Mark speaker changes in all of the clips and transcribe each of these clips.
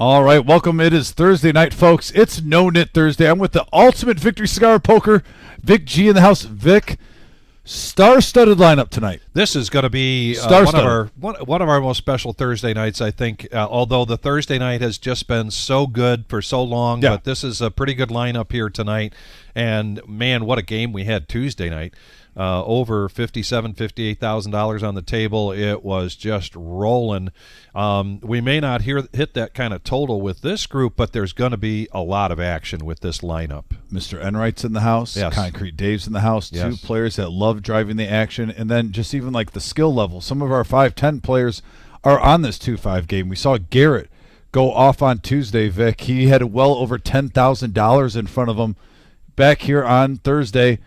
Speaker 1: All right, welcome. It is Thursday night, folks. It's No-Nit Thursday. I'm with the Ultimate Victory Cigar Poker. Vic G in the house. Vic, star-studded lineup tonight.
Speaker 2: This is going to be one of our most special Thursday nights, I think, although the Thursday night has just been so good for so long.
Speaker 1: Yeah.
Speaker 2: But this is a pretty good lineup here tonight. And, man, what a game we had Tuesday night. Over $57,000, $58,000 on the table. It was just rolling. We may not hit that kind of total with this group, but there's going to be a lot of action with this lineup.
Speaker 1: Mr. Enright's in the house.
Speaker 2: Yes.
Speaker 1: Concrete Dave's in the house.
Speaker 2: Yes.
Speaker 1: Two players that love driving the action. And then just even like the skill level. Some of our 5-10 players are on this 2-5 game. We saw Garrett go off on Tuesday, Vic. He had well over $10,000 in front of him. Back here on Thursday,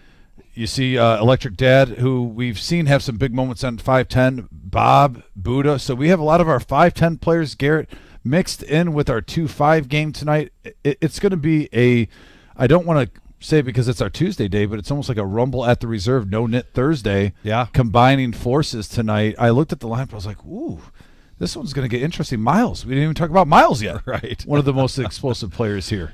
Speaker 1: you see Electric Dad, who we've seen have some big moments on 5-10, Bob, Buddha. So we have a lot of our 5-10 players, Garrett, mixed in with our 2-5 game tonight. It's going to be I don't want to say because it's our Tuesday day, but it's almost like a Rumble at the Reserve, No-Nit Thursday, combining forces tonight. I looked at the lineup, I was like, ooh, this one's going to get interesting. Miles, we didn't even talk about Miles yet.
Speaker 2: Right.
Speaker 1: One of the most explosive players here.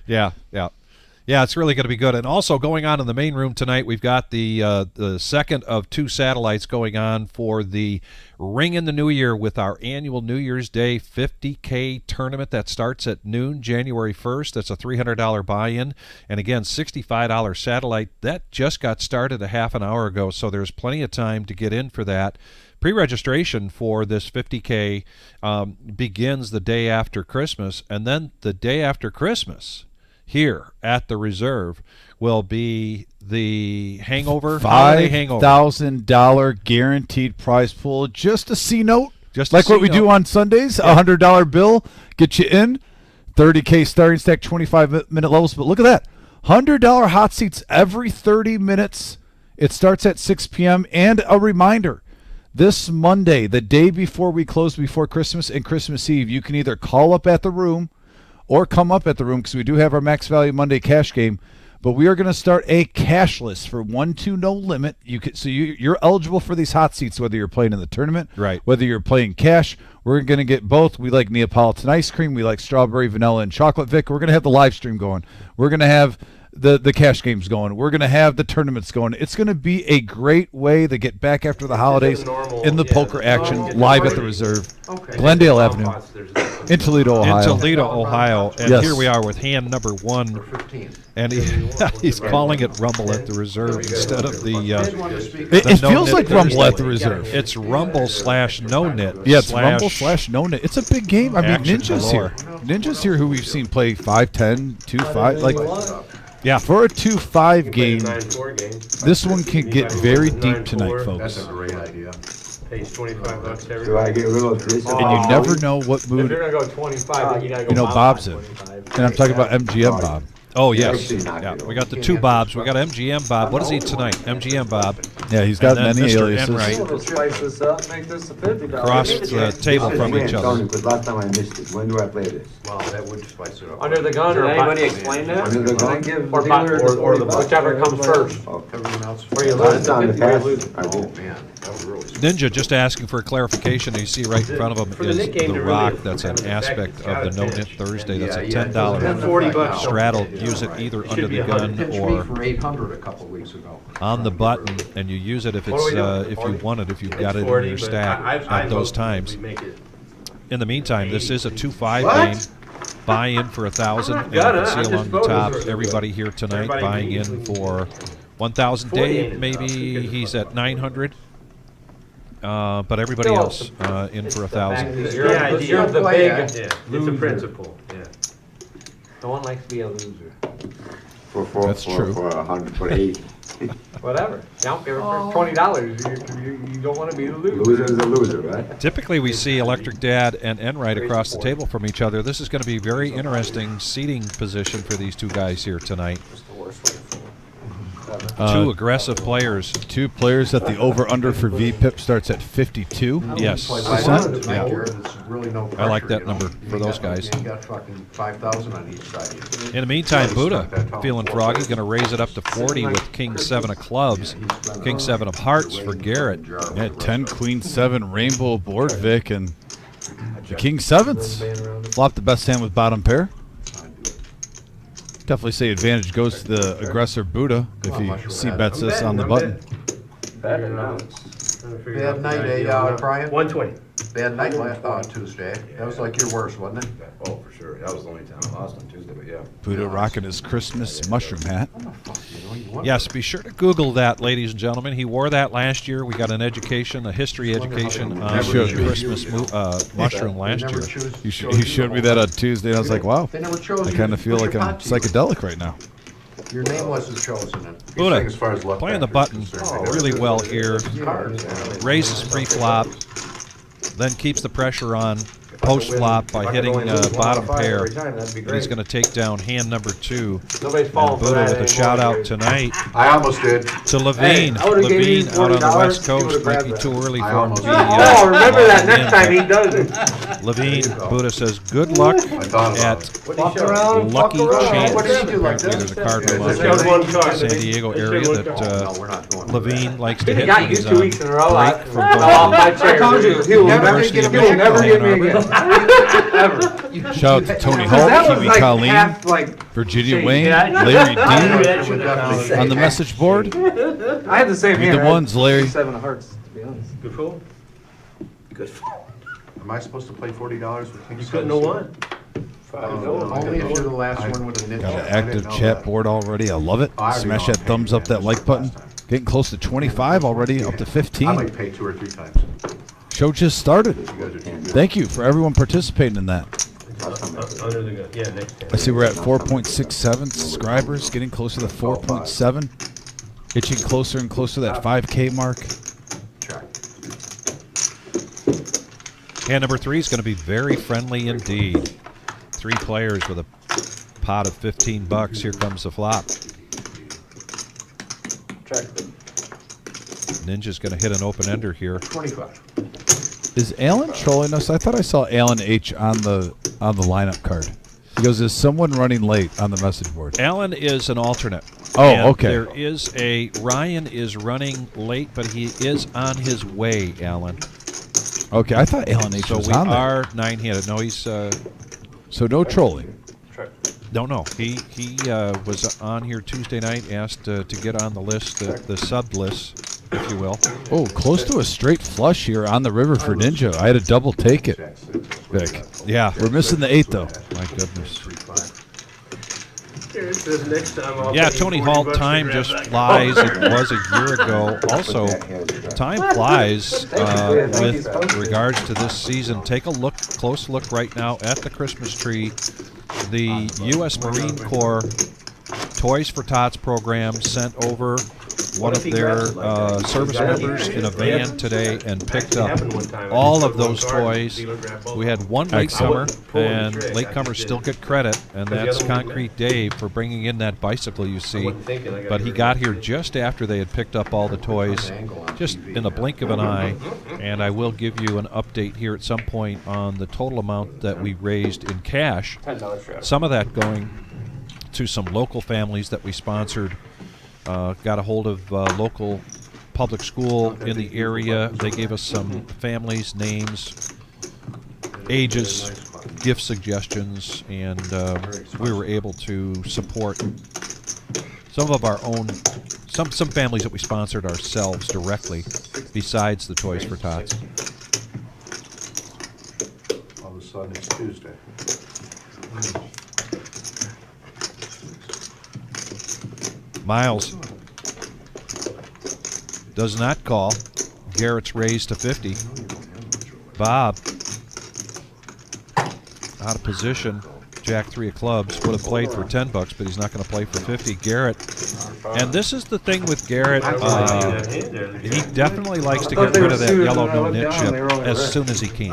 Speaker 2: Yeah, it's really going to be good. And also going on in the main room tonight, we've got the second of two satellites going on for the Ring in the New Year with our annual New Year's Day 50K tournament that starts at noon, January 1st. That's a $300 buy-in. And again, $65 satellite. That just got started a half an hour ago, so there's plenty of time to get in for that. Pre-registration for this 50K begins the day after Christmas, and then the day after Christmas here at the Reserve will be the hangover, holiday hangover.
Speaker 1: $5,000 guaranteed prize pool. Just a C-note.
Speaker 2: Just
Speaker 1: like what we do on Sundays.
Speaker 2: Yeah.
Speaker 1: $100 bill. Get you in. 30K starting stack, 25-minute levels. But look at that. $100 hot seats every 30 minutes. It starts at 6 p.m. And a reminder, this Monday, the day before we close before Christmas and Christmas Eve, you can either call up at the room or come up at the room because we do have our Max Value Monday cash game. But we are going to start a cash list for 1-2 no limit. You're eligible for these hot seats whether you're playing in the tournament,
Speaker 2: right? Whether
Speaker 1: you're playing cash. We're going to get both. We like Neapolitan ice cream. We like strawberry, vanilla, and chocolate. Vic, we're going to have the live stream going. We're going to have the cash games going. We're going to have the tournaments going. It's going to be a great way to get back after the holidays in the poker action live at the Reserve. Glendale Avenue in Toledo, Ohio.
Speaker 2: And yes, here we are with hand number one. And he's calling it Rumble at the Reserve instead of the
Speaker 1: it feels like Rumble at the Reserve.
Speaker 2: It's Rumble/No-Nit.
Speaker 1: Yeah, it's Rumble/No-Nit. It's a big game. I mean, Ninja's here. Ninja's here, who we've seen play 5-10, 2-5. Like, yeah, for a 2-5 game, this one can get very deep tonight, folks.
Speaker 3: That's a great idea. Pays $25 every.
Speaker 4: Do I get rid of this?
Speaker 1: And you never know what mood.
Speaker 3: If you're gonna go 25, then you gotta go.
Speaker 1: Bob's in, and I'm talking about MGM Bob.
Speaker 2: Oh, yes. Yeah, we got the two Bobs. We got MGM Bob. What is he tonight? MGM Bob.
Speaker 1: Yeah, he's got many
Speaker 2: Mr.
Speaker 1: aliases.
Speaker 2: Enright.
Speaker 4: Spice this up, make this a $50.
Speaker 2: Across the table from each other.
Speaker 4: Because last time I missed it. When do I play this?
Speaker 3: Well, that would spice it up. Under the gun,
Speaker 5: Did
Speaker 3: or
Speaker 5: anybody explain that?
Speaker 4: Under the gun?
Speaker 3: Or whichever comes first.
Speaker 4: Everyone else.
Speaker 3: Or you
Speaker 4: Last
Speaker 3: lose
Speaker 4: time
Speaker 3: the
Speaker 4: the
Speaker 3: 50 or
Speaker 4: past,
Speaker 3: you lose.
Speaker 4: I did.
Speaker 3: Man, that was really.
Speaker 2: Ninja just asking for a clarification. You see right in front of him is the rock. That's an aspect of the No-Nit Thursday. That's a $10
Speaker 3: $40
Speaker 2: straddle. Use it either under the gun or
Speaker 5: for 800 a couple weeks ago.
Speaker 2: on the button, and you use it if it's if you want it, if you've got it in your stack at those times. In the meantime, this is a 2-5 game. Buy in for 1,000, and you can see along the top everybody here tonight buying in for 1,000. Dave, maybe he's at 900. But everybody else in for 1,000.
Speaker 3: You're the big. It's a principle. Yeah. No one likes to be a loser.
Speaker 1: That's true.
Speaker 4: For 100, for 80.
Speaker 3: Whatever. Don't give it for $20. You don't want to be the loser.
Speaker 4: Loser is a loser, right?
Speaker 2: Typically, we see Electric Dad and Enright across the table from each other. This is going to be a very interesting seating position for these two guys here tonight. Two aggressive players.
Speaker 1: Two players that the over-under for VPIP starts at 52.
Speaker 2: Yes. I like that number for those guys.
Speaker 5: You got fucking 5,000 on each side.
Speaker 2: In the meantime, Buddha feeling froggy, going to raise it up to 40 with King 7 of clubs, King 7 of hearts for Garrett.
Speaker 1: Yeah, 10 Queen 7 rainbow board, Vic, and The king sevens. Flop the best hand with bottom pair. Definitely say advantage goes to the aggressor Buddha if he c-bets this on the button.
Speaker 6: Bad now.
Speaker 5: Bad night, Brian?
Speaker 3: 120.
Speaker 5: Bad night last Tuesday. That was like your worst, wasn't it?
Speaker 4: Oh, for sure. That was the only time I lost on Tuesday, but yeah.
Speaker 1: Buddha rocking his Christmas mushroom hat.
Speaker 2: Yes, be sure to Google that, ladies and gentlemen. He wore that last year. We got an education, a history education on
Speaker 1: showed
Speaker 2: the
Speaker 1: me.
Speaker 2: Christmas mushroom last year.
Speaker 1: He showed me that on Tuesday, and I was like, wow,
Speaker 5: They never chose
Speaker 1: I
Speaker 5: you.
Speaker 1: kind of feel
Speaker 5: What's
Speaker 1: like
Speaker 5: your
Speaker 1: I'm
Speaker 5: pot to you?
Speaker 1: psychedelic right now.
Speaker 5: Your name wasn't chosen.
Speaker 2: Buddha,
Speaker 4: As far as luck
Speaker 2: playing the
Speaker 4: factors
Speaker 2: button
Speaker 4: concerned,
Speaker 2: really well here.
Speaker 5: Cards.
Speaker 2: Raises pre-flop, then keeps the pressure on post-flop by hitting bottom pair. And he's going to take down hand number 2.
Speaker 3: Nobody's
Speaker 2: And
Speaker 3: falling for
Speaker 2: Buddha
Speaker 3: that
Speaker 2: with a
Speaker 3: anymore,
Speaker 2: shout-out
Speaker 3: dude.
Speaker 2: tonight
Speaker 4: I almost did.
Speaker 2: to Levine.
Speaker 3: I would've gave you
Speaker 2: Levine out on the
Speaker 3: $40,
Speaker 2: West
Speaker 3: you
Speaker 2: Coast
Speaker 3: would've
Speaker 2: might
Speaker 3: grabbed
Speaker 2: be
Speaker 3: that.
Speaker 2: too early
Speaker 4: I
Speaker 2: for him to
Speaker 4: almost
Speaker 2: be.
Speaker 4: did.
Speaker 3: Oh, remember that
Speaker 2: in,
Speaker 3: next time he
Speaker 2: but
Speaker 3: does it.
Speaker 2: Levine, Buddha says, good luck
Speaker 4: thought about
Speaker 2: at
Speaker 4: it.
Speaker 3: What did he show?
Speaker 2: Lucky Chance.
Speaker 5: What did he do like
Speaker 2: Apparently
Speaker 5: this?
Speaker 2: there's a card room
Speaker 4: Yeah,
Speaker 2: out
Speaker 4: they
Speaker 2: there
Speaker 3: showed one
Speaker 2: in
Speaker 3: card.
Speaker 2: San Diego
Speaker 3: They
Speaker 2: area
Speaker 3: showed one
Speaker 2: that
Speaker 3: card.
Speaker 5: No, we're not going.
Speaker 2: Levine likes to
Speaker 3: He
Speaker 2: hit
Speaker 3: got
Speaker 2: when
Speaker 3: you
Speaker 2: he's
Speaker 3: 2
Speaker 2: on
Speaker 3: weeks in a row.
Speaker 2: break
Speaker 3: I
Speaker 2: from
Speaker 3: fell off my chair.
Speaker 5: I told you,
Speaker 3: dude.
Speaker 5: he'll never
Speaker 2: University
Speaker 5: give
Speaker 2: of
Speaker 5: me
Speaker 2: Michigan,
Speaker 5: never
Speaker 2: Ann
Speaker 5: give me
Speaker 2: Arbor.
Speaker 5: again.
Speaker 3: Ever.
Speaker 1: Shout out to Tony
Speaker 3: That
Speaker 1: Hall,
Speaker 3: was
Speaker 1: Kiwi
Speaker 3: like
Speaker 1: Colleen,
Speaker 3: half, like,
Speaker 1: Virginia
Speaker 3: shake.
Speaker 1: Wayne,
Speaker 3: Yeah, I-
Speaker 1: Larry
Speaker 3: I knew
Speaker 1: D
Speaker 3: that should've counted.
Speaker 1: on the message board.
Speaker 6: I had the same
Speaker 1: Be
Speaker 6: hand.
Speaker 1: the ones, Larry.
Speaker 6: 7 of hearts, to be honest.
Speaker 3: Good fool.
Speaker 4: Good.
Speaker 5: Am I supposed to play $40 with King
Speaker 3: You couldn't have won.
Speaker 5: Only if you're the last one with a niche.
Speaker 1: Got an active chat board already. I love it. Smash that thumbs up, that like button. Getting close to 25 already, up to
Speaker 5: I
Speaker 1: 15.
Speaker 5: might pay 2 or 3 times.
Speaker 1: Show just started.
Speaker 5: You guys are doing good.
Speaker 1: Thank you for everyone participating in that.
Speaker 3: Under the gun. Yeah, next time.
Speaker 1: I see we're at 4.67 subscribers, getting closer to 4.7. Itching closer and closer to that 5K mark.
Speaker 5: Check.
Speaker 2: Hand number 3 is going to be very friendly indeed. 3 players with a pot of $15. Here comes the flop.
Speaker 6: Check.
Speaker 2: Ninja's going to hit an open-ender here.
Speaker 5: 25.
Speaker 1: Is Alan trolling us? I thought I saw Alan H on the lineup card. He goes, "Is someone running late on the message board?"
Speaker 2: Alan is an alternate.
Speaker 1: Oh,
Speaker 2: And
Speaker 1: okay.
Speaker 2: There is Ryan is running late, but he is on his way, Alan.
Speaker 1: Okay, I thought Alan H
Speaker 2: So
Speaker 1: was
Speaker 2: we
Speaker 1: on there.
Speaker 2: are 9-handed. No, he's
Speaker 1: So no trolling.
Speaker 2: no. He was on here Tuesday night, asked to get on the list, the sub list, if you will.
Speaker 1: Oh, close to a straight flush here on the river for Ninja. I had to double take it, Vic.
Speaker 2: Yeah.
Speaker 1: We're missing the 8 though.
Speaker 2: My goodness.
Speaker 3: Here it says next time I'll
Speaker 2: Yeah,
Speaker 3: pay you
Speaker 2: Tony
Speaker 3: $40
Speaker 2: Hall,
Speaker 3: to
Speaker 2: time
Speaker 3: grab
Speaker 2: just
Speaker 3: that.
Speaker 2: flies. It was a year ago. Also, time flies with regards to this season. Take a close look right now at the Christmas tree. The U.S. Marine Corps Toys for Tots program sent over one of their service members in a van today and picked up all of those toys. We had one latecomer, and latecomers still get credit, and that's Concrete Dave for bringing in that bicycle you see. But he got here just after they had picked up all the toys, just in a blink of an eye. And I will give you an update here at some point on the total amount that we raised in cash.
Speaker 6: $10 trap.
Speaker 2: Some of that going to some local families that we sponsored. Got a hold of local public school in the area. They gave us some families, names, ages, gift suggestions, and we were able to support some of our own, some families that we sponsored ourselves directly, besides the Toys for Tots.
Speaker 5: All of a sudden, it's Tuesday.
Speaker 2: Miles does not call. Garrett's raised to 50. Bob out of position. Jack 3 of clubs would have played for $10, but he's not going to play for 50. Garrett, and this is the thing with Garrett. He definitely likes to get rid of that yellow no-nit chip as soon as he can.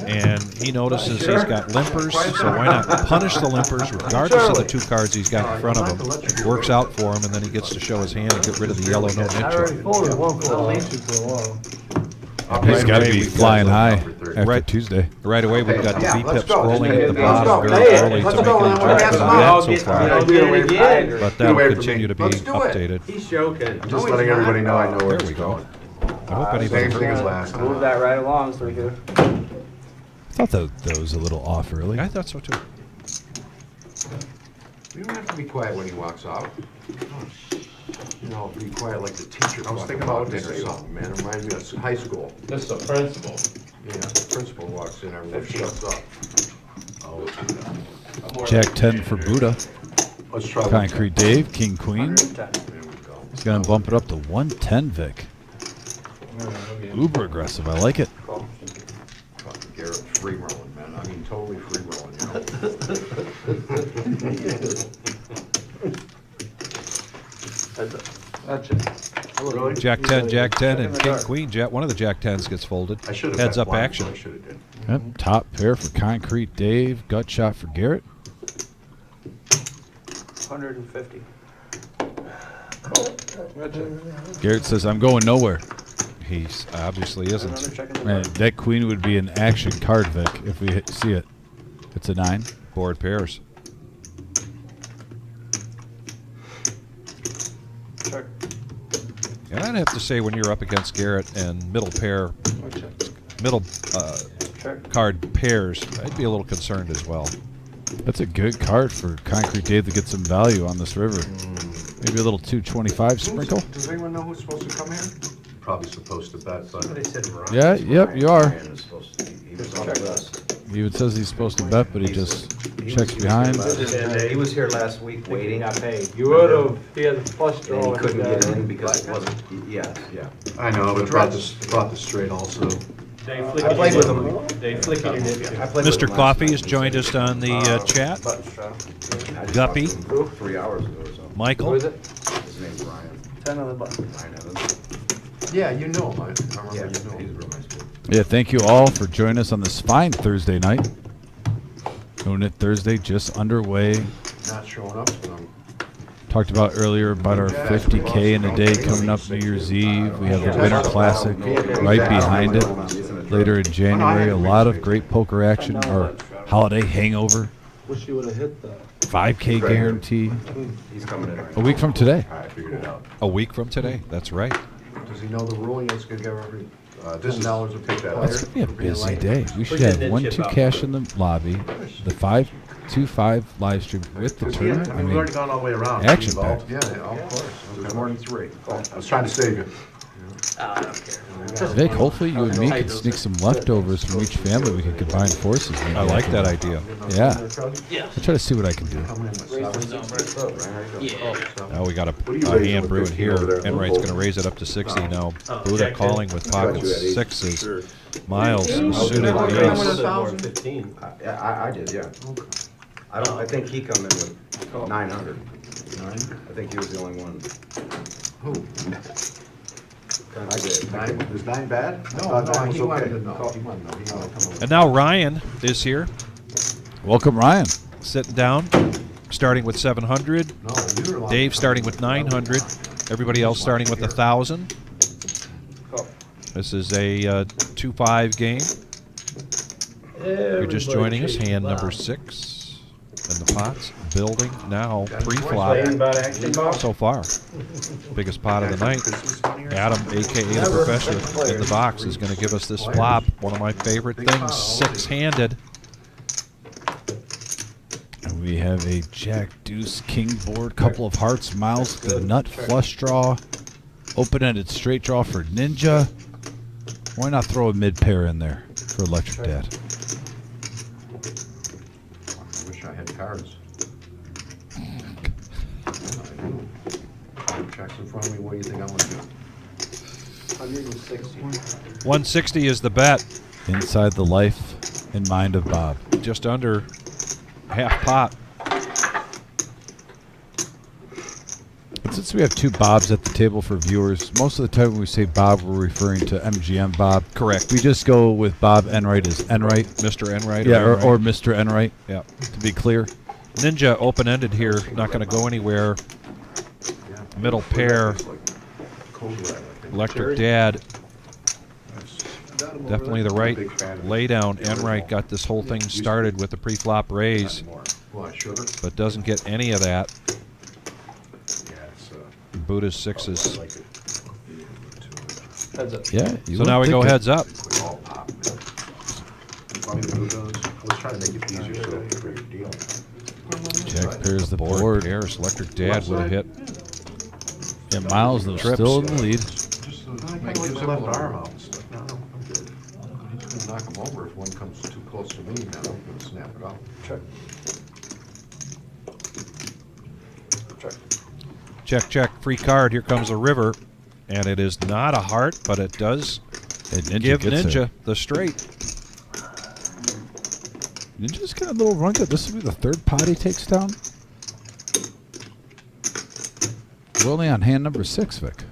Speaker 2: And he notices he's got limpers, so why not punish the limpers regardless of the 2 cards he's got in front of him. Works out for him, and then he gets to show his hand and get rid of the yellow no-nit chip.
Speaker 1: He's got to be flying high after
Speaker 2: Right.
Speaker 1: Tuesday.
Speaker 2: Right away, we've got the
Speaker 5: Yeah,
Speaker 2: V-pips
Speaker 5: let's go.
Speaker 2: rolling at the
Speaker 5: Let's
Speaker 2: bottom
Speaker 5: go.
Speaker 2: very
Speaker 5: Hey,
Speaker 2: early to
Speaker 5: let's
Speaker 2: make
Speaker 5: go.
Speaker 2: an
Speaker 5: Let's
Speaker 2: adjustment
Speaker 5: get
Speaker 2: to
Speaker 5: some
Speaker 2: that
Speaker 5: out.
Speaker 2: so far.
Speaker 3: I'll get it again.
Speaker 2: But
Speaker 5: Get
Speaker 2: that'll
Speaker 5: away from
Speaker 2: continue
Speaker 5: me.
Speaker 2: to be
Speaker 5: Let's do it.
Speaker 2: updated.
Speaker 3: He's joking.
Speaker 5: Just letting everybody know I know where
Speaker 2: There
Speaker 5: it's
Speaker 2: we go.
Speaker 5: going.
Speaker 2: I hope
Speaker 5: Same
Speaker 2: anybody.
Speaker 5: thing as last
Speaker 6: Move
Speaker 5: time.
Speaker 6: that right along so we could.
Speaker 1: thought that was a little off early.
Speaker 2: I thought so too.
Speaker 5: You don't have to be quiet when he walks out. You know, be quiet like the teacher. I was thinking about dinner or something, man. It reminds me of high school.
Speaker 3: This is a principal.
Speaker 5: Yeah, the principal walks in, everyone shuts up. Oh,
Speaker 1: Jack 10 for Buddha.
Speaker 5: let's try
Speaker 1: Concrete Dave, King Queen.
Speaker 6: 110.
Speaker 5: There we go.
Speaker 1: He's going to bump it up to 110, Vic. Uber aggressive. I like it.
Speaker 6: Cool.
Speaker 5: Fucking Garrett free rolling, man. I mean, totally free rolling, you know.
Speaker 6: That's it.
Speaker 5: Really?
Speaker 2: Jack 10, Jack 10, and King Queen. One of the Jack 10s gets folded.
Speaker 5: I should have
Speaker 2: Heads
Speaker 5: bet
Speaker 2: up
Speaker 5: blind,
Speaker 2: action.
Speaker 5: I should have did.
Speaker 1: Yep, top pair for Concrete Dave. Gut shot for Garrett.
Speaker 6: 150.
Speaker 1: Garrett says, I'm going nowhere.
Speaker 2: He obviously isn't.
Speaker 6: Another check in the
Speaker 1: Man,
Speaker 6: book.
Speaker 1: that queen would be an action card, Vic, if we see it. It's a 9.
Speaker 2: Board pairs.
Speaker 6: Check.
Speaker 2: And I'd have to say when you're up against Garrett and middle pair,
Speaker 6: Check.
Speaker 2: middle
Speaker 6: Check.
Speaker 2: card pairs, I'd be a little concerned as well.
Speaker 1: That's a good card for Concrete Dave to get some value on this river. Maybe a little 225 sprinkle.
Speaker 5: Does anyone know who's supposed to come here? Probably supposed to bet, but.
Speaker 4: They said Ryan.
Speaker 1: Yeah, yep, you are.
Speaker 4: Ryan was supposed to, he was on the list.
Speaker 1: He even says he's supposed to bet, but he just checks behind.
Speaker 4: He was here last week waiting.
Speaker 6: Got paid. You would have. He had a flush draw.
Speaker 4: And he
Speaker 6: and
Speaker 4: couldn't get
Speaker 6: got-
Speaker 4: in because it wasn't, yeah.
Speaker 5: I know, but brought this straight also.
Speaker 4: I played with him.
Speaker 3: They flick your nip.
Speaker 4: I played with
Speaker 2: Mr.
Speaker 4: him last
Speaker 2: Coffee
Speaker 4: night.
Speaker 2: has joined us on the chat.
Speaker 6: Button strap.
Speaker 4: I just
Speaker 2: Guppy.
Speaker 4: talked to him 3 hours ago or so.
Speaker 6: Who
Speaker 2: Michael.
Speaker 6: is it?
Speaker 4: His name's Ryan.
Speaker 6: 10 on the button.
Speaker 4: Ryan Evans.
Speaker 5: Yeah, you know him. I
Speaker 4: Yeah,
Speaker 5: remember
Speaker 4: he's
Speaker 5: you
Speaker 4: a
Speaker 5: know him.
Speaker 4: real nice dude.
Speaker 1: Yeah, thank you all for joining us on this fine Thursday night. No-Nit Thursday just underway.
Speaker 5: Not showing up, but I'm.
Speaker 1: Talked about earlier about our 50K in a day coming up New Year's Eve. We have the Winter Classic right behind it later in January. A lot of great poker action or holiday hangover.
Speaker 6: Wish you would have hit that.
Speaker 1: 5K guarantee.
Speaker 4: He's coming in right
Speaker 1: A week from today.
Speaker 5: I figured it out.
Speaker 2: A week from today. That's right.
Speaker 5: Does he know the ruling? It's gonna give every $10 to pick that up.
Speaker 1: It's gonna be a busy day. We should have 1-2 cash in the lobby, the 5-2-5 live stream with the tournament. I
Speaker 5: We've
Speaker 1: mean,
Speaker 5: already gone all the way around.
Speaker 1: action packed.
Speaker 5: Yeah, of course. There's more than 3. I was trying to save you.
Speaker 6: I don't care.
Speaker 1: Vic, hopefully you and me can sneak some leftovers from each family. We can combine forces. maybe.
Speaker 2: I like that idea.
Speaker 1: Yeah.
Speaker 6: Yeah.
Speaker 1: I'll try to see what I can do.
Speaker 2: Now we got
Speaker 4: are you
Speaker 2: a
Speaker 4: raising
Speaker 2: hand
Speaker 4: with
Speaker 2: brewing
Speaker 4: 15
Speaker 2: here.
Speaker 4: over there in
Speaker 2: Enright's
Speaker 4: Liverpool?
Speaker 2: going to raise it up to 60 now. Buddha calling with pocket
Speaker 4: Got you at 8.
Speaker 2: sixes. Miles suited
Speaker 5: I
Speaker 2: ace.
Speaker 5: went
Speaker 3: More
Speaker 5: 1,000.
Speaker 3: 15.
Speaker 4: I did, yeah. I think he come in with 900. I think he was the only one.
Speaker 5: Who?
Speaker 4: I did.
Speaker 5: 9? Is 9 bad?
Speaker 4: No,
Speaker 5: he
Speaker 4: okay.
Speaker 5: wanted to know. He wanted to know. He wanted to come over.
Speaker 2: And now Ryan is here,
Speaker 1: Welcome, Ryan.
Speaker 2: sitting down, starting with 700.
Speaker 5: No, you were allowed
Speaker 2: Dave
Speaker 5: to come
Speaker 2: starting
Speaker 5: over.
Speaker 2: with 900. Everybody else starting with 1,000. This is a 2-5 game. You're just joining us. Hand number 6. And the pot's building now pre-flop
Speaker 3: Playing about action box.
Speaker 2: so far. Biggest pot of the night.
Speaker 5: Christmas money or
Speaker 2: Adam, a.k.a. the Professor, in the box is going to give us this flop. One of my favorite things, 6-handed.
Speaker 1: And we have a Jack, Deuce, King board, couple of hearts, Miles, the nut flush draw, open-ended straight draw for Ninja. Why not throw a mid pair in there for Electric Dad?
Speaker 5: I wish I had cards. I do. Checks in front of me, what do you think I'm gonna do?
Speaker 6: 160.
Speaker 2: 160 is the bet.
Speaker 1: Inside the life and mind of Bob.
Speaker 2: Just under half pot.
Speaker 1: And since we have 2 Bobs at the table for viewers, most of the time when we say Bob, we're referring to MGM Bob.
Speaker 2: Correct.
Speaker 1: We just go with Bob Enright as Enright.
Speaker 2: Mr. Enright.
Speaker 1: Yeah, or
Speaker 2: Enright.
Speaker 1: Mr. Enright,
Speaker 2: Yeah.
Speaker 1: to be clear.
Speaker 2: Ninja open-ended here, not going to go anywhere. Middle pair,
Speaker 5: Cold red, I think.
Speaker 2: Electric Dad,
Speaker 5: That's-
Speaker 2: definitely the right lay down. Enright got this whole thing started with the pre-flop raise,
Speaker 5: What, sugar?
Speaker 2: but doesn't get any of that.
Speaker 5: Yeah, it's,
Speaker 2: Buddha's
Speaker 5: I
Speaker 2: sixes.
Speaker 5: like it.
Speaker 6: Heads up.
Speaker 1: Yeah. you
Speaker 2: So now we
Speaker 1: would
Speaker 2: go
Speaker 1: think it.
Speaker 2: heads up.
Speaker 5: We all pop, man. funny, the blue does? I was trying to make it easier so it could bring your deal.
Speaker 1: Jack pairs the
Speaker 2: Board
Speaker 1: board.
Speaker 2: pairs. Electric Dad would have hit.
Speaker 1: And Miles, though,
Speaker 2: Trips.
Speaker 1: still in the lead.
Speaker 5: Just make his left arm out and stuff. No, I'm good. He's gonna knock him over if one comes too close to me, now I'm gonna snap it out.
Speaker 6: Check. Check.
Speaker 2: Check, check. Free card. Here comes a river. And it is not a heart, but it does give
Speaker 1: gets
Speaker 2: Ninja
Speaker 1: it.
Speaker 2: the straight.
Speaker 1: Ninja's got a little run good. This will be the third pot he takes down. We're only on hand number 6, Vic.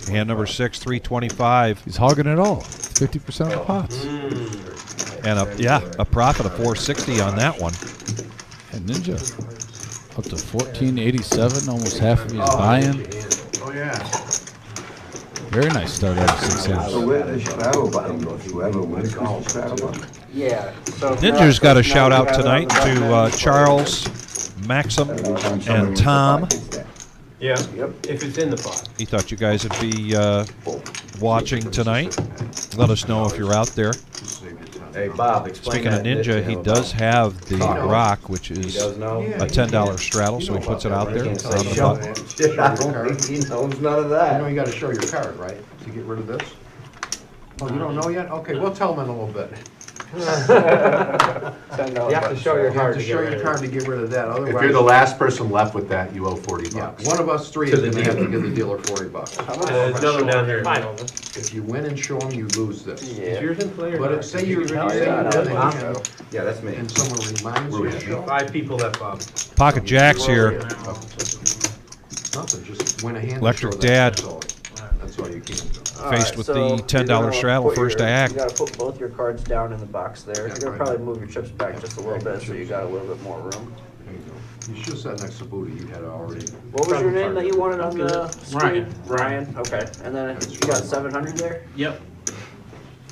Speaker 2: Hand number 6, 325.
Speaker 1: He's hogging it all. 50% of the pots.
Speaker 2: And a profit of 460 on that one.
Speaker 1: And Ninja up to 1487, almost half of his buy-in.
Speaker 5: Oh, yeah.
Speaker 1: Very nice start out of 6 hands.
Speaker 6: Yeah. So
Speaker 2: Ninja's got a shout out tonight to Charles, Maxim, and Tom.
Speaker 3: Yeah, if it's in the pot.
Speaker 2: He thought you guys would be watching tonight. Let us know if you're out there.
Speaker 4: Hey, Bob, explain
Speaker 2: Speaking of
Speaker 4: that
Speaker 2: Ninja, he
Speaker 4: Ninja
Speaker 2: does have the
Speaker 4: Talk.
Speaker 2: rock, which
Speaker 4: He
Speaker 2: is
Speaker 4: does know?
Speaker 2: a $10 straddle, so he puts it out there.
Speaker 4: Can't
Speaker 2: on
Speaker 4: say
Speaker 2: the
Speaker 4: show.
Speaker 2: button.
Speaker 4: I don't think he knows none of
Speaker 5: You know
Speaker 4: that.
Speaker 5: you gotta show your card, right, to get rid of this? Oh, you don't know yet? Okay, we'll tell him in a little bit.
Speaker 3: You have to show your
Speaker 5: You have
Speaker 3: card
Speaker 5: to
Speaker 3: to
Speaker 5: show
Speaker 3: get rid
Speaker 5: your
Speaker 3: of
Speaker 5: card
Speaker 3: it.
Speaker 5: to get rid of that, otherwise.
Speaker 7: If you're the last person left with that, you owe 40
Speaker 5: Yeah,
Speaker 7: bucks.
Speaker 5: one of us three
Speaker 4: To
Speaker 5: is
Speaker 4: the
Speaker 5: gonna have to
Speaker 4: dealer.
Speaker 5: give the dealer 40 bucks.
Speaker 3: There's another one down here.
Speaker 5: If you win and show them, you lose this.
Speaker 3: Is yours in play or
Speaker 5: But
Speaker 3: not?
Speaker 5: if, say you're,
Speaker 3: Did you
Speaker 5: say
Speaker 3: get rid of
Speaker 5: you're
Speaker 3: it?
Speaker 5: winning
Speaker 4: Yeah, that's me.
Speaker 5: and someone reminds you to show.
Speaker 3: 5 people left, Bob.
Speaker 2: Pocket Jacks here.
Speaker 5: Nothing, just win a hand. and
Speaker 2: Electric
Speaker 5: show
Speaker 2: Dad.
Speaker 5: That's all. That's all you can do.
Speaker 2: Faced with the $10 straddle first to act.
Speaker 6: You gotta put both your cards down in the box there.
Speaker 5: Yeah,
Speaker 6: You're gonna
Speaker 5: right.
Speaker 6: probably move your chips back just a little bit, so you got a little bit more room.
Speaker 5: There you go. You should have sat next to Booty, you had it already.
Speaker 6: What was your name that you wanted on the screen?
Speaker 3: Ryan.
Speaker 6: Ryan, okay. And then you got 700 there?
Speaker 3: Yep.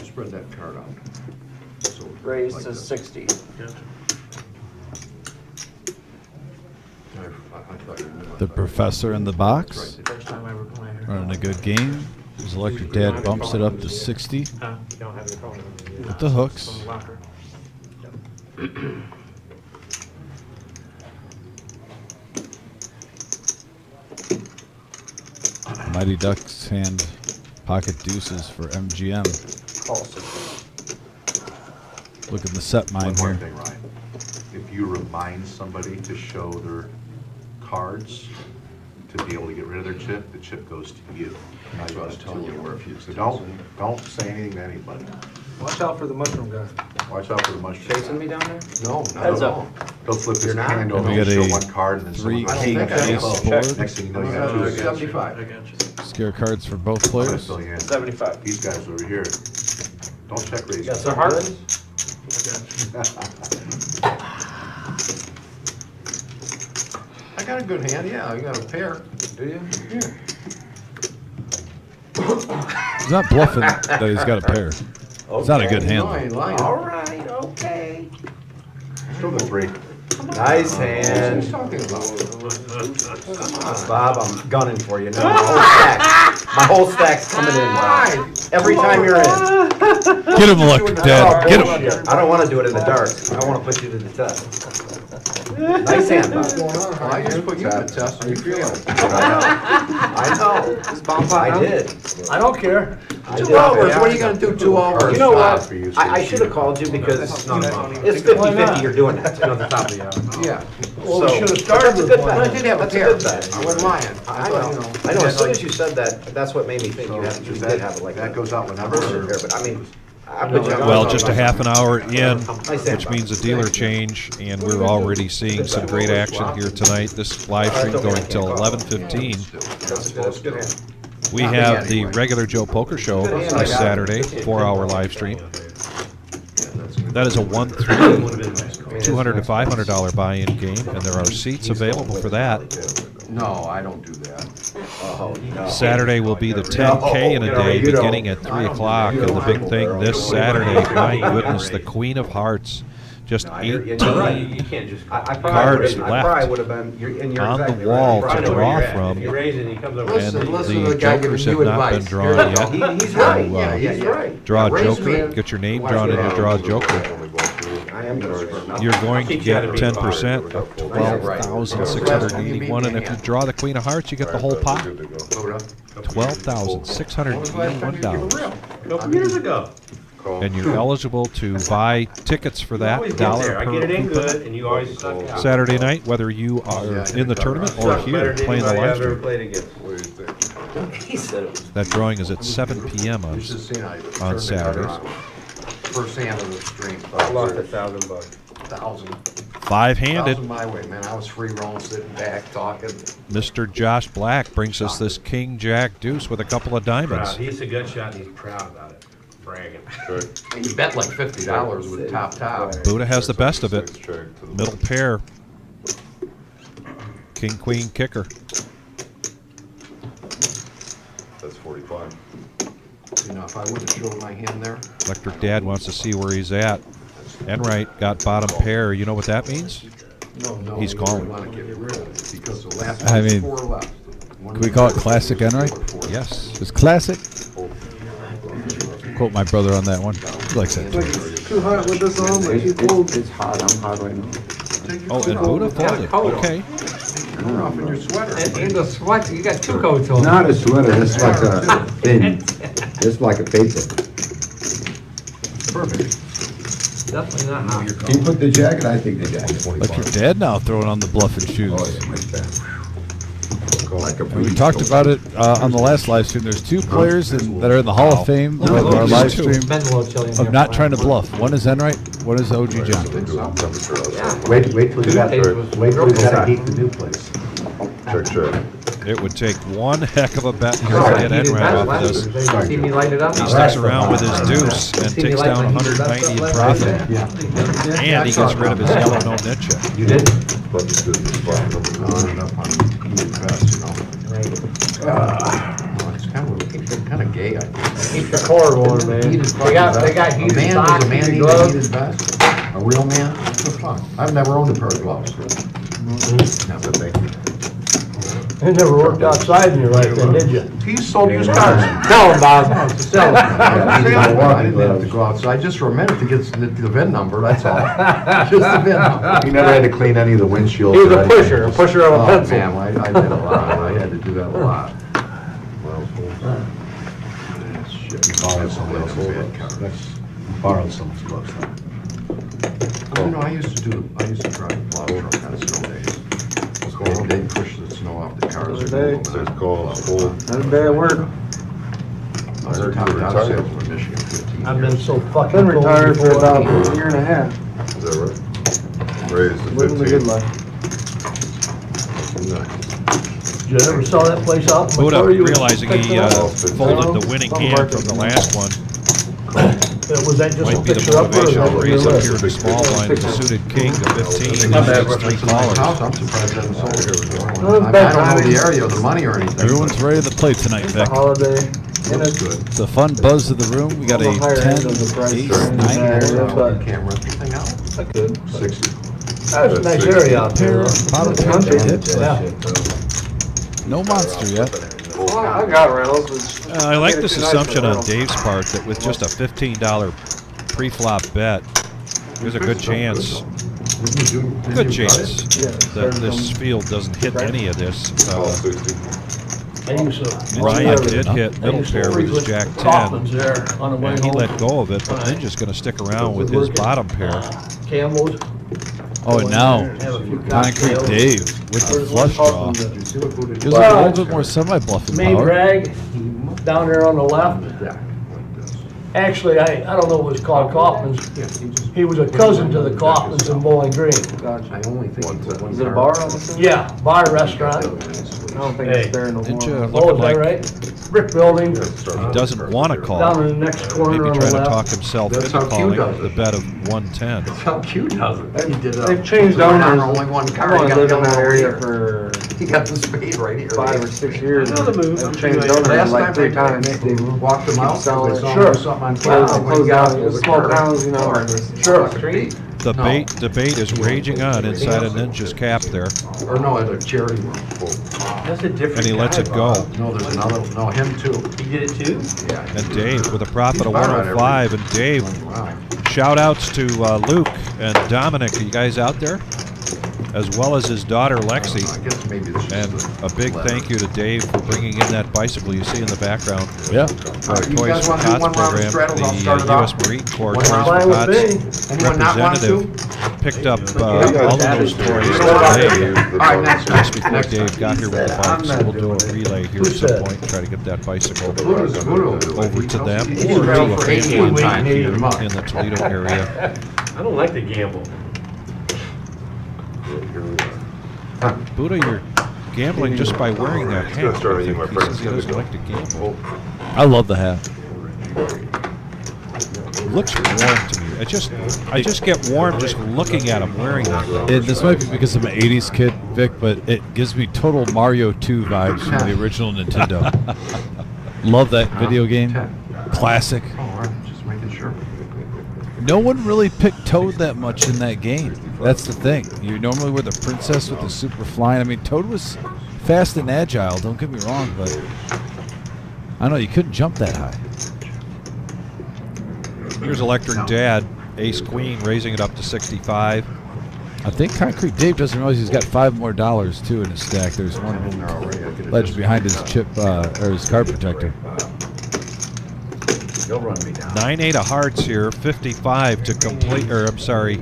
Speaker 5: Spread that card out. So,
Speaker 6: Raised
Speaker 5: like
Speaker 6: to
Speaker 5: this.
Speaker 6: 60.
Speaker 5: I thought you knew.
Speaker 1: The professor in the box.
Speaker 3: First time I ever played here.
Speaker 1: Running a good game. His Electric Dad bumps it up to 60
Speaker 3: You don't have your phone.
Speaker 1: with the hooks.
Speaker 3: From the locker.
Speaker 1: Mighty Ducks hand pocket deuces for MGM.
Speaker 6: Call 60.
Speaker 1: Look at the set
Speaker 7: One
Speaker 1: mine
Speaker 7: more
Speaker 1: here.
Speaker 7: thing, Ryan. If you remind somebody to show their cards to be able to get rid of their chip, the chip goes to you.
Speaker 5: That's what I was telling you, where if you.
Speaker 7: So don't say anything to anybody.
Speaker 3: Watch out for the mushroom guy.
Speaker 7: Watch out for the mushroom.
Speaker 4: Chasing me down there?
Speaker 5: No, not
Speaker 6: Heads
Speaker 5: at
Speaker 6: up.
Speaker 5: all.
Speaker 7: He'll flip his
Speaker 4: You're not?
Speaker 7: hand over
Speaker 1: We
Speaker 7: and
Speaker 1: got
Speaker 7: show
Speaker 1: a
Speaker 7: one card and then
Speaker 1: three
Speaker 7: someone
Speaker 1: king
Speaker 7: else.
Speaker 5: I
Speaker 1: ace
Speaker 5: don't
Speaker 1: board.
Speaker 7: Next thing you know, you got two against.
Speaker 5: 75.
Speaker 1: Scare cards for both
Speaker 7: I'm gonna
Speaker 1: players.
Speaker 7: fill you in.
Speaker 6: 75.
Speaker 7: These guys over here, don't check raise.
Speaker 3: Yes, sir. Heart?
Speaker 5: I got a good hand, yeah, I got a pair.
Speaker 4: Do you?
Speaker 1: He's not bluffing that he's got a pair. It's not a good hand.
Speaker 5: No, I ain't lying.
Speaker 4: All right, okay.
Speaker 7: Show the 3.
Speaker 4: Nice
Speaker 5: What's he
Speaker 4: hand.
Speaker 5: talking about?
Speaker 4: Bob, I'm gunning for you now. My whole stack's coming in, Bob. Every time you're in.
Speaker 1: Get him, Electric Dad. Get him.
Speaker 4: Bullshit. I don't want to do it in the dark. I want to put you to the test. Nice hand, Bob.
Speaker 5: Well, I just put you to the test and you failed.
Speaker 4: I know. I did.
Speaker 3: I don't care.
Speaker 4: I
Speaker 5: 2
Speaker 4: did.
Speaker 5: hours, what are you gonna do 2 hours?
Speaker 4: You know what?
Speaker 7: For you,
Speaker 4: I should have called you because it's 50-50 you're doing that. You know, the top of the hour.
Speaker 5: Yeah.
Speaker 4: Well, we should have started with one.
Speaker 5: I did have a
Speaker 4: That's a
Speaker 5: pair.
Speaker 4: good bet.
Speaker 5: I wasn't lying.
Speaker 4: I
Speaker 5: thought,
Speaker 4: know.
Speaker 5: you
Speaker 4: I know. As
Speaker 5: had
Speaker 4: soon
Speaker 5: like-
Speaker 4: as you said that, that's what made me think you did have it like
Speaker 7: That goes out whenever.
Speaker 4: Here, but I mean, I put you on.
Speaker 2: Well, just a half an hour in,
Speaker 4: Nice hand,
Speaker 2: which
Speaker 4: Bob.
Speaker 2: means a dealer change, and we're already seeing some great action here tonight. This live stream going till 11:15.
Speaker 4: That's a good hand.
Speaker 2: We have the regular Joe Poker Show this Saturday, 4-hour live stream. That is a 1-3, $200 to $500 buy-in game, and there are seats available for that.
Speaker 5: No, I don't do that.
Speaker 4: Oh, no.
Speaker 2: Saturday will be the 10K in a day, beginning at 3 o'clock, and the big thing this Saturday, my goodness, the Queen of Hearts, Just
Speaker 4: No, you're
Speaker 2: 18
Speaker 4: right.
Speaker 3: You can't just.
Speaker 4: I
Speaker 2: Cards
Speaker 4: probably
Speaker 2: left
Speaker 4: would have been, and you're
Speaker 2: on the
Speaker 4: exactly
Speaker 2: wall
Speaker 4: right.
Speaker 2: to
Speaker 3: I know where
Speaker 2: draw
Speaker 3: you're at.
Speaker 2: from.
Speaker 3: If you raise it and he comes over.
Speaker 5: Listen,
Speaker 2: And
Speaker 5: listen
Speaker 2: the
Speaker 5: to the guy
Speaker 2: jokers
Speaker 5: giving
Speaker 2: have
Speaker 5: you
Speaker 2: not been
Speaker 5: advice.
Speaker 2: drawn
Speaker 5: Here you
Speaker 2: yet.
Speaker 5: go.
Speaker 4: He's
Speaker 2: So,
Speaker 4: right,
Speaker 5: He's right.
Speaker 2: Draw a
Speaker 5: Raise
Speaker 2: joker,
Speaker 5: me.
Speaker 2: get your name
Speaker 5: Watch
Speaker 2: drawn,
Speaker 5: it.
Speaker 2: and you draw a joker.
Speaker 4: I am gonna screw up.
Speaker 2: You're going to
Speaker 3: Teach you how to
Speaker 2: get
Speaker 3: be
Speaker 2: 10% of
Speaker 4: Yeah, right.
Speaker 2: 12,681, and if you draw the queen of hearts, you get the whole pot.
Speaker 5: Load up.
Speaker 2: $12,681.
Speaker 3: A couple years ago.
Speaker 2: And you're eligible to buy tickets for
Speaker 3: You
Speaker 2: that
Speaker 3: always get
Speaker 2: $1
Speaker 3: there. I
Speaker 2: per
Speaker 3: get it in
Speaker 2: coupon
Speaker 3: good, and you always suck out.
Speaker 2: Saturday night, whether you are in the tournament or
Speaker 3: Suck better
Speaker 2: here
Speaker 3: than
Speaker 2: playing the
Speaker 3: anybody
Speaker 2: live
Speaker 3: I've ever
Speaker 2: stream.
Speaker 3: played against.
Speaker 7: What do you think?
Speaker 6: He said it was.
Speaker 2: That drawing is at 7 p.m.
Speaker 5: You should have seen how he
Speaker 2: on
Speaker 5: turned the card
Speaker 2: Saturdays.
Speaker 5: around. First hand of the stream.
Speaker 3: I lost $1,000.
Speaker 5: 1,000.
Speaker 2: Five-handed.
Speaker 5: 1,000 my way, man. I was free rolling, sitting back, talking.
Speaker 2: Mr. Josh Black brings us this King Jack Deuce with a couple of
Speaker 3: Proud.
Speaker 2: diamonds.
Speaker 3: He's a good shot, and he's proud about it. Bragging.
Speaker 5: And you bet like $50 with top.
Speaker 2: Buddha has the best of it.
Speaker 7: Six check to the
Speaker 2: Middle pair. King, queen, kicker.
Speaker 7: That's 45.
Speaker 5: You know, if I would have showed my hand there.
Speaker 2: Electric Dad wants to see where he's at. Enright got bottom pair. You know what that means?
Speaker 5: No,
Speaker 2: He's
Speaker 5: you
Speaker 2: calling.
Speaker 5: want to get rid of it because the last
Speaker 1: I
Speaker 5: one was
Speaker 1: mean,
Speaker 5: 4 left.
Speaker 1: Can we call it classic Enright?
Speaker 2: Yes.
Speaker 1: It's classic. Quote my brother on that one. He likes that too.
Speaker 6: Too hot with this on, like you cold. It's hot, I'm hot right now.
Speaker 2: Oh, and Buddha folded. Okay.
Speaker 5: You're off in your sweater.
Speaker 3: And the sweat, you got 2 coats on.
Speaker 8: Not a sweater, it's like a thin, it's like a paper.
Speaker 5: Perfect.
Speaker 3: Definitely not hot.
Speaker 8: You put the jacket, I think the jacket.
Speaker 1: Like your dad now throwing on the Bluffing shoes.
Speaker 8: Oh, yeah, like that. Like a
Speaker 1: And we
Speaker 8: breeze
Speaker 1: talked
Speaker 8: coat.
Speaker 1: about it on the last live stream. There's 2 players that are in the Hall of Fame of our live stream of not trying to bluff. One is Enright, one is OG John.
Speaker 8: Wait till you got, wait till you gotta heat the new place.
Speaker 7: Check.
Speaker 2: It would take one heck of a bet here to get Enright off of this.
Speaker 3: See me light it up?
Speaker 2: He sticks around with his deuce and takes down 190 in profit.
Speaker 8: Yeah.
Speaker 2: And he gets rid of his yellow no-nit check.
Speaker 8: You did?
Speaker 7: But it's good. It's fine.
Speaker 5: On up on heated vest, you know. It's kind of gay, I think.
Speaker 3: Keep the cord warm, man.
Speaker 5: Heated
Speaker 3: They got
Speaker 5: fucking
Speaker 3: heated
Speaker 5: vest.
Speaker 3: socks,
Speaker 5: Does a man
Speaker 3: heated
Speaker 5: need a
Speaker 3: gloves.
Speaker 5: heated vest? A real man? That's for fun. I've never owned a pair of gloves. Never, thank you.
Speaker 9: You never worked outside in your life, then, did you?
Speaker 5: He sold used cars.
Speaker 9: Tell him, Bob. Tell him.
Speaker 5: I didn't have to go outside just for a minute to get the VIN number, that's all. Just the VIN number.
Speaker 8: You never had to clean any of the windshields?
Speaker 9: He was
Speaker 8: or
Speaker 9: a
Speaker 8: anything?
Speaker 9: pusher of a
Speaker 5: Oh,
Speaker 9: pencil.
Speaker 5: man, I did a lot. I had to do that a lot.
Speaker 8: Borrowed somebody else's bad car. Borrowed someone's gloves.
Speaker 5: You know, I used to drive a plow truck on snow days. They'd push the snow off the cars.
Speaker 7: Says call, full.
Speaker 9: That's bad work.
Speaker 5: I was a top dog salesman in Michigan 15
Speaker 9: I've been
Speaker 5: years.
Speaker 9: so fucking cold.
Speaker 6: Retired for about
Speaker 9: before.
Speaker 6: a year and a half,
Speaker 7: Is that right? Raised to
Speaker 6: living the good
Speaker 7: 15.
Speaker 6: life.
Speaker 9: Did you ever sell that place out?
Speaker 2: Buddha,
Speaker 9: before you
Speaker 2: realizing he
Speaker 9: fixed it up?
Speaker 2: folded the winning hand from the last one,
Speaker 9: Was that just a
Speaker 2: might be the
Speaker 9: picture up or?
Speaker 2: motivation to
Speaker 9: was
Speaker 2: raise
Speaker 9: that
Speaker 2: up
Speaker 9: real?
Speaker 2: here to small blind with a suited king to 15.
Speaker 9: Not bad.
Speaker 2: That's 3
Speaker 5: Nice
Speaker 2: callers.
Speaker 5: house, I'm surprised I haven't sold it.
Speaker 9: No,
Speaker 5: I
Speaker 9: it's
Speaker 5: don't know
Speaker 9: bad.
Speaker 5: the area or the money or anything.
Speaker 1: Everyone's ready to play tonight, Vic.
Speaker 6: Holiday, and
Speaker 5: Looks
Speaker 6: it's
Speaker 5: good.
Speaker 1: It's a fun buzz of the room. We got a
Speaker 6: on the higher
Speaker 1: 10,
Speaker 6: end of the price
Speaker 1: 8,
Speaker 6: range
Speaker 1: 9
Speaker 6: there,
Speaker 1: pair.
Speaker 6: but
Speaker 5: You can't rent the thing out?
Speaker 9: I could.
Speaker 5: 60.
Speaker 9: That's a nice area out there.
Speaker 1: Bottom pair,
Speaker 9: Country.
Speaker 1: tips.
Speaker 9: Yeah.
Speaker 1: No monster yet.
Speaker 6: well, I got rentals. It's-
Speaker 2: I like
Speaker 6: made it
Speaker 2: this
Speaker 6: too nice
Speaker 2: assumption
Speaker 6: for
Speaker 2: on
Speaker 6: rentals.
Speaker 2: Dave's part that with just a $15 pre-flop bet, there's a good chance, good chance that this field doesn't hit any of this.
Speaker 7: Call 60.
Speaker 9: I used to.
Speaker 2: Ryan did hit
Speaker 9: I
Speaker 2: middle
Speaker 9: used to
Speaker 2: pair with his
Speaker 9: frequent
Speaker 2: Jack 10,
Speaker 9: Kaufman's there on the way
Speaker 2: and he
Speaker 9: home.
Speaker 2: let go of it, but Ninja's going to stick around with his bottom pair.
Speaker 9: Campbell's.
Speaker 1: Oh, and now
Speaker 9: Have a few
Speaker 1: Concrete
Speaker 9: cocktails.
Speaker 1: Dave with the flush draw.
Speaker 9: Kaufman's,
Speaker 1: Gives him a little bit more semi-bluffing
Speaker 9: Main
Speaker 1: power.
Speaker 9: drag, down there on the left. Actually, I don't know what it was called Kaufman's. He was a cousin to the Kaufman's in Bowling Green.
Speaker 6: Gotcha.
Speaker 5: I only think you put one
Speaker 6: Is it a
Speaker 5: car.
Speaker 6: bar on the side?
Speaker 9: Yeah, bar restaurant.
Speaker 6: I don't think
Speaker 9: Hey.
Speaker 6: it's there no
Speaker 2: Ninja
Speaker 6: more.
Speaker 9: Oh,
Speaker 2: looking
Speaker 9: is that
Speaker 2: like
Speaker 9: right? Brick building,
Speaker 2: he doesn't want to call.
Speaker 9: down in the next corner
Speaker 2: Maybe
Speaker 9: on
Speaker 2: try
Speaker 9: the
Speaker 2: to talk
Speaker 9: left.
Speaker 2: himself
Speaker 5: That's
Speaker 2: into
Speaker 5: how Q
Speaker 2: calling
Speaker 5: does
Speaker 2: the
Speaker 5: it.
Speaker 2: bet of 110.
Speaker 5: That's how Q does it. He did
Speaker 6: They've changed owners.
Speaker 5: Only one car.
Speaker 6: I've
Speaker 5: He
Speaker 6: only
Speaker 5: got
Speaker 6: lived
Speaker 5: the
Speaker 6: in that
Speaker 5: yellow
Speaker 6: area
Speaker 5: here.
Speaker 6: for
Speaker 5: He got the spade right here.
Speaker 6: 5 or 6 years.
Speaker 9: Another move.
Speaker 6: They've changed
Speaker 5: Last
Speaker 6: owners like
Speaker 5: time
Speaker 6: 3
Speaker 5: they
Speaker 6: times. They
Speaker 5: walked him out.
Speaker 6: selling
Speaker 5: they
Speaker 6: it.
Speaker 5: saw him
Speaker 9: Sure.
Speaker 5: do something on
Speaker 6: Well,
Speaker 5: camera.
Speaker 6: closed down. Small towns, you know.
Speaker 9: Sure.
Speaker 5: Street.
Speaker 2: The debate is raging on inside a Ninja's cap there.
Speaker 5: Or no, at a charity room.
Speaker 3: That's a different
Speaker 2: And he lets
Speaker 3: guy,
Speaker 2: it go.
Speaker 3: Bob.
Speaker 5: No, there's another, no, him too.
Speaker 3: He did it too?
Speaker 5: Yeah.
Speaker 2: And Dave with a profit of
Speaker 5: He's about
Speaker 2: 105. And Dave,
Speaker 5: Wow.
Speaker 2: shout outs to Luke and Dominic. Are you guys out there? As well as his daughter Lexi.
Speaker 5: I guess maybe this
Speaker 2: And
Speaker 5: is
Speaker 2: a big thank you to Dave for bringing in that bicycle you see in the background.
Speaker 1: Yeah.
Speaker 2: Our
Speaker 5: You
Speaker 2: Toys
Speaker 5: guys
Speaker 2: for
Speaker 5: wanna do
Speaker 2: Tots
Speaker 5: one round of
Speaker 2: program.
Speaker 5: straddles? I'll
Speaker 2: The
Speaker 5: start it
Speaker 2: U.S.
Speaker 5: off.
Speaker 2: Marine Corps
Speaker 5: One
Speaker 2: Toys
Speaker 5: round.
Speaker 2: for
Speaker 9: Fine with
Speaker 2: Tots
Speaker 9: me.
Speaker 5: Anyone not want to?
Speaker 2: representative picked up all
Speaker 4: got
Speaker 2: of those
Speaker 4: that.
Speaker 2: toys
Speaker 5: All
Speaker 2: today.
Speaker 5: right, next
Speaker 2: Just before
Speaker 5: next
Speaker 2: Dave got here with the bike, so we'll do a
Speaker 4: doing it.
Speaker 2: relay here
Speaker 9: Who
Speaker 2: at some
Speaker 9: said?
Speaker 2: point and try to get that bicycle
Speaker 5: Buddha will do it.
Speaker 2: over to them
Speaker 5: He
Speaker 2: or to a
Speaker 5: straddled for
Speaker 2: family
Speaker 5: 18 times,
Speaker 9: weeks.
Speaker 5: beat him up.
Speaker 2: in the Toledo area.
Speaker 3: I don't like to gamble.
Speaker 2: Buddha, you're gambling just by wearing that hat.
Speaker 7: gonna start
Speaker 2: I
Speaker 7: eating
Speaker 2: think.
Speaker 7: my
Speaker 2: He
Speaker 7: friends.
Speaker 2: says he doesn't like to gamble.
Speaker 1: I love the hat.
Speaker 2: It looks warm to me. I just get warm just looking at him wearing that.
Speaker 1: This might be because I'm an 80s kid, Vic, but it gives me total Mario 2 vibes from the original Nintendo. Love that video game. Classic.
Speaker 5: Oh, all right, just making sure.
Speaker 1: No one really picked Toad that much in that game. That's the thing. You normally were the princess with the super flying. I mean, Toad was fast and agile, don't get me wrong, but I don't know, you couldn't jump that high.
Speaker 2: Here's Electric Dad, Ace Queen, raising it up to 65.
Speaker 1: I think Concrete Dave doesn't realize he's got $5 more too in his stack. There's one ledge behind his chip or his card protector.
Speaker 4: You'll run me down.
Speaker 2: 9-8 of hearts here, 55 to complete, or I'm sorry,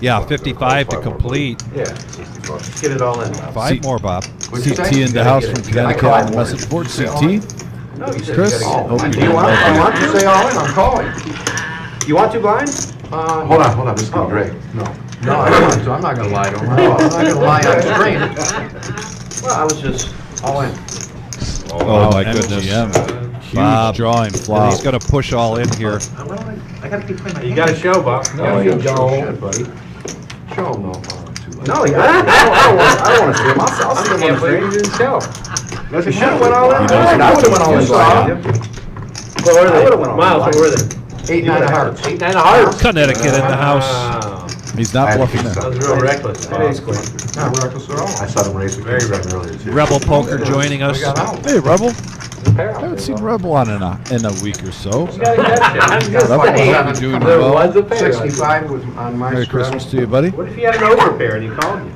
Speaker 2: yeah, 55 to complete.
Speaker 4: Yeah, let's get it all in.
Speaker 2: 5 more, Bob.
Speaker 5: What'd you
Speaker 1: CT
Speaker 5: say?
Speaker 1: in the house from Connecticut on the message board. CT?
Speaker 4: No, you said
Speaker 1: Chris?
Speaker 4: you gotta
Speaker 1: Hope
Speaker 4: get it.
Speaker 1: you're doing
Speaker 4: I
Speaker 1: well.
Speaker 4: want to say all in, I'm calling. You want to blind?
Speaker 5: Hold on, this is gonna be great. No, I don't want to, I'm not gonna lie to him. I'm not gonna lie on screen.
Speaker 4: Well, I was just
Speaker 5: All in.
Speaker 2: Oh, my goodness.
Speaker 1: MGM. Huge
Speaker 2: Bob.
Speaker 1: drawing
Speaker 2: And
Speaker 1: flop.
Speaker 2: he's going to push all in here.
Speaker 4: I gotta keep playing my
Speaker 3: You got a show, Bob.
Speaker 9: No, you don't.
Speaker 5: Shit, buddy. Show him, no.
Speaker 4: No, I don't want to see him. I'll see him on the
Speaker 3: Can't believe you
Speaker 4: screen.
Speaker 3: didn't show.
Speaker 4: You should have went all in.
Speaker 1: He knows
Speaker 4: I would have went all in.
Speaker 1: what
Speaker 3: What were
Speaker 4: I
Speaker 3: they?
Speaker 4: would've went on
Speaker 3: Miles, what were they?
Speaker 5: 8-9 of hearts.
Speaker 3: 8-9 of hearts.
Speaker 2: Connecticut in the house.
Speaker 3: Wow.
Speaker 1: He's not bluffing
Speaker 3: That
Speaker 1: there.
Speaker 3: was real reckless. Bob.
Speaker 4: Today's quick.
Speaker 5: Not reckless at all.
Speaker 7: I saw them race
Speaker 3: Very
Speaker 7: against them earlier too.
Speaker 2: Rebel Poker joining us.
Speaker 5: We got out.
Speaker 1: Hey, Rebel. I
Speaker 3: Apparently.
Speaker 1: haven't seen Rebel on in a week or so.
Speaker 3: You gotta catch it. I'm just
Speaker 1: Rebel, I
Speaker 3: saying.
Speaker 1: hope you're doing
Speaker 3: There
Speaker 1: well.
Speaker 3: was a pair.
Speaker 5: 65 was on my
Speaker 1: Merry
Speaker 5: straddle.
Speaker 1: Christmas to you, buddy.
Speaker 3: What if you had an overpair and he called you?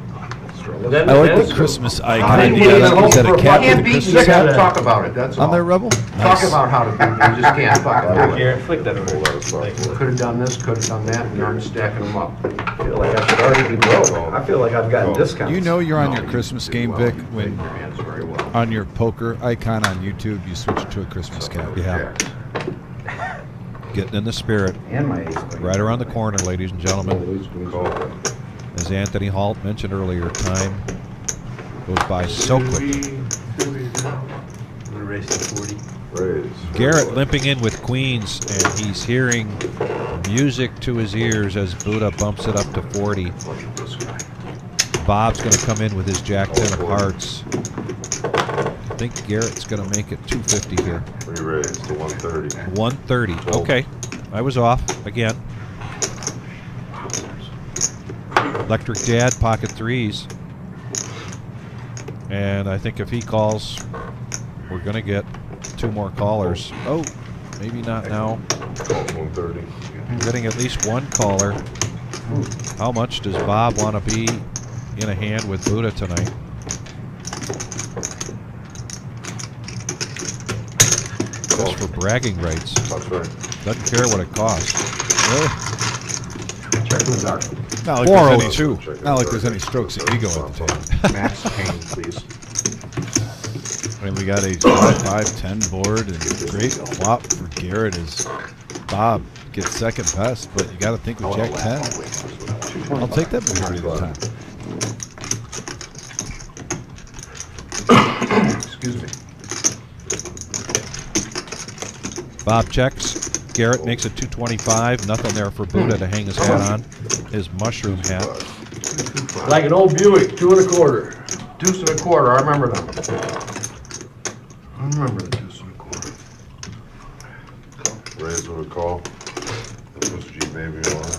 Speaker 3: Then
Speaker 1: I like
Speaker 3: that's
Speaker 1: the Christmas
Speaker 5: I
Speaker 1: icon.
Speaker 5: didn't
Speaker 1: You
Speaker 5: get
Speaker 1: got
Speaker 5: it.
Speaker 1: a- is that a cat
Speaker 5: Can't
Speaker 1: with a
Speaker 5: beat
Speaker 1: Christmas
Speaker 5: six,
Speaker 1: hat
Speaker 5: talk about it, that's all.
Speaker 1: on there, Rebel?
Speaker 5: Talk
Speaker 1: Nice.
Speaker 5: about how to do it, you just can't fucking do it.
Speaker 3: Here, flick that over.
Speaker 5: Could have done this, could have done that, and now I'm stacking them up.
Speaker 4: I feel like I should already be broke. I feel like I've gotten discounts.
Speaker 1: You know you're on your Christmas game, Vic, when
Speaker 5: Your hands very well.
Speaker 1: on your poker icon on YouTube, you switch it to a Christmas cap.
Speaker 2: Yeah. Getting in the spirit.
Speaker 4: And my ace.
Speaker 2: Right around the corner, ladies and gentlemen. As Anthony Halt mentioned earlier, time goes by so quick.
Speaker 3: I'm gonna race to 40.
Speaker 2: Garrett limping in with queens, and he's hearing music to his ears as Buddha bumps it up to 40. Bob's going to come in with his Jack 10 of hearts. I think Garrett's going to make it 250 here.
Speaker 7: Re-raised to 130.
Speaker 2: 130. Okay, I was off again. Electric Dad, pocket threes. And I think if he calls, we're going to get 2 more callers. Oh, maybe not now.
Speaker 7: 130.
Speaker 2: We're getting at least 1 caller. How much does Bob want to be in a hand with Buddha tonight? Just for bragging rights.
Speaker 7: That's right.
Speaker 2: Doesn't care what it costs.
Speaker 5: Check in the dark.
Speaker 1: Not like there's any,
Speaker 2: 402.
Speaker 1: not like there's any strokes of ego at the table.
Speaker 7: Max Payne, please.
Speaker 1: I mean, we got a 5-10 board and great flop for Garrett as Bob gets second best, but you got to think with Jack 10. I'll take that majority of the time.
Speaker 5: Excuse me.
Speaker 2: Bob checks. Garrett makes it 225. Nothing there for Buddha to hang his hat on. His mushroom hat.
Speaker 9: Like an old Buick, 2 1/4.
Speaker 5: Deuce and a quarter, I remember them. I remember the deuce and a quarter.
Speaker 7: Raise with a call. Push G baby on.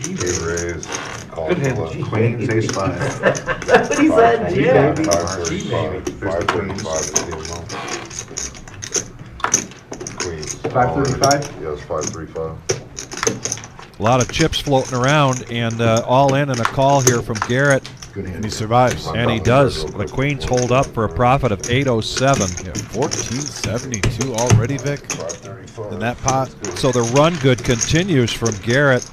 Speaker 5: He raised, called the Queens ace five.
Speaker 3: That's what he said, yeah.
Speaker 5: 535? Yes, 535.
Speaker 2: A lot of chips floating around, and all in, and a call here from Garrett.
Speaker 1: And he survives.
Speaker 2: And he does. The Queens hold up for a profit of 807.
Speaker 1: Yeah, 1472 already, Vic, in that pot.
Speaker 2: So the run good continues from Garrett.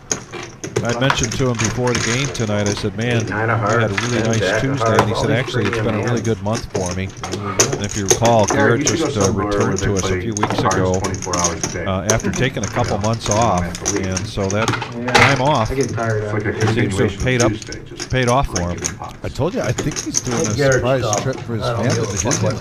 Speaker 2: I mentioned to him before the game tonight, I said, man, we had a really nice Tuesday, and he said, actually, it's been a really good month for me. And if you recall, Garrett just returned to us a few weeks ago after taking a couple months off, and so that time off seems to have paid off for him.
Speaker 1: I told you, I think he's doing a surprise trip for his family to Disney. I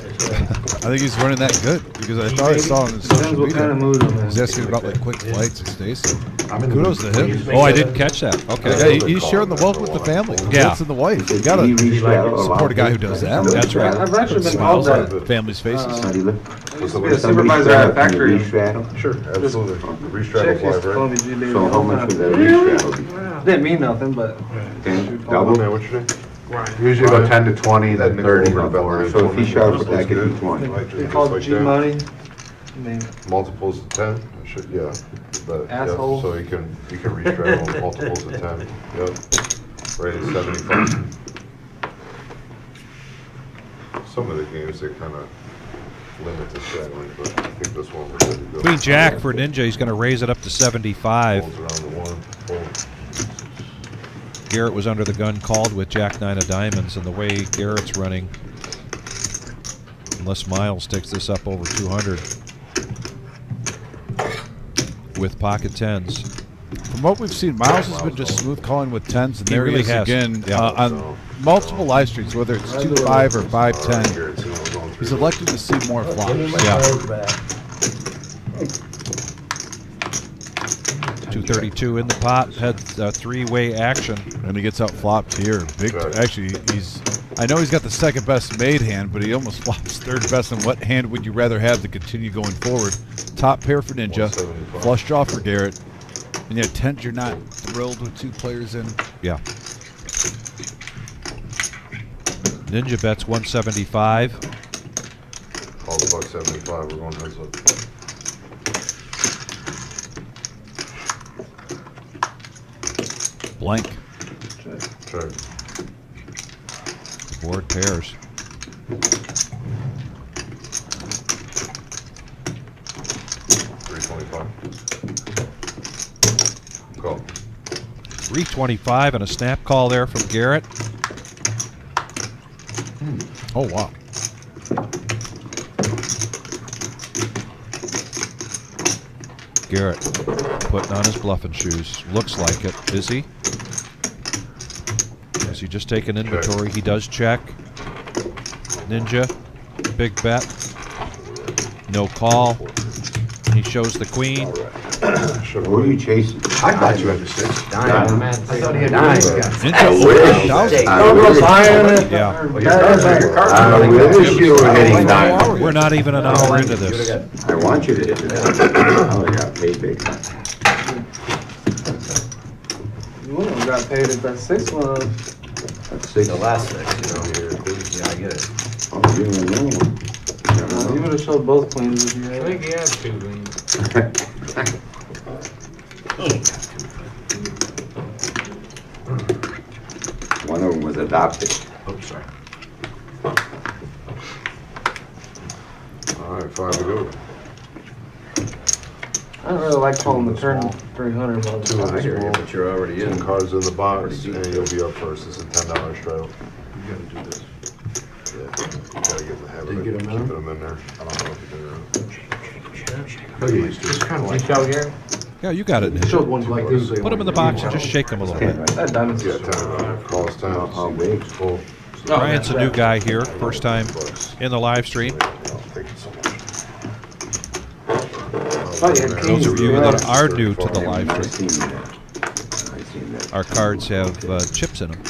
Speaker 1: think he's running that good, because I thought I saw him on social media. He's asking about like quick flights and stays. Kudos to him.
Speaker 2: Oh, I didn't catch that. Okay.
Speaker 1: Yeah, he's sharing the wealth with the family.
Speaker 2: Yeah.
Speaker 1: And the wife. You gotta support a guy who does that.
Speaker 2: That's right.
Speaker 6: I've actually been
Speaker 1: Smiles
Speaker 6: called
Speaker 1: on families' faces.
Speaker 6: be a supervisor at a factory.
Speaker 5: Sure, absolutely. Restraddle fly, right?
Speaker 6: So how much would that restraddle be? Didn't mean nothing, but.
Speaker 5: Double, man, what's your name? Usually about 10 to 20, then 30 for the
Speaker 6: So if he shows that, could be 20.
Speaker 5: They
Speaker 6: called G money.
Speaker 5: Multiples of 10, should, yeah. But, yeah,
Speaker 6: Asshole.
Speaker 5: so you can restraddle multiples of 10, yep. Rated 75. Some of the games, they kind of limit the straddling, but I think this one we're good to go.
Speaker 2: Queen Jack for Ninja, he's going to raise it up to 75.
Speaker 5: Folds around the one, fold.
Speaker 2: Garrett was under the gun called with Jack 9 of diamonds, and the way Garrett's running, unless Miles takes this up over 200 with pocket tens.
Speaker 1: From what we've seen, Miles has been just smooth calling with tens, and there
Speaker 2: really
Speaker 1: he is
Speaker 2: has.
Speaker 1: again on multiple live streams, whether it's 2-5 or 5-10. He's elected to see more flops.
Speaker 2: Yeah. 232 in the pot, had three-way action.
Speaker 1: And he gets out flopped here. Big. Actually, I know he's got the second best made hand, but he almost flops third best. And what hand would you rather have to continue going forward? Top pair for Ninja, flush draw for Garrett, and yet tens you're not thrilled with two players in.
Speaker 2: Yeah. Ninja bets 175.
Speaker 5: Call the buck 75, we're going heads up.
Speaker 1: Blank.
Speaker 5: Check.
Speaker 2: Board pairs.
Speaker 5: Go.
Speaker 2: 325 and a snap call there from Garrett.
Speaker 1: Oh, wow.
Speaker 2: Garrett putting on his bluffing shoes. Looks like it. Is he? Is he just taking inventory? He does check. Ninja, big bet. No call. He shows the queen.
Speaker 6: Who are you chasing?
Speaker 5: I thought you had the 6.
Speaker 4: Dime.
Speaker 3: I thought he had
Speaker 4: Dime.
Speaker 1: Ninja over 1,000.
Speaker 2: Yeah.
Speaker 6: I wish you were hitting dimes.
Speaker 2: We're not even an hour into this.
Speaker 6: I want you to hit it. Oh, I got paid big time.
Speaker 9: You wouldn't have got paid if that 6 was.
Speaker 6: That's 6.
Speaker 4: The last 6, Yeah, I get it.
Speaker 6: Oh, you're a new one.
Speaker 9: You would have showed both queens if you
Speaker 3: I
Speaker 9: had.
Speaker 3: think he has 2 wings.
Speaker 6: One of them was adopted.
Speaker 5: Oops, sorry. All right, 5 to go.
Speaker 9: I don't really like calling the turn 300, but
Speaker 5: Two of
Speaker 4: I hear you,
Speaker 5: this
Speaker 4: but you're already
Speaker 5: 10
Speaker 4: in.
Speaker 5: cards in the box, and you'll be up first. It's a $10 straddle.
Speaker 7: You gotta do this.
Speaker 5: Yeah, you gotta get in the habit
Speaker 7: Did you
Speaker 5: of
Speaker 7: get 'em in?
Speaker 5: keeping them in there. I don't know if you did or not.
Speaker 7: It's kind of like.
Speaker 3: You show here?
Speaker 2: Yeah, you got it, Ninja.
Speaker 7: Showed one like this.
Speaker 2: Put him in the box and just shake him a little bit.
Speaker 9: that diamond's
Speaker 5: Yeah, 10. Call us 10.
Speaker 6: How big?
Speaker 5: Full.
Speaker 2: Bryant's a new guy here, first time in the live stream.
Speaker 5: Thank you so much.
Speaker 2: Those of you that are new to the live
Speaker 6: I
Speaker 2: stream,
Speaker 6: seen that. I seen that.
Speaker 2: our cards have chips in them,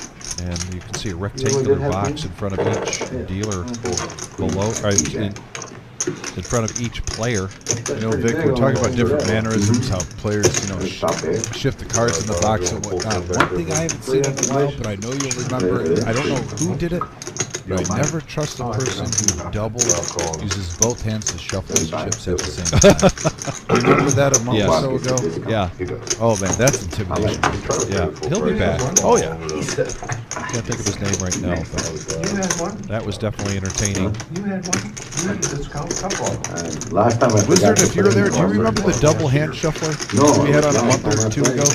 Speaker 2: and you can see a rectangular box in front of each dealer below. in front of each player.
Speaker 1: You know, Vic, we're talking about different mannerisms, how players, you know, shift the cards in the box and whatnot. One thing I haven't seen in a while, but I know you'll remember, I don't know who did it, but I never trust a person who uses both hands to shuffle his chips at the same time. You remember that a month or so ago?
Speaker 2: Yeah.
Speaker 1: Oh, man, that's intimidation.
Speaker 2: Yeah. He'll be back.
Speaker 1: Oh, yeah.
Speaker 2: Can't think of his name right now, but
Speaker 5: You had one?
Speaker 2: that was definitely entertaining.
Speaker 5: You had one? You had a discount couple of them.
Speaker 6: Last time I
Speaker 1: Wizard, if you were there, do you remember the double hand shuffler
Speaker 6: No,
Speaker 1: we had on a
Speaker 6: no,
Speaker 1: month or
Speaker 6: no,
Speaker 1: two
Speaker 6: no.
Speaker 1: ago?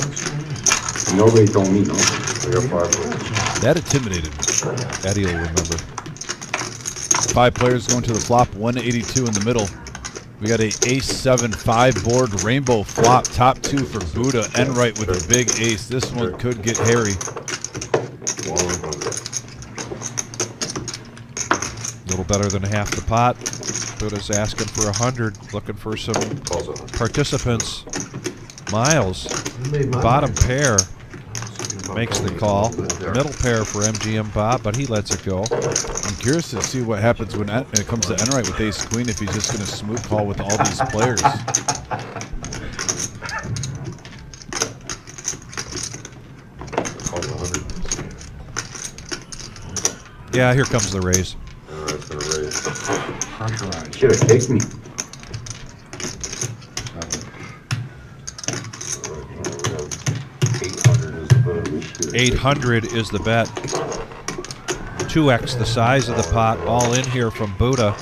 Speaker 6: Nobody told me, no.
Speaker 1: That intimidated me. Eddie will remember. 5 players going to the flop, 182 in the middle. We got a ace-7 5-board rainbow flop, top 2 for Buddha. Enright with a big ace. This one could get hairy.
Speaker 2: A little better than half the pot. Buddha's asking for 100, looking for some participants. Miles, bottom pair, makes the call. Middle pair for MGM Bob, but he lets it go.
Speaker 1: I'm curious to see what happens when it comes to Enright with ace-queen, if he's just going to smooth call with all these players.
Speaker 2: Yeah, here comes the raise.
Speaker 6: Should have kicked me.
Speaker 2: 800 is the bet. 2x the size of the pot, all in here from Buddha.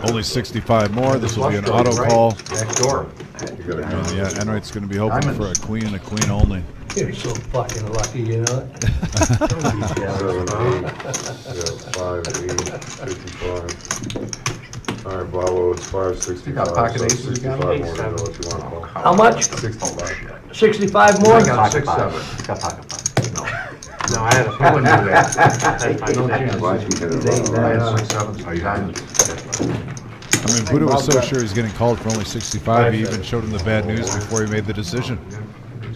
Speaker 1: Only 65 more. This will be an auto call.
Speaker 5: Next door.
Speaker 1: Yeah, Enright's going to be hoping for a queen and a queen only.
Speaker 9: You're so fucking lucky, you know it?
Speaker 5: 7, 8, 5, 8, 55. All right, Bravo, it's 565. You got pocket aces again? 65 more than what you want to call.
Speaker 9: How much?
Speaker 5: 65.
Speaker 9: 65 more?
Speaker 5: I got 6, 7.
Speaker 3: Got pocket five. No, I had a
Speaker 5: I wouldn't do that.
Speaker 3: No chance.
Speaker 6: Watch me hit it
Speaker 5: I
Speaker 6: wrong.
Speaker 5: had 6, 7, so you diamonds.
Speaker 1: I mean, Buddha was so sure he's getting called for only 65, he even showed him the bad news before he made the decision.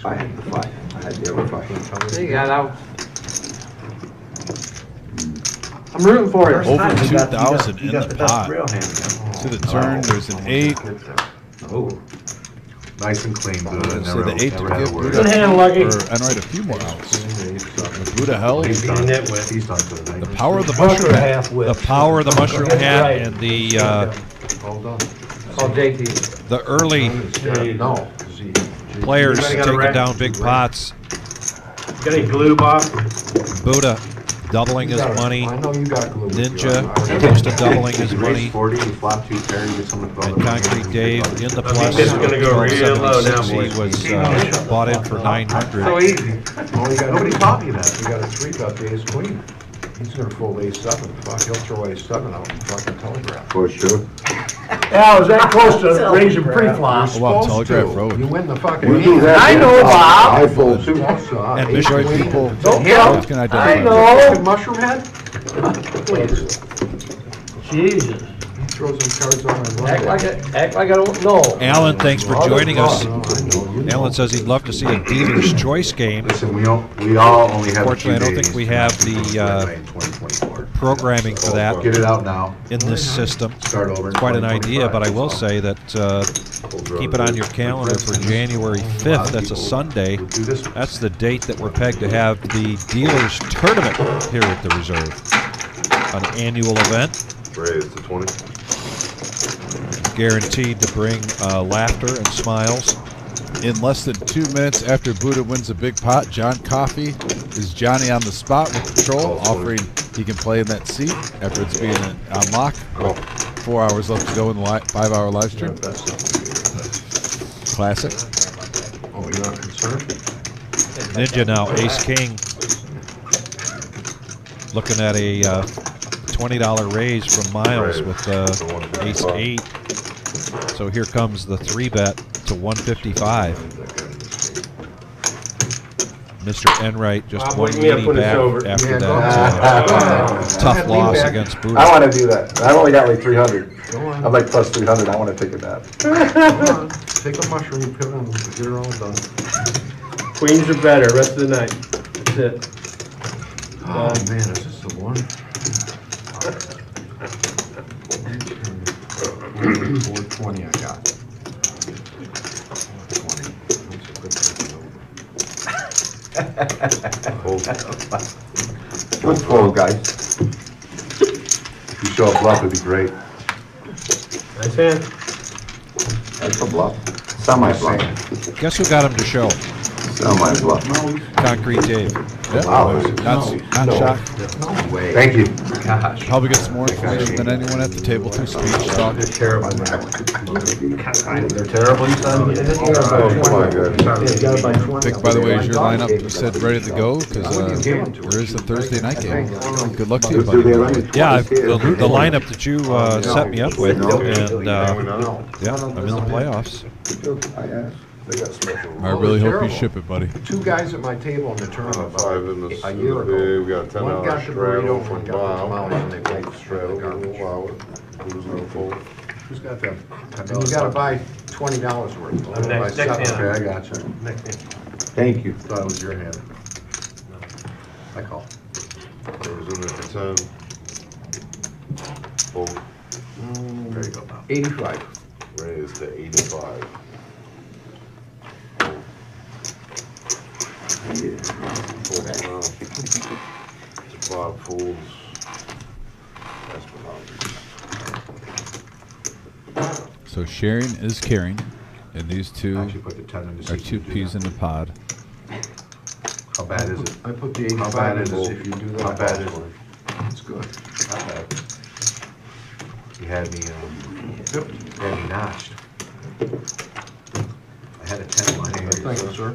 Speaker 6: I had the 5. I had the other 5.
Speaker 3: There you got out. I'm rooting for you.
Speaker 1: Over 2,000 in the pot. To the turn, there's an 8.
Speaker 7: Nice and clean, Buddha.
Speaker 1: So the 8 to
Speaker 7: never had
Speaker 1: give
Speaker 7: a word.
Speaker 9: Good
Speaker 1: Buddha
Speaker 9: hand, Lucky.
Speaker 1: or Enright a few more outs. With Buddha held,
Speaker 7: He's done.
Speaker 3: Nitwit.
Speaker 7: He's done for the night.
Speaker 1: the power of the
Speaker 9: Mushroom
Speaker 1: mushroom hat.
Speaker 9: half whip.
Speaker 2: The power of the mushroom
Speaker 9: That's
Speaker 2: hat
Speaker 9: right.
Speaker 2: and the
Speaker 5: Hold on.
Speaker 3: Call JT.
Speaker 2: early
Speaker 5: No, 'cause he.
Speaker 2: players
Speaker 3: Anybody got a
Speaker 2: taking
Speaker 3: rack?
Speaker 2: down big pots.
Speaker 3: Got any glue, Bob?
Speaker 2: Buddha doubling his money.
Speaker 5: I know you got glue.
Speaker 2: Ninja close to doubling his
Speaker 7: You raise
Speaker 2: money.
Speaker 7: 40, you flop 2 pair, you get someone to
Speaker 2: And Concrete Dave in the plus.
Speaker 3: This is gonna go real low now,
Speaker 2: 76.
Speaker 3: boys.
Speaker 2: He was bought in for 900.
Speaker 3: So easy.
Speaker 7: Nobody taught me that.
Speaker 5: You got a 3 bet the ace queen. He's gonna fold ace-7. Fuck, he'll throw ace-7 out and fucking telegraph.
Speaker 6: For sure.
Speaker 9: Yeah, I was that close to raising pre-flop.
Speaker 1: Oh, wow,
Speaker 5: Supposed
Speaker 1: Telegraph
Speaker 5: to.
Speaker 1: Road.
Speaker 5: You win the fucking
Speaker 6: We do
Speaker 5: game.
Speaker 6: that.
Speaker 9: I know, Bob.
Speaker 6: I fold too.
Speaker 2: And
Speaker 1: Detroit
Speaker 2: Michigan
Speaker 1: people
Speaker 9: Don't
Speaker 1: both can
Speaker 9: I
Speaker 1: identify.
Speaker 9: know.
Speaker 5: Fucking mushroom head?
Speaker 9: Jesus.
Speaker 5: He throws them cards on his
Speaker 9: Act like I don't know.
Speaker 2: Alan, thanks for joining us.
Speaker 5: No, I know. You know.
Speaker 2: Alan says he'd love to see a dealer's choice game.
Speaker 7: Listen, we all only have a few
Speaker 2: Fortunately, I don't think
Speaker 7: days
Speaker 2: we
Speaker 7: to
Speaker 2: have
Speaker 7: have
Speaker 2: the,
Speaker 7: in 2024.
Speaker 2: Programming for that
Speaker 7: Get it out now.
Speaker 2: in this system.
Speaker 7: Start over. in
Speaker 2: It's quite an
Speaker 7: 2025,
Speaker 2: idea, but I will
Speaker 7: so
Speaker 2: say that keep it on your calendar for January 5th. That's a Sunday.
Speaker 7: we'll do this.
Speaker 2: That's the date that we're pegged to have the dealers tournament here at the Reserve. An annual event
Speaker 5: Raise to 20.
Speaker 2: guaranteed to bring laughter and smiles.
Speaker 1: In less than 2 minutes after Buddha wins a big pot, John Coffey is Johnny on the spot with control, offering he can play in that seat after it's being unlocked. 4 hours left to go in the 5-hour live stream. Classic.
Speaker 5: Oh, you're not concerned?
Speaker 2: Ninja now, ace king. Looking at a $20 raise from Miles with ace 8. So here comes the 3-bet to 155. Mr. Enright just
Speaker 3: Bob,
Speaker 2: one
Speaker 3: wake me up
Speaker 2: meaty
Speaker 3: when it's
Speaker 2: back
Speaker 3: over.
Speaker 2: after
Speaker 5: Yeah,
Speaker 2: that tough loss against Buddha.
Speaker 6: I want to do that. I've only got like 300.
Speaker 5: Go on.
Speaker 6: I'm like plus 300. I want to take a nap.
Speaker 5: Come on. Take a mushroom pill and get her all done.
Speaker 3: Queens are better, rest of the night. That's it.
Speaker 5: Oh, man, is this the one? 420 I got. 420. That's a good thing.
Speaker 6: Good throw, guys.
Speaker 7: If you show a bluff, it'd be great.
Speaker 3: Nice hand.
Speaker 6: That's a bluff. Semi-bluff.
Speaker 2: Guess who got him to show?
Speaker 6: Semi-bluff.
Speaker 2: Concrete Dave.
Speaker 6: Wow.
Speaker 1: Not shocked.
Speaker 5: No way.
Speaker 7: Thank you.
Speaker 5: Gosh.
Speaker 1: Probably gets more information than anyone at the table through speech. Talk.
Speaker 5: They're terrible. They're terrible.
Speaker 7: Oh, my God.
Speaker 1: Vic, by the way, is your lineup you said ready to go? Because there is a Thursday night game. Good luck to you, buddy.
Speaker 2: Yeah, the lineup that you set me up with, and yeah, I'm in the playoffs.
Speaker 5: They got special.
Speaker 1: I really hope you ship it, buddy.
Speaker 5: Two guys at my table in the tournament about
Speaker 7: Five in the
Speaker 5: a year ago.
Speaker 7: we got $10
Speaker 5: One got the
Speaker 7: straddle
Speaker 5: burrito,
Speaker 7: from
Speaker 5: one got the
Speaker 7: Bob.
Speaker 5: tamales, and they both
Speaker 7: Straddle,
Speaker 5: straddle
Speaker 7: we'll
Speaker 5: garbage.
Speaker 7: allow it. Who's gonna fold?
Speaker 5: Who's got them? And you gotta buy $20 worth.
Speaker 3: I'm next hand.
Speaker 7: Okay, I got you.
Speaker 3: Next hand.
Speaker 6: Thank you.
Speaker 5: Thought it was your hand. I call.
Speaker 7: Goes in there for 10. Fold.
Speaker 5: There you go now. 85.
Speaker 7: Raise to 85. Fold now. Bob folds. That's Bob.
Speaker 1: So sharing is caring, and these two
Speaker 5: Actually put the 10 in the
Speaker 1: are two peas in the pod.
Speaker 7: How bad is it?
Speaker 5: I put the
Speaker 7: How
Speaker 5: 85
Speaker 7: bad
Speaker 5: in
Speaker 7: is
Speaker 5: this
Speaker 7: it?
Speaker 5: if you do that.
Speaker 7: How bad is it?
Speaker 5: It's good.
Speaker 7: Not bad. You had me,
Speaker 5: Had me notched.
Speaker 7: I had a 10 in my hand.
Speaker 5: Thank you, sir.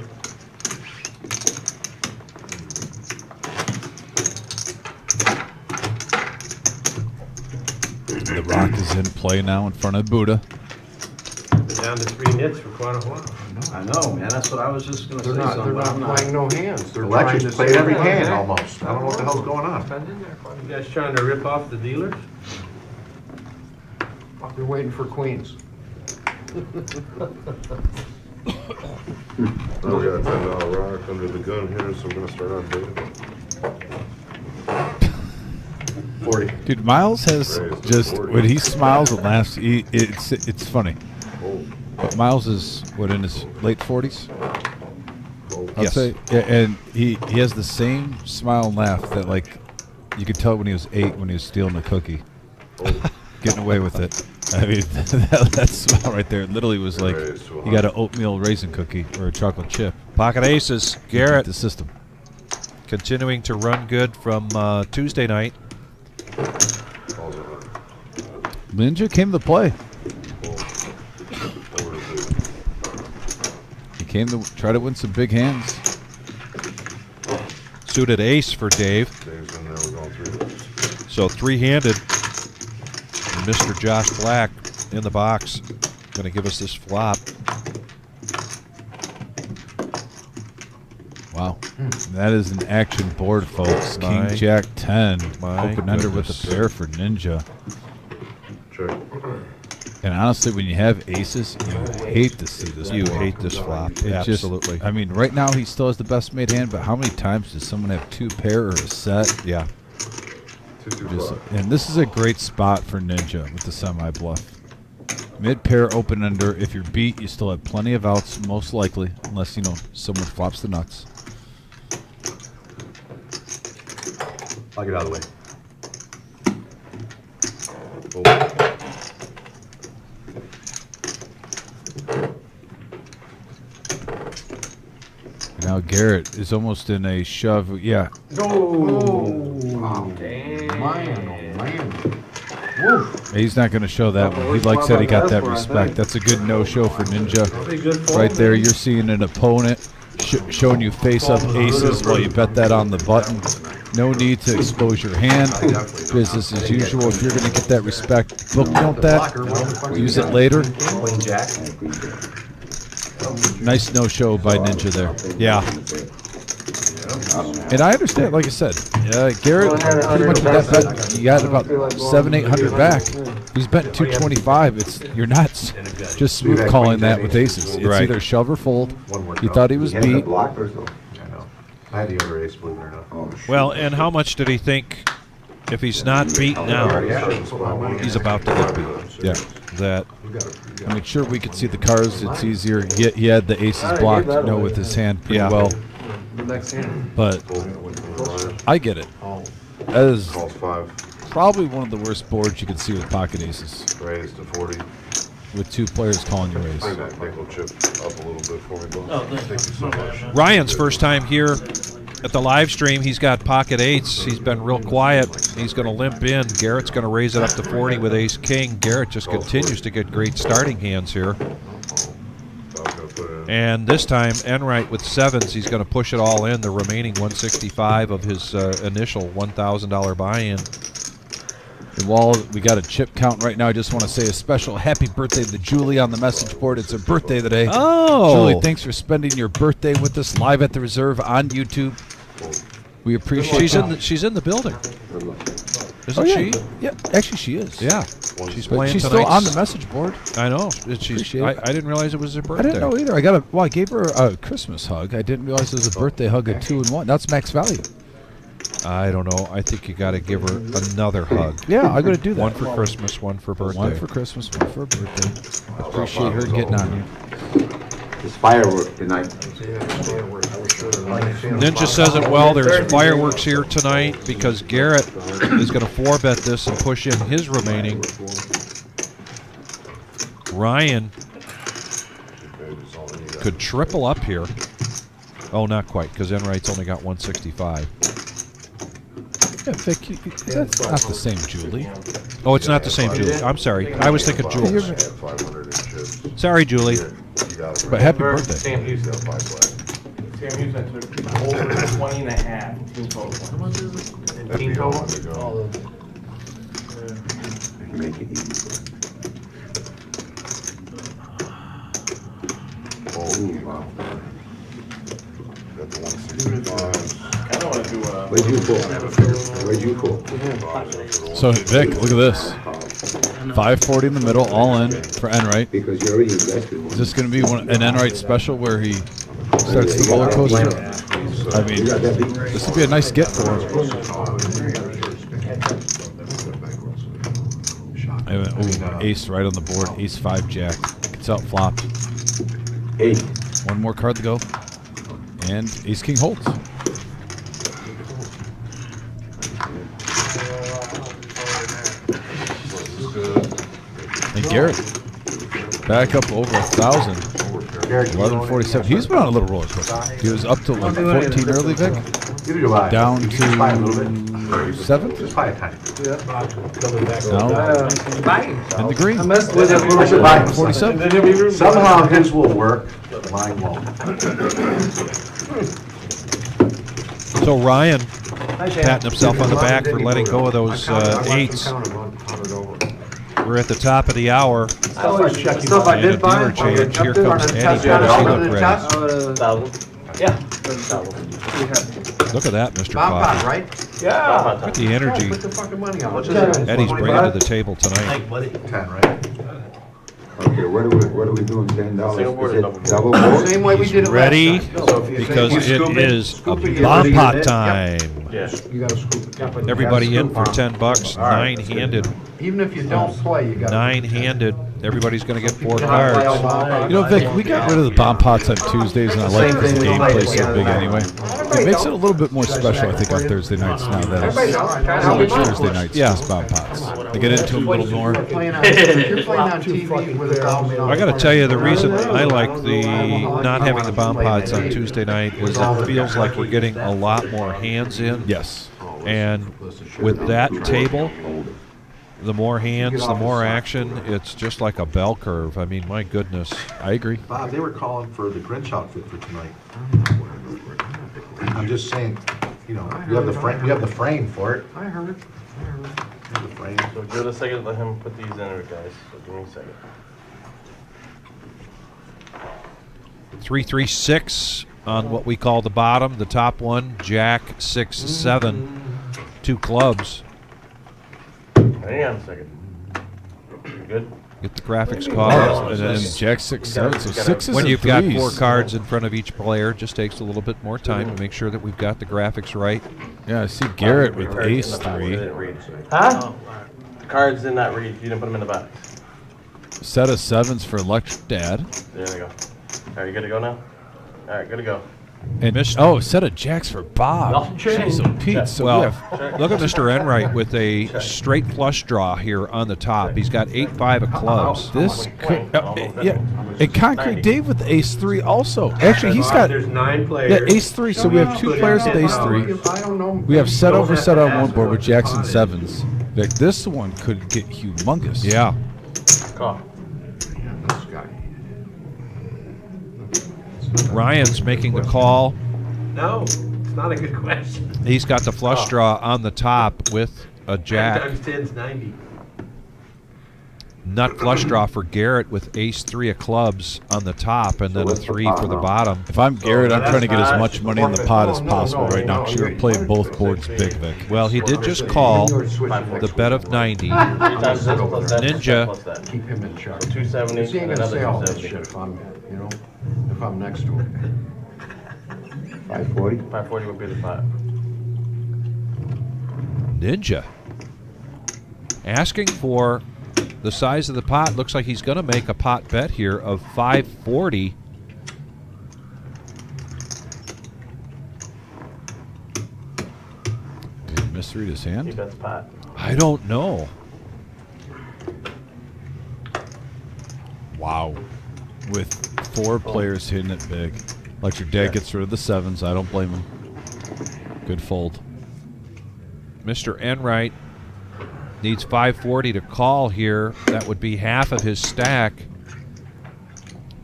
Speaker 1: The rock is in play now in front of Buddha.
Speaker 3: Been down to 3 nits for quite a while.
Speaker 10: I know, man, that's what I was just gonna say.
Speaker 5: They're
Speaker 10: something,
Speaker 5: not
Speaker 10: I'm not-
Speaker 5: playing no hands. They're
Speaker 7: Electrics
Speaker 5: trying to
Speaker 7: played
Speaker 5: say-
Speaker 7: every hand almost. I don't know what the hell's going on.
Speaker 3: You guys trying to rip off the dealers?
Speaker 5: They're waiting for queens.
Speaker 7: Oh, we got a $10 rock under the gun here, so we're gonna start on beta.
Speaker 5: 40.
Speaker 1: Dude, Miles has
Speaker 7: Raised to
Speaker 1: just
Speaker 7: 40.
Speaker 1: when he smiles and laughs, it's funny.
Speaker 7: Fold.
Speaker 1: But Miles is what, in his late 40s?
Speaker 7: Fold.
Speaker 1: I'll
Speaker 2: Yes.
Speaker 1: say, yeah, and he has the same smile and laugh that like you could tell when he was 8 when he was stealing a cookie, getting away with it. I mean, that smile right there literally was like
Speaker 7: Raised to
Speaker 1: you got an oatmeal raisin cookie or a chocolate chip.
Speaker 2: Pocket aces,
Speaker 1: You
Speaker 2: Garrett
Speaker 1: beat the system.
Speaker 2: continuing to run good from Tuesday night.
Speaker 7: Falls over.
Speaker 1: Ninja came to play.
Speaker 7: Fold. Over to two.
Speaker 1: He came to try to win some big hands.
Speaker 2: Suited ace for Dave,
Speaker 7: Dave's in there, we're going through.
Speaker 2: so three-handed. And Mr. Josh Black in the box, going to give us this flop.
Speaker 1: Wow. That is an action board, folks.
Speaker 2: My-
Speaker 1: King Jack 10.
Speaker 2: my
Speaker 1: Open under with
Speaker 2: goodness.
Speaker 1: a pair for Ninja.
Speaker 7: Check.
Speaker 1: And honestly, when you have aces, you hate to see this.
Speaker 2: You
Speaker 1: board.
Speaker 2: hate this flop,
Speaker 1: It just-
Speaker 2: absolutely.
Speaker 1: I mean, right now he still has the best made hand, but how many times does someone have 2 pair or a set?
Speaker 2: Yeah,
Speaker 7: 2-2-5.
Speaker 1: And this is a great spot for Ninja with the semi-bluff. Mid pair open under. If you're beat, you still have plenty of outs, most likely, unless, you know, someone flops the nuts.
Speaker 7: I'll get out of the way. Fold.
Speaker 1: Now Garrett is almost in a shove. Yeah,
Speaker 5: Oh, man, oh, man. Woof.
Speaker 1: he's not going to show that one. He likes that he got that respect. That's a good no-show for Ninja.
Speaker 3: Pretty good fold.
Speaker 1: Right there, you're seeing an opponent showing you face-up aces while you bet that on the button. No need to expose your hand. Business as usual. If you're going to get that respect, booknote that. Use it later.
Speaker 4: Queen Jack.
Speaker 1: Nice no-show by Ninja there.
Speaker 2: yeah.
Speaker 1: And I understand, like I said, Garrett pretty much with that bet, you got about 700-800 back. He's betting 225. You're not just smooth calling that with aces. It's either shove or fold. He thought he was beat.
Speaker 7: I had the other ace, believe it or not.
Speaker 2: Well, and how much did he think if he's not beat now, he's about to get beat?
Speaker 1: Yeah.
Speaker 2: That.
Speaker 1: I mean, sure, we could see the cards. It's easier. He had the aces blocked, with his hand pretty well. But I get it. That is probably one of the worst boards you can see with pocket aces.
Speaker 7: Raise to 40.
Speaker 1: With two players calling your raise.
Speaker 7: Chip up a little bit for me, Thank you so much.
Speaker 2: Ryan's first time here at the live stream. He's got pocket eights. He's been real quiet. He's going to limp in. Garrett's going to raise it up to 40 with ace king. Garrett just continues to get great starting hands here. And this time, Enright with sevens, he's going to push it all in, the remaining 165 of his initial $1,000 buy-in.
Speaker 1: And while we got a chip count right now, I just want to say a special happy birthday to Julie on the message board. It's her birthday today.
Speaker 2: Oh!
Speaker 1: Julie, thanks for spending your birthday with us live at the Reserve on YouTube. We appreciate
Speaker 2: she's in the building. Isn't she?
Speaker 1: Yeah, actually she is.
Speaker 2: Yeah. She's playing
Speaker 1: She's still on the message board.
Speaker 2: I know. I didn't realize it was her birthday.
Speaker 1: I didn't know either. I gave her a Christmas hug. I didn't realize it was a birthday hug at 2 and 1. That's max value.
Speaker 2: I don't know. I think you got to give her another hug.
Speaker 1: Yeah, I'm going to do that.
Speaker 2: One for Christmas, one for birthday.
Speaker 1: One for Christmas, one for birthday. I appreciate her getting on here.
Speaker 6: It's firework tonight.
Speaker 2: Ninja says it well. There's fireworks here tonight because Garrett is going to 4-bet this and push in his remaining. Ryan could triple up here. Oh, not quite, because Enright's only got 165.
Speaker 1: Yeah, Vic, that's not the same Julie.
Speaker 2: Oh, it's not the same Julie. I'm sorry. I was thinking Jules. Sorry, Julie.
Speaker 1: But happy birthday.
Speaker 3: Sam Houston.
Speaker 11: Sam Houston took over 20 and a half team total.
Speaker 3: Team total?
Speaker 6: Make it easy. Oh, wow. Where'd you pull? Where'd you pull?
Speaker 1: So, Vic, look at this. 540 in the middle, all in for Enright.
Speaker 6: Because you already invested.
Speaker 1: Is this going to be an Enright special where he starts the roller coaster? I mean, this would be a nice get for him. Ooh, ace right on the board. Ace 5 jack. Gets out flopped.
Speaker 6: 8.
Speaker 1: One more card to go. And ace king holds. And Garrett back up over 1,000. 1147. He's been on a little roller coaster. He was up to like 14 early, Vic. Down to 7.
Speaker 7: Just buy a tiny bit.
Speaker 1: Now in the green.
Speaker 11: I messed with it a little bit.
Speaker 1: 47.
Speaker 7: Somehow his will work, but mine won't.
Speaker 2: So Ryan patting himself on the back for letting go of those eights. We're at the top of the hour.
Speaker 3: So I
Speaker 2: And a
Speaker 3: did buy
Speaker 2: dealer
Speaker 3: it.
Speaker 2: change. Here comes Eddie. Look at that, Mr. Coffee.
Speaker 3: Right?
Speaker 9: Yeah.
Speaker 2: Look at the energy
Speaker 7: Put the fucking money on it.
Speaker 2: Eddie's bringing to the table tonight.
Speaker 7: 10, right?
Speaker 6: Okay, what are we doing? $10? Is it double board?
Speaker 3: Same way we did it
Speaker 2: Ready?
Speaker 3: last time. So if you
Speaker 2: Because
Speaker 3: think you
Speaker 2: it
Speaker 3: scoop
Speaker 2: is
Speaker 3: scoop
Speaker 2: a
Speaker 3: it,
Speaker 2: bomb
Speaker 3: you
Speaker 2: pot
Speaker 3: get it.
Speaker 2: time.
Speaker 5: You gotta scoop it.
Speaker 2: Everybody in for 10 bucks, nine-handed.
Speaker 5: Even if you don't play, you gotta.
Speaker 2: Nine-handed. Everybody's going to get 4 cards.
Speaker 1: You know, Vic, we got rid of the bomb pots on Tuesdays, and I like because the game plays so big anyway. It makes it a little bit more special, I think, on Thursday nights now. That it's Thursday nights, just bomb pots. They get into them a little more.
Speaker 5: If you're playing on TV with $1,000.
Speaker 2: I got to tell you, the reason I like the not having the bomb pots on Tuesday night is it feels like we're getting a lot more hands in.
Speaker 1: Yes.
Speaker 2: And with that table, the more hands, the more action. It's just like a bell curve. I mean, my goodness.
Speaker 1: I agree.
Speaker 7: Bob, they were calling for the Grinch outfit for tonight. I'm just saying, you know, you have the frame for it.
Speaker 5: I heard it.
Speaker 7: You have the frame.
Speaker 11: So give it a second, let him put these in there, guys. So give me a second.
Speaker 2: 336 on what we call the bottom. The top one, Jack 6-7, 2 clubs.
Speaker 11: Hang on a second. You good?
Speaker 2: Get the graphics caught.
Speaker 1: And then Jack 6-7. So 6s
Speaker 2: When
Speaker 1: and
Speaker 2: you've got
Speaker 1: 3s.
Speaker 2: 4 cards in front of each player, it just takes a little bit more time to make sure that we've got the graphics right.
Speaker 1: Yeah, I see Garrett with ace 3.
Speaker 11: Didn't read.
Speaker 9: Huh?
Speaker 11: The cards did not read. You didn't put them in the box.
Speaker 1: Set of 7s for Electric Dad.
Speaker 11: There they go. Are you good to go now? All right, good to go.
Speaker 1: And set of Jacks for Bob.
Speaker 9: Nothing changed.
Speaker 1: Jeez, oh Pete. So
Speaker 2: Well,
Speaker 1: we have
Speaker 2: look at Mr. Enright with a straight flush draw here on the top. He's got 8-5 of clubs.
Speaker 1: this. Yeah, and Concrete Dave with ace 3 also. Actually, he's got
Speaker 5: There's 9 players.
Speaker 1: yeah ace 3. So we have 2 players with ace 3.
Speaker 5: I don't know.
Speaker 1: We have set over set on one board with Jackson 7s. Vic, this one could get humongous.
Speaker 2: Yeah.
Speaker 11: Call.
Speaker 5: This guy.
Speaker 2: Ryan's making the call.
Speaker 3: No, it's not a good question.
Speaker 2: He's got the flush draw on the top with a
Speaker 3: 10
Speaker 2: jack.
Speaker 3: times 10's 90.
Speaker 2: Nut flush draw for Garrett with ace 3 of clubs on the top and then a 3 for the bottom.
Speaker 1: If I'm Garrett, I'm trying to get as much money in the pot as
Speaker 5: No,
Speaker 1: possible
Speaker 5: no,
Speaker 1: right now
Speaker 5: no,
Speaker 1: because you're
Speaker 5: no,
Speaker 1: playing
Speaker 5: no,
Speaker 1: both boards big, Vic.
Speaker 2: Well, he did just call the bet of 90.
Speaker 11: 3 times this plus that.
Speaker 2: Ninja.
Speaker 11: Plus that.
Speaker 5: Keep him in check.
Speaker 11: 270
Speaker 5: He ain't
Speaker 11: and
Speaker 5: gonna say all
Speaker 11: another
Speaker 5: this shit
Speaker 11: 270.
Speaker 5: if I'm next to him.
Speaker 6: 540?
Speaker 11: 540 would be the pot.
Speaker 2: Ninja asking for the size of the pot. Looks like he's going to make a pot bet here of 540.
Speaker 1: Did he misread his
Speaker 11: He
Speaker 1: hand?
Speaker 11: bets pot.
Speaker 2: I don't know.
Speaker 1: Wow. With 4 players hitting it big. Electric Dad gets rid of the 7s. I don't blame him. Good fold.
Speaker 2: Mr. Enright needs 540 to call here. That would be half of his stack.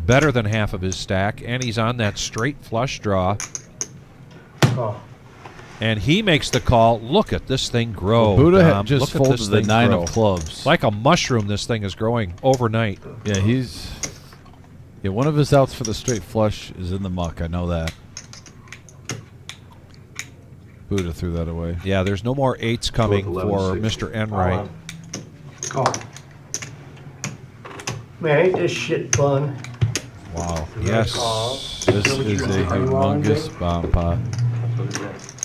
Speaker 2: Better than half of his stack. And he's on that straight flush draw.
Speaker 9: Oh.
Speaker 2: And he makes the call. Look at this thing grow.
Speaker 1: Buddha
Speaker 2: Dom.
Speaker 1: just
Speaker 2: Look at
Speaker 1: folded
Speaker 2: this
Speaker 1: the
Speaker 2: thing
Speaker 1: 9
Speaker 2: grow.
Speaker 1: of clubs.
Speaker 2: Like a mushroom, this thing is growing overnight.
Speaker 1: Yeah, yeah, one of his outs for the straight flush is in the muck. I know that. Buddha threw that away.
Speaker 2: Yeah, there's no more 8s coming
Speaker 5: Both
Speaker 2: for
Speaker 5: 11,
Speaker 2: Mr. Enright.
Speaker 5: Call.
Speaker 9: Man, ain't this shit fun?
Speaker 1: Wow.
Speaker 2: Yes.
Speaker 1: This is a humongous bomb pot.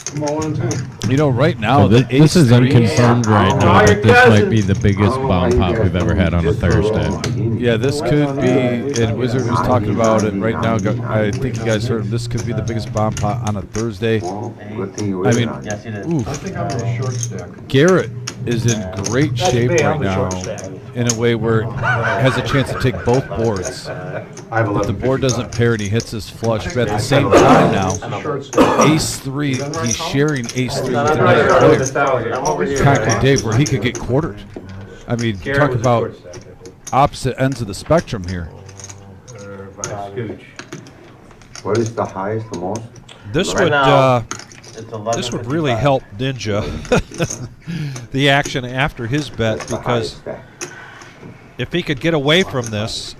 Speaker 5: Come on, too.
Speaker 1: You know, right now, the
Speaker 12: This is
Speaker 1: ace 3
Speaker 12: unconfirmed right
Speaker 9: Oh,
Speaker 12: now,
Speaker 9: your
Speaker 12: but this
Speaker 9: cousin.
Speaker 12: might be the biggest bomb pot we've ever had on a Thursday.
Speaker 1: Yeah, this could be, and Wizard was talking about it right now. I think you guys heard him. This could be the biggest bomb pot on a Thursday. I mean,
Speaker 11: Yes, he did.
Speaker 1: oof.
Speaker 5: I think I'm in a short stack.
Speaker 1: Garrett is in great
Speaker 9: That's
Speaker 1: shape
Speaker 9: me,
Speaker 1: right
Speaker 9: I'm a
Speaker 1: now,
Speaker 9: short stack.
Speaker 1: in a way where it has a chance to take both boards.
Speaker 5: I have
Speaker 1: If the
Speaker 5: 11.
Speaker 1: board doesn't pair and he hits his flush, but at the same time now,
Speaker 5: Short stack.
Speaker 1: ace 3, he's sharing ace 3 with
Speaker 11: I'm
Speaker 1: another
Speaker 11: over
Speaker 1: player.
Speaker 11: I'm over here.
Speaker 1: Concrete Dave, where he could get quartered. I mean,
Speaker 3: Garrett
Speaker 1: talk
Speaker 3: was a
Speaker 1: about
Speaker 3: short stack, I think.
Speaker 1: opposite ends of the spectrum here.
Speaker 3: Or by Scooch.
Speaker 6: What is the highest, the most?
Speaker 2: This
Speaker 11: Right
Speaker 2: would
Speaker 11: now, It's 11.
Speaker 2: this would really help Ninja the action after his bet,
Speaker 6: That's the
Speaker 2: because
Speaker 6: highest stack.
Speaker 2: if he could get away from this,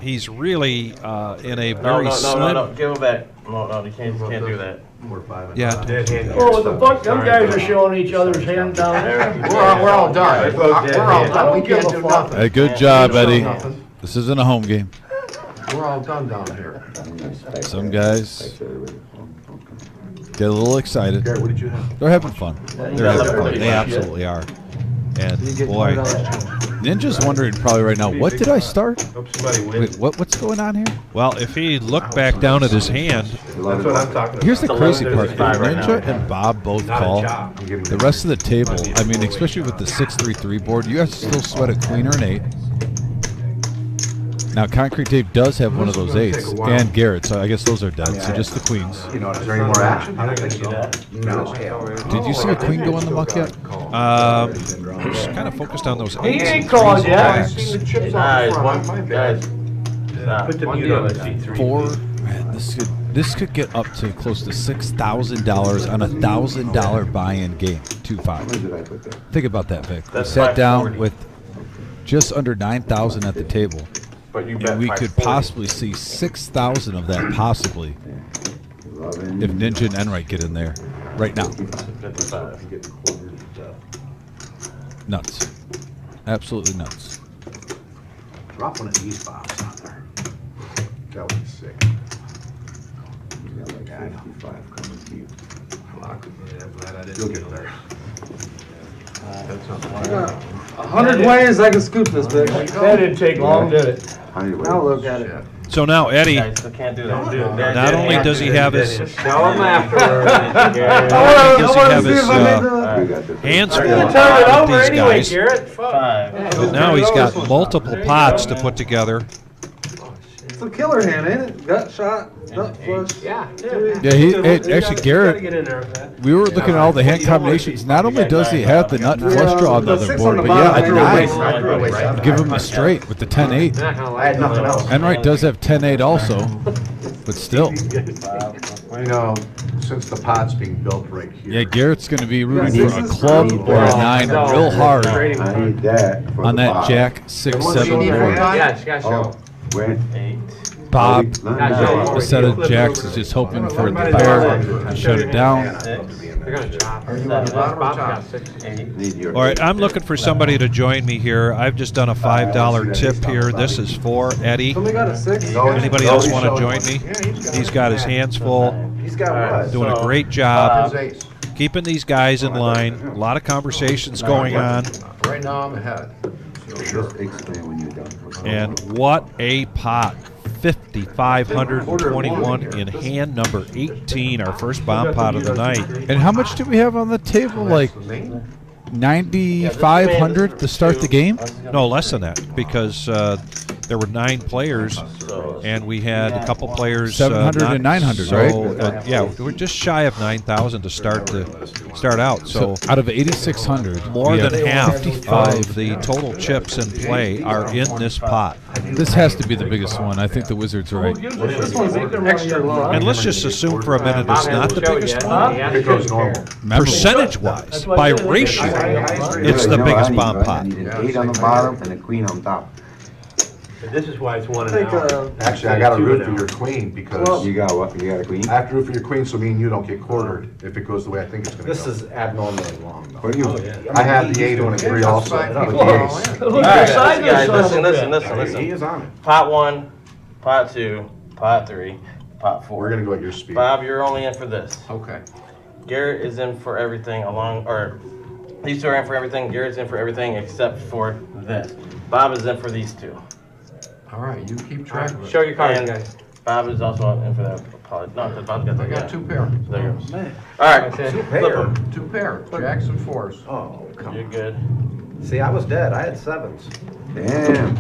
Speaker 2: he's really in a very
Speaker 11: No,
Speaker 2: slim.
Speaker 11: give him back. No, you can't do that.
Speaker 7: We're 5 and
Speaker 2: Yeah.
Speaker 7: 5.
Speaker 3: Dead hand.
Speaker 9: Oh, what the fuck? Them guys are showing each other's hand down there.
Speaker 5: We're all done. We're all
Speaker 9: I
Speaker 5: done.
Speaker 9: don't
Speaker 5: We
Speaker 9: give
Speaker 5: can't
Speaker 9: a
Speaker 5: do
Speaker 9: fuck.
Speaker 5: nothing.
Speaker 1: Hey, good job, Eddie.
Speaker 5: Nothing.
Speaker 1: This isn't a home game.
Speaker 5: We're all done down here.
Speaker 1: Some guys get a little excited.
Speaker 7: Garrett, what did you have?
Speaker 1: They're having fun.
Speaker 2: They're having fun. They absolutely are. And boy,
Speaker 1: Ninja's wondering probably right now, what did I start?
Speaker 3: Hope somebody wins.
Speaker 1: Wait, what's going on here?
Speaker 2: well, if he looked back down at his hand,
Speaker 3: That's what I'm talking about.
Speaker 1: Here's the crazy part. If
Speaker 11: 11-35 right
Speaker 1: Ninja
Speaker 11: now.
Speaker 1: and Bob both
Speaker 3: Not
Speaker 1: call,
Speaker 3: a job.
Speaker 1: the rest of the table, I mean, especially with the 6-3-3 board, you have to still sweat a queen or an 8. Now, Concrete Dave does have one of those 8s, and Garrett, so I guess those are dead, so just the queens.
Speaker 5: You know, is there any more action?
Speaker 3: I don't think so.
Speaker 5: No. Hell.
Speaker 1: Did you see a queen go in the muck yet?
Speaker 2: just kind of focused on those
Speaker 9: He
Speaker 2: 8s.
Speaker 9: ain't called
Speaker 5: I
Speaker 9: yet.
Speaker 5: seen the chips
Speaker 11: Guys,
Speaker 5: on the
Speaker 11: one,
Speaker 5: front. My bad.
Speaker 11: guys.
Speaker 3: Put the mute on the C3.
Speaker 1: 4. Man, this could get up to close to $6,000 on a $1,000 buy-in game. 2-5.
Speaker 6: Where did I put that?
Speaker 1: Think about that, Vic. We
Speaker 11: That's
Speaker 1: sat down
Speaker 11: 540.
Speaker 1: with just under 9,000 at the table,
Speaker 11: But you bet
Speaker 1: and we could
Speaker 11: 540.
Speaker 1: possibly see 6,000 of that possibly if Ninja and Enright get in there right now.
Speaker 10: 55.
Speaker 1: Nuts. Absolutely nuts.
Speaker 7: Drop one of these bombs on there. That would be sick.
Speaker 6: You got like 55 coming to you.
Speaker 7: You'll get there.
Speaker 10: 100 ways I can scoop this big.
Speaker 9: That didn't take long, did it?
Speaker 10: Now look at it.
Speaker 2: So now, Eddie,
Speaker 10: I can't do that.
Speaker 2: not only does he have his
Speaker 3: Show him afterwards.
Speaker 2: does he have his hands full
Speaker 9: Turn it
Speaker 2: with
Speaker 9: over
Speaker 2: these
Speaker 9: anyway,
Speaker 2: guys,
Speaker 9: Garrett. Fuck.
Speaker 2: but now he's got multiple pots to put together.
Speaker 10: It's a killer hand, ain't it? Gut shot, nut flush.
Speaker 3: Yeah.
Speaker 1: Actually, Garrett,
Speaker 3: Get in there with that.
Speaker 1: we were looking at all the hand combinations. Not only does he have the nut and flush draw on the other
Speaker 10: six
Speaker 1: board,
Speaker 10: on
Speaker 1: but
Speaker 10: the
Speaker 1: yeah,
Speaker 10: bottom,
Speaker 1: a
Speaker 10: I
Speaker 1: nine.
Speaker 10: drew
Speaker 1: Give him a straight with the 10-8.
Speaker 3: Not gonna
Speaker 4: I
Speaker 3: like
Speaker 4: had nothing else.
Speaker 1: Enright does have 10-8 also, but still.
Speaker 7: You know, since the pot's being built right here.
Speaker 1: Yeah, Garrett's going to be rooting for a club or a 9 real hard
Speaker 6: I need that for
Speaker 1: on
Speaker 6: the
Speaker 1: that
Speaker 6: bottom.
Speaker 1: Jack 6-7 board.
Speaker 3: Yes, you gotta show.
Speaker 6: Oh, when?
Speaker 10: 8.
Speaker 1: Bob,
Speaker 3: Yeah.
Speaker 1: a set of jacks is just hoping for the pair to shut it down.
Speaker 3: They're gonna chop.
Speaker 10: Are you on the bottom or
Speaker 3: Bob's
Speaker 10: top?
Speaker 3: got 6.
Speaker 6: Need your
Speaker 2: All right, I'm looking for somebody to join me here. I've just done a $5 tip here. This is for Eddie.
Speaker 10: Somebody got a 6?
Speaker 2: Anybody else want to join me? He's got his hands full,
Speaker 4: He's got what?
Speaker 2: doing a great job,
Speaker 7: His ace.
Speaker 2: keeping these guys in line. A lot of conversations going on,
Speaker 5: Right now, I'm ahead.
Speaker 6: Just explain when you're done.
Speaker 2: and what a pot. 5,521 in hand number 18, our first bomb pot of the night.
Speaker 1: And how much do we have on the table? Like 9,500 to start the game?
Speaker 2: No, less than that, because there were 9 players, and we had a couple players.
Speaker 1: 700 and 900,
Speaker 2: so,
Speaker 1: right?
Speaker 2: Yeah, we're just shy of 9,000 to start out. So
Speaker 1: Out of 8,600,
Speaker 2: more
Speaker 1: we
Speaker 2: than
Speaker 1: have
Speaker 2: half
Speaker 1: 55.
Speaker 2: of the total chips in play are in this pot.
Speaker 1: This has to be the biggest one. I think the Wizards are right.
Speaker 10: This one's extra long.
Speaker 2: And let's just assume for a minute it's not the biggest one.
Speaker 7: It goes normal.
Speaker 2: Percentage-wise, by ratio, it's the biggest bomb
Speaker 6: I
Speaker 2: pot.
Speaker 6: need an 8 on the bottom and a queen on top.
Speaker 3: This is why it's 1
Speaker 10: I think,
Speaker 3: an hour.
Speaker 7: Actually, I got to root for your queen because
Speaker 6: You got what? You got a queen?
Speaker 7: I have to root for your queen so me and you don't get quartered if it goes the way I think it's going to go.
Speaker 4: This is abnormally long, though.
Speaker 6: What do you?
Speaker 7: I have the 8 and the 3 also. With the ace.
Speaker 9: Look
Speaker 10: Alright,
Speaker 9: beside
Speaker 10: guys,
Speaker 9: this son of a
Speaker 10: listen,
Speaker 9: bitch.
Speaker 10: listen.
Speaker 4: He is on it.
Speaker 10: Pot 1, pot 2, pot 3, pot 4.
Speaker 7: We're going to go at your speed.
Speaker 10: Bob, you're only in for this.
Speaker 5: Okay.
Speaker 10: Garrett is in for everything these two are in for everything. Garrett's in for everything except for this. Bob is in for these two.
Speaker 5: All right, you keep track of it.
Speaker 3: Show your cards,
Speaker 10: And
Speaker 3: guys.
Speaker 10: Bob is also in for that. No, because Bob's got
Speaker 5: I
Speaker 10: that.
Speaker 5: got
Speaker 10: Yeah.
Speaker 5: 2 pair.
Speaker 10: There you go. All right,
Speaker 3: Okay.
Speaker 10: flip 'em.
Speaker 5: 2 pair, jacks and 4s.
Speaker 4: Oh, come
Speaker 10: You're
Speaker 4: on.
Speaker 10: good.
Speaker 4: See, I was dead. I had 7s.
Speaker 6: Damn.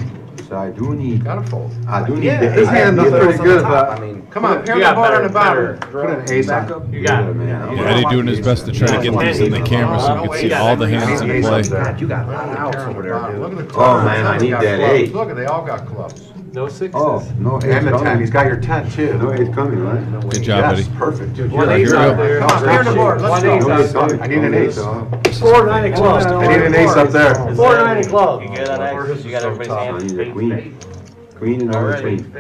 Speaker 6: So I do need.
Speaker 5: Gotta fold.
Speaker 6: I do need
Speaker 4: Yeah,
Speaker 6: the
Speaker 4: I
Speaker 6: 8.
Speaker 4: had
Speaker 10: hand
Speaker 4: nothing
Speaker 10: is pretty
Speaker 4: else on
Speaker 10: good,
Speaker 4: the top.
Speaker 10: but-
Speaker 4: I mean,
Speaker 5: Come on, pair
Speaker 3: You
Speaker 5: the
Speaker 3: got
Speaker 5: board on the bottom.
Speaker 7: Put an ace on.
Speaker 3: You got it.
Speaker 6: Man,
Speaker 1: Yeah, Eddie doing his best to try to get these in the camera so we can see all the hands in play.
Speaker 4: God, you got a lot of outs over there,
Speaker 5: Look
Speaker 4: dude.
Speaker 5: at the
Speaker 6: Oh,
Speaker 5: clubs.
Speaker 6: man, I need
Speaker 5: Got
Speaker 6: that
Speaker 5: clubs.
Speaker 6: 8.
Speaker 5: Look, they all got clubs.
Speaker 3: No 6s.
Speaker 6: Oh, no 8
Speaker 7: And the 10.
Speaker 6: coming.
Speaker 7: He's got your 10 too.
Speaker 6: No 8 coming, right?
Speaker 1: Good job,
Speaker 7: Yes,
Speaker 1: Eddie.
Speaker 7: perfect. Dude,
Speaker 3: One
Speaker 7: you're
Speaker 3: ace
Speaker 1: here we
Speaker 3: out
Speaker 1: go.
Speaker 3: there.
Speaker 5: Come on, pair the board. Let's
Speaker 3: One
Speaker 5: go.
Speaker 3: ace
Speaker 6: No
Speaker 3: out
Speaker 6: 8 coming.
Speaker 7: I need an ace.
Speaker 9: 4 9 of clubs.
Speaker 7: I need an ace up there.
Speaker 9: 4 9 of clubs.
Speaker 10: You good on that? You got everybody's
Speaker 6: I
Speaker 10: hands?
Speaker 6: need a queen. Queen and another queen.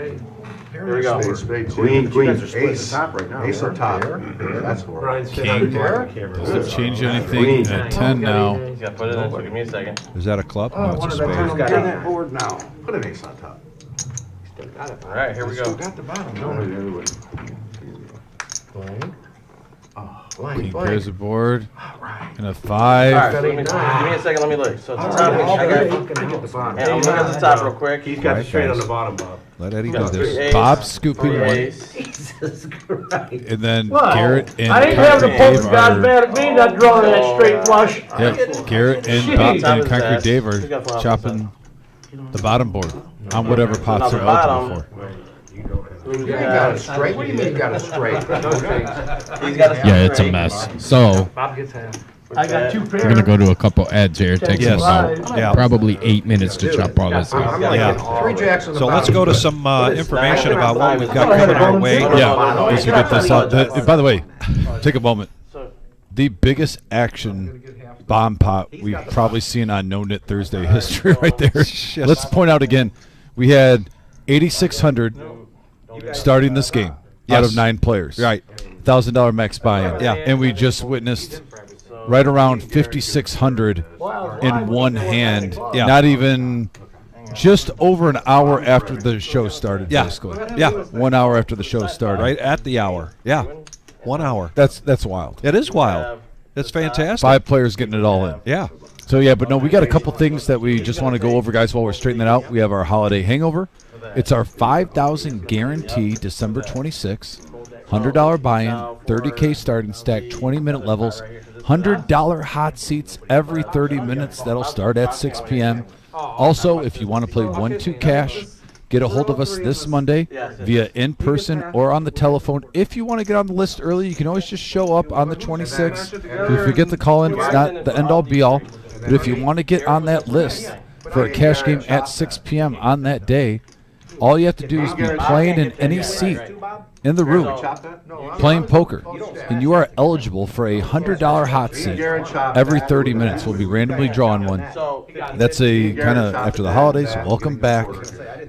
Speaker 10: Here we go.
Speaker 7: Spade, spade, two.
Speaker 6: Queen,
Speaker 7: You
Speaker 6: queen.
Speaker 7: guys are splitting the top right now. Ace up top. That's horrible.
Speaker 3: Brian's sitting
Speaker 1: King.
Speaker 3: on the camera.
Speaker 1: Does it change anything at 10 now?
Speaker 10: You got to put it in, so give me a second.
Speaker 2: Is that a club? No, it's a
Speaker 5: What did I
Speaker 2: spade.
Speaker 5: turn
Speaker 4: Got
Speaker 5: on?
Speaker 4: that board now.
Speaker 7: Put an ace on top.
Speaker 10: All right, here we go.
Speaker 5: Got the bottom, don't it?
Speaker 1: King pairs the board. And a
Speaker 10: All
Speaker 1: 5.
Speaker 10: right, so give me a second, let me look. So at the top, and I'm looking at the top real quick.
Speaker 3: He's got the straight on the bottom, Bob.
Speaker 2: Let Eddie do
Speaker 10: Got
Speaker 2: this.
Speaker 10: 3 ace,
Speaker 1: Bob scooping
Speaker 10: 3
Speaker 1: one.
Speaker 10: ace.
Speaker 3: Jesus Christ.
Speaker 1: And then
Speaker 9: What?
Speaker 1: Garrett and
Speaker 9: I didn't have the
Speaker 1: Concrete
Speaker 9: poker
Speaker 1: Dave
Speaker 9: gods
Speaker 1: are.
Speaker 9: mad at me not drawing that straight flush.
Speaker 1: Yep, Garrett and
Speaker 9: Shit.
Speaker 1: Bob
Speaker 10: Top
Speaker 1: and
Speaker 10: is
Speaker 1: Concrete
Speaker 10: best.
Speaker 1: Dave
Speaker 10: Who's got
Speaker 1: are
Speaker 10: flop
Speaker 1: chopping the bottom board on whatever pots
Speaker 10: the
Speaker 1: they're
Speaker 10: bottom.
Speaker 1: eligible for.
Speaker 10: Who's
Speaker 5: You got it straight. What do you mean you got it straight?
Speaker 3: No straights.
Speaker 10: He's got a
Speaker 12: Yeah, it's a
Speaker 10: straight.
Speaker 12: mess. So
Speaker 3: Bob gets half.
Speaker 9: I got 2 pairs.
Speaker 12: we're gonna go to a couple ads here. It takes
Speaker 2: Yes.
Speaker 12: about
Speaker 2: Yeah.
Speaker 12: probably 8 minutes to chop all this
Speaker 4: I'm
Speaker 12: out.
Speaker 4: like
Speaker 2: Yeah.
Speaker 4: getting all
Speaker 5: 3
Speaker 4: of it.
Speaker 5: jacks on the
Speaker 2: So
Speaker 5: bottom.
Speaker 2: let's go to some information about what we've got coming our way.
Speaker 1: Yeah, we should get this out. By the way, take a moment.
Speaker 10: So,
Speaker 1: The biggest action bomb pot we've probably seen on No-Nit Thursday history right there. Let's point out again, we had 8,600 starting this game out
Speaker 2: Yes.
Speaker 1: of 9 players.
Speaker 2: Right.
Speaker 1: $1,000 max buy-in.
Speaker 2: Yeah.
Speaker 1: And we just witnessed right around 5,600 in one hand.
Speaker 2: Yeah.
Speaker 1: Not even just over an hour after the show started.
Speaker 2: Yeah.
Speaker 1: Basically.
Speaker 2: Yeah.
Speaker 1: 1 hour after the show started.
Speaker 2: Right at the hour. Yeah. 1 hour.
Speaker 1: That's wild.
Speaker 2: It is wild. It's fantastic.
Speaker 1: 5 players getting it all in.
Speaker 2: Yeah.
Speaker 1: So, yeah, but no, we got a couple things that we just want to go over, guys, while we're straightening that out. We have our holiday hangover. It's our 5,000 guarantee December 26th. $100 buy-in, 30K starting stack, 20-minute levels, $100 hot seats every 30 minutes. That'll start at 6 p.m. Also, if you want to play 1-2 cash, get a hold of us this Monday via in-person or on the telephone. If you want to get on the list early, you can always just show up on the 26th. If you forget to call in, it's not the end-all be-all. But if you want to get on that list for a cash game at 6 p.m. on that day, all you have to do is be playing in any seat in the room, playing poker, and you are eligible for a $100 hot seat every 30 minutes. We'll be randomly drawing one. That's a kind of after the holidays. Welcome back.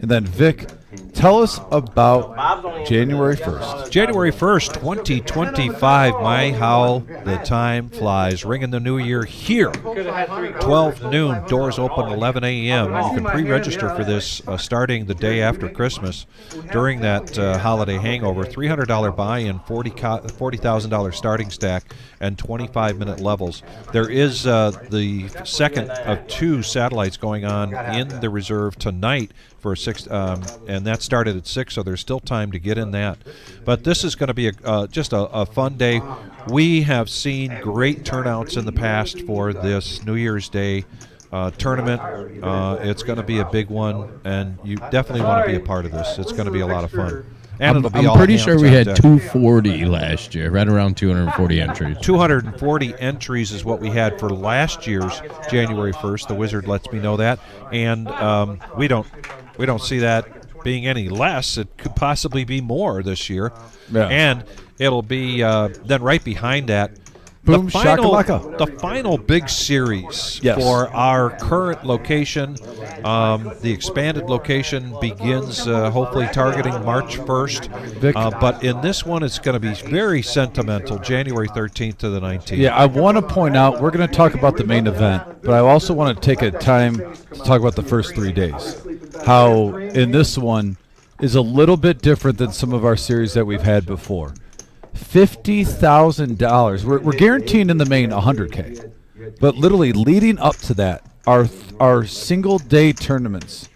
Speaker 1: And then, Vic, tell us about January 1st.
Speaker 2: January 1st, 2025. My, how the time flies. Ringing the new year here. 12 noon. Doors open 11 a.m. You can pre-register for this starting the day after Christmas during that holiday hangover. $300 buy-in, $40,000 starting stack, and 25-minute levels. There is the second of 2 satellites going on in the reserve tonight for 6, and that started at 6, so there's still time to get in that. But this is going to be just a fun day. We have seen great turnouts in the past for this New Year's Day tournament. It's going to be a big one, and you definitely want to be a part of this. It's going to be a lot of fun. And it'll be
Speaker 12: I'm
Speaker 2: all
Speaker 12: pretty
Speaker 2: hands
Speaker 12: sure we
Speaker 2: on
Speaker 12: had
Speaker 2: deck.
Speaker 12: 240 last year, right around 240 entries.
Speaker 2: 240 entries is what we had for last year's January 1st. The Wizard lets me know that, and we don't see that being any less. It could possibly be more this year, and it'll be then right behind that.
Speaker 1: Boom,
Speaker 2: The final,
Speaker 1: shakalaka.
Speaker 2: the final big series
Speaker 1: Yes.
Speaker 2: for our current location, the expanded location begins hopefully targeting March 1st.
Speaker 1: Vic.
Speaker 2: But in this one, it's going to be very sentimental, January 13th to the 19th.
Speaker 1: Yeah, I want to point out, we're going to talk about the main event, but I also want to take a time to talk about the first 3 days. How in this one is a little bit different than some of our series that we've had before. $50,000. We're guaranteeing in the main $100K, but literally leading up to that, our single day tournaments,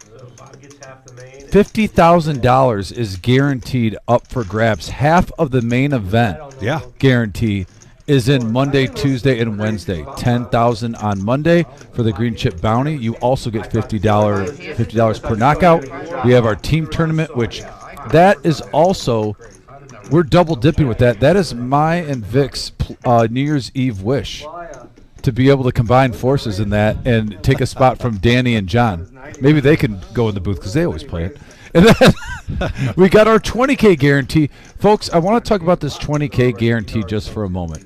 Speaker 1: $50,000 is guaranteed up for grabs. Half of the main event guarantee is in Monday, Tuesday, and Wednesday. $10,000 on Monday for the green chip bounty. You also get $50 per knockout. We have our team tournament, which that is also. We're double dipping with that. That is my and Vic's New Year's Eve wish, to be able to combine forces in that and take a spot from Danny and John. Maybe they can go in the booth because they always play it. And then we got our 20K guarantee. Folks, I want to talk about this 20K guarantee just for a moment.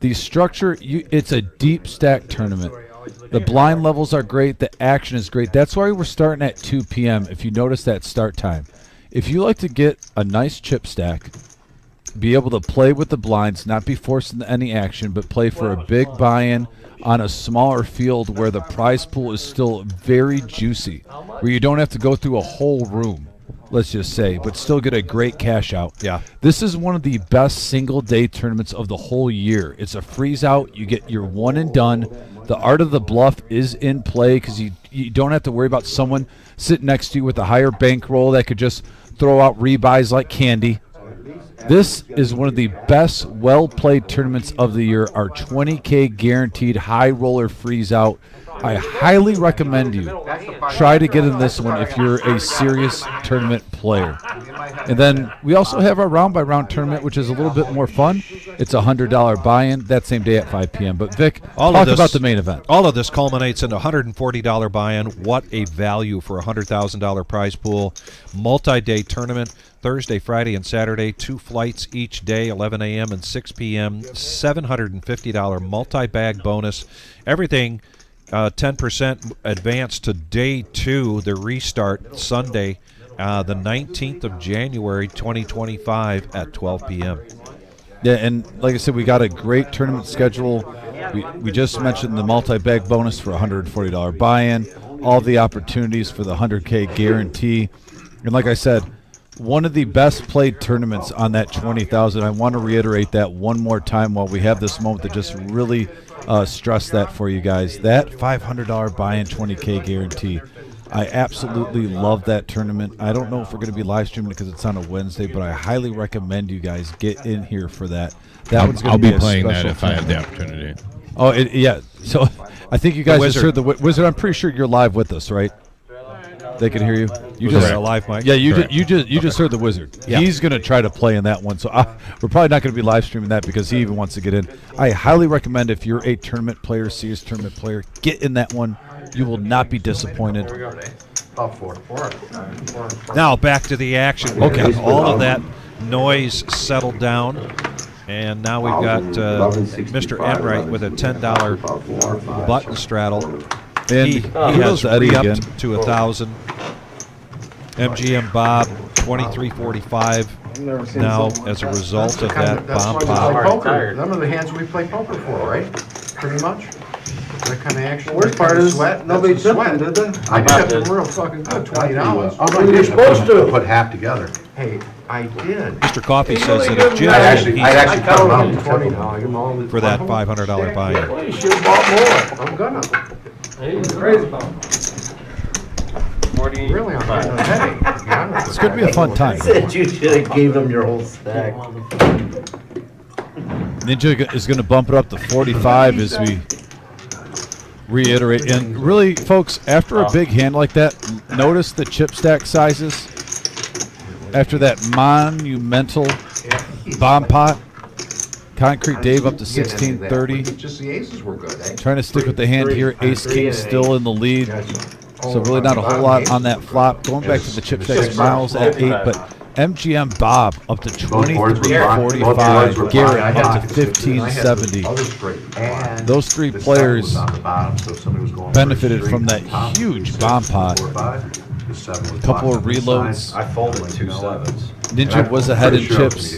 Speaker 1: The structure, it's a deep stack tournament. The blind levels are great. The action is great. That's why we're starting at 2 p.m. if you notice that start time. If you like to get a nice chip stack, be able to play with the blinds, not be forced into any action, but play for a big buy-in on a smaller field where the prize pool is still very juicy, where you don't have to go through a whole room, let's just say, but still get a great cash out.
Speaker 2: Yeah.
Speaker 1: This is one of the best single-day tournaments of the whole year. It's a freeze-out. You get your one and done. The art of the bluff is in play because you don't have to worry about someone sitting next to you with a higher bankroll that could just throw out rebuys like candy. This is one of the best well-played tournaments of the year, our 20K guaranteed high roller freeze out. I highly recommend you try to get in this one if you're a serious tournament player. And then we also have our round-by-round tournament, which is a little bit more fun. It's a $100 buy-in that same day at 5 p.m. But, Vic, talk about the main event.
Speaker 2: All of this culminates in a $140 buy-in. What a value for a $100,000 prize pool. Multi-day tournament, Thursday, Friday, and Saturday. 2 flights each day, 11 a.m. and 6 p.m. $750 multi-bag bonus. Everything 10% advance to day 2, the restart Sunday, the 19th of January 2025 at 12 p.m.
Speaker 1: Yeah, and like I said, we got a great tournament schedule. We just mentioned the multi-bag bonus for $140 buy-in, all the opportunities for the 100K guarantee. And like I said, one of the best played tournaments on that 20,000. I want to reiterate that one more time while we have this moment to just really stress that for you guys. That $500 buy-in 20K guarantee. I absolutely love that tournament. I don't know if we're going to be live streaming it because it's on a Wednesday, but I highly recommend you guys get in here for that. One's going to be
Speaker 12: playing that if I have the opportunity.
Speaker 1: Oh, yeah. So I think you guys just heard the Wizard. I'm pretty sure you're live with us, right? They can hear you. You just
Speaker 2: a live mic.
Speaker 1: Yeah, you just heard the Wizard.
Speaker 2: Yeah.
Speaker 1: He's going to try to play in that one. So we're probably not going to be live streaming that because he even wants to get in. I highly recommend if you're a tournament player, serious tournament player, get in that one. You will not be disappointed.
Speaker 2: Now back to the action.
Speaker 1: Okay.
Speaker 2: All of that noise settled down, and now we've got Mr. Enright with a $10 button straddle.
Speaker 1: And
Speaker 2: he has re-upped to 1,000. MGM Bob 23.45 now as a result of that bomb pop.
Speaker 5: None of the hands we play poker for, right? Pretty much. That kind of action.
Speaker 4: The worst part is nobody tipped them, did they?
Speaker 5: I got them real fucking good, $20.
Speaker 9: Oh, you're supposed to.
Speaker 7: Put half together.
Speaker 5: Hey, I did.
Speaker 2: Mr. Coffee says that if Jim
Speaker 5: I'd actually cut them out
Speaker 2: he's
Speaker 5: to $20
Speaker 2: for that $500 buy-in.
Speaker 9: Well, you should have bought more.
Speaker 5: I'm gonna.
Speaker 9: He's crazy about it.
Speaker 10: 40.
Speaker 5: Really, I'm getting a headache. to be honest
Speaker 1: It's
Speaker 5: with
Speaker 1: going to be a fun time.
Speaker 3: You should have gave them your whole stack.
Speaker 1: Ninja is going to bump it up to 45 as we reiterate. And really, folks, after a big hand like that, notice the chip stack sizes. After that monumental bomb pot, Concrete Dave up to 1630.
Speaker 5: Just the aces were good, eh?
Speaker 1: Trying to stick with the hand here. Ace King still in the lead. So really not a whole lot on that flop. Going back to the chip stack, Miles at 8, but MGM Bob up to 23.45. Garrett up to 15.70. Those three players benefited from that huge bomb pot. A couple of reloads.
Speaker 4: I folded 2 sevens.
Speaker 1: Ninja was ahead in chips,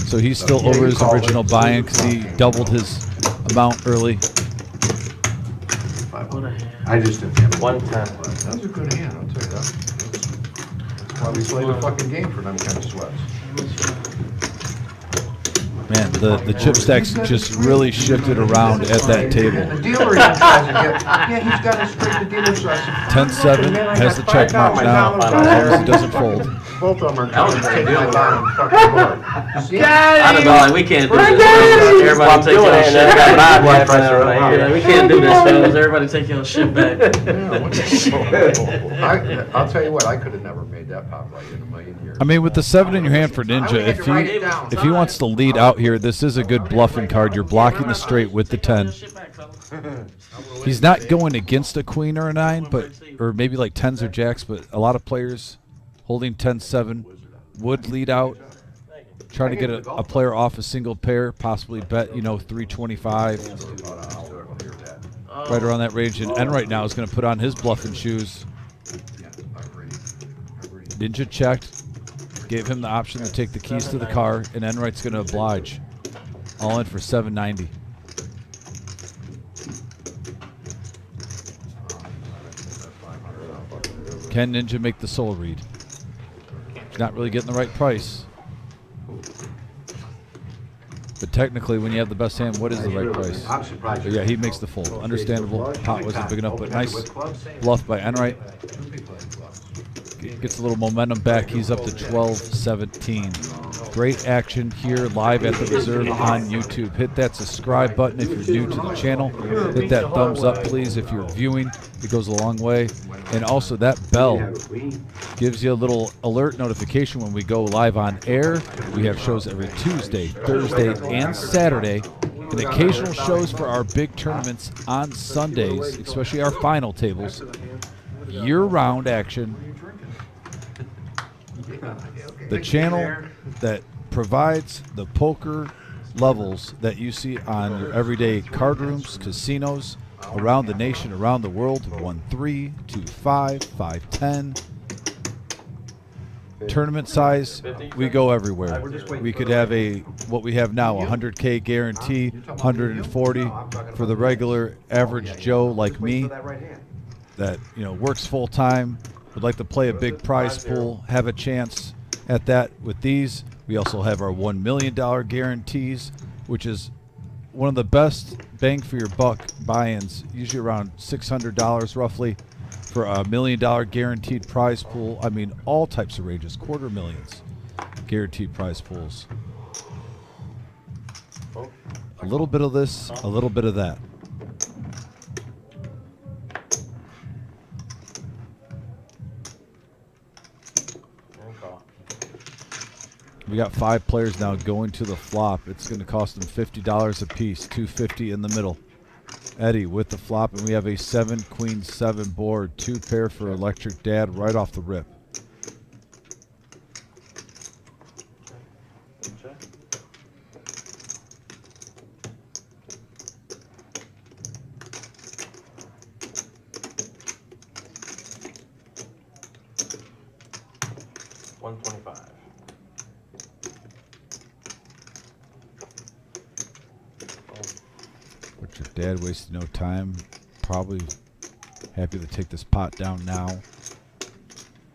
Speaker 1: so he's still over his original buy-in because he doubled his amount early.
Speaker 7: I just didn't have
Speaker 10: 110.
Speaker 5: That was a good hand, I'll tell you that. That's why we play the fucking game for them kind of sweats.
Speaker 1: Man, the chip stacks just really shifted around at that table.
Speaker 5: And the dealer even tries to get, he's got it straight to dealer, so I said,
Speaker 1: 10-7 has the check mark now, as long as he doesn't fold.
Speaker 5: both of them are trying to take my bottom fucking board. You see?
Speaker 10: I don't know, like, we can't do this. Everybody take your shit back. We can't do this, fellas. Everybody take your shit back.
Speaker 5: I'll tell you what, I could have never made that pop right in a million years.
Speaker 1: I mean, with the 7 in your hand for Ninja, if he wants to lead out here, this is a good bluffing card. You're blocking the straight with the 10. He's not going against a queen or a 9, or maybe like 10s or jacks, but a lot of players holding 10-7 would lead out, trying to get a player off a single pair, possibly bet, 325, right around that range. And right now is going to put on his bluffing shoes. Ninja checked, gave him the option to take the keys to the car, and Enright's going to oblige. All in for $790. Can Ninja make the soul read? He's not really getting the right price. But technically, when you have the best hand, what is the right price? But yeah, he makes the fold. Understandable. Pot wasn't big enough, but nice bluff by Enright. Gets a little momentum back. He's up to 12-17. Great action here live at the Reserve on YouTube. Hit that subscribe button if you're new to the channel. Hit that thumbs up, please, if you're viewing. It goes a long way. And also that bell gives you a little alert notification when we go live on air. We have shows every Tuesday, Thursday, and Saturday. And occasional shows for our big tournaments on Sundays, especially our final tables. Year-round action. The channel that provides the poker levels that you see on your everyday card rooms, casinos, around the nation, around the world. 1-3, 2-5, 5-10. tournament size, we go everywhere. We could have what we have now, 100K guarantee, 140 for the regular average Joe like me that works full time, would like to play a big prize pool, have a chance at that with these. We also have our $1 million guarantees, which is one of the best bang for your buck buy-ins, usually around $600 roughly for a $1 million guaranteed prize pool. I mean, all types of ranges, $250,000 guaranteed prize pools. A little bit of this, a little bit of that. We got 5 players now going to the flop. It's going to cost them $50 a piece, $250 in the middle. Eddie with the flop, and we have a 7 queen 7 board, 2 pair for Electric Dad right off the rip. Dad wasted no time. Probably happy to take this pot down now.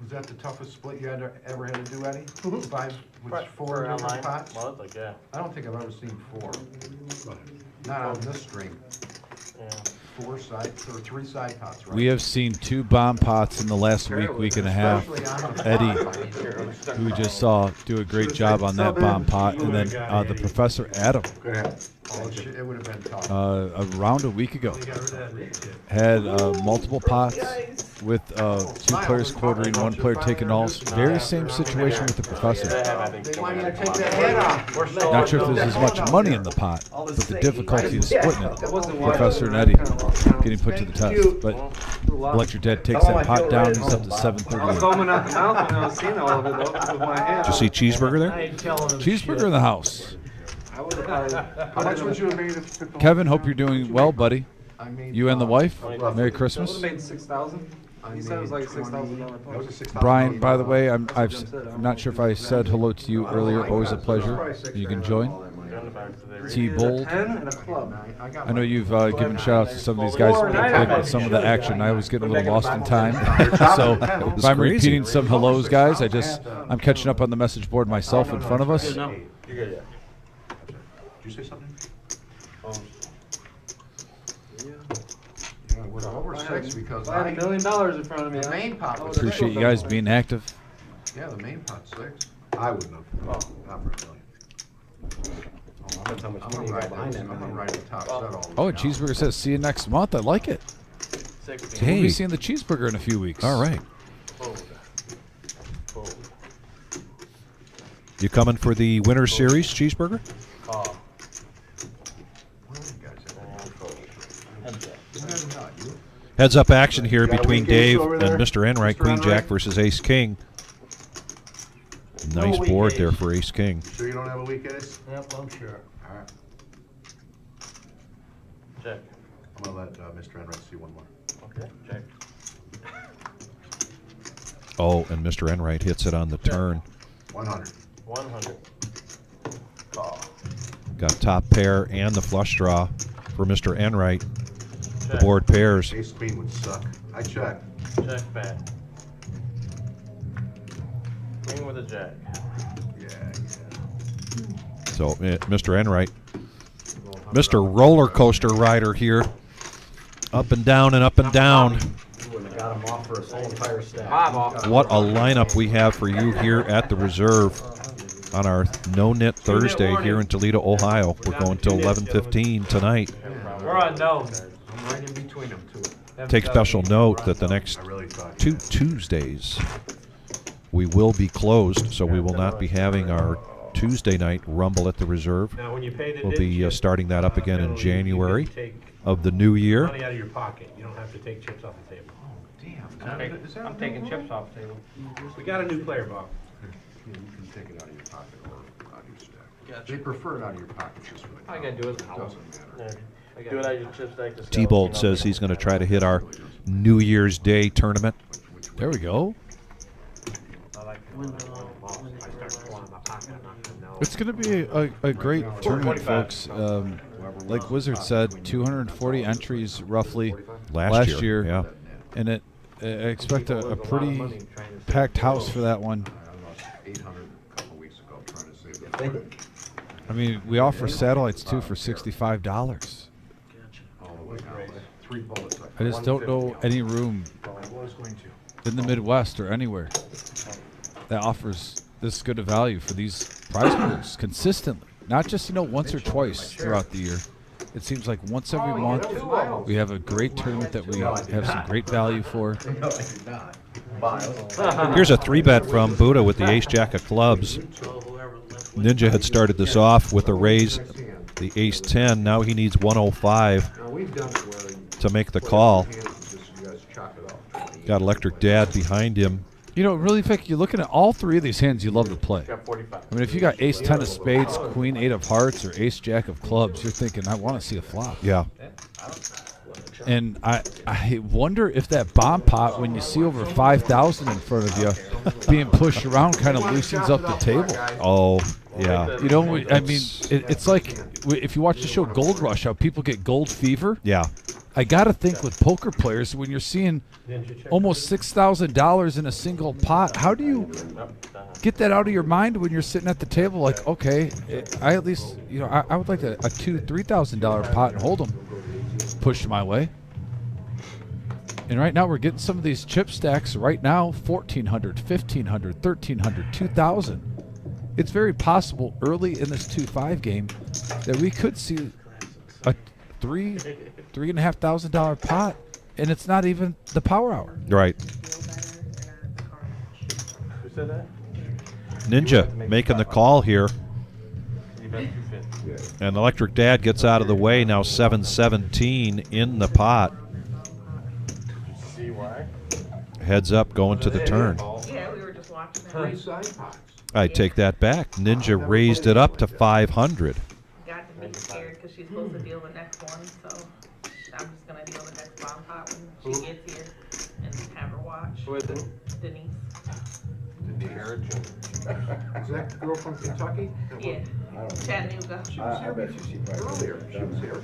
Speaker 5: Was that the toughest split you ever had to do, Eddie? 5 with 4 different pots?
Speaker 10: Well, yeah.
Speaker 5: I don't think I've ever seen 4. Not on this stream.
Speaker 10: Yeah.
Speaker 5: 4 side or 3 side pots, right?
Speaker 1: We have seen 2 bomb pots in the last week and a half. Eddie, who we just saw, do a great job on that bomb pot, and then the Professor Adam.
Speaker 5: It would have been tough.
Speaker 1: Around a week ago, had multiple pots with 2 players quartering, 1 player taking alls. Very same situation with the Professor. Not sure if there's as much money in the pot, but the difficulty is splitting it. Professor and Eddie getting put to the test. But Electric Dad takes that pot down. He's up to 738.
Speaker 2: Did you see Cheeseburger there?
Speaker 1: Cheeseburger in the house.
Speaker 5: How much would you have made if you took the
Speaker 1: Kevin, hope you're doing well, buddy. You and the wife. Merry Christmas.
Speaker 11: It would have made 6,000. He said it was like $6,000.
Speaker 1: Brian, by the way, I'm not sure if I said hello to you earlier. Always a pleasure. You can join. T-Bold. I know you've given shout-outs to some of these guys with some of the action. I was getting a little lost in time. So if I'm repeating some hellos, guys, I'm catching up on the message board myself in front of us.
Speaker 7: Did you say something?
Speaker 5: Yeah, we're over 6 because
Speaker 11: I had $1 million in front of me.
Speaker 5: The main pot was
Speaker 1: Appreciate you guys being active.
Speaker 5: Yeah, the main pot's 6.
Speaker 7: I wouldn't have. Not for $1 million.
Speaker 4: That's how much
Speaker 5: I'm
Speaker 4: money you got behind that.
Speaker 5: gonna write the top set all.
Speaker 1: Oh, Cheeseburger says, see you next month. I like it. We'll be seeing the Cheeseburger in a few weeks.
Speaker 2: All right. You coming for the Winter Series, Cheeseburger? Heads up action here between Dave and Mr. Enright. Queen Jack versus Ace King. Nice board there for Ace King.
Speaker 7: Sure you don't have a weak ace?
Speaker 9: Yep, I'm sure.
Speaker 7: All right.
Speaker 10: Check.
Speaker 7: I'm gonna let Mr. Enright see one more.
Speaker 10: Okay, check.
Speaker 2: Oh, and Mr. Enright hits it on the turn.
Speaker 7: 100.
Speaker 10: 100. Call.
Speaker 2: Got top pair and the flush draw for Mr. Enright. The board pairs.
Speaker 7: Ace queen would suck. I check.
Speaker 10: Check back. Queen with a jack.
Speaker 7: Yeah.
Speaker 2: So Mr. Enright, Mr. Roller Coaster Rider here. Up and down and up and down.
Speaker 4: You wouldn't have got him off for a whole entire stack.
Speaker 2: What a lineup we have for you here at the Reserve on our No-Nit Thursday here in Toledo, Ohio. We're going till 11:15 tonight.
Speaker 9: We're on no.
Speaker 5: I'm right in between them two.
Speaker 2: Take special note that the next 2 Tuesdays we will be closed, so we will not be having our Tuesday night Rumble at the Reserve.
Speaker 3: Now, when you pay the
Speaker 2: We'll be starting that up again in January of the new year.
Speaker 3: Money out of your pocket. You don't have to take chips off the table.
Speaker 5: Damn.
Speaker 11: I'm taking chips off the table.
Speaker 3: We got a new player, Bob.
Speaker 5: You can take it out of your pocket or out of your stack. They prefer it out of your pocket just for the
Speaker 11: All I gotta do is
Speaker 5: It doesn't matter.
Speaker 10: Do it out of your chip stack. to
Speaker 2: T-Bolt
Speaker 10: sell.
Speaker 2: says he's going to try to hit our New Year's Day tournament.
Speaker 1: There we go. It's going to be a great tournament, folks. Like Wizard said, 240 entries roughly
Speaker 2: Last year, yeah.
Speaker 1: And I expect a pretty packed house for that one. I mean, we offer satellites too for $65. I just don't know any room in the Midwest or anywhere that offers this good a value for these prize pools consistently. Not just, once or twice throughout the year. It seems like once every month we have a great tournament that we have some great value for.
Speaker 2: Here's a 3-bet from Buddha with the ace-jack of clubs. Ninja had started this off with a raise, the ace-10. Now he needs 105 to make the call. Got Electric Dad behind him.
Speaker 1: Really, Vic, you're looking at all three of these hands you love to play. I mean, if you got ace-10 of spades, queen-8 of hearts, or ace-jack of clubs, you're thinking, I want to see a flop.
Speaker 2: Yeah.
Speaker 1: And I wonder if that bomb pot, when you see over 5,000 in front of you, being pushed around kind of loosens up the table.
Speaker 2: Oh, yeah.
Speaker 1: I mean, it's like if you watch the show Gold Rush, how people get gold fever.
Speaker 2: Yeah.
Speaker 1: I got to think with poker players, when you're seeing almost $6,000 in a single pot, how do you get that out of your mind when you're sitting at the table like, okay, I at least, I would like a $2,000 to $3,000 pot and hold them pushed my way. And right now we're getting some of these chip stacks right now, 1,400, 1,500, 1,300, 2,000. It's very possible early in this 2-5 game that we could see a $3,500 pot, and it's not even the power hour.
Speaker 2: Right.
Speaker 3: Who said that?
Speaker 2: Ninja making the call here. And Electric Dad gets out of the way, now 717 in the pot.
Speaker 3: See why?
Speaker 2: Heads up going to the turn.
Speaker 13: Yeah, we were just watching it.
Speaker 5: 3 side pots.
Speaker 2: I take that back. Ninja raised it up to 500.
Speaker 13: Got to be scared because she's supposed to deal the next one, so I'm just going to deal the next bomb pot when she gets here and have her watch.
Speaker 3: Who is it?
Speaker 13: Denise.
Speaker 5: Is that the girl from Kentucky?
Speaker 13: Yeah. Chattanooga.
Speaker 5: I bet you she probably earlier. She was here.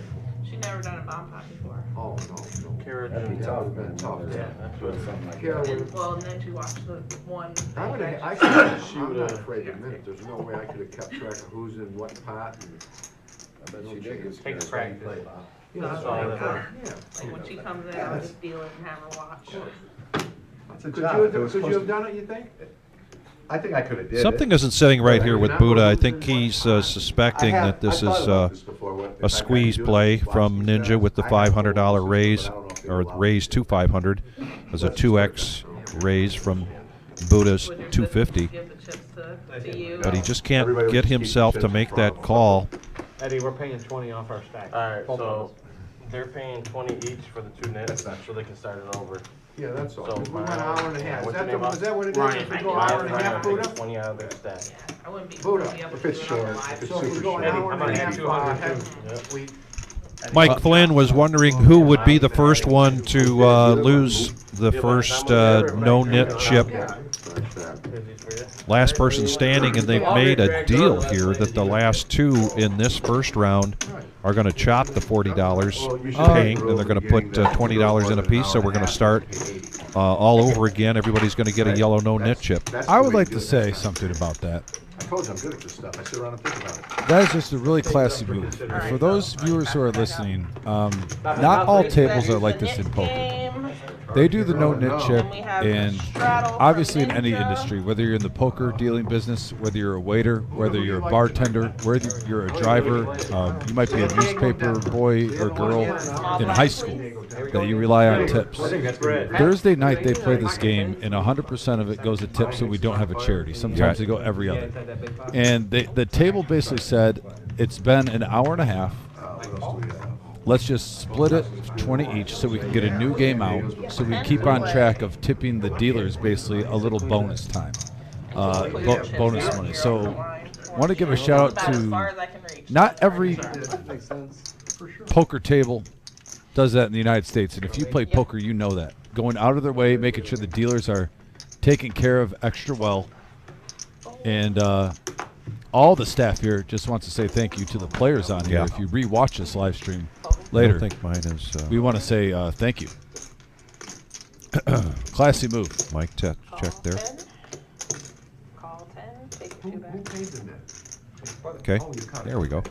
Speaker 13: She never done a bomb pot before.
Speaker 5: Oh, no.
Speaker 3: Kara
Speaker 5: That'd be
Speaker 3: June.
Speaker 5: tough. That'd be tough.
Speaker 3: Yeah, that's what
Speaker 6: Something like
Speaker 5: Kara
Speaker 6: that.
Speaker 5: would.
Speaker 13: And then she watched the one.
Speaker 5: I would have. I'm not afraid to admit it. There's no way I could have kept track of who's in what pot. And
Speaker 6: I bet she did.
Speaker 5: chance.
Speaker 3: Take practice.
Speaker 5: Yeah,
Speaker 13: That's
Speaker 5: that's
Speaker 13: all
Speaker 5: all.
Speaker 13: I got.
Speaker 5: Yeah.
Speaker 13: Like when she comes in, I'll just deal it and have her watch.
Speaker 6: That's a
Speaker 5: Could
Speaker 6: job.
Speaker 5: you
Speaker 6: It was
Speaker 5: have
Speaker 6: supposed to-
Speaker 5: done it, you think?
Speaker 6: I think I could have did
Speaker 2: Something
Speaker 6: it.
Speaker 2: isn't sitting right here with Buddha. I think he's suspecting that this
Speaker 6: I thought
Speaker 2: is
Speaker 6: about this before, what- if I
Speaker 2: a
Speaker 6: tried to
Speaker 2: squeeze
Speaker 6: do it,
Speaker 2: play
Speaker 6: watch
Speaker 2: from
Speaker 6: these
Speaker 2: Ninja with the
Speaker 6: guys. I have
Speaker 2: $500
Speaker 6: to
Speaker 2: raise,
Speaker 6: but I don't know if they
Speaker 2: or
Speaker 6: allow
Speaker 2: raise to 500 as a 2x raise from Buddha's
Speaker 13: With your
Speaker 2: 250.
Speaker 13: Give the chips to you.
Speaker 2: But he just can't
Speaker 6: Everybody
Speaker 2: get
Speaker 6: was keeping
Speaker 2: himself to
Speaker 6: chips
Speaker 2: make
Speaker 6: in
Speaker 2: that
Speaker 6: front.
Speaker 2: call.
Speaker 3: Eddie, we're paying 20 off our stack.
Speaker 10: Alright,
Speaker 3: Both of
Speaker 10: so
Speaker 3: us.
Speaker 10: they're paying 20 each for the 2 nits,
Speaker 6: That's not
Speaker 10: so they can start it over.
Speaker 5: Yeah, that's all.
Speaker 10: So,
Speaker 5: We went an hour and a half. Is
Speaker 10: what's
Speaker 5: that
Speaker 10: your name,
Speaker 5: is that what it is?
Speaker 3: Ryan.
Speaker 5: If we go
Speaker 13: My
Speaker 5: an hour and a
Speaker 10: Ryan,
Speaker 5: half,
Speaker 10: I think
Speaker 5: Buddha?
Speaker 10: it's 20 out of their stack.
Speaker 13: I wouldn't be
Speaker 5: Buddha,
Speaker 13: able
Speaker 6: if
Speaker 13: to
Speaker 6: it's
Speaker 13: do it
Speaker 6: short,
Speaker 13: on live.
Speaker 6: if it's
Speaker 5: So if we
Speaker 6: super
Speaker 5: go an
Speaker 6: short.
Speaker 5: hour and a
Speaker 3: I'm
Speaker 5: half,
Speaker 3: gonna
Speaker 5: have, we,
Speaker 2: Mike Flynn was wondering who would be the first one to lose the first no-nit chip.
Speaker 10: Busy for you?
Speaker 2: Last person standing, and they've made a deal here that the last two in this first round are going to chop the $40 paying, and they're going to put $20 in a piece. So we're going to start all over again. Everybody's going to get a yellow no-nit chip.
Speaker 1: I would like to say something about that.
Speaker 7: I told you I'm good at this stuff. I sit around and think about it.
Speaker 1: That is just a really classy move. For those viewers who are listening, not all tables are like this in poker. They do the no-nit chip, and obviously in any industry, whether you're in the poker dealing business, whether you're a waiter, whether you're a bartender, whether you're a driver, you might be a newspaper boy or girl in high school that you rely on tips. Thursday night they play this game, and 100% of it goes to tips, so we don't have a charity. Sometimes they go every other. And the table basically said, it's been an hour and a half. Let's just split it 20 each so we can get a new game out, so we keep on track of tipping the dealers basically a little bonus time, bonus money. So want to give a shout out to not every poker table does that in the United States, and if you play poker, you know that. Going out of their way, making sure the dealers are taken care of extra well. And all the staff here just wants to say thank you to the players on here.
Speaker 2: Yeah.
Speaker 1: If you rewatch this live stream
Speaker 2: I
Speaker 1: later,
Speaker 2: don't think mine is.
Speaker 1: we want to say thank you. Classy move.
Speaker 2: Mike, check there.
Speaker 13: Call 10, take it 2 back.
Speaker 2: Okay, there we go.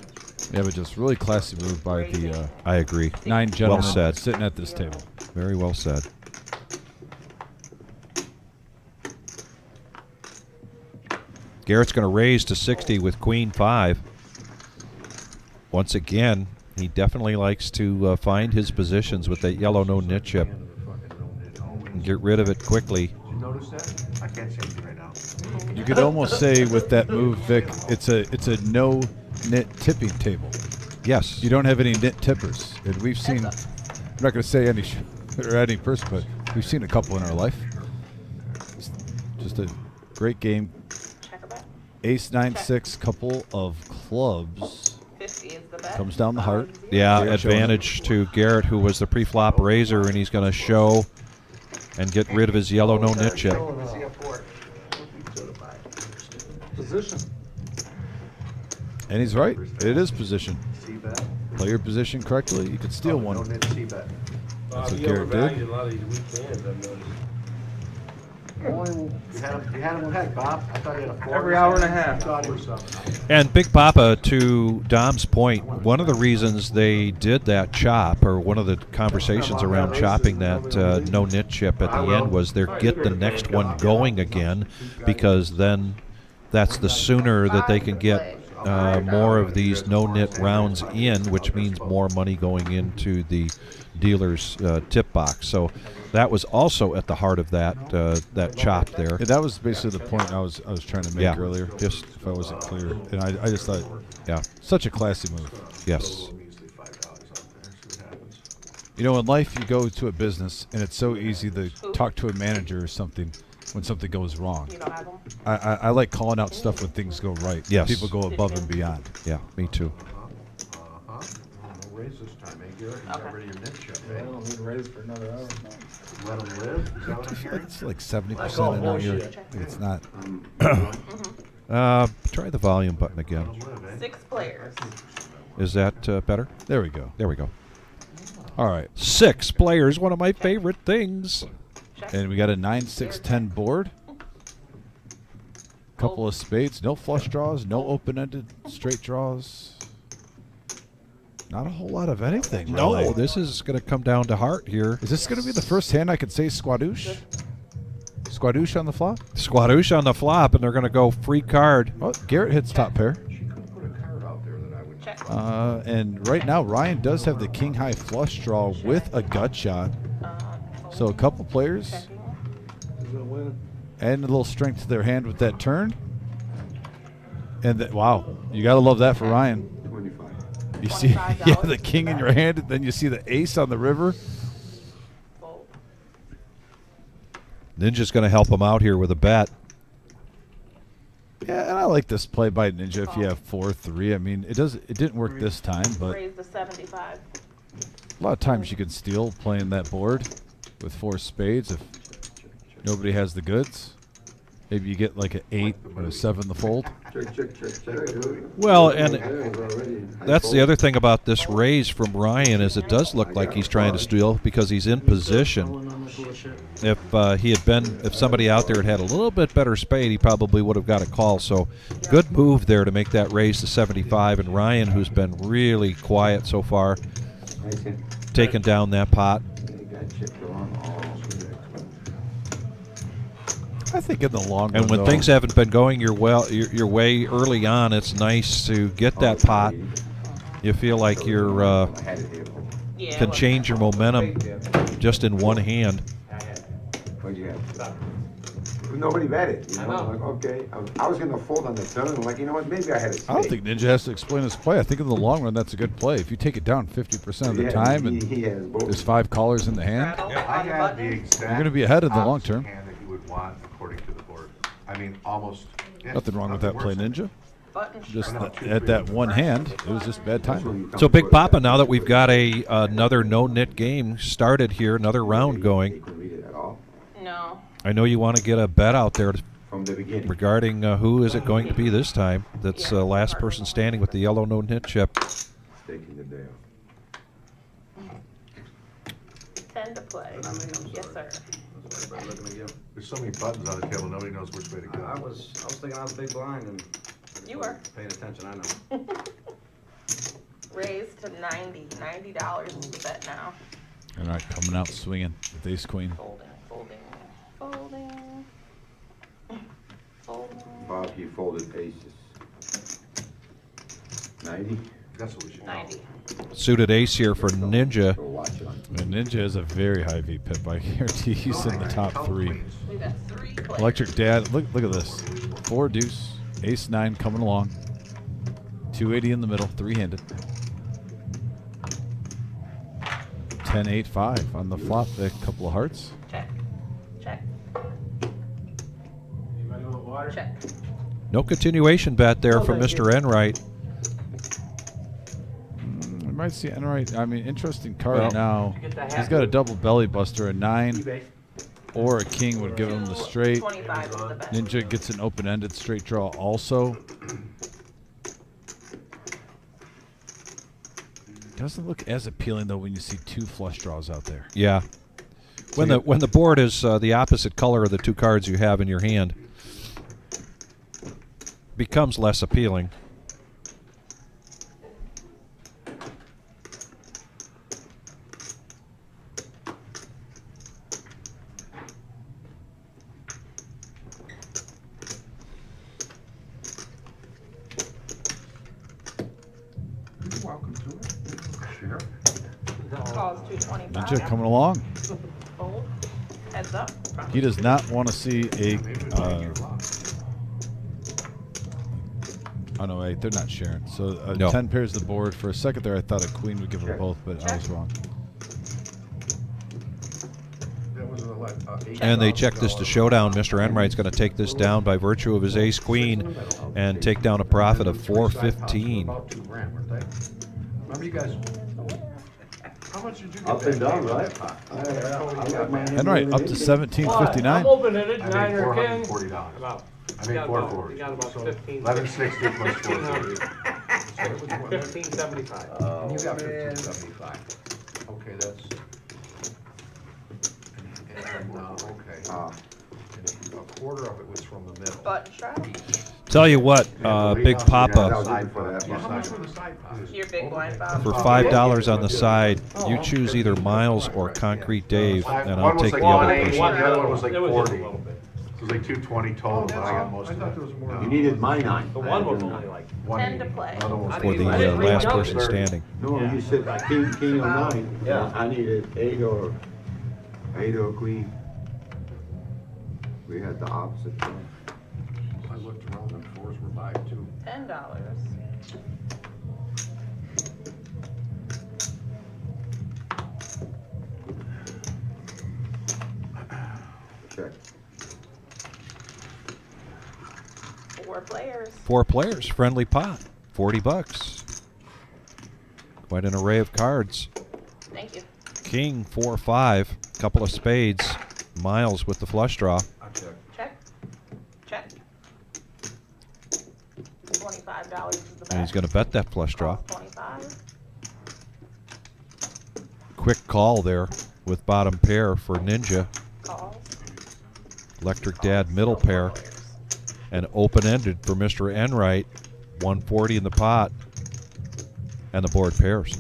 Speaker 1: Yeah, but just really classy move by the
Speaker 2: I agree.
Speaker 1: 9 gentlemen
Speaker 2: Well said.
Speaker 1: sitting at this table.
Speaker 2: Very well said. Garrett's going to raise to 60 with Queen 5. Once again, he definitely likes to find his positions with that yellow no-nit chip and get rid of it quickly.
Speaker 7: Did you notice that? I can't see anything right now.
Speaker 1: You could almost say with that move, Vic, it's a no knit tipping table.
Speaker 2: Yes.
Speaker 1: You don't have any knit tippers, and we've seen. I'm not going to say any or any person, but we've seen a couple in our life. Just a great game. Ace 9-6, couple of clubs.
Speaker 13: 50 is the bet.
Speaker 1: Comes down the heart.
Speaker 2: Yeah,
Speaker 1: Garrett
Speaker 2: advantage to Garrett, who was the pre-flop raiser, and he's going to show and get rid of his yellow no-nit chip.
Speaker 5: Position.
Speaker 1: And he's right. It is position.
Speaker 7: C-bet.
Speaker 1: Play your position correctly. You could steal one.
Speaker 7: No net C-bet.
Speaker 1: That's what Garrett did.
Speaker 3: A lot of these weak hands, I've noticed.
Speaker 5: You had him ahead, Bob. I thought you had a 4.
Speaker 11: Every hour and a half.
Speaker 2: And Big Papa, to Dom's point, one of the reasons they did that chop, or one of the conversations around chopping that no-nit chip at the end, was they're get the next one going again, because then that's the sooner that they can get more of these no-nit rounds in, which means more money going into the dealer's tip box. So that was also at the heart of that that chop there.
Speaker 1: Yeah, that was basically the point I was trying to make earlier.
Speaker 2: Just
Speaker 1: if I wasn't clear, and I just thought,
Speaker 2: yeah,
Speaker 1: such a classy move.
Speaker 2: Yes.
Speaker 1: You know, in life, you go to a business, and it's so easy to talk to a manager or something when something goes wrong.
Speaker 13: You don't have them?
Speaker 1: I like calling out stuff when things go right.
Speaker 2: Yes.
Speaker 1: People go above and beyond.
Speaker 2: Yeah, me too.
Speaker 5: No raise this time, eh, Garrett? You got rid of your net chip, eh?
Speaker 11: I don't need to raise for another hour.
Speaker 5: Let him live? Is that what I'm hearing?
Speaker 1: It's like 70% in here. It's not.
Speaker 2: Try the volume button again.
Speaker 13: 6 players.
Speaker 2: Is that better?
Speaker 1: There we go.
Speaker 2: There we go.
Speaker 1: All right.
Speaker 2: 6 players, one of my favorite things.
Speaker 1: And we got a 9-6-10 board. Couple of spades. No flush draws. No open-ended straight draws. Not a whole lot of anything.
Speaker 2: No,
Speaker 1: really.
Speaker 2: this is going to come down to heart here.
Speaker 1: Is this going to be the first hand I could say squadouche? Squadouche on the flop?
Speaker 2: Squadouche on the flop, and they're going to go free card.
Speaker 1: Oh, Garrett hits top pair.
Speaker 5: Put a card out there that I would
Speaker 13: Check.
Speaker 1: And right now, Ryan does have the king high flush draw with a gut shot. So a couple players adding a little strength to their hand with that turn. And wow, you got to love that for Ryan.
Speaker 6: 25.
Speaker 1: You see, yeah, the king in your hand, and then you see the ace on the river.
Speaker 2: Ninja's going to help him out here with a bet.
Speaker 1: Yeah, and I like this play by Ninja if you have 4-3. I mean, it didn't work this time, but
Speaker 13: Raise the 75.
Speaker 1: a lot of times you can steal playing that board with 4 spades if nobody has the goods. Maybe you get like an 8 or a 7 the fold.
Speaker 2: Well, and that's the other thing about this raise from Ryan is it does look like he's trying to steal because he's in position. If somebody out there had a little bit better spade, he probably would have got a call. So good move there to make that raise to 75. And Ryan, who's been really quiet so far, taking down that pot.
Speaker 1: I think in the long run,
Speaker 2: And when
Speaker 1: though,
Speaker 2: things haven't been going your way early on, it's nice to get that pot. You feel like you're can change your momentum just in one hand.
Speaker 6: What'd you have? Nobody bet it. You know? Like, okay, I was going to fold on the turn. I'm like, you know what? Maybe I had a spade.
Speaker 1: I don't think Ninja has to explain his play. I think in the long run, that's a good play. If you take it down 50% of the time and there's 5 callers in the hand,
Speaker 7: I had the exact
Speaker 1: you're going to be ahead in the long term.
Speaker 7: hand that you would want according to the board. I mean, almost.
Speaker 1: Nothing wrong with that play, Ninja.
Speaker 13: Button
Speaker 1: Just at that one hand, it was just bad timing.
Speaker 2: So Big Papa, now that we've got another no-nit game started here, another round going,
Speaker 13: No.
Speaker 2: I know you want to get a bet out there
Speaker 6: from the beginning.
Speaker 2: regarding who is it going to be this time. That's last person standing with the yellow no-nit chip.
Speaker 6: Taking the day off.
Speaker 13: 10 to play. Yes, sir.
Speaker 4: Looking at you.
Speaker 7: There's so many buttons on the table, nobody knows which way to go.
Speaker 4: I was thinking I was big blind and.
Speaker 13: You were.
Speaker 4: Paying attention, I know.
Speaker 13: Raised to $90. $90 is the bet now.
Speaker 1: All right, coming out swinging with ace queen.
Speaker 13: Folding, folding, folding, folding.
Speaker 6: Bob, he folded aces. 90?
Speaker 7: That's what we should
Speaker 13: 90.
Speaker 2: Suited ace here for Ninja.
Speaker 6: So watch it.
Speaker 1: And Ninja has a very high VPIP. I guarantee he's in the top 3.
Speaker 13: We got 3 players.
Speaker 1: Electric Dad, look at this. 4 deuce, ace 9 coming along. 280 in the middle, 3-handed. 10, 8, 5 on the flop. A couple of hearts.
Speaker 13: Check. Check.
Speaker 11: Anybody want water?
Speaker 13: Check.
Speaker 2: No continuation bet there from Mr. Enright.
Speaker 1: I might see Enright. I mean, interesting card now.
Speaker 11: Get that
Speaker 1: He's got a double belly buster. A 9 or a king would give him the straight.
Speaker 13: 25 is the bet.
Speaker 1: Ninja gets an open-ended straight draw also. Doesn't look as appealing though when you see 2 flush draws out there.
Speaker 2: Yeah. When the board is the opposite color of the 2 cards you have in your hand, becomes less appealing.
Speaker 5: Welcome to it. Sure.
Speaker 13: Calls 225.
Speaker 1: Ninja coming along.
Speaker 13: Fold. Heads up.
Speaker 1: He does not want to see a. Oh no, wait, they're not sharing. So
Speaker 2: No.
Speaker 1: 10 pairs the board. For a second there, I thought a queen would give them both, but I was wrong.
Speaker 5: That was
Speaker 2: And they check this to showdown. Mr. Enright's going to take this down by virtue of his ace queen and take down a profit of $415.
Speaker 5: About $2 grand, weren't they? Remember you guys? How much did you get?
Speaker 6: Up and
Speaker 5: back?
Speaker 6: down, right? I got my hand
Speaker 1: Enright
Speaker 6: over
Speaker 1: up to
Speaker 6: there.
Speaker 1: 1759.
Speaker 9: I'm open at it,
Speaker 7: I
Speaker 9: 9
Speaker 7: made
Speaker 9: or king.
Speaker 7: $440.
Speaker 11: About.
Speaker 7: I made $440.
Speaker 11: You got about 15.
Speaker 7: 1160 plus
Speaker 11: 1500.
Speaker 7: 440.
Speaker 11: 1575.
Speaker 5: And you got 1575. Okay, that's. And, okay. And a quarter of it was from the middle.
Speaker 13: Button strap.
Speaker 2: Tell you what, Big Papa,
Speaker 5: Side for that. How much were the side pots?
Speaker 13: Your big blind Bob.
Speaker 2: for $5 on the side, you choose either Miles or Concrete Dave, and I'll
Speaker 7: One was
Speaker 2: take
Speaker 7: like
Speaker 2: the other
Speaker 7: 180,
Speaker 2: person.
Speaker 7: the other one was like
Speaker 11: It was
Speaker 7: 40.
Speaker 11: just a little bit.
Speaker 7: It was like 220 total, but I got most
Speaker 5: I
Speaker 7: of
Speaker 5: thought
Speaker 7: it.
Speaker 5: there was more.
Speaker 6: You needed my 9.
Speaker 11: The one was only like.
Speaker 13: 10 to play.
Speaker 7: Another one was
Speaker 2: For the
Speaker 7: 40.
Speaker 2: last person standing.
Speaker 6: No, you said king or 9.
Speaker 4: Yeah.
Speaker 6: I needed 8 or queen. We had the opposite one.
Speaker 5: I looked around and fours were by too.
Speaker 13: $10.
Speaker 6: Check.
Speaker 13: 4 players.
Speaker 2: 4 players, friendly pot, $40. Quite an array of cards.
Speaker 13: Thank you.
Speaker 2: King, 4, 5, couple of spades. Miles with the flush draw.
Speaker 5: I checked.
Speaker 13: Check. Check. $25 is the bet.
Speaker 2: And he's going to bet that flush draw.
Speaker 13: Calls 25.
Speaker 2: Quick call there with bottom pair for Ninja.
Speaker 13: Calls.
Speaker 2: Electric Dad middle pair. And open-ended for Mr. Enright. 140 in the pot. And the board pairs.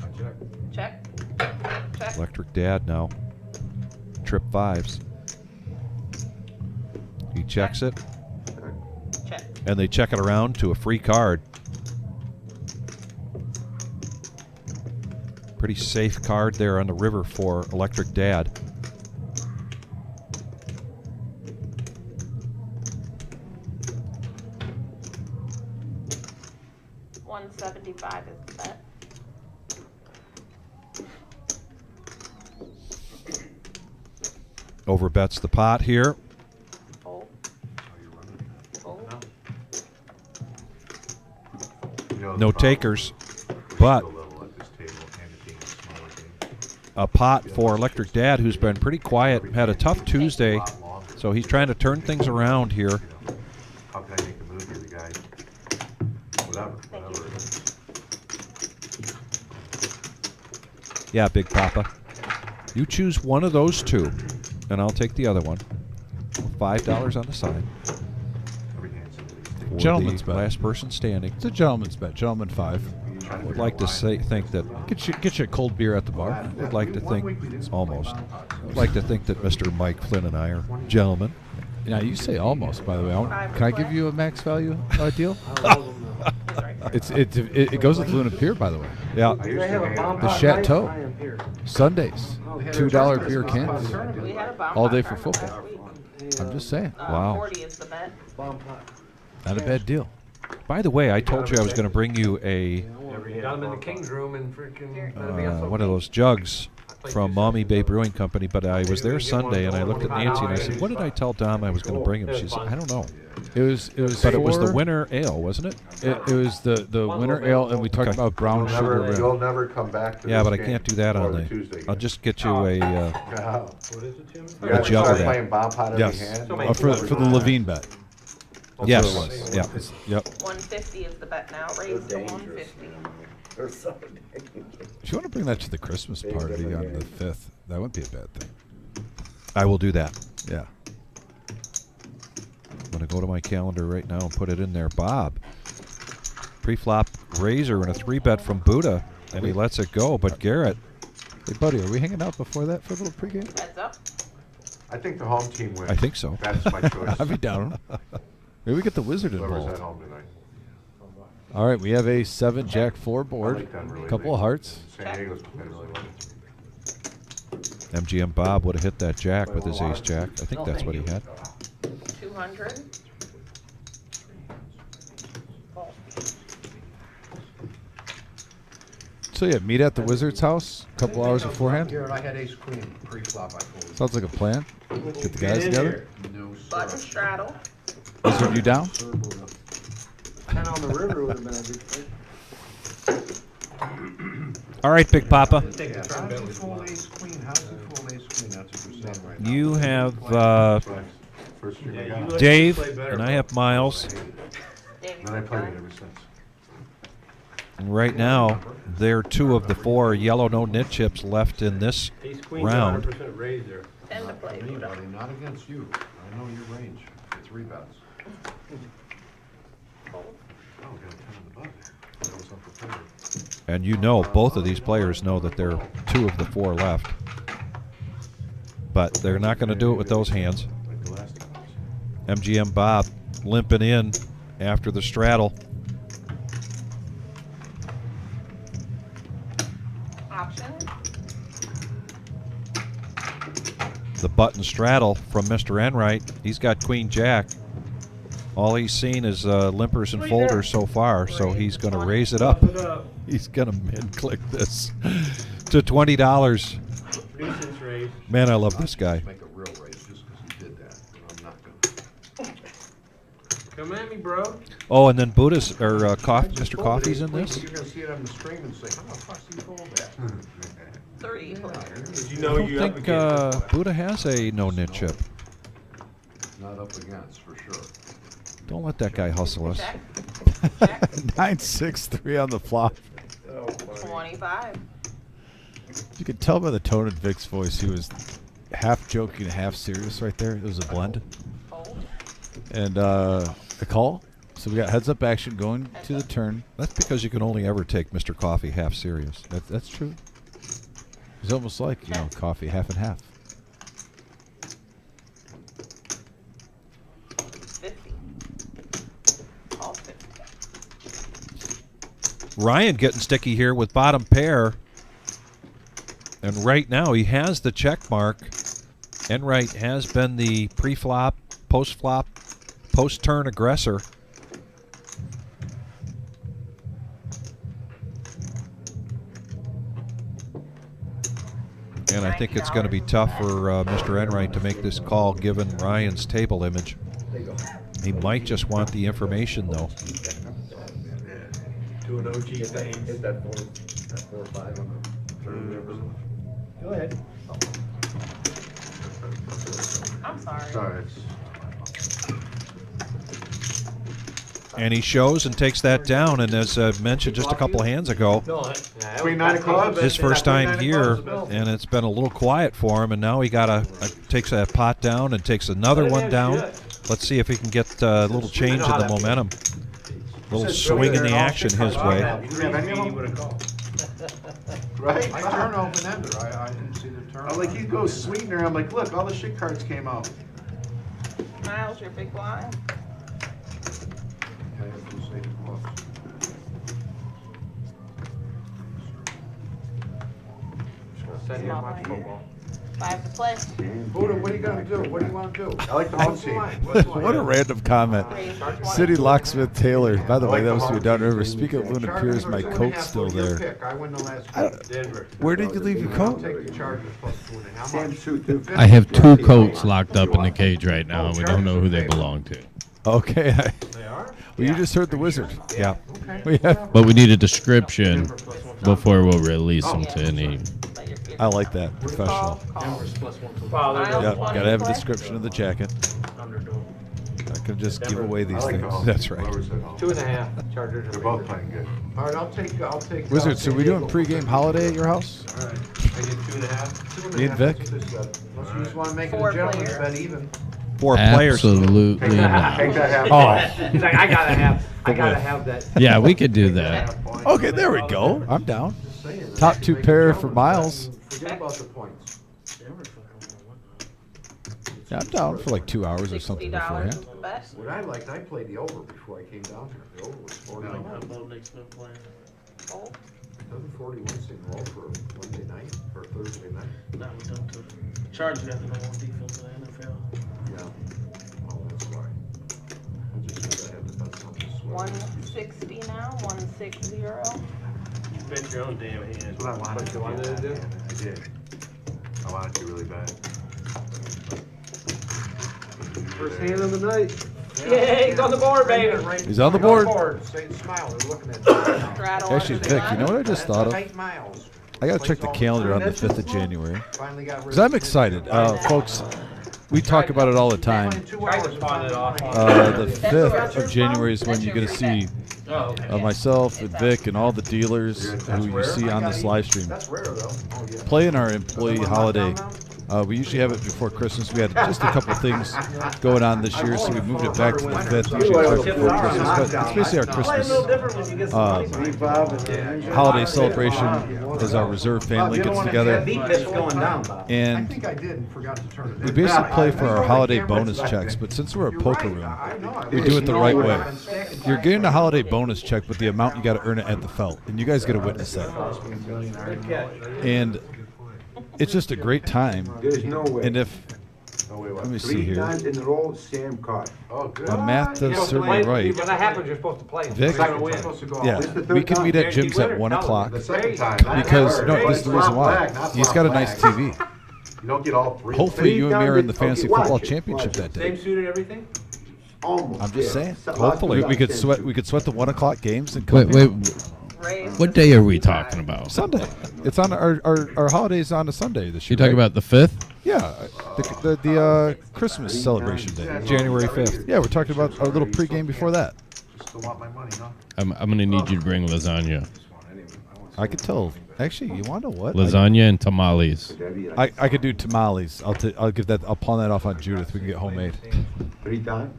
Speaker 5: I checked.
Speaker 13: Check. Check.
Speaker 2: Electric Dad now. Trip 5s. He checks it.
Speaker 13: Check.
Speaker 2: And they check it around to a free card. Pretty safe card there on the river for Electric Dad.
Speaker 13: $175 is the bet.
Speaker 2: Overbets the pot here.
Speaker 13: Fold. Fold.
Speaker 7: You know, the
Speaker 2: No
Speaker 7: problem
Speaker 2: takers.
Speaker 7: is
Speaker 2: But
Speaker 7: so little at this table and it being a smaller game.
Speaker 2: a pot for Electric Dad, who's been pretty quiet, had a tough Tuesday, so he's trying to turn things around here.
Speaker 7: How can I make a move here, the guy? Whatever it is.
Speaker 2: Yeah, Big Papa. You choose one of those two, and I'll take the other one. $5 on the side. For
Speaker 1: Gentleman's
Speaker 2: the
Speaker 1: bet.
Speaker 2: last person standing.
Speaker 1: It's a gentleman's bet. Gentleman 5.
Speaker 2: Would like to think that
Speaker 1: Get you a cold beer at the bar.
Speaker 2: would like to think almost. Would like to think that Mr. Mike Flynn and I are gentlemen.
Speaker 1: Now you say almost. By the way, can I give you a max value deal? It goes with Luna Pier, by the way.
Speaker 2: Yeah.
Speaker 1: The Chateau. Sundays, $2 beer cans.
Speaker 13: We had a bomb
Speaker 1: All
Speaker 13: pot
Speaker 1: day
Speaker 13: for
Speaker 1: for football.
Speaker 13: last week.
Speaker 1: I'm just saying.
Speaker 2: Wow.
Speaker 13: 40 is the bet.
Speaker 1: Not a bad deal.
Speaker 2: By the way, I told you I was going to bring you a
Speaker 3: Got him in the King's room and freaking.
Speaker 2: one of those jugs from Mommy Bay Brewing Company, but I was there Sunday and I looked at Nancy and I said, "What did I tell Dom I was going to bring him?" She said, "I don't know."
Speaker 1: It was
Speaker 2: But it was the winter ale, wasn't it?
Speaker 1: It was the winter ale, and we talked about brown sugar rim.
Speaker 5: You'll never come back to
Speaker 2: Yeah,
Speaker 5: this
Speaker 2: but I
Speaker 5: game
Speaker 2: can't do that
Speaker 5: before
Speaker 2: on the.
Speaker 5: Tuesday
Speaker 2: I'll
Speaker 5: game.
Speaker 2: just get you a
Speaker 5: You
Speaker 2: a
Speaker 5: guys
Speaker 2: jug
Speaker 5: start
Speaker 2: of
Speaker 5: playing
Speaker 2: that.
Speaker 5: bomb pot every
Speaker 1: Yes,
Speaker 5: hand?
Speaker 1: for the Levine bet. That's
Speaker 2: Yes.
Speaker 1: what it was.
Speaker 2: Yeah. Yep.
Speaker 13: 150 is the bet now, raised to 150.
Speaker 4: They're so dangerous.
Speaker 1: If you want to bring that to the Christmas party on the 5th, that wouldn't be a bad thing.
Speaker 2: I will do that.
Speaker 1: Yeah.
Speaker 2: I'm going to go to my calendar right now and put it in there. Bob, pre-flop razor and a 3-bet from Buddha, and he lets it go. But Garrett,
Speaker 1: Hey, buddy, are we hanging out before that for a little pregame?
Speaker 13: Heads up.
Speaker 5: I think the home team wins.
Speaker 2: I think so.
Speaker 5: That's my choice.
Speaker 1: I'd be down. Maybe we get the wizard
Speaker 5: Whoever's at
Speaker 1: involved.
Speaker 5: home tonight.
Speaker 1: All right, we have a 7 Jack 4
Speaker 5: I
Speaker 1: board.
Speaker 5: like them really
Speaker 1: Couple
Speaker 5: late.
Speaker 1: of hearts.
Speaker 5: San Diego's playing really well.
Speaker 2: MGM Bob would have hit that jack with his ace jack. I think that's what he had.
Speaker 13: 200.
Speaker 1: So yeah, meet at the wizard's house a couple hours beforehand.
Speaker 6: Garrett, I had ace queen pre-flop, I told you.
Speaker 1: Sounds like a plan. Get the guys together.
Speaker 6: No, sir.
Speaker 13: Button straddle.
Speaker 1: Wizard, you down?
Speaker 6: And on the river would have been a big thing.
Speaker 2: All right, Big Papa.
Speaker 6: How's he full ace queen? How's he full ace queen? That's what you're saying right now.
Speaker 2: You have
Speaker 5: First stream I got.
Speaker 2: Dave, and I have Miles.
Speaker 5: Then I played it ever since.
Speaker 2: And right now, there are 2 of the 4 yellow no-nit chips left in this round.
Speaker 3: 100% raise there.
Speaker 13: 10 to play.
Speaker 6: For me, buddy, not against you. I know your range for 3 bets.
Speaker 5: Oh, we got a 10 on the button. That was unprepared.
Speaker 2: And you know, both of these players know that there are 2 of the 4 left. But they're not going to do it with those hands.
Speaker 5: Like the last time.
Speaker 2: MGM Bob limping in after the straddle.
Speaker 13: Option.
Speaker 2: The button straddle from Mr. Enright. He's got Queen Jack. All he's seen is limpers and folders so far, so he's going to raise it up. He's going to min-click this to $20.
Speaker 3: Nuisance raise.
Speaker 2: Man, I love this guy.
Speaker 6: Make a real raise just because he did that. I'm not going to.
Speaker 3: Come at me, bro.
Speaker 2: Oh, and then Buddha's or Mr. Coffee's in this.
Speaker 6: You're going to see it on the screen and say, how the fuck do you fold that?
Speaker 13: 30 players.
Speaker 3: Did you
Speaker 2: I
Speaker 3: know
Speaker 2: don't
Speaker 3: you up
Speaker 2: think
Speaker 3: against this?
Speaker 2: Buddha has a no-nit chip.
Speaker 6: Not up against, for sure.
Speaker 2: Don't let that guy hustle us.
Speaker 13: Check. Check.
Speaker 1: 9-6-3 on the flop.
Speaker 13: 25.
Speaker 1: You could tell by the tone in Vic's voice he was half joking and half serious right there. It was a blend.
Speaker 13: Fold.
Speaker 1: And a call. So we got heads up action going to the turn.
Speaker 2: That's because you can only ever take Mr. Coffee half serious.
Speaker 1: That's true. He's almost like, coffee half and half.
Speaker 13: 50. All 50.
Speaker 2: Ryan getting sticky here with bottom pair. And right now he has the check mark. Enright has been the pre-flop, post-flop, post-turn aggressor. And I think it's going to be tough for Mr. Enright to make this call given Ryan's table image. He might just want the information, though.
Speaker 3: To an OG thing.
Speaker 4: Hit that 4 or 5 on the turn.
Speaker 9: Go ahead.
Speaker 13: I'm sorry.
Speaker 5: Sorry.
Speaker 2: And he shows and takes that down. And as mentioned just a couple of hands ago,
Speaker 5: Queen nine of clubs.
Speaker 2: his first time here, and it's been a little quiet for him. And now he takes that pot down and takes another one down. Let's see if he can get a little change in the momentum. A little swing in the action his way.
Speaker 5: Right?
Speaker 7: My turn open-ended. I didn't see the turn. I'm like, he goes sweetener. I'm like, look, all the shit cards came out.
Speaker 13: Miles, your big blind.
Speaker 3: Small blind.
Speaker 13: 5 to play.
Speaker 5: Buddha, what are you gonna do? What do you want to do?
Speaker 7: I like the home team.
Speaker 1: What a random comment. City Locksmith Taylor. By the way, that was from Downriver. Speaking of Luna Piers, my coat's still there.
Speaker 5: I win the last
Speaker 3: Denver.
Speaker 1: Where did you leave your coat?
Speaker 5: Take the Chargers plus 2.5. How much?
Speaker 12: I have 2 coats locked up in the cage right now, and we don't know who they belong to.
Speaker 1: Okay.
Speaker 3: They are?
Speaker 1: Well, you just heard the wizard.
Speaker 2: Yeah.
Speaker 1: We have,
Speaker 12: But we need a description before we'll release them to any.
Speaker 1: I like that. Professional.
Speaker 3: Denver's plus 1.
Speaker 1: Yep. Gotta have a description of the jacket. I can just give away these things. That's right.
Speaker 3: 2.5. Chargers.
Speaker 7: They're both playing good.
Speaker 5: All right, I'll take.
Speaker 1: Wizard, so we doing pregame holiday at your house?
Speaker 3: All right. I get 2.5.
Speaker 1: Me and Vic?
Speaker 5: Unless you just want to make it a
Speaker 13: 4
Speaker 5: gentleman's
Speaker 13: players.
Speaker 5: bet even.
Speaker 2: 4 players.
Speaker 12: Absolutely not.
Speaker 5: Take that half.
Speaker 1: Oh.
Speaker 3: He's like, I gotta have that.
Speaker 12: Yeah, we could do that.
Speaker 1: Okay, there we go. I'm down. Top 2 pair for Miles.
Speaker 5: Forget about the points.
Speaker 1: Yeah, I'm down for like 2 hours or something
Speaker 13: $60
Speaker 1: beforehand.
Speaker 13: to bet.
Speaker 5: What I liked, I played the over before I came down here. The over was 41.
Speaker 13: Oh,
Speaker 5: Doesn't 41 seem low for Monday night or Thursday night?
Speaker 11: Chargers got the number 1 defense in the NFL.
Speaker 5: Yeah. Oh, that's why. I just knew I had to bet something sweet.
Speaker 13: 160 now, 160.
Speaker 11: Bet your own damn hand.
Speaker 7: That's what I wanted
Speaker 3: What you wanted to do?
Speaker 7: I did. I wanted to really bad.
Speaker 3: First hand of the night. Yay, he's on the board, baby.
Speaker 1: He's on the board.
Speaker 5: Say smile. They're looking at
Speaker 13: Straddle
Speaker 1: Actually,
Speaker 13: under
Speaker 1: Vic,
Speaker 13: the
Speaker 1: you know what I just thought of?
Speaker 5: 8 miles.
Speaker 1: I gotta check the calendar on the 5th of January.
Speaker 5: Finally got rid
Speaker 1: Because I'm excited. Folks, we talk about it all the time.
Speaker 3: Tried to spawn it off.
Speaker 1: The 5th of January is when you're going to see
Speaker 3: Oh, okay.
Speaker 1: myself and Vic and all the dealers who you see on this live stream
Speaker 5: That's rare though. Oh yeah.
Speaker 1: playing our employee holiday. We usually have it before Christmas. We had just a couple things going on this year, so we moved it back to the 5th. Usually it's right before Christmas, but it's basically our Christmas holiday celebration as our reserve family gets together. And
Speaker 5: I think I did and forgot to turn it in.
Speaker 1: we basically play for our holiday bonus checks, but since we're a poker room, we do it the right way. You're getting a holiday bonus check, but the amount you got to earn it at the felt, and you guys get to witness that. And it's just a great time.
Speaker 6: There's no way.
Speaker 1: And if let me see
Speaker 6: 3
Speaker 1: here,
Speaker 6: times in a row, Sam caught.
Speaker 5: Oh, good.
Speaker 1: my math does serve me right.
Speaker 3: When that happens, you're supposed to play.
Speaker 1: Vic?
Speaker 3: You're gonna win.
Speaker 1: Yeah, we can meet at Jim's at 1 o'clock
Speaker 5: The second time.
Speaker 1: because no, this is the reason why. He's got a nice TV.
Speaker 7: You don't get all 3.
Speaker 1: Hopefully, you and me are in the
Speaker 6: Okay,
Speaker 1: fantasy
Speaker 6: watch
Speaker 1: football
Speaker 6: it,
Speaker 1: championship
Speaker 6: watch
Speaker 1: that
Speaker 3: Same
Speaker 1: day.
Speaker 3: suit and everything?
Speaker 6: Almost.
Speaker 1: I'm just
Speaker 6: yeah.
Speaker 1: saying.
Speaker 6: So-
Speaker 1: Hopefully, we could sweat. We could sweat the 1 o'clock games and come
Speaker 12: Wait,
Speaker 1: in.
Speaker 12: what day are we talking about?
Speaker 1: Sunday. It's on our holidays on a Sunday this year.
Speaker 12: You talking
Speaker 1: right?
Speaker 12: about the 5th?
Speaker 1: Yeah, the Christmas celebration day,
Speaker 2: January 5th.
Speaker 1: Yeah, we're talking about our little pregame before that.
Speaker 7: Still want my money, huh?
Speaker 12: I'm gonna need you to bring lasagna.
Speaker 1: I could tell. Actually, you want to know what?
Speaker 12: Lasagna and tamales.
Speaker 1: I could do tamales. I'll give that. I'll pawn that off on Judith. We can get homemade.
Speaker 6: 3 times?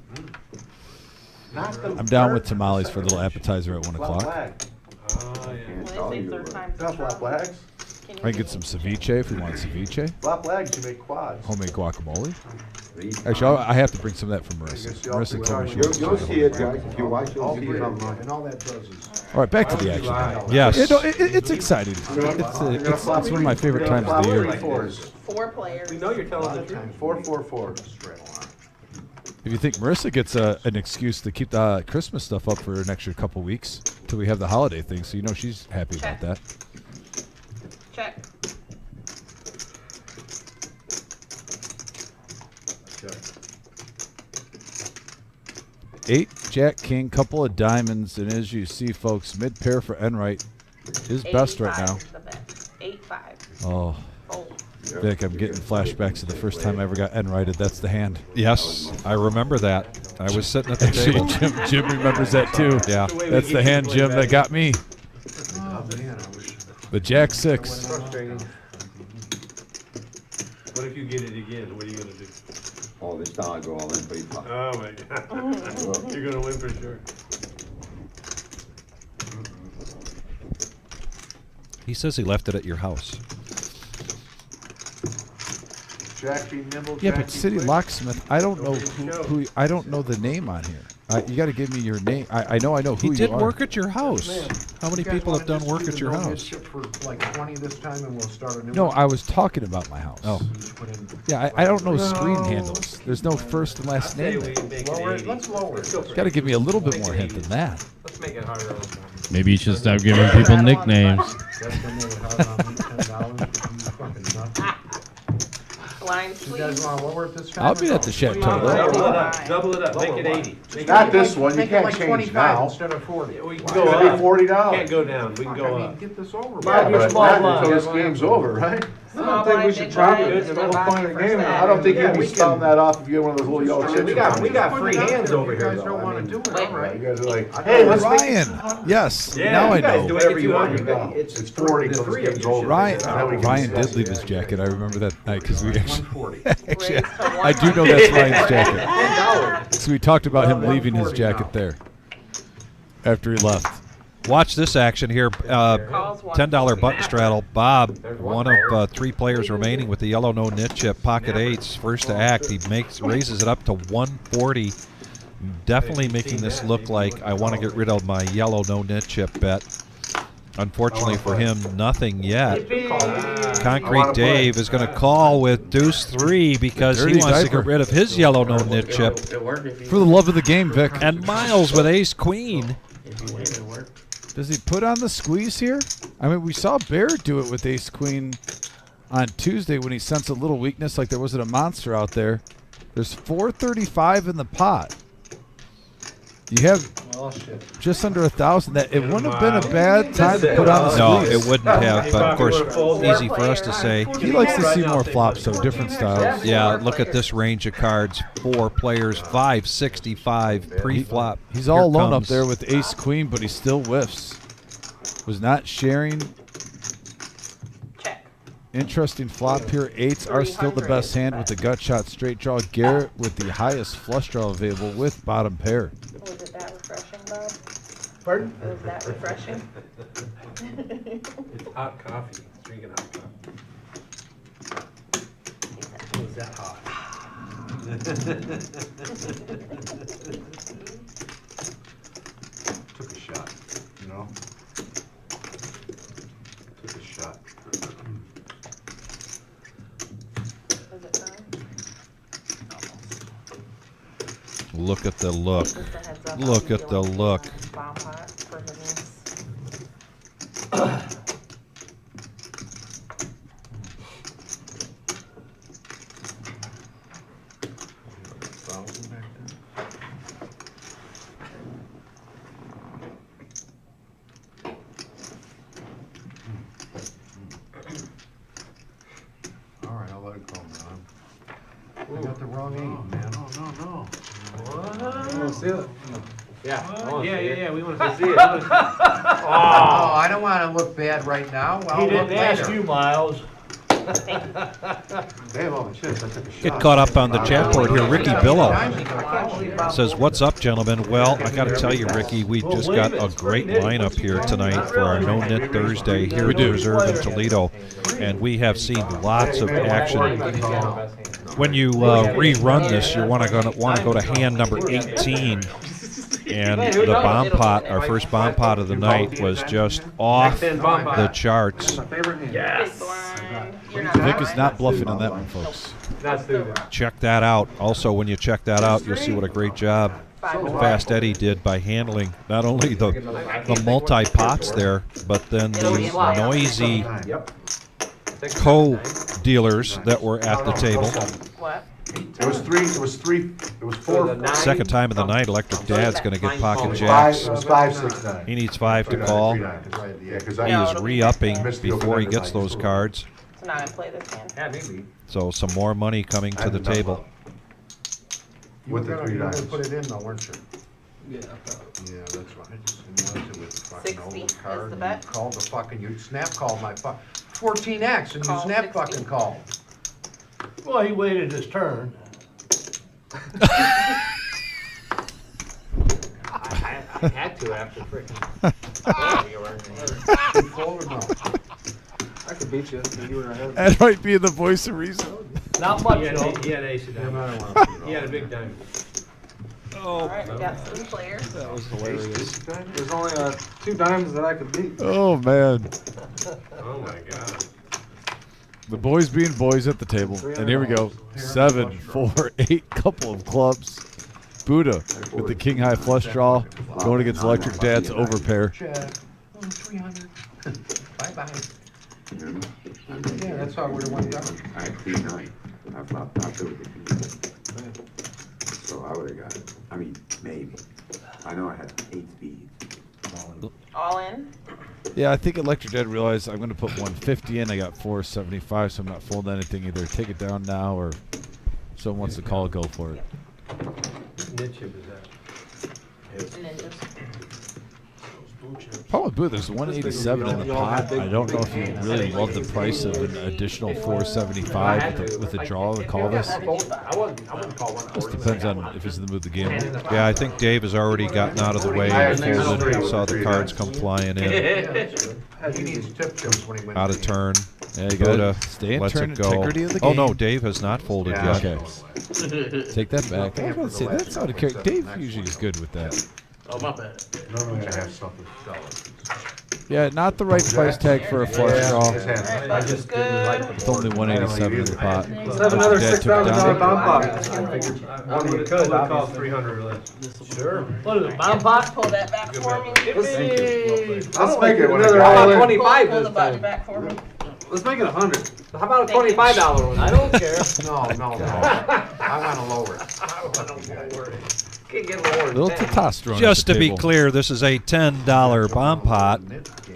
Speaker 1: I'm down with tamales for a little appetizer at 1 o'clock.
Speaker 13: Well, they say third time's the
Speaker 5: Not flap
Speaker 13: charm.
Speaker 5: flags.
Speaker 13: Can you
Speaker 1: I can get some ceviche if we want ceviche.
Speaker 5: Flap flags, you make quads.
Speaker 1: Homemade guacamole. Actually, I have to bring some of that from Marissa. Marissa told me she wants
Speaker 6: You'll
Speaker 1: some.
Speaker 6: see it, guys. If you watch, you'll see it
Speaker 5: And
Speaker 6: online.
Speaker 5: all that does is.
Speaker 1: All right, back to the action.
Speaker 2: Yes.
Speaker 1: It's exciting. It's one of my favorite times of the year.
Speaker 13: 4 players.
Speaker 3: We know you're telling the truth.
Speaker 5: 4-4-4.
Speaker 1: If you think Marissa gets an excuse to keep the Christmas stuff up for an extra couple weeks till we have the holiday thing, so you know she's happy about that.
Speaker 13: Check.
Speaker 1: Eight, Jack, King, couple of diamonds, and as you see, folks, mid pair for Enright is best right now.
Speaker 13: 85 is the bet. 8-5.
Speaker 1: Oh, Vic, I'm getting flashbacks to the first time I ever got N-righted. That's the hand.
Speaker 2: Yes, I remember that. I was sitting at the table.
Speaker 1: Jim remembers that too.
Speaker 2: Yeah.
Speaker 1: That's the hand, Jim, that got me.
Speaker 5: Oh, man, I wish.
Speaker 1: The Jack 6.
Speaker 3: Frustrating. What if you get it again? What are you gonna do?
Speaker 6: Oh, this time I go all in for you.
Speaker 3: Oh my God. You're gonna win for sure.
Speaker 2: He says he left it at your house.
Speaker 5: Jack be nimble.
Speaker 1: Yeah,
Speaker 5: Jack
Speaker 1: but
Speaker 5: be
Speaker 1: City
Speaker 5: quick.
Speaker 1: Locksmith, I don't know who I don't know the name on here. You got to give me your name. I know who
Speaker 2: He
Speaker 1: you
Speaker 2: did
Speaker 1: are.
Speaker 2: work at your house.
Speaker 5: Man,
Speaker 2: How many
Speaker 5: you guys
Speaker 2: people have
Speaker 5: wanna
Speaker 2: done
Speaker 5: just
Speaker 2: work
Speaker 5: do
Speaker 2: at
Speaker 5: the
Speaker 2: your
Speaker 5: no-hit
Speaker 2: house?
Speaker 5: ship for like 20 this time, and we'll start a new
Speaker 1: No,
Speaker 5: one?
Speaker 1: I was talking about my house.
Speaker 2: Oh.
Speaker 1: Yeah, I don't know screen handles. There's no first and last name.
Speaker 5: Lower it. Let's lower it.
Speaker 1: Got to give me a little bit more hint than that.
Speaker 3: Let's make it harder.
Speaker 12: Maybe you should stop giving people nicknames.
Speaker 5: That's gonna make it hard on me, $10. You fucking nuts.
Speaker 13: Blind
Speaker 5: You guys
Speaker 13: sleep.
Speaker 5: want to lower it this time?
Speaker 1: I'll be at the Chateau.
Speaker 3: Double it up. Double it up. Make it 80. Make
Speaker 5: Not
Speaker 3: it
Speaker 5: this one. You
Speaker 3: Make it
Speaker 5: can't
Speaker 3: like
Speaker 5: change
Speaker 3: 25
Speaker 5: now.
Speaker 3: instead of 40. We can
Speaker 5: Why?
Speaker 3: go
Speaker 5: It'll be
Speaker 3: up.
Speaker 5: $40.
Speaker 3: Can't go down. We can
Speaker 5: Fuck,
Speaker 3: go
Speaker 5: I mean,
Speaker 3: up.
Speaker 5: get this over.
Speaker 9: Yeah,
Speaker 5: with.
Speaker 9: but not
Speaker 5: Until this
Speaker 9: blind.
Speaker 5: game's over, right?
Speaker 13: Small blind, big blind,
Speaker 5: It's the whole
Speaker 13: small
Speaker 5: point of the
Speaker 13: blind,
Speaker 5: game.
Speaker 13: first
Speaker 5: I don't think
Speaker 3: Yeah,
Speaker 5: you'd be
Speaker 3: we
Speaker 5: spouting
Speaker 3: can-
Speaker 5: that off if you had one of those little yellow chips.
Speaker 3: We got free hands over
Speaker 5: You
Speaker 3: here
Speaker 5: guys
Speaker 3: though.
Speaker 5: don't want to do it,
Speaker 13: Wait.
Speaker 5: all right. You guys are like, hey, let's make it
Speaker 1: Ryan. Yes.
Speaker 3: Yeah,
Speaker 1: now
Speaker 3: you
Speaker 1: I
Speaker 3: guys
Speaker 1: know.
Speaker 3: do
Speaker 5: whatever
Speaker 3: it
Speaker 5: you want.
Speaker 3: want.
Speaker 5: It's 40
Speaker 3: The
Speaker 5: till
Speaker 3: three
Speaker 5: this
Speaker 3: of
Speaker 5: game's
Speaker 3: you
Speaker 5: over.
Speaker 3: should.
Speaker 1: Ryan,
Speaker 5: Now we can
Speaker 1: Ryan
Speaker 5: discuss
Speaker 1: did leave
Speaker 5: it.
Speaker 1: his jacket. I remember that night because we actually,
Speaker 5: 140.
Speaker 1: actually
Speaker 13: Raised to
Speaker 1: I do know that's Ryan's jacket.
Speaker 3: $10.
Speaker 1: So we talked about him leaving his
Speaker 5: 140
Speaker 1: jacket
Speaker 5: now.
Speaker 1: there after he left.
Speaker 2: Watch this action here. $10 button straddle. Bob, one of 3 players remaining with the yellow no-nit chip. Pocket eights, first to act. He raises it up to 140. Definitely making this look like I want to get rid of my yellow no-nit chip bet. Unfortunately for him, nothing yet. Concrete Dave is going to call with deuce 3 because he
Speaker 1: Dirty
Speaker 2: wants to
Speaker 1: diaper.
Speaker 2: get rid of his yellow no-nit chip.
Speaker 1: For the love of the game, Vic.
Speaker 2: And Miles with ace queen.
Speaker 1: Does he put on the squeeze here? I mean, we saw Bear do it with ace queen on Tuesday when he sensed a little weakness, like there wasn't a monster out there. There's 435 in the pot. You have just under 1,000. That it wouldn't have been a bad time to put on the
Speaker 2: No,
Speaker 1: squeeze.
Speaker 2: it wouldn't have, but of course, easy for us to say.
Speaker 1: He likes to see more flops, so different styles.
Speaker 2: Yeah, look at this range of cards. 4 players, 565 pre-flop.
Speaker 1: He's
Speaker 2: Here
Speaker 1: all alone up
Speaker 2: comes.
Speaker 1: there with ace queen, but he still whiffs. Was not sharing.
Speaker 13: Check.
Speaker 1: Interesting flop here. Eights are still the best hand with the gut shot straight draw. Garrett with the highest flush draw available with bottom pair.
Speaker 13: Was it that refreshing, Bob?
Speaker 9: Pardon?
Speaker 13: Was that refreshing?
Speaker 3: It's hot coffee. Drinking hot coffee. Was that hot?
Speaker 7: Took a shot, you know? Took a shot.
Speaker 13: Was it done?
Speaker 2: Look at the look.
Speaker 13: Just a heads up,
Speaker 2: Look
Speaker 13: I'll
Speaker 2: at
Speaker 13: be
Speaker 2: the
Speaker 13: doing
Speaker 2: look.
Speaker 13: bomb pot for the niece.
Speaker 5: All right, I'll let it go, man. I got the wrong 8, man.
Speaker 7: No.
Speaker 3: Yeah. We want to see it.
Speaker 5: Oh, I don't want to look bad right now. Well,
Speaker 9: He
Speaker 5: look
Speaker 9: didn't ask
Speaker 5: later.
Speaker 9: you, Miles.
Speaker 5: They have all the chips. I took a shot.
Speaker 2: Get caught up on the chat board here. Ricky Billow
Speaker 5: Billow
Speaker 2: says, "What's up, gentlemen?" Well, I got to tell you, Ricky, we just got a great lineup here tonight for our No-Nit Thursday here at the Reserve in Toledo, and we have seen lots of action. When you rerun this, you want to go to hand number 18. And the bomb pot, our first bomb pot of the night, was just off the charts.
Speaker 3: Yes.
Speaker 1: Vic is not bluffing on that one, folks.
Speaker 3: That's the
Speaker 2: Check that out. Also, when you check that out, you'll see what a great job Fast Eddie did by handling not only the multi-pots there, but then the noisy co-dealers that were at the table.
Speaker 13: What?
Speaker 5: It was 4.
Speaker 2: Second time of the night, Electric Dad's going to get pocket
Speaker 5: It
Speaker 2: jacks.
Speaker 5: was 5, 6, 9.
Speaker 2: He needs 5 to call.
Speaker 5: Yeah, 'cause
Speaker 2: He is re-upping before he gets those cards.
Speaker 13: Not in play this hand.
Speaker 3: Yeah, maybe.
Speaker 2: So some more money coming to the table.
Speaker 5: You were
Speaker 7: With the
Speaker 5: gonna,
Speaker 7: three
Speaker 5: you were gonna
Speaker 7: dimes.
Speaker 5: put it in though, weren't you?
Speaker 11: Yeah.
Speaker 5: Yeah, that's right. I just didn't want to with the fucking
Speaker 13: 60
Speaker 5: old
Speaker 13: is
Speaker 5: card.
Speaker 13: the
Speaker 5: and
Speaker 13: bet.
Speaker 5: You called the fucking, you snap called my 14X and you
Speaker 13: Call
Speaker 5: snap
Speaker 13: 60.
Speaker 5: fucking called.
Speaker 9: Well, he waited his turn.
Speaker 3: I had to after freaking.
Speaker 5: You folded, no.
Speaker 11: I could beat you. You were ahead.
Speaker 1: That might be the voice of reason.
Speaker 9: Not much,
Speaker 3: He had,
Speaker 9: though.
Speaker 3: he had ace of
Speaker 5: Yeah, but I
Speaker 3: diamonds.
Speaker 5: don't want to.
Speaker 3: He had a big diamond.
Speaker 13: All right, we got some players.
Speaker 2: That was hilarious.
Speaker 11: There's only 2 diamonds that I could beat.
Speaker 1: Oh man,
Speaker 3: Oh my god.
Speaker 1: the boys being boys at the table, and here we go. 7, 4, 8, couple of clubs. Buddha with the king high flush draw, going against Electric Dad's overpair.
Speaker 5: Check. 300. Bye-bye. Yeah, that's how I would've went down.
Speaker 6: I had 3-9. I flopped out there with the king. So I would've got it. I mean, maybe. I know I had 8 speeds.
Speaker 13: All in.
Speaker 1: Yeah, I think Electric Dad realized I'm going to put 150 in. I got 475, so I'm not folding anything. Either take it down now, or someone wants to call, go for it.
Speaker 3: Knit chip is that?
Speaker 13: Ninjas.
Speaker 1: Problem with Booth, there's 187 in the pot. I don't know if you really love the price of an additional 475 with a draw to call this.
Speaker 3: I wouldn't call one.
Speaker 1: Just depends on if he's in the mood to gamble.
Speaker 2: Yeah, I think Dave has already gotten out of the way and folded and saw the cards come flying in.
Speaker 5: He needs tip chips when he went.
Speaker 2: Out of turn.
Speaker 1: Yeah, you
Speaker 2: Buddha
Speaker 1: gotta stay in
Speaker 2: lets
Speaker 1: turn
Speaker 2: it go.
Speaker 1: integrity of the
Speaker 2: Oh
Speaker 1: game.
Speaker 2: no, Dave has not folded yet.
Speaker 1: Okay. Take that back. I was about to say, that's out of character. Dave usually is good with that.
Speaker 3: Oh, my bad.
Speaker 7: Normally I have something.
Speaker 1: Yeah, not the right price tag for a flush draw.
Speaker 3: I just didn't like the
Speaker 1: It's only 187 in the pot.
Speaker 11: Let's have another
Speaker 1: Dad took it
Speaker 11: $6,000
Speaker 1: down.
Speaker 11: bomb pot.
Speaker 3: I would have called 300 or less. Sure.
Speaker 9: What is it, bomb pot?
Speaker 13: Pull that back for me.
Speaker 11: Let's make it another
Speaker 3: How about
Speaker 11: all-in.
Speaker 3: 25
Speaker 13: Pull the
Speaker 3: this
Speaker 13: button
Speaker 3: time?
Speaker 13: back for me.
Speaker 11: Let's make it 100.
Speaker 3: How about a $25 one?
Speaker 9: I don't care.
Speaker 5: No. I want to lower it.
Speaker 3: I want to lower it. Can't get lower than
Speaker 1: Little
Speaker 3: 10.
Speaker 1: testosterone.
Speaker 2: Just
Speaker 1: at the
Speaker 2: to be
Speaker 1: table.
Speaker 2: clear, this is a $10 bomb pot.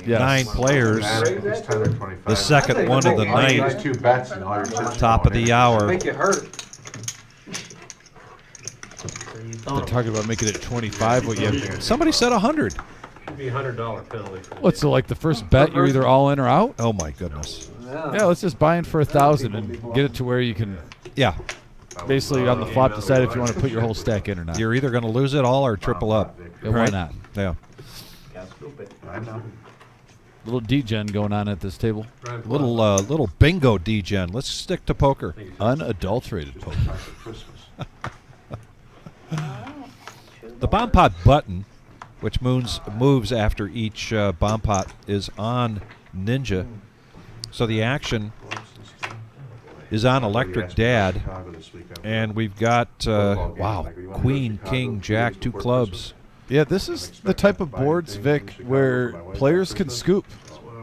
Speaker 1: Yes.
Speaker 2: 9 players.
Speaker 7: It's 10 or 25.
Speaker 2: The second one of the
Speaker 7: All you
Speaker 2: night.
Speaker 7: use 2 bets and all your chips.
Speaker 2: Top of the hour.
Speaker 11: Make it hurt.
Speaker 1: They're talking about making it 25. What you have?
Speaker 2: Somebody said 100.
Speaker 3: Should be a $100 penalty. For
Speaker 1: What's so like the first bet? You're either all in or out.
Speaker 2: Oh my goodness.
Speaker 1: Yeah, let's just buy in for 1,000 and get it to where you can
Speaker 2: Yeah,
Speaker 1: basically on the flop decide if you want to put your whole stack in or not.
Speaker 2: you're either going to lose it all or triple up.
Speaker 1: And why
Speaker 2: Right.
Speaker 1: not?
Speaker 2: Yeah.
Speaker 7: I know.
Speaker 1: Little degen going on at this table.
Speaker 2: Little bingo degen. Let's stick to poker.
Speaker 1: Unadulterated poker.
Speaker 2: The bomb pot button, which moves after each bomb pot, is on Ninja. So the action is on Electric Dad. And we've got, wow, Queen, King, Jack, 2 clubs.
Speaker 1: Yeah, this is the type of boards, Vic, where players can scoop,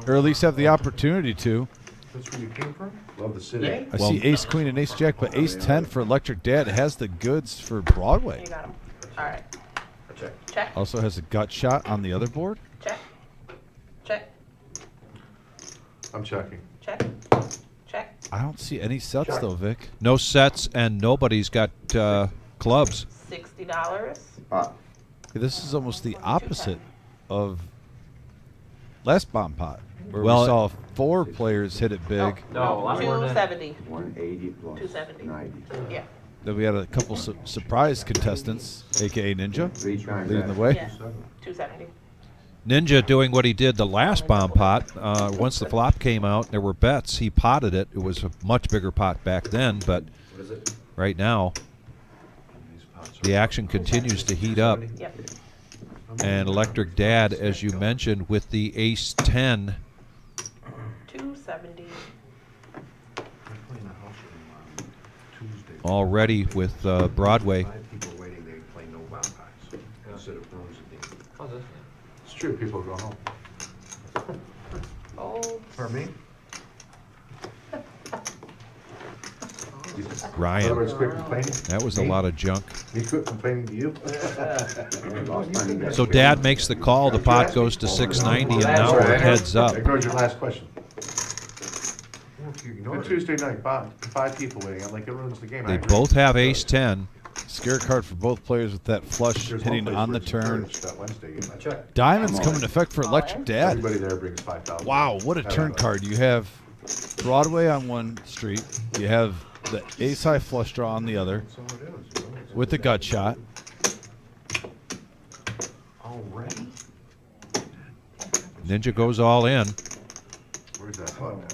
Speaker 1: or at least have the opportunity to.
Speaker 5: That's where you came from?
Speaker 7: Love the city.
Speaker 1: I see ace queen and ace jack, but ace 10 for Electric Dad has the goods for Broadway.
Speaker 13: You got him. All right.
Speaker 3: Check.
Speaker 13: Check.
Speaker 1: Also has a gut shot on the other board.
Speaker 13: Check. Check.
Speaker 7: I'm checking.
Speaker 13: Check. Check.
Speaker 1: I don't see any sets though, Vic.
Speaker 2: No sets, and nobody's got clubs.
Speaker 13: $60.
Speaker 1: This is almost the opposite of last bomb pot, where
Speaker 2: Well,
Speaker 1: we saw 4 players hit it big.
Speaker 3: No, a lot more than that.
Speaker 13: 270.
Speaker 6: 180 plus
Speaker 13: 270.
Speaker 6: 90.
Speaker 13: Yeah.
Speaker 1: Then we had a couple surprise contestants, aka Ninja,
Speaker 6: 3 times
Speaker 1: leading the
Speaker 6: that.
Speaker 1: way.
Speaker 13: Yeah. 270.
Speaker 2: Ninja doing what he did the last bomb pot. Once the flop came out, there were bets. He potted it. It was a much bigger pot back then, but right now, the action continues to heat up.
Speaker 13: Yep.
Speaker 2: And Electric Dad, as you mentioned, with the ace 10.
Speaker 13: 270.
Speaker 2: Already with Broadway.
Speaker 5: 5 people waiting, they play no bomb pots instead of bronze and ding.
Speaker 3: How's this?
Speaker 7: It's true, people go home.
Speaker 13: Oh.
Speaker 5: For me?
Speaker 2: Ryan.
Speaker 7: Everybody's quit complaining.
Speaker 2: That was a lot of junk.
Speaker 7: He quit complaining to you.
Speaker 2: So Dad makes the call. The pot goes to 690, and now we're heads up.
Speaker 7: I ignored your last question. if you ignore
Speaker 5: On
Speaker 7: it.
Speaker 5: Tuesday night, 5 people waiting. I'm like, it ruins the game.
Speaker 2: They both have ace 10.
Speaker 1: Scare card for both players with that flush
Speaker 5: There's
Speaker 1: hitting
Speaker 5: one place
Speaker 1: on the
Speaker 5: where it's
Speaker 1: turn.
Speaker 5: encouraged, that Wednesday game.
Speaker 4: I checked.
Speaker 1: Diamonds come into effect for Electric Dad.
Speaker 7: Everybody there brings 5,000.
Speaker 1: Wow, what a turn card. You have Broadway on one street. You have the ace high flush draw on the other with the gut shot.
Speaker 5: Already?
Speaker 2: Ninja goes all in.
Speaker 7: Where's that button at?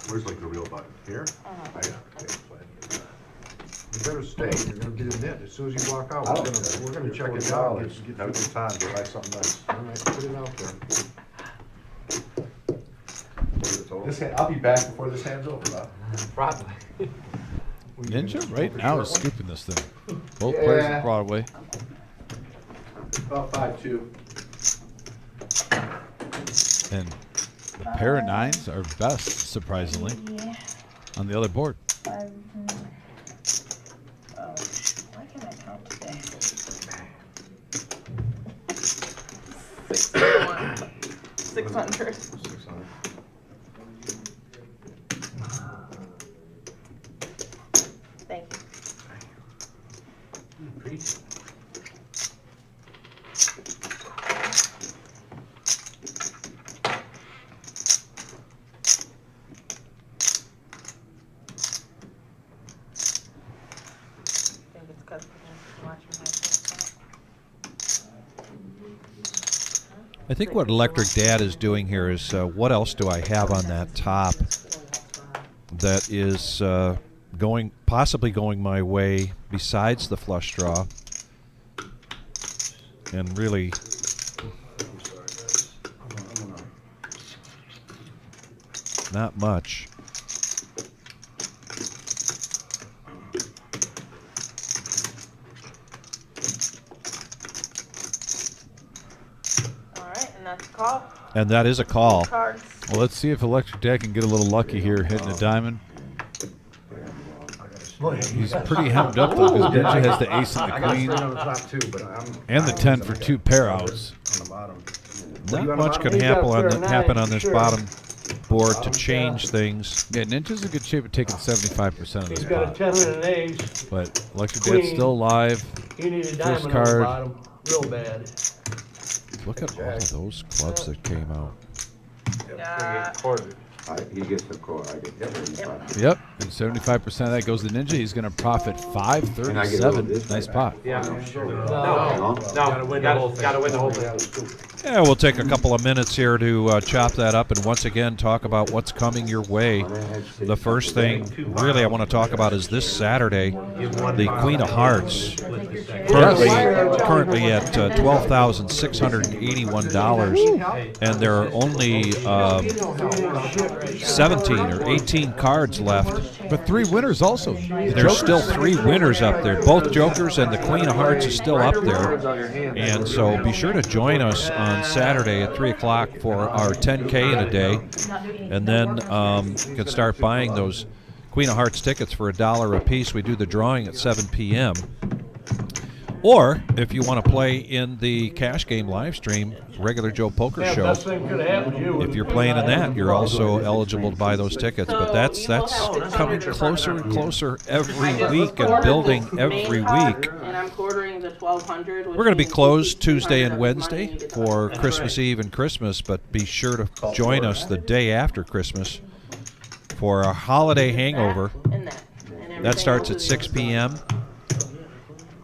Speaker 7: Where's like the real button? Here?
Speaker 5: You better stay. You're gonna get a nit. As soon as you walk out, we're gonna check it out.
Speaker 7: Have a good time. Go buy something nice.
Speaker 5: All right, put it out there.
Speaker 7: I'll be back before this hand's over, Bob.
Speaker 3: Probably.
Speaker 1: Ninja right now is scooping this thing. Both players with Broadway.
Speaker 5: About 5-2.
Speaker 1: And the pair of nines are best, surprisingly, on the other board.
Speaker 13: Why can't I count today? 600. Thank you.
Speaker 2: I think what Electric Dad is doing here is what else do I have on that top that is possibly going my way besides the flush draw, and really not much.
Speaker 13: That's a call.
Speaker 2: And that is a call.
Speaker 13: Cards.
Speaker 1: Well, let's see if Electric Dad can get a little lucky here hitting a diamond. He's pretty hemmed up though because Ninja has the ace and the queen. And the 10 for 2 pair outs.
Speaker 2: Not much could happen on this bottom board to change things.
Speaker 1: Yeah, Ninja's in good shape of taking 75% of this
Speaker 9: He's got a
Speaker 1: pot.
Speaker 9: 10 and an ace.
Speaker 1: But Electric Dad's still alive.
Speaker 9: He needed a
Speaker 1: First
Speaker 9: diamond on the
Speaker 1: card.
Speaker 9: bottom, real bad.
Speaker 2: Look at all of those clubs that came out.
Speaker 13: Yeah.
Speaker 6: He gets the core. I get 75.
Speaker 1: Yep, and 75% of that goes to Ninja. He's going to profit 537. Nice pot.
Speaker 3: Yeah.
Speaker 9: No.
Speaker 3: Gotta win the whole thing.
Speaker 2: Yeah, we'll take a couple of minutes here to chop that up and once again talk about what's coming your way. The first thing really I want to talk about is this Saturday, the Queen of Hearts, currently at $12,681, and there are only 17 or 18 cards left.
Speaker 1: But 3 winners also.
Speaker 2: There's still 3 winners up there. Both Jokers and the Queen of Hearts is still up there. And so be sure to join us on Saturday at 3 o'clock for our 10K in a day. And then you can start buying those Queen of Hearts tickets for $1 a piece. We do the drawing at 7 p.m. Or if you want to play in the cash game live stream, regular Joe Poker Show,
Speaker 9: Best thing could happen to you.
Speaker 2: if you're playing in that, you're also eligible to buy those tickets. But that's coming closer and closer every week and building every week.
Speaker 13: And I'm quartering the 1200.
Speaker 2: We're going to be closed Tuesday and Wednesday for Christmas Eve and Christmas, but be sure to join us the day after Christmas for our holiday hangover. That starts at 6 p.m.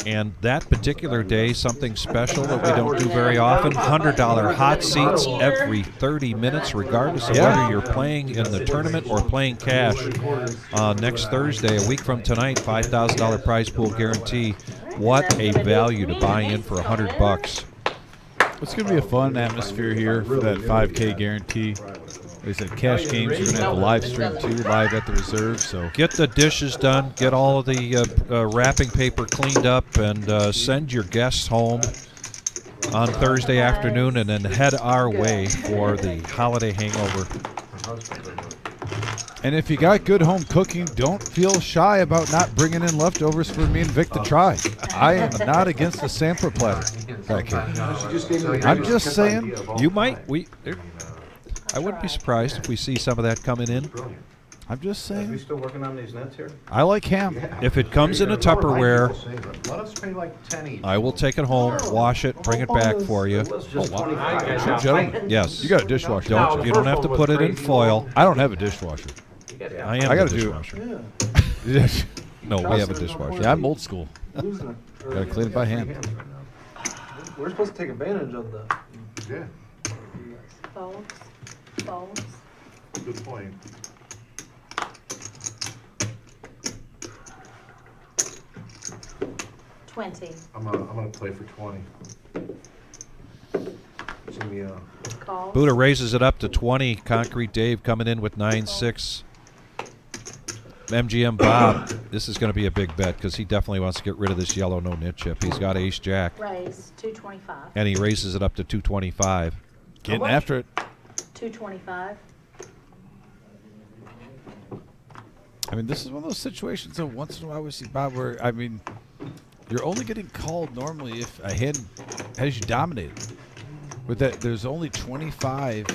Speaker 2: And that particular day, something special that we don't do very often, $100 hot seats every 30 minutes, regardless of whether you're playing in the tournament or playing cash. Next Thursday, a week from tonight, $5,000 prize pool guarantee. What a value to buy in for $100.
Speaker 1: It's going to be a fun atmosphere here for that 5K guarantee. They said cash games, you're going to have a live stream too, live at the reserve. So
Speaker 2: get the dishes done, get all of the wrapping paper cleaned up, and send your guests home on Thursday afternoon, and then head our way for the holiday hangover.
Speaker 1: And if you got good home cooking, don't feel shy about not bringing in leftovers for me and Vic to try. I am not against a sampler platter back here. I'm just saying.
Speaker 2: You might. I wouldn't be surprised if we see some of that coming in.
Speaker 1: I'm just
Speaker 4: Are we
Speaker 1: saying.
Speaker 4: still working on these nets here?
Speaker 1: I like ham.
Speaker 2: If it comes in a Tupperware,
Speaker 7: Let us pay like 10 each.
Speaker 2: I will take it home, wash it, bring it back for you.
Speaker 4: It was just
Speaker 1: wow.
Speaker 4: 25.
Speaker 1: True gentleman.
Speaker 2: Yes.
Speaker 1: You got a dishwasher,
Speaker 2: Don't
Speaker 1: don't you?
Speaker 2: you don't have to put it in foil.
Speaker 1: I don't have a dishwasher.
Speaker 2: I am
Speaker 1: I
Speaker 2: the
Speaker 1: gotta do-
Speaker 2: dishwasher.
Speaker 1: Yeah,
Speaker 2: No, we have a dishwasher.
Speaker 1: I'm old school.
Speaker 11: Losing it.
Speaker 1: Gotta clean it by hand.
Speaker 11: We're supposed to take advantage of the.
Speaker 7: Yeah,
Speaker 13: Phones.
Speaker 7: good point.
Speaker 13: $20.
Speaker 7: I'm gonna play for 20. It's in the,
Speaker 13: Calls.
Speaker 2: Buddha raises it up to 20. Concrete Dave coming in with 9-6. MGM Bob, this is going to be a big bet because he definitely wants to get rid of this yellow no-nit chip. He's got ace jack,
Speaker 13: Raise, 225.
Speaker 2: and he raises it up to 225.
Speaker 1: Getting after it.
Speaker 13: 225.
Speaker 1: I mean, this is one of those situations that once in a while we see, Bob, where, I mean, you're only getting called normally if a hand has you dominated. With that, there's only 25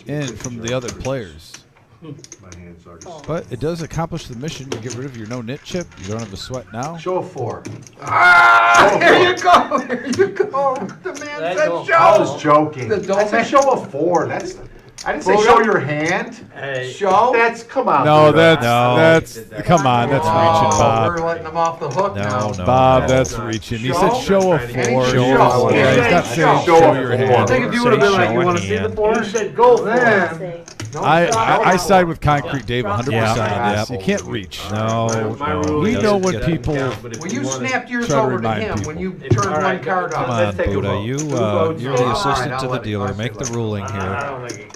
Speaker 1: in from the other players.
Speaker 7: my hands are just.
Speaker 1: But it does accomplish the mission. You get rid of your no-nit chip. You don't have to sweat now.
Speaker 7: Show a 4.
Speaker 5: Here you go, here you go. The man
Speaker 9: That
Speaker 5: said
Speaker 9: don't-
Speaker 5: show.
Speaker 7: I was joking.
Speaker 5: The
Speaker 7: I said show a 4. That's. I didn't say show your hand.
Speaker 9: Hey,
Speaker 5: Show.
Speaker 7: That's come on.
Speaker 1: No,
Speaker 7: Buddha.
Speaker 1: that's come on, that's reaching, Bob.
Speaker 5: We're letting him off the hook now.
Speaker 2: No.
Speaker 1: Bob, that's reaching. He said show a
Speaker 7: Show?
Speaker 1: 4.
Speaker 5: Show.
Speaker 1: Yeah, he's not saying show your
Speaker 7: I
Speaker 1: hand.
Speaker 7: think
Speaker 5: if you would have been like, you want to see the
Speaker 2: hand.
Speaker 5: four?
Speaker 9: you said go for
Speaker 5: Yeah.
Speaker 9: it.
Speaker 1: I side with Concrete Dave 100%
Speaker 2: Yeah.
Speaker 1: on this. You can't reach.
Speaker 2: No,
Speaker 9: My
Speaker 2: no,
Speaker 9: rule
Speaker 2: he
Speaker 1: We
Speaker 9: is
Speaker 1: know
Speaker 2: doesn't
Speaker 1: when
Speaker 2: get-
Speaker 1: people.
Speaker 5: Well, you snapped yours
Speaker 1: Try to
Speaker 5: over to
Speaker 1: remind
Speaker 5: him
Speaker 1: people.
Speaker 5: when you
Speaker 9: If-
Speaker 5: turned
Speaker 9: all
Speaker 5: one
Speaker 9: right,
Speaker 5: card
Speaker 2: Come
Speaker 5: off.
Speaker 2: on,
Speaker 9: Let's take a
Speaker 2: Buddha.
Speaker 9: vote.
Speaker 2: You're
Speaker 9: Who
Speaker 2: the
Speaker 9: votes
Speaker 2: assistant
Speaker 5: I'll
Speaker 2: to the
Speaker 5: let it-
Speaker 2: dealer.
Speaker 5: I'll
Speaker 2: Make
Speaker 5: say
Speaker 2: the
Speaker 5: that.
Speaker 2: ruling
Speaker 9: I
Speaker 2: here.
Speaker 9: don't think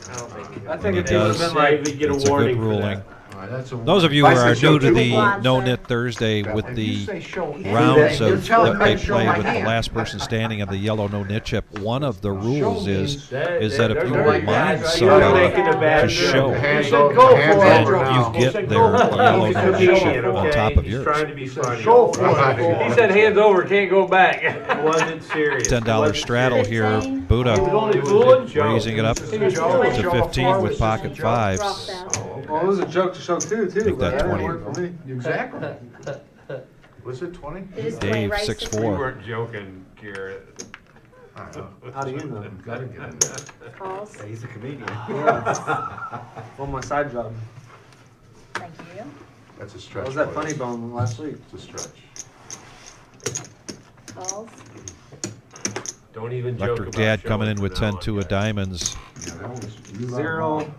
Speaker 11: I
Speaker 2: And
Speaker 11: think
Speaker 2: he
Speaker 11: if it would
Speaker 2: does.
Speaker 11: have been like,
Speaker 9: we get a
Speaker 2: It's a
Speaker 9: warning
Speaker 2: good
Speaker 9: for
Speaker 2: ruling.
Speaker 9: that.
Speaker 5: All right, that's a
Speaker 2: Those of you
Speaker 7: If
Speaker 2: who
Speaker 7: I
Speaker 2: are
Speaker 7: said show
Speaker 2: new to
Speaker 7: two
Speaker 2: the
Speaker 13: blinds,
Speaker 2: No-Nit Thursday with
Speaker 7: If you
Speaker 2: the
Speaker 7: say show
Speaker 2: rounds
Speaker 5: You're
Speaker 2: of
Speaker 5: telling
Speaker 2: that
Speaker 5: me
Speaker 2: they
Speaker 5: to show
Speaker 2: play
Speaker 5: my
Speaker 2: with the
Speaker 5: hand.
Speaker 2: last person standing of the yellow no-nit chip, one of the rules is
Speaker 9: That
Speaker 2: that if you
Speaker 9: they're like
Speaker 2: remind
Speaker 9: that. You're
Speaker 2: somebody
Speaker 9: making a bad
Speaker 2: to
Speaker 9: joke.
Speaker 2: show,
Speaker 5: The
Speaker 9: You
Speaker 5: hands
Speaker 9: said
Speaker 5: over-
Speaker 9: go
Speaker 5: the hands
Speaker 9: for it.
Speaker 5: over
Speaker 2: then
Speaker 5: now.
Speaker 2: you get
Speaker 9: said
Speaker 2: their
Speaker 9: go for it.
Speaker 2: yellow
Speaker 9: He's a
Speaker 2: no-nit
Speaker 9: comedian,
Speaker 2: chip on
Speaker 9: okay?
Speaker 2: top of
Speaker 9: He's
Speaker 2: yours.
Speaker 9: trying to be funny.
Speaker 5: Show
Speaker 9: He
Speaker 5: for it.
Speaker 9: said hands over, can't go back. It wasn't serious.
Speaker 2: $10 straddle here.
Speaker 13: 15.
Speaker 2: Buddha
Speaker 9: He was only fooling.
Speaker 2: raising it up
Speaker 9: He was
Speaker 2: to
Speaker 9: fooling.
Speaker 2: 15 with pocket
Speaker 13: Dropped
Speaker 2: fives.
Speaker 13: out.
Speaker 11: well, it was a joke to show too,
Speaker 2: Take
Speaker 11: but
Speaker 2: that
Speaker 11: that didn't
Speaker 2: 20.
Speaker 11: work for me.
Speaker 5: Exactly.
Speaker 7: Was it 20?
Speaker 13: It is 20.
Speaker 2: Dave,
Speaker 13: Raise
Speaker 2: 6'4".
Speaker 9: We weren't joking, Garrett.
Speaker 11: How do you know?
Speaker 7: Gotta get it.
Speaker 13: Calls.
Speaker 4: He's a comedian.
Speaker 11: On my side job.
Speaker 13: Thank you.
Speaker 7: That's a
Speaker 11: I
Speaker 7: stretch.
Speaker 11: was at
Speaker 7: boys.
Speaker 11: Funny Bone last week.
Speaker 7: It's a stretch.
Speaker 13: Calls.
Speaker 9: Don't even joke
Speaker 2: Electric
Speaker 9: about
Speaker 2: Dad
Speaker 9: showing
Speaker 2: coming in with
Speaker 9: from now
Speaker 2: 10-2
Speaker 9: on,
Speaker 2: of diamonds.
Speaker 11: Zero.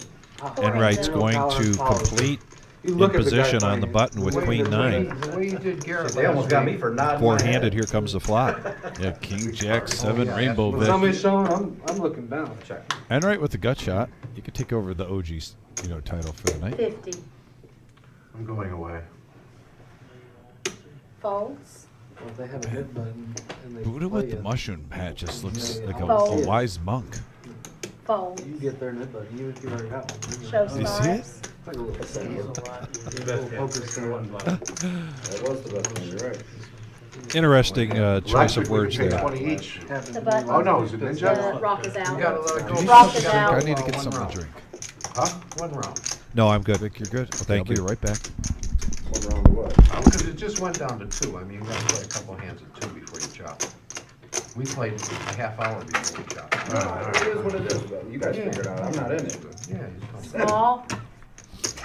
Speaker 2: Enright's going to complete
Speaker 11: You
Speaker 2: in
Speaker 11: look at the guy
Speaker 2: position on the
Speaker 11: playing.
Speaker 2: button with
Speaker 5: The way-
Speaker 2: Queen
Speaker 5: the way-
Speaker 2: 9.
Speaker 5: The way you did Garrett
Speaker 4: They almost
Speaker 5: last
Speaker 4: got me
Speaker 5: week.
Speaker 4: for nodding.
Speaker 2: Four-handed, here comes the flop.
Speaker 1: Yeah, King Jack 7
Speaker 5: yeah,
Speaker 1: Rainbow
Speaker 11: When
Speaker 1: Vic.
Speaker 11: somebody's showing, I'm looking down.
Speaker 4: Check.
Speaker 1: Enright with the gut shot. You could take over the OG, title for the night.
Speaker 13: 50.
Speaker 7: I'm going away.
Speaker 13: Folds.
Speaker 11: Well, if they have a hit button and they
Speaker 1: Buddha
Speaker 11: play
Speaker 1: with the
Speaker 11: it,
Speaker 1: mushroom hat just looks like a
Speaker 13: Oh.
Speaker 1: wise monk.
Speaker 13: Folds.
Speaker 11: you get their hit button, even if you already got one.
Speaker 13: Show
Speaker 1: You see it?
Speaker 13: stars.
Speaker 11: It's like a little thing.
Speaker 9: You bet
Speaker 11: Poker stand.
Speaker 4: That was the best one, you're right.
Speaker 2: Interesting choice of
Speaker 7: Electric, we
Speaker 2: words
Speaker 7: can pay
Speaker 2: there.
Speaker 7: 20 each.
Speaker 13: The button.
Speaker 7: Oh, no, is it
Speaker 13: The
Speaker 7: Ninja?
Speaker 13: rock is
Speaker 5: You
Speaker 13: out.
Speaker 5: gotta let it go.
Speaker 13: Rock is
Speaker 1: I
Speaker 13: out.
Speaker 1: need to get
Speaker 5: One
Speaker 1: something
Speaker 5: round.
Speaker 1: to drink.
Speaker 7: Huh?
Speaker 5: One round.
Speaker 2: No, I'm good.
Speaker 1: Vic, you're good? Okay,
Speaker 2: Thank
Speaker 1: I'll
Speaker 2: you.
Speaker 1: be right back.
Speaker 4: One round of what?
Speaker 7: Because it just went down to 2. I mean, you gotta play a couple hands of 2 before you chop. We played a half hour before we chopped.
Speaker 4: It is what it is, but you guys figure it out. I'm not in it.
Speaker 7: Yeah,
Speaker 13: Small.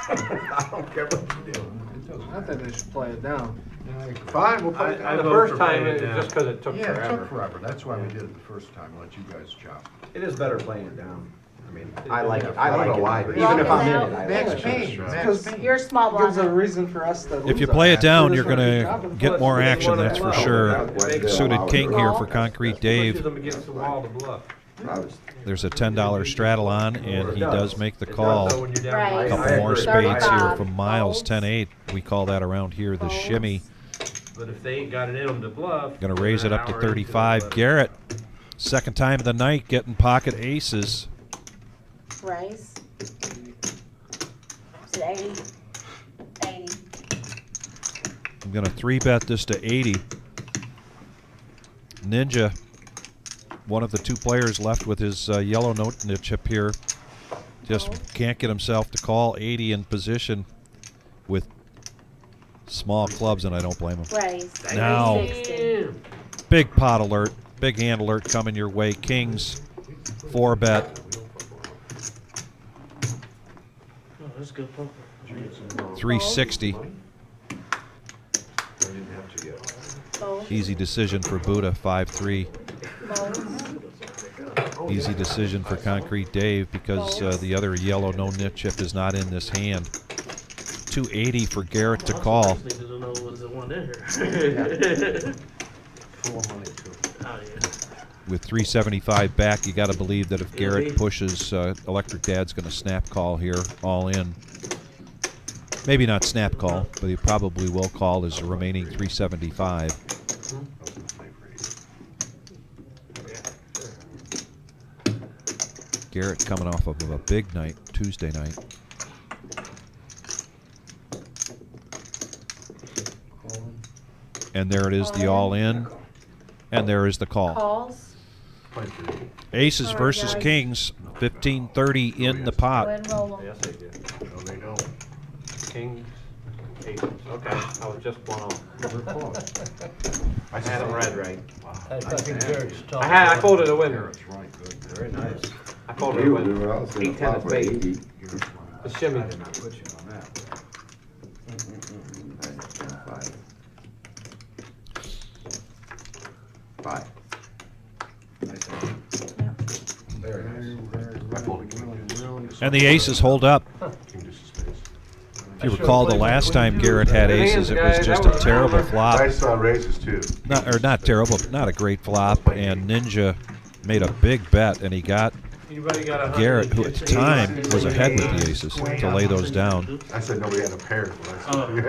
Speaker 4: I don't care what you do.
Speaker 7: it doesn't
Speaker 11: I think they should play it down.
Speaker 7: matter. Fine, we'll play it
Speaker 9: I
Speaker 7: down.
Speaker 9: the first time, it was just because it took
Speaker 7: Yeah, it
Speaker 9: forever.
Speaker 7: took forever. That's why we did it the first time, let you guys chop.
Speaker 4: It is better playing it down. I mean, I like it. I
Speaker 7: I don't
Speaker 4: like
Speaker 7: know
Speaker 4: it.
Speaker 7: why,
Speaker 4: But
Speaker 7: but-
Speaker 4: even if I'm in
Speaker 13: Rock
Speaker 4: it, I
Speaker 5: Max
Speaker 4: like it.
Speaker 5: Payne, Max
Speaker 11: Because
Speaker 5: Payne.
Speaker 13: You're a small
Speaker 11: Gives a
Speaker 13: blind.
Speaker 11: reason for us to
Speaker 2: If
Speaker 11: lose
Speaker 2: you
Speaker 11: on
Speaker 2: play it
Speaker 11: that.
Speaker 2: down,
Speaker 11: We're
Speaker 2: you're
Speaker 11: just
Speaker 2: going
Speaker 11: drop
Speaker 2: to
Speaker 11: and
Speaker 2: get
Speaker 11: flip.
Speaker 2: more action, that's for sure. Suited king here for Concrete Dave.
Speaker 9: Pushes them against the wall to bluff.
Speaker 2: There's a $10 straddle on, and he does make the call.
Speaker 9: So when you're down
Speaker 13: Right.
Speaker 2: A
Speaker 9: by
Speaker 2: couple
Speaker 9: five,
Speaker 2: more
Speaker 9: it's
Speaker 2: spades here
Speaker 13: 35.
Speaker 2: from Miles,
Speaker 13: Folds.
Speaker 2: 10-8. We call that around here the
Speaker 13: Folds.
Speaker 2: shimmy.
Speaker 9: But if they ain't got it in them to bluff.
Speaker 2: Going to raise it
Speaker 9: they're
Speaker 2: up to
Speaker 9: an hour into
Speaker 2: 35.
Speaker 9: the
Speaker 2: Garrett, second time of the night, getting pocket aces.
Speaker 13: Raise. Is it 80? 80.
Speaker 2: I'm going to 3-bet this to 80. Ninja, one of the two players left with his yellow no-nit chip here, Just can't get himself to call. 80 in position with small clubs, and I don't blame him.
Speaker 14: Raise.
Speaker 2: Now,
Speaker 14: 60.
Speaker 2: big pot alert, big hand alert coming your way. Kings, 4-bet.
Speaker 11: Oh, that's good poker.
Speaker 2: 360.
Speaker 14: Fold.
Speaker 2: Easy decision for Buddha, 5-3.
Speaker 14: Fold.
Speaker 2: Easy decision for Concrete Dave because the other yellow no-nit chip is not in this hand. 280 for Garrett to call. With 375 back, you got to believe that if Garrett pushes, Electric Dad's going to snap call here, all in. Maybe not snap call, but he probably will call his remaining 375. Garrett coming off of a big night, Tuesday night. And there it is, the all-in. And there is the call.
Speaker 14: Calls.
Speaker 2: Aces versus Kings, 15-30 in the
Speaker 14: Go
Speaker 2: pot.
Speaker 14: ahead and roll 'em.
Speaker 3: Yes, they did. No, they don't. Kings, aces. Okay, I was just one off. I had it read right.
Speaker 9: I think Garrett's tough.
Speaker 3: I folded a winner.
Speaker 5: That's right, good.
Speaker 4: Very nice.
Speaker 3: I folded a winner. 8-10 of spades. The shimmy.
Speaker 4: I did not put you on that. Five. Very nice.
Speaker 5: I folded king.
Speaker 2: And the aces hold up. If you recall, the last time Garrett had aces, it was just a terrible flop.
Speaker 7: I saw raises too.
Speaker 2: Not terrible, but not a great flop. And Ninja made a big bet, and he got
Speaker 3: Anybody got 100?
Speaker 2: Garrett, who at the time was ahead with the aces, to lay those down.
Speaker 7: I said nobody had a pair.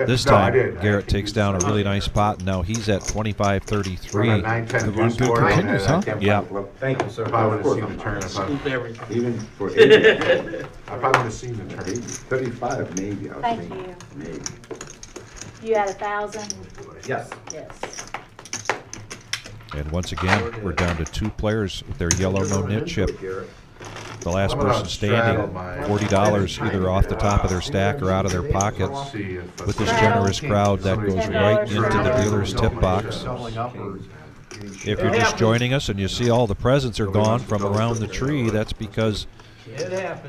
Speaker 2: This
Speaker 7: No, I
Speaker 2: time,
Speaker 7: did.
Speaker 2: Garrett takes down a really nice pot, and now he's at 25-33.
Speaker 7: 9-10
Speaker 1: run
Speaker 7: deuce
Speaker 1: good
Speaker 7: board,
Speaker 1: continues, huh?
Speaker 2: Yeah.
Speaker 4: Thank you, sir.
Speaker 7: If I would have seen the turn,
Speaker 11: Scoop everything.
Speaker 6: Even for 80,
Speaker 7: I probably would have seen the turn.
Speaker 6: 35 maybe, I was
Speaker 14: Thank
Speaker 6: thinking.
Speaker 14: you.
Speaker 6: Maybe.
Speaker 14: You had 1,000?
Speaker 4: Yes.
Speaker 14: Yes.
Speaker 2: And once again, we're down to 2 players with their yellow no-nit chip. The last person standing, $40 either off the top of their stack or out of their pocket. With this generous crowd, that goes right into the dealer's tip box. If you're just joining us and you see all the presents are gone from around the tree, that's because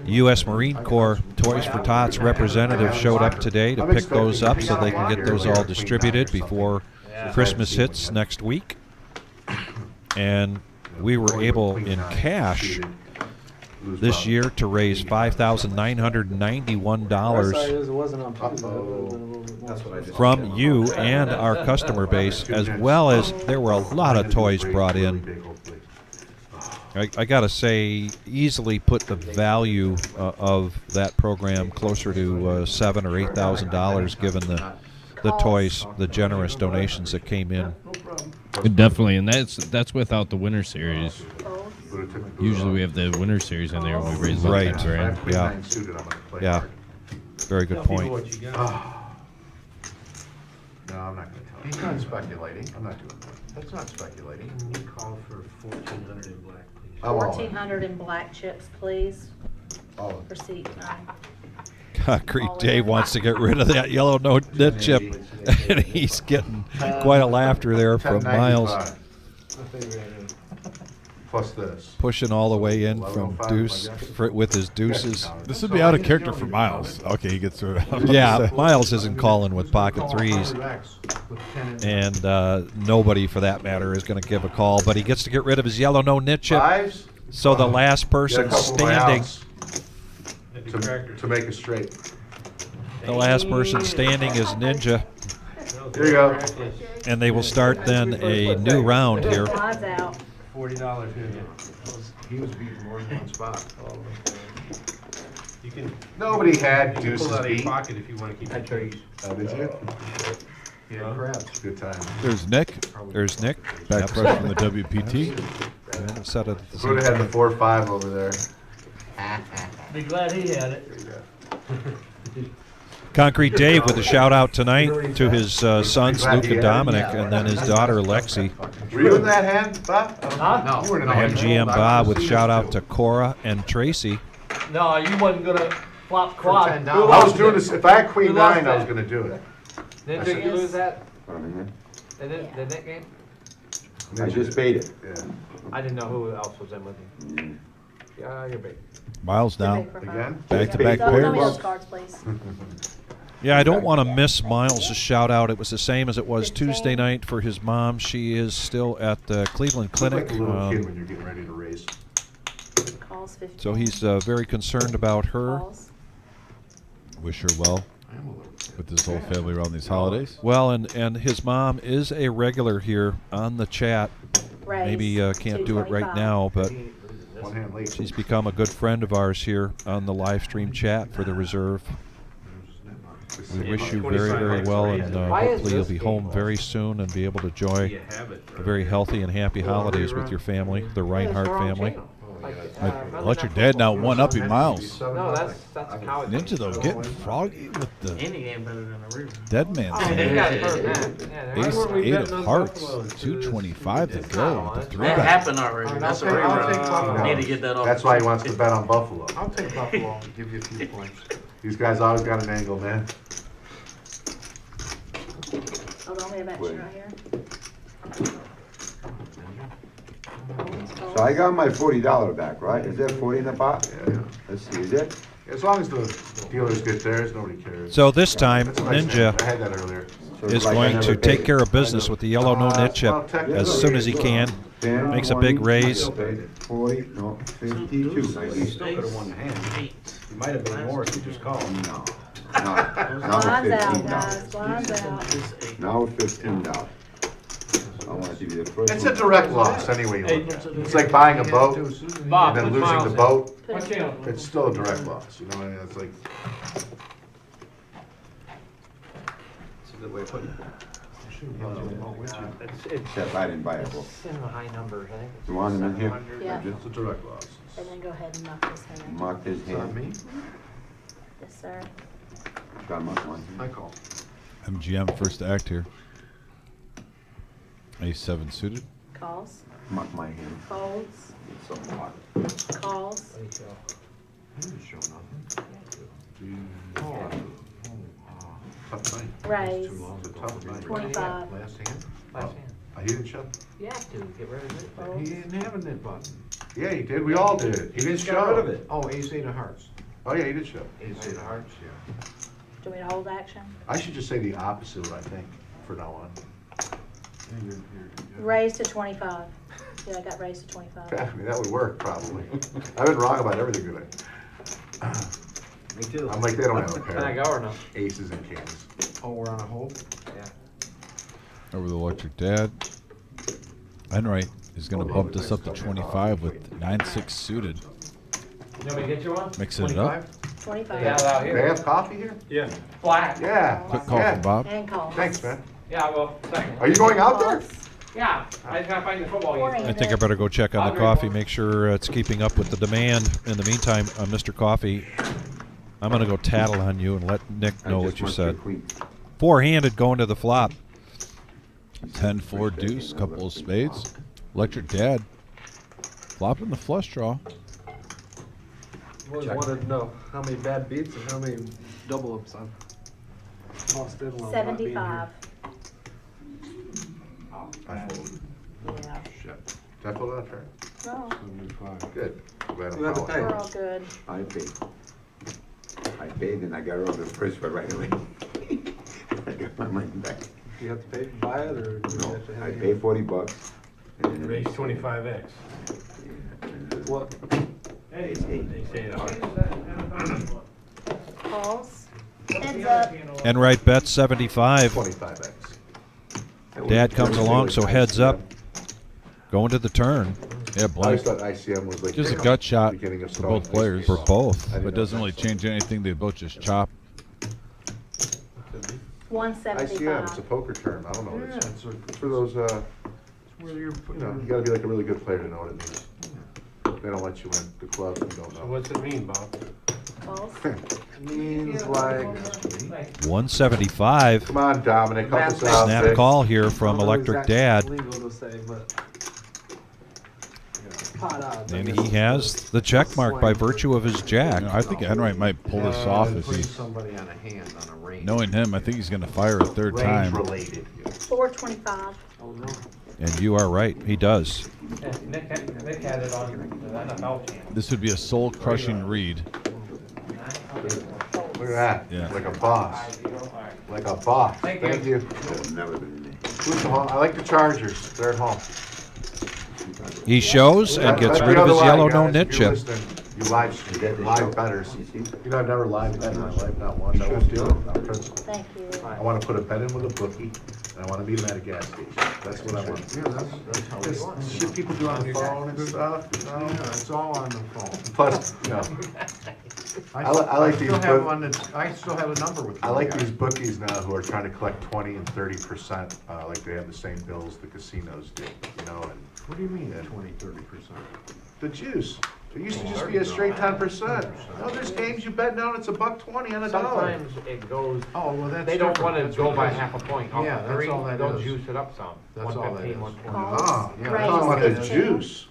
Speaker 2: U.S. Marine Corps Toys for Tots representative showed up today to pick those up so they can get those all distributed before Christmas hits next week. And we were able, in cash, this year to raise $5,991 from you and our customer base, as well as there were a lot of toys brought in. I gotta say, easily put the value of that program closer to $7,000 or $8,000, given the toys, the generous donations that came in.
Speaker 12: Definitely, and that's without the winter series. Usually we have the winter series in there when we raise
Speaker 2: Right.
Speaker 12: $10 grand.
Speaker 2: Yeah. Yeah. Very good point.
Speaker 7: No, I'm not going to tell you.
Speaker 5: He's not speculating.
Speaker 7: I'm not doing that.
Speaker 5: That's not speculating.
Speaker 3: You call for 1,400 in black, please.
Speaker 5: I'm all in.
Speaker 14: 1,400 in black chips, please,
Speaker 5: All in.
Speaker 14: for seat 9.
Speaker 2: Concrete Dave wants to get rid of that yellow no-nit chip, and he's getting quite a laughter there from Miles.
Speaker 7: 10.95. Plus this.
Speaker 2: Pushing all the way in from deuce with his deuces.
Speaker 1: This would be out of character for Miles. Okay, he gets through it.
Speaker 2: Yeah, Miles isn't calling with pocket threes, and nobody, for that matter, is going to give a call. But he gets to get rid of his yellow no-nit chip.
Speaker 7: Fives.
Speaker 2: So the last person standing,
Speaker 7: To make it straight.
Speaker 2: the last person standing is Ninja,
Speaker 7: Here you go.
Speaker 2: and they will start then a new round here.
Speaker 14: Odds out.
Speaker 3: $40 here.
Speaker 5: He was beating more than one spot.
Speaker 3: You can
Speaker 7: Nobody had
Speaker 3: pull
Speaker 7: deuces
Speaker 3: out of your
Speaker 7: beat.
Speaker 3: pocket if you want to keep it trees.
Speaker 7: Did you?
Speaker 5: Yeah, crabs.
Speaker 7: Good time.
Speaker 1: There's Nick,
Speaker 2: There's Nick.
Speaker 1: back
Speaker 2: Yep.
Speaker 1: fresh from the WPT.
Speaker 2: And set it at the same
Speaker 7: Would have had the
Speaker 2: time.
Speaker 7: 4-5 over there.
Speaker 9: Be glad he had it.
Speaker 2: Concrete Dave with a shout out tonight to his sons Luke and Dominic, and then his daughter Lexi.
Speaker 7: Were you in that hand, Bob?
Speaker 9: Huh?
Speaker 5: No,
Speaker 7: You weren't in
Speaker 5: no,
Speaker 7: the hand.
Speaker 2: MGM Bob with shout out to Cora and Tracy.
Speaker 9: No, you wasn't gonna flop
Speaker 5: For
Speaker 9: quad.
Speaker 5: $10.
Speaker 9: Who
Speaker 5: I was
Speaker 9: lost
Speaker 5: doing
Speaker 9: it?
Speaker 5: this, if I had queen
Speaker 9: Who lost
Speaker 5: nine, I was
Speaker 9: that?
Speaker 5: gonna do it.
Speaker 11: Didn't you lose that?
Speaker 6: Put 'em in there.
Speaker 11: The net game?
Speaker 6: I just paid it.
Speaker 5: Yeah.
Speaker 11: I didn't know who else was in with you. Yeah, you're big.
Speaker 1: Miles now.
Speaker 5: Again?
Speaker 1: Back-to-back
Speaker 14: Don't tell me
Speaker 1: pairs.
Speaker 14: those cards, please.
Speaker 2: Yeah, I don't want to miss Miles' shout out. It was the same as it was Tuesday night for his mom. She is still at the Cleveland
Speaker 7: It's like
Speaker 2: Clinic.
Speaker 7: a little kid when you're getting ready to race.
Speaker 14: Calls 15.
Speaker 2: So he's very concerned about her.
Speaker 14: Calls.
Speaker 1: Wish her well with his whole family around these holidays.
Speaker 2: Well, and his mom is a regular here on the chat.
Speaker 14: Raise,
Speaker 2: Maybe can't do it right
Speaker 14: 225.
Speaker 2: now, but
Speaker 7: One hand late.
Speaker 2: she's become a good friend of ours here on the live stream chat for the reserve. We wish you very, very well, and hopefully you'll be home very soon and be able to enjoy a very healthy and happy holidays with your family, the Reinhardt family.
Speaker 1: Let your dad now one up in Miles.
Speaker 11: No, that's college.
Speaker 1: Ninja though getting froggy with the
Speaker 10: Any game better than a river.
Speaker 1: dead man.
Speaker 11: Oh, you got it first, man. Yeah,
Speaker 1: Ace
Speaker 11: they're-
Speaker 1: 8 of hearts, 225 to go with the three
Speaker 10: That
Speaker 1: bet.
Speaker 10: happened already.
Speaker 5: Alright,
Speaker 10: That's a
Speaker 5: I'll take Buffalo.
Speaker 10: rerun. Need to get that off.
Speaker 7: That's why he wants to bet on Buffalo.
Speaker 5: I'll take Buffalo and give you a few points.
Speaker 7: These guys always got an angle, man.
Speaker 14: Oh, don't we have action right here?
Speaker 6: So I got my $40 back, right? Is that 40 in the pot?
Speaker 5: Yeah.
Speaker 6: Let's see, is it?
Speaker 7: As long as the dealers get theirs, nobody cares.
Speaker 2: So this time,
Speaker 7: That's a nice
Speaker 2: Ninja
Speaker 7: hand. I had that earlier.
Speaker 6: So
Speaker 2: is
Speaker 6: it's like I
Speaker 2: going
Speaker 6: never
Speaker 2: to
Speaker 6: paid
Speaker 2: take
Speaker 6: it.
Speaker 2: care of business with the yellow no-nit chip
Speaker 7: well, technically-
Speaker 2: as soon as he can.
Speaker 6: 10,
Speaker 2: Makes a big
Speaker 6: 20,
Speaker 2: raise.
Speaker 6: 40, no, 52.
Speaker 4: You still could've won the hand. You might have been more if you just called.
Speaker 6: No. Now
Speaker 14: Blinds
Speaker 6: it's
Speaker 14: out,
Speaker 6: 15.
Speaker 14: guys, blinds out.
Speaker 6: Now it's $15. I want to give you the first
Speaker 7: It's
Speaker 6: one.
Speaker 7: a direct loss anyway. You look at it. It's like buying a boat and
Speaker 11: Bob,
Speaker 7: then
Speaker 11: put
Speaker 7: losing
Speaker 11: Miles
Speaker 7: the
Speaker 11: in.
Speaker 7: boat.
Speaker 11: What channel?
Speaker 7: It's still a direct loss. You know what I mean? It's like
Speaker 4: It's a good way of putting it.
Speaker 11: It's
Speaker 6: Except I didn't buy a book.
Speaker 11: in the high numbers, I think.
Speaker 6: You want him in here?
Speaker 14: Yeah.
Speaker 7: it's a direct loss.
Speaker 14: And then go ahead and knock this hand.
Speaker 6: Mark his hand.
Speaker 5: Me?
Speaker 14: Yes, sir.
Speaker 6: Got him up one.
Speaker 5: I call.
Speaker 1: MGM first to act here. Ace 7 suited.
Speaker 14: Calls.
Speaker 6: Mark my hand.
Speaker 14: Folds.
Speaker 6: It's so hot.
Speaker 14: Calls.
Speaker 5: I didn't show nothing.
Speaker 7: Tough night.
Speaker 14: Raise.
Speaker 7: It's a tough night.
Speaker 14: 25.
Speaker 5: Last hand?
Speaker 11: Last hand.
Speaker 7: He didn't shove.
Speaker 11: You have to get rid of it.
Speaker 5: He didn't have a net button.
Speaker 7: Yeah, he did. We all did. He didn't
Speaker 4: Just got rid of
Speaker 7: shove.
Speaker 4: it.
Speaker 5: Oh, ace eight of hearts.
Speaker 7: Oh yeah, he did shove.
Speaker 5: Ace eight of hearts, yeah.
Speaker 14: Do we hold action?
Speaker 7: I should just say the opposite of what I think for now on.
Speaker 5: Yeah,
Speaker 14: Raise to 25. Yeah, I got raised to 25.
Speaker 7: I mean, that would work probably. I've been wrong about everything today.
Speaker 4: Me too.
Speaker 7: I'm like, they don't have a
Speaker 11: Can I
Speaker 7: pair.
Speaker 11: go or no?
Speaker 7: Aces and kings.
Speaker 5: Oh, we're on a hold?
Speaker 11: Yeah.
Speaker 1: Over the electric dad. Enright is going to bump this up to 25 with 9-6 suited.
Speaker 11: You want me to get you one?
Speaker 1: Mixing it up.
Speaker 14: 25.
Speaker 11: Yeah, out
Speaker 7: They
Speaker 11: here.
Speaker 7: have coffee here?
Speaker 11: Yeah. Black.
Speaker 7: Yeah.
Speaker 1: Quick call
Speaker 7: Yeah.
Speaker 1: from Bob.
Speaker 14: And calls.
Speaker 7: Thanks, man.
Speaker 11: Yeah, I will. Second.
Speaker 7: Are you going out there?
Speaker 14: Calls.
Speaker 11: Yeah, I just gotta find the football
Speaker 14: Four
Speaker 11: game.
Speaker 2: I think I better go check on the coffee, make sure it's keeping up with the demand. In the meantime, Mr. Coffee, I'm going to go tattle on you and let Nick
Speaker 6: I
Speaker 2: know
Speaker 6: just
Speaker 2: what you
Speaker 6: want
Speaker 2: said.
Speaker 6: your queen.
Speaker 2: Four-handed going to the flop.
Speaker 1: 10-4 deuce, couple of spades. Electric dad. Flopping the flush draw.
Speaker 11: Always wanted to know how many bad beats and how many double ups I've lost in while not being
Speaker 14: 75.
Speaker 7: I fold.
Speaker 14: Yeah.
Speaker 7: Shit. Did I pull it out fair?
Speaker 14: No,
Speaker 5: 75.
Speaker 7: Good. Glad I'm
Speaker 11: You have to
Speaker 7: following.
Speaker 14: we're all good.
Speaker 6: I paid. I paid and I got rid of the first one right away. I got my money back.
Speaker 11: Do you have to pay to buy it or do you
Speaker 6: No,
Speaker 11: have to have
Speaker 6: I
Speaker 11: it?
Speaker 6: paid $40. And then
Speaker 11: Raise 25X. What?
Speaker 6: Hey,
Speaker 11: They say the heart.
Speaker 14: Calls. Heads up.
Speaker 2: Enright bet 75.
Speaker 7: 25X.
Speaker 2: Dad comes along, so heads up. Going to the turn.
Speaker 1: Yeah,
Speaker 7: I
Speaker 1: Blake.
Speaker 7: always thought ICM was like.
Speaker 1: Just a gut shot
Speaker 7: beginning of
Speaker 1: for
Speaker 7: stone.
Speaker 1: both players.
Speaker 2: For both.
Speaker 7: I didn't
Speaker 1: But it
Speaker 7: know
Speaker 1: doesn't
Speaker 7: that.
Speaker 1: really change anything. They both just chop.
Speaker 7: ICM, it's a
Speaker 14: 175.
Speaker 7: poker term. I don't know what
Speaker 5: Yeah,
Speaker 7: it's.
Speaker 5: it's
Speaker 7: It's for those,
Speaker 5: where you're
Speaker 7: you
Speaker 5: putting
Speaker 7: know, you gotta be like a really good player to know what it means. They don't let you in the club, you don't
Speaker 11: So
Speaker 7: know.
Speaker 11: what's it mean, Bob?
Speaker 14: Calls.
Speaker 5: means like
Speaker 2: 175.
Speaker 7: Come on, Dominic, help us out.
Speaker 2: Snap
Speaker 7: Vic.
Speaker 2: call here from Electric Dad.
Speaker 11: Legal to say, but
Speaker 5: pot odds. I
Speaker 2: And
Speaker 5: guess
Speaker 2: he has the check mark by virtue of his jack.
Speaker 1: I think Enright might pull this off if
Speaker 5: Putting
Speaker 1: he.
Speaker 5: somebody on a hand on a range.
Speaker 1: Knowing him, I think he's going to fire a third
Speaker 7: Range
Speaker 1: time.
Speaker 7: related.
Speaker 14: 425.
Speaker 5: Oh, no.
Speaker 2: And you are right, he does.
Speaker 3: Yeah, Nick had it on the NFL channel.
Speaker 1: This would be a soul-crushing read.
Speaker 7: Look at that.
Speaker 1: Yeah.
Speaker 7: Like a boss. Like a boss.
Speaker 3: Thank
Speaker 7: Thank
Speaker 3: you.
Speaker 7: you.
Speaker 6: That's never been me.
Speaker 7: Who's the home? I like the Chargers. They're at home.
Speaker 2: He shows and gets
Speaker 7: That's
Speaker 2: rid
Speaker 7: the
Speaker 2: of his
Speaker 7: other line,
Speaker 2: yellow
Speaker 7: guys.
Speaker 2: no-nit
Speaker 7: If you're
Speaker 2: chip.
Speaker 7: listening, you live betters. You know, I've never live bet in my life, not once. I won't do it. Because
Speaker 14: Thank you.
Speaker 7: I want to put a bet in with a bookie, and I want to meet him at a gas station. That's what I want.
Speaker 5: Yeah, that's how we
Speaker 7: This
Speaker 5: want it.
Speaker 7: shit people do on the phone and stuff, you know?
Speaker 5: Yeah, it's all on the phone.
Speaker 7: Plus, you know, I like these
Speaker 5: still have
Speaker 7: book-
Speaker 5: one that's, I still have a number with.
Speaker 7: I like
Speaker 5: you.
Speaker 7: these bookies now who are trying to collect 20 and 30%, like they have the same bills the casinos do, you know, and
Speaker 5: What do you mean, 20, 30%?
Speaker 7: the juice. It used to just be a straight 10%. No, there's games you bet now, it's $1.20 on a dollar.
Speaker 3: Sometimes it goes,
Speaker 5: Oh, well, that's.
Speaker 3: they don't
Speaker 5: different.
Speaker 3: want to
Speaker 5: That's
Speaker 3: go by
Speaker 5: because-
Speaker 3: half a point. Off
Speaker 5: Yeah,
Speaker 3: the
Speaker 5: that's
Speaker 3: three,
Speaker 5: all that
Speaker 3: they'll
Speaker 5: is.
Speaker 3: juice it up some.
Speaker 5: That's all that
Speaker 3: 115,
Speaker 5: is.
Speaker 3: 120.
Speaker 7: Ah,
Speaker 5: Yeah,
Speaker 7: I'm
Speaker 14: Right.
Speaker 7: talking about the
Speaker 14: Raise.
Speaker 7: juice.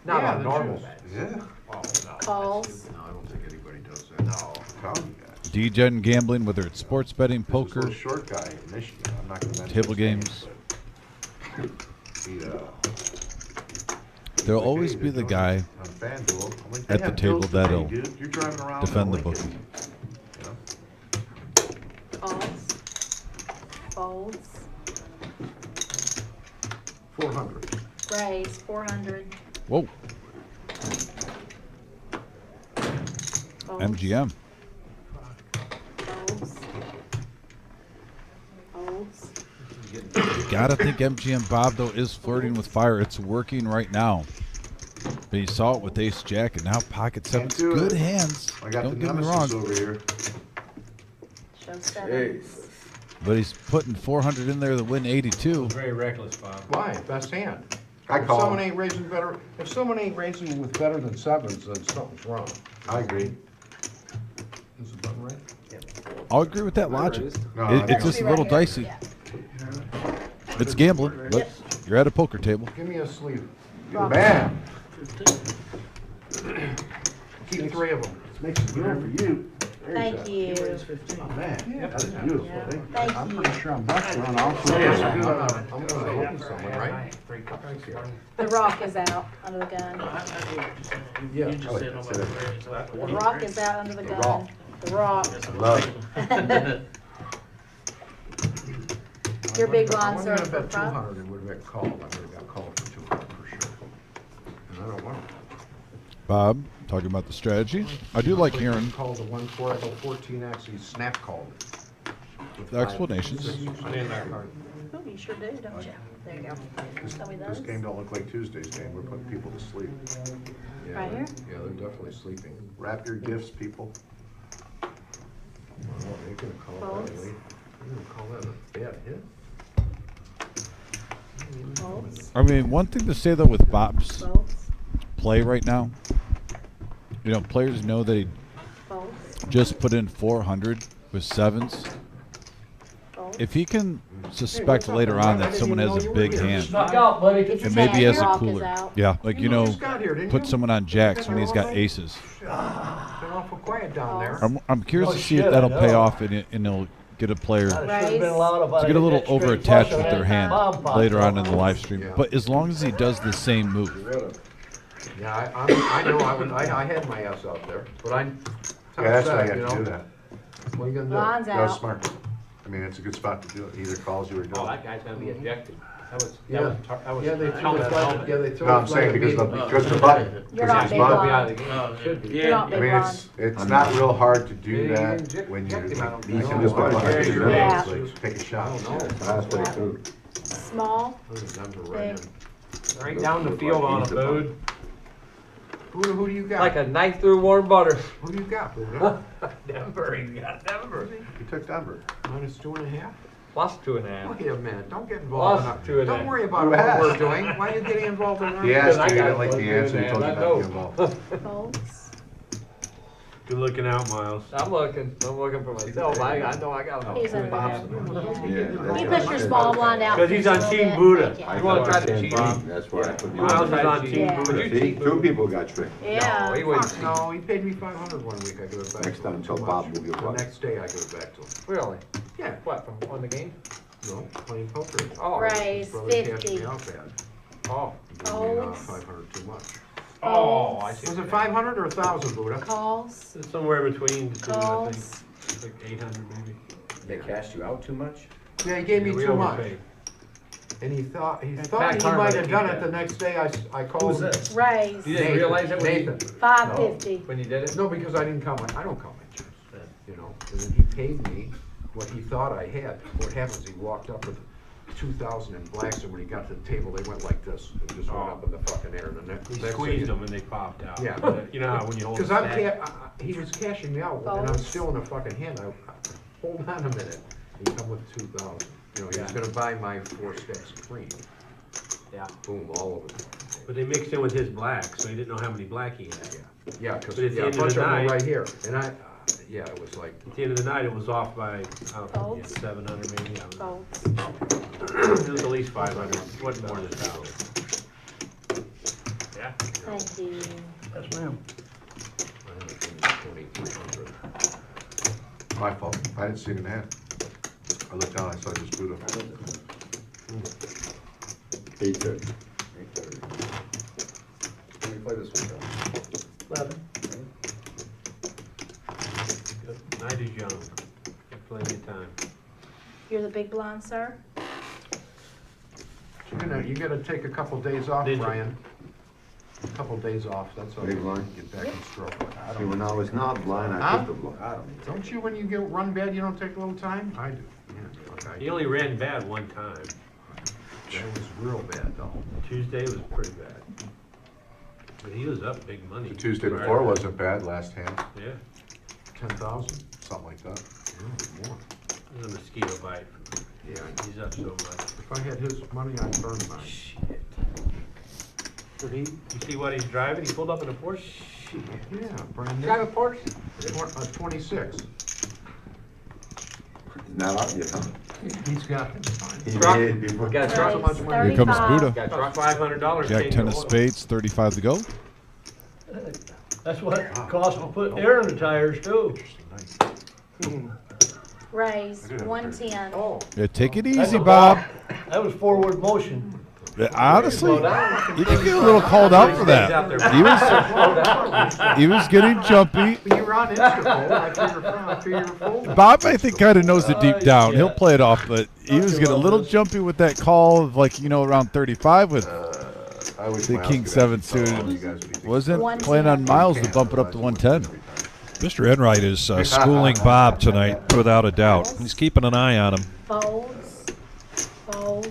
Speaker 3: Not
Speaker 5: Yeah,
Speaker 3: on
Speaker 5: the
Speaker 3: normal
Speaker 5: juice.
Speaker 3: bets.
Speaker 7: Yeah.
Speaker 3: Oh, no.
Speaker 14: Calls.
Speaker 5: No, I don't think anybody does that.
Speaker 3: No.
Speaker 7: Telling you guys.
Speaker 1: D-Gen gambling, whether it's sports betting,
Speaker 7: This
Speaker 1: poker,
Speaker 7: little short guy in Michigan, I'm not gonna mention
Speaker 1: table
Speaker 7: his name,
Speaker 1: games.
Speaker 7: but he,
Speaker 1: There'll always be the guy
Speaker 7: on FanDuel, I'm like,
Speaker 1: at
Speaker 7: they
Speaker 1: the
Speaker 7: have
Speaker 1: table
Speaker 7: bills to pay,
Speaker 1: that'll
Speaker 7: dude. You're driving around
Speaker 1: defend
Speaker 7: in
Speaker 1: the
Speaker 7: a Lincoln,
Speaker 1: bookie.
Speaker 7: you know?
Speaker 14: Calls. Folds.
Speaker 5: 400.
Speaker 14: Raise, 400.
Speaker 1: Whoa,
Speaker 14: Folds.
Speaker 1: MGM.
Speaker 14: Folds. Folds.
Speaker 1: You gotta think MGM Bob, though, is flirting with fire. It's working right now. But he saw it with Ace Jack, and now Pocket Seven's
Speaker 7: do
Speaker 1: good
Speaker 7: it.
Speaker 1: hands.
Speaker 7: I got
Speaker 1: Don't
Speaker 7: the
Speaker 1: get me
Speaker 7: nemesis
Speaker 1: wrong.
Speaker 7: over here.
Speaker 14: Show sevens.
Speaker 1: But he's putting 400 in there to win 82.
Speaker 3: Very reckless, Bob.
Speaker 5: Why? Best hand.
Speaker 7: I
Speaker 5: If
Speaker 7: call
Speaker 5: someone
Speaker 7: him.
Speaker 5: ain't raising better, if someone ain't raising with better than sevens, then something's wrong.
Speaker 7: I agree.
Speaker 5: Is the button right?
Speaker 1: I'll agree with that logic.
Speaker 7: No,
Speaker 1: It's
Speaker 7: I
Speaker 1: just a
Speaker 14: Be
Speaker 1: little
Speaker 14: right here.
Speaker 1: dicey.
Speaker 14: Yeah.
Speaker 1: It's gambling, but you're at a poker table.
Speaker 5: Give me a sleeve.
Speaker 14: Rock.
Speaker 7: Man,
Speaker 5: Keep 3 of them.
Speaker 6: Makes it good for you.
Speaker 14: Thank you.
Speaker 6: Oh, man, that's beautiful.
Speaker 14: Yeah.
Speaker 6: I'm
Speaker 14: Thank
Speaker 6: pretty
Speaker 14: you.
Speaker 6: sure I'm busting on all
Speaker 5: I'm
Speaker 6: three.
Speaker 5: gonna open someone, right?
Speaker 14: The rock is out under the gun.
Speaker 5: Yeah.
Speaker 14: The rock is out under the gun.
Speaker 7: rock.
Speaker 14: The rock.
Speaker 7: love it.
Speaker 14: Your big
Speaker 5: I
Speaker 14: line
Speaker 5: wasn't
Speaker 14: served
Speaker 5: gonna
Speaker 14: for
Speaker 5: bet
Speaker 14: front.
Speaker 5: 200, it would've got called. I would've got called for 200 for sure. And I don't want it.
Speaker 1: Bob, talking about the strategy. I do like hearing
Speaker 5: Called the 1-4, I go 14X, he snap called it. With
Speaker 1: the
Speaker 5: 5
Speaker 1: explanations.
Speaker 3: I didn't that card.
Speaker 14: Oh, you sure do, don't you? There you go. Tell me
Speaker 7: This
Speaker 14: those.
Speaker 7: game don't look like Tuesday's game. We're putting people to sleep.
Speaker 5: Yeah,
Speaker 14: Right here?
Speaker 5: Yeah, they're definitely sleeping.
Speaker 7: Wrap your gifts, people.
Speaker 5: Well, they're gonna call that,
Speaker 14: Folds.
Speaker 5: they're gonna call that a bad hit.
Speaker 14: Folds.
Speaker 1: I mean, one thing to say, though, with Bob's
Speaker 14: Folds.
Speaker 1: play right now, you know, players know that he
Speaker 14: Folds.
Speaker 1: just put in 400 with sevens.
Speaker 14: Folds.
Speaker 1: If he can suspect later on that someone has a big hand,
Speaker 9: Snuck out, buddy.
Speaker 14: If you
Speaker 1: and maybe he has a
Speaker 14: rock is
Speaker 1: cooler.
Speaker 14: out.
Speaker 1: Yeah, like, you know,
Speaker 5: just got here, didn't
Speaker 1: put
Speaker 5: you?
Speaker 1: someone on jacks when he's got aces.
Speaker 5: Been awful quiet down there.
Speaker 1: I'm curious
Speaker 9: Oh,
Speaker 1: to see
Speaker 9: shit,
Speaker 1: if that'll
Speaker 9: I
Speaker 1: pay
Speaker 9: know.
Speaker 1: off and he'll get a player
Speaker 9: Should
Speaker 1: to
Speaker 9: have been allowed if I'd
Speaker 1: get a
Speaker 9: hit
Speaker 1: little
Speaker 9: that straight
Speaker 1: over-attached
Speaker 9: flush
Speaker 1: with
Speaker 9: on
Speaker 1: their
Speaker 9: that
Speaker 1: hand
Speaker 9: bomb pot.
Speaker 1: later on in the live stream.
Speaker 5: Yeah.
Speaker 1: But as long as he does the same move.
Speaker 5: Yeah, I know, I had my ass out there, but I.
Speaker 7: Yeah, that's why
Speaker 5: tough
Speaker 7: you
Speaker 5: shot,
Speaker 7: have to do that.
Speaker 5: What are you gonna
Speaker 14: Line's
Speaker 5: do?
Speaker 7: Go
Speaker 14: out.
Speaker 7: smart. I mean, it's a good spot to do it. Either calls you or
Speaker 3: Oh,
Speaker 7: don't.
Speaker 3: that guy's gonna be ejected. That was,
Speaker 5: Yeah.
Speaker 3: that was.
Speaker 5: Yeah, they threw
Speaker 3: helmet,
Speaker 5: the flag,
Speaker 3: helmet.
Speaker 5: yeah, they threw
Speaker 7: No,
Speaker 5: the
Speaker 7: I'm saying
Speaker 5: flag
Speaker 7: because
Speaker 5: at me.
Speaker 7: because the button.
Speaker 14: You're not
Speaker 7: Because
Speaker 14: big
Speaker 7: it's
Speaker 3: He'll
Speaker 7: button.
Speaker 3: be out
Speaker 14: blind.
Speaker 3: of the game. Should be.
Speaker 14: You're not
Speaker 7: I
Speaker 14: big
Speaker 7: mean,
Speaker 14: blind.
Speaker 7: it's not real hard to do
Speaker 5: Yeah, you
Speaker 7: that
Speaker 5: inject-
Speaker 7: when
Speaker 5: inject
Speaker 7: you
Speaker 5: him, I don't
Speaker 7: you
Speaker 5: know.
Speaker 7: can just put
Speaker 5: Yeah,
Speaker 7: your
Speaker 5: you're
Speaker 14: right.
Speaker 7: like, take a shot.
Speaker 14: Yeah. Small. Big.
Speaker 3: Right down the field on a boot,
Speaker 5: Who do you got?
Speaker 3: like a knife through warm butter.
Speaker 5: Who do you got, Buddha?
Speaker 3: Denver, he got Denver.
Speaker 7: He took Denver.
Speaker 5: Minus 2.5?
Speaker 3: Plus 2.5.
Speaker 5: Wait a minute, don't get involved in
Speaker 3: Plus
Speaker 5: that.
Speaker 3: 2.5.
Speaker 5: Don't worry about
Speaker 7: Who
Speaker 5: what
Speaker 7: asked?
Speaker 5: we're doing. Why are you getting involved in that?
Speaker 7: He asked
Speaker 3: I
Speaker 7: you, you
Speaker 3: got
Speaker 7: didn't like
Speaker 3: plus
Speaker 7: the answer, he
Speaker 3: 2.5,
Speaker 7: told you
Speaker 3: I
Speaker 7: not to
Speaker 3: know.
Speaker 7: get involved.
Speaker 14: Folds.
Speaker 3: Good looking out, Miles.
Speaker 11: I'm looking for myself. I know I got about
Speaker 14: He's
Speaker 11: two
Speaker 14: under
Speaker 11: bops.
Speaker 14: You push your small blind out.
Speaker 3: Because he's on
Speaker 14: just a
Speaker 3: Team
Speaker 14: little bit.
Speaker 3: Buddha.
Speaker 14: Thank
Speaker 11: You wanna try to cheat?
Speaker 6: That's why I put
Speaker 3: Miles is on Team
Speaker 14: Yeah.
Speaker 3: Buddha.
Speaker 6: See, two people got tricked.
Speaker 14: Yeah.
Speaker 11: No, he wouldn't.
Speaker 5: Fuck, no, he paid me 500 one week, I give it back
Speaker 6: Next
Speaker 5: to
Speaker 6: time,
Speaker 5: him.
Speaker 6: tell
Speaker 5: Too
Speaker 6: Bob
Speaker 5: much.
Speaker 6: move your
Speaker 5: The
Speaker 6: butt.
Speaker 5: next day I give it back to him.
Speaker 11: Really?
Speaker 5: Yeah,
Speaker 11: What, from on the game?
Speaker 5: no, playing poker.
Speaker 11: Oh.
Speaker 14: Raise
Speaker 5: His brother cashed
Speaker 14: 50.
Speaker 5: me out bad.
Speaker 11: Oh.
Speaker 5: He gave me,
Speaker 14: Folds.
Speaker 5: 500 too much.
Speaker 11: Oh, I see.
Speaker 5: Was it 500 or 1,000, Buddha?
Speaker 14: Calls.
Speaker 3: It's somewhere between the two, I think.
Speaker 14: Calls.
Speaker 3: It's like 800 maybe.
Speaker 4: They cashed you out too much?
Speaker 5: Yeah, he gave me
Speaker 3: We
Speaker 5: too much.
Speaker 3: overpaid.
Speaker 5: And he thought
Speaker 11: Pat
Speaker 5: he might
Speaker 11: Carter
Speaker 5: have
Speaker 11: keep
Speaker 5: done
Speaker 11: that.
Speaker 5: it the next day. I called.
Speaker 4: Who's this?
Speaker 14: Raise.
Speaker 11: You didn't realize it when you,
Speaker 5: Nathan.
Speaker 14: 550.
Speaker 11: when you did it?
Speaker 5: No, because I didn't count my chips, you know. And then he paid me what he thought I had. What happens, he walked up with 2,000 in blacks, and when he got to the table, they went like this. It just went up in the fucking air. And the
Speaker 3: He
Speaker 5: next
Speaker 3: squeezed
Speaker 5: thing-
Speaker 3: them and they popped out.
Speaker 5: Yeah.
Speaker 3: You know how when you hold
Speaker 5: Because
Speaker 3: it
Speaker 5: he was cashing me out, and I'm still in the fucking hand. Hold on a minute. He come with 2,000. You know, he was gonna buy my 4 stacks of cream.
Speaker 11: Yeah.
Speaker 5: Boom, all over it.
Speaker 3: But they mixed in with his black, so he didn't know how many black he had.
Speaker 5: Yeah, because
Speaker 3: But at the
Speaker 5: a
Speaker 3: end of
Speaker 5: bunch
Speaker 3: the
Speaker 5: of them were
Speaker 3: night-
Speaker 5: right here. And yeah, it was like,
Speaker 3: At the end of the night, it was off by, I don't know,
Speaker 14: Folds.
Speaker 3: 700 maybe. I don't know.
Speaker 14: Folds.
Speaker 3: It was at least 500. It wasn't more than 1,000. Yeah.
Speaker 14: Thank you.
Speaker 11: Yes, ma'am.
Speaker 5: 2,300.
Speaker 7: My fault. I didn't see it in hand. I looked down, I saw just Buddha.
Speaker 6: 8:30.
Speaker 4: Let me play this one, Joe.
Speaker 11: 11.
Speaker 3: Night is young. Got plenty of time.
Speaker 14: You're the big blind, sir?
Speaker 5: You gotta take a couple days off,
Speaker 3: Did you?
Speaker 5: Brian. A couple days off, that's all.
Speaker 6: Big line?
Speaker 5: Get back in stroke.
Speaker 6: See, when I was not blind, I
Speaker 5: Huh?
Speaker 6: took the blind.
Speaker 5: Don't you, when you get run bad, you don't take a little time? I do. Yeah, okay.
Speaker 3: He only ran bad one time.
Speaker 5: That was real bad, though.
Speaker 3: Tuesday was pretty bad. But he was up big money.
Speaker 7: The Tuesday before wasn't bad, last hand,
Speaker 3: Yeah,
Speaker 5: 10,000?
Speaker 7: something like that.
Speaker 5: More.
Speaker 3: it was a mosquito bite.
Speaker 5: Yeah,
Speaker 3: He's up so much.
Speaker 5: if I had his money, I'd burn mine.
Speaker 3: You see what he's driving? He pulled up in a Porsche?
Speaker 5: Yeah, brand new.
Speaker 11: Drive a Porsche?
Speaker 5: 26.
Speaker 6: Not out yet, huh?
Speaker 5: He's got.
Speaker 6: He
Speaker 3: Truck.
Speaker 6: did before.
Speaker 11: Got a
Speaker 5: So
Speaker 11: truck.
Speaker 5: much money.
Speaker 1: Here comes
Speaker 14: 35.
Speaker 1: Buddha.
Speaker 11: Got a
Speaker 3: Truck
Speaker 11: truck.
Speaker 3: $500.
Speaker 1: Jack
Speaker 3: change
Speaker 1: 10
Speaker 3: the
Speaker 1: of
Speaker 3: oil.
Speaker 1: spades, 35 to go.
Speaker 9: That's what it costs to put air in the tires too.
Speaker 14: Raise 110.
Speaker 11: Oh.
Speaker 1: Yeah, take it
Speaker 9: That's
Speaker 1: easy,
Speaker 9: a
Speaker 1: Bob.
Speaker 9: lot. That was forward motion.
Speaker 1: Yeah, honestly,
Speaker 9: Slow down.
Speaker 1: you did get a little called out for that. He was getting jumpy.
Speaker 5: But you were on Instagram, I figure you're folding.
Speaker 1: Bob, I think, kind of knows it deep down.
Speaker 9: yeah.
Speaker 1: He'll play it off, but he was getting a little jumpy with that call of, like, around 35 with
Speaker 7: I wish
Speaker 1: the
Speaker 7: Miles
Speaker 1: King
Speaker 7: could
Speaker 1: 7
Speaker 7: actually follow
Speaker 1: suited.
Speaker 7: you guys would be-
Speaker 1: Wasn't
Speaker 14: 110.
Speaker 1: playing on Miles to bump it up to 110.
Speaker 2: Mr. Enright is schooling Bob tonight, without a doubt. He's keeping an eye on him.
Speaker 14: Folds. Folds.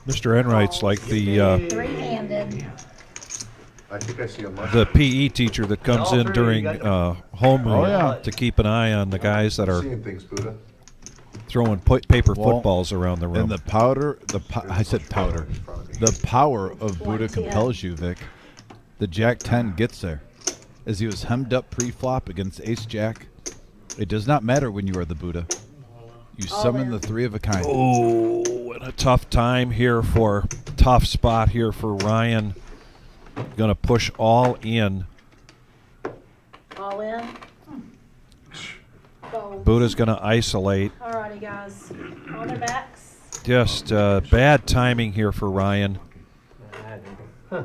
Speaker 2: Mr. Enright's like the
Speaker 14: Three-handed.
Speaker 7: I think I see a much.
Speaker 2: the PE teacher that comes
Speaker 11: All
Speaker 2: in
Speaker 11: three,
Speaker 2: during
Speaker 11: you got
Speaker 2: homeroom
Speaker 1: Oh, yeah.
Speaker 2: to keep an eye on the guys that are
Speaker 7: Seeing things, Buddha.
Speaker 2: throwing paper
Speaker 1: Well,
Speaker 2: footballs around the room.
Speaker 1: And the powder, I said powder. The power of Buddha
Speaker 14: 110.
Speaker 1: compels you, Vic. The Jack 10 gets there. As he was hemmed up pre-flop against Ace Jack, it does not matter when you are the Buddha. You
Speaker 14: All
Speaker 1: summon
Speaker 14: in.
Speaker 1: the 3 of a kind.
Speaker 2: Oh, and a tough spot here for Ryan. Going to push all in.
Speaker 14: All in. Folds.
Speaker 2: Buddha's going to isolate.
Speaker 14: Alrighty, guys. On their backs.
Speaker 2: Just bad timing here for Ryan.
Speaker 9: I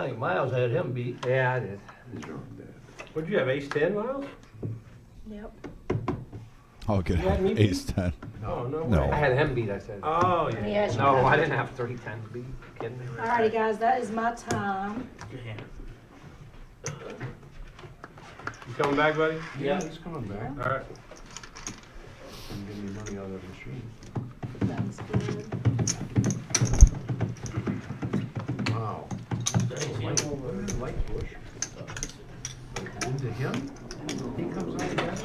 Speaker 9: think Miles had him beat.
Speaker 11: Yeah, I did.
Speaker 3: What'd you have, ace 10, Miles?
Speaker 14: Yep.
Speaker 1: I'll get
Speaker 3: You had me
Speaker 1: Ace 10.
Speaker 3: Oh, no
Speaker 2: No.
Speaker 3: way.
Speaker 11: I had him beat, I said.
Speaker 3: Oh, yeah.
Speaker 14: Yeah, she
Speaker 11: No,
Speaker 14: had
Speaker 11: I
Speaker 14: him.
Speaker 11: didn't have 3 10 beat. You kidding me?
Speaker 14: Alrighty, guys, that is my time.
Speaker 3: You coming back, buddy?
Speaker 5: Yeah, he's coming back.
Speaker 3: All right.
Speaker 5: And give me money out of the machine.
Speaker 14: That's good.
Speaker 5: Wow. Light push. Into him? He comes out of that.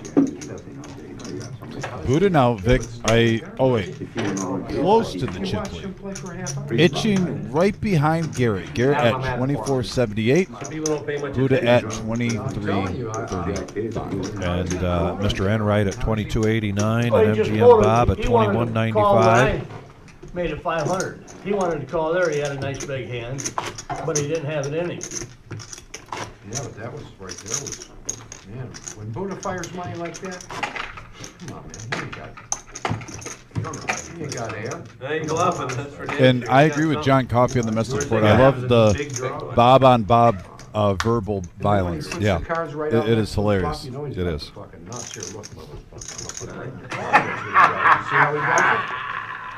Speaker 1: Buddha now, Vic. Close to the chip lead. Itching right behind Garrett. Garrett at 24.78. Buddha at 23.35.
Speaker 2: And Mr. Enright at 22.89
Speaker 9: Well,
Speaker 2: and
Speaker 9: he just
Speaker 2: MGM
Speaker 9: told
Speaker 2: Bob
Speaker 9: us
Speaker 2: at
Speaker 9: he wanted to call
Speaker 2: 21.95.
Speaker 9: Ryan, made it 500. He wanted to call there, he had a nice big hand, but he didn't have it in him.
Speaker 5: Yeah, but that was right there was, man, when Buddha fires money like that, come on, man, you ain't got, you don't know, you ain't got air.
Speaker 10: There you go up, and that's for
Speaker 1: And I agree with John Coffey on the message board. I love the Bob on Bob verbal violence.
Speaker 2: Yeah.
Speaker 1: It is hilarious.
Speaker 5: You know he's
Speaker 2: It
Speaker 5: got
Speaker 2: is.
Speaker 5: the fucking nuts here, look, see how he does it?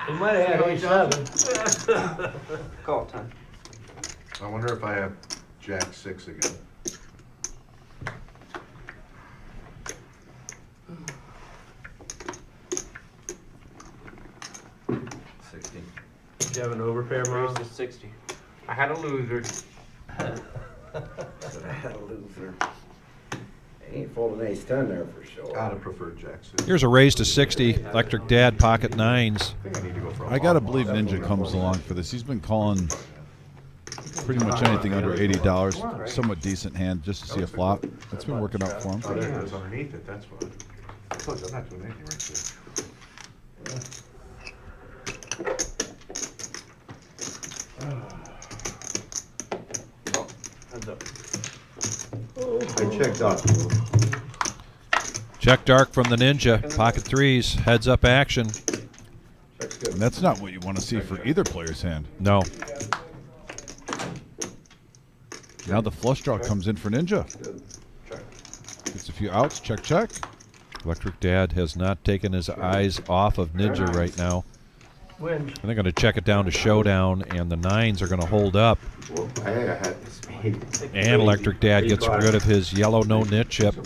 Speaker 9: He might have had A7.
Speaker 10: Call time.
Speaker 7: I wonder if I have Jack 6 again.
Speaker 10: Did you have an overpair, Maurice? To 60.
Speaker 3: I had a loser.
Speaker 4: I had a loser. Ain't folding ace 10 there for sure.
Speaker 7: I'd have preferred Jack 6.
Speaker 2: Here's a raise to 60. Electric Dad, pocket nines.
Speaker 7: I think I need to go for a
Speaker 1: I gotta
Speaker 7: long
Speaker 1: believe
Speaker 7: ball.
Speaker 1: Ninja comes along for this. He's been calling pretty much anything under $80. Somewhat decent hand just to see a flop. It's been working out for him.
Speaker 7: Oh, there it is underneath it, that's what. I told you, I'm not doing anything right
Speaker 4: I checked out.
Speaker 2: Check dark from the Ninja. Pocket threes. Heads up action.
Speaker 1: And that's not what you want to see for either player's hand.
Speaker 2: No.
Speaker 1: Now the flush draw comes in for Ninja. Gets a few outs. Check, check.
Speaker 2: Electric Dad has not taken his eyes off of Ninja right now.
Speaker 9: Wins.
Speaker 2: And they're going to check it down to showdown, and the nines are going to hold up.
Speaker 6: Well, I had this made.
Speaker 2: And Electric Dad gets rid of his yellow no-nit chip.
Speaker 5: You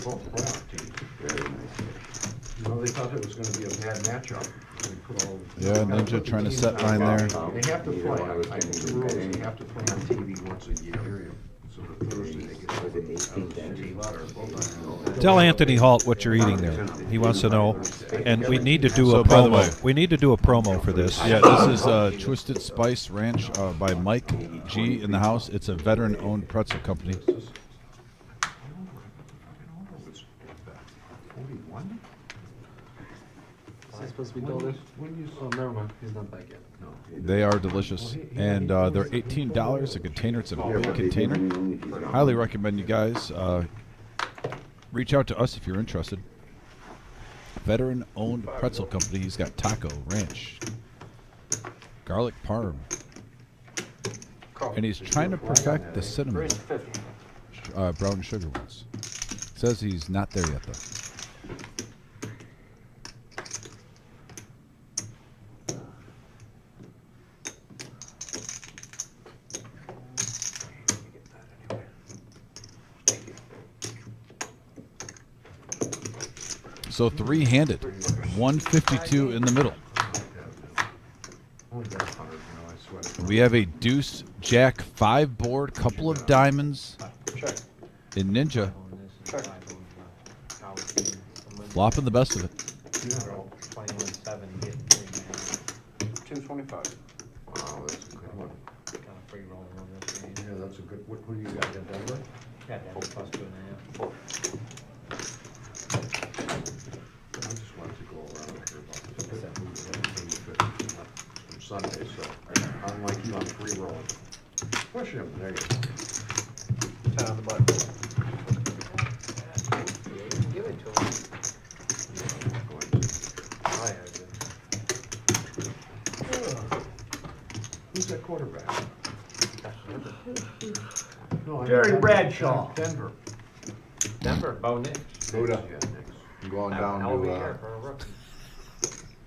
Speaker 5: know, they thought it was gonna be a bad matchup. They put all-
Speaker 1: Yeah, Ninja trying to set line there.
Speaker 5: They have to play, I think the rules, they have to play on TV once a year. So the Thursday they get.
Speaker 2: Tell Anthony Halt what you're eating there. He wants to know. And we need to do
Speaker 1: So,
Speaker 2: a
Speaker 1: by the way-
Speaker 2: promo. We need to do a promo for this.
Speaker 1: Yeah, this is Twisted Spice Ranch by Mike G in the house. It's a veteran-owned pretzel company.
Speaker 5: 41?
Speaker 10: Is this supposed to be golden? Oh, never mind. He's not back yet.
Speaker 5: No.
Speaker 1: They are delicious, and they're $18 a container. It's a big container. Highly recommend you guys reach out to us if you're interested. Veteran-owned pretzel company. He's got taco, ranch, garlic parm, and he's trying to perfect the cinnamon brown sugar ones. Says he's not there yet though. So three-handed, 152 in the middle. We have a deuce, jack, 5 board, couple of diamonds in Ninja. Flopping the best of it.
Speaker 10: 225.
Speaker 5: Wow, that's a good one. Yeah, that's a good, what do you got, Denver?
Speaker 3: Yeah, plus 2.5.
Speaker 5: I just wanted to go around here about this. From Sunday, so unlike you, I'm free rolling. Push him, there you go.
Speaker 10: 10 on the button.
Speaker 3: Give it to him. Oh, yeah,
Speaker 5: Who's that quarterback? No,
Speaker 9: Jerry Bradshaw.
Speaker 5: Denver.
Speaker 3: Denver, Bo Nix.
Speaker 7: Buddha.
Speaker 5: Yeah, next.
Speaker 7: I'm going down
Speaker 3: Hell of a
Speaker 7: to
Speaker 3: year for a rookie.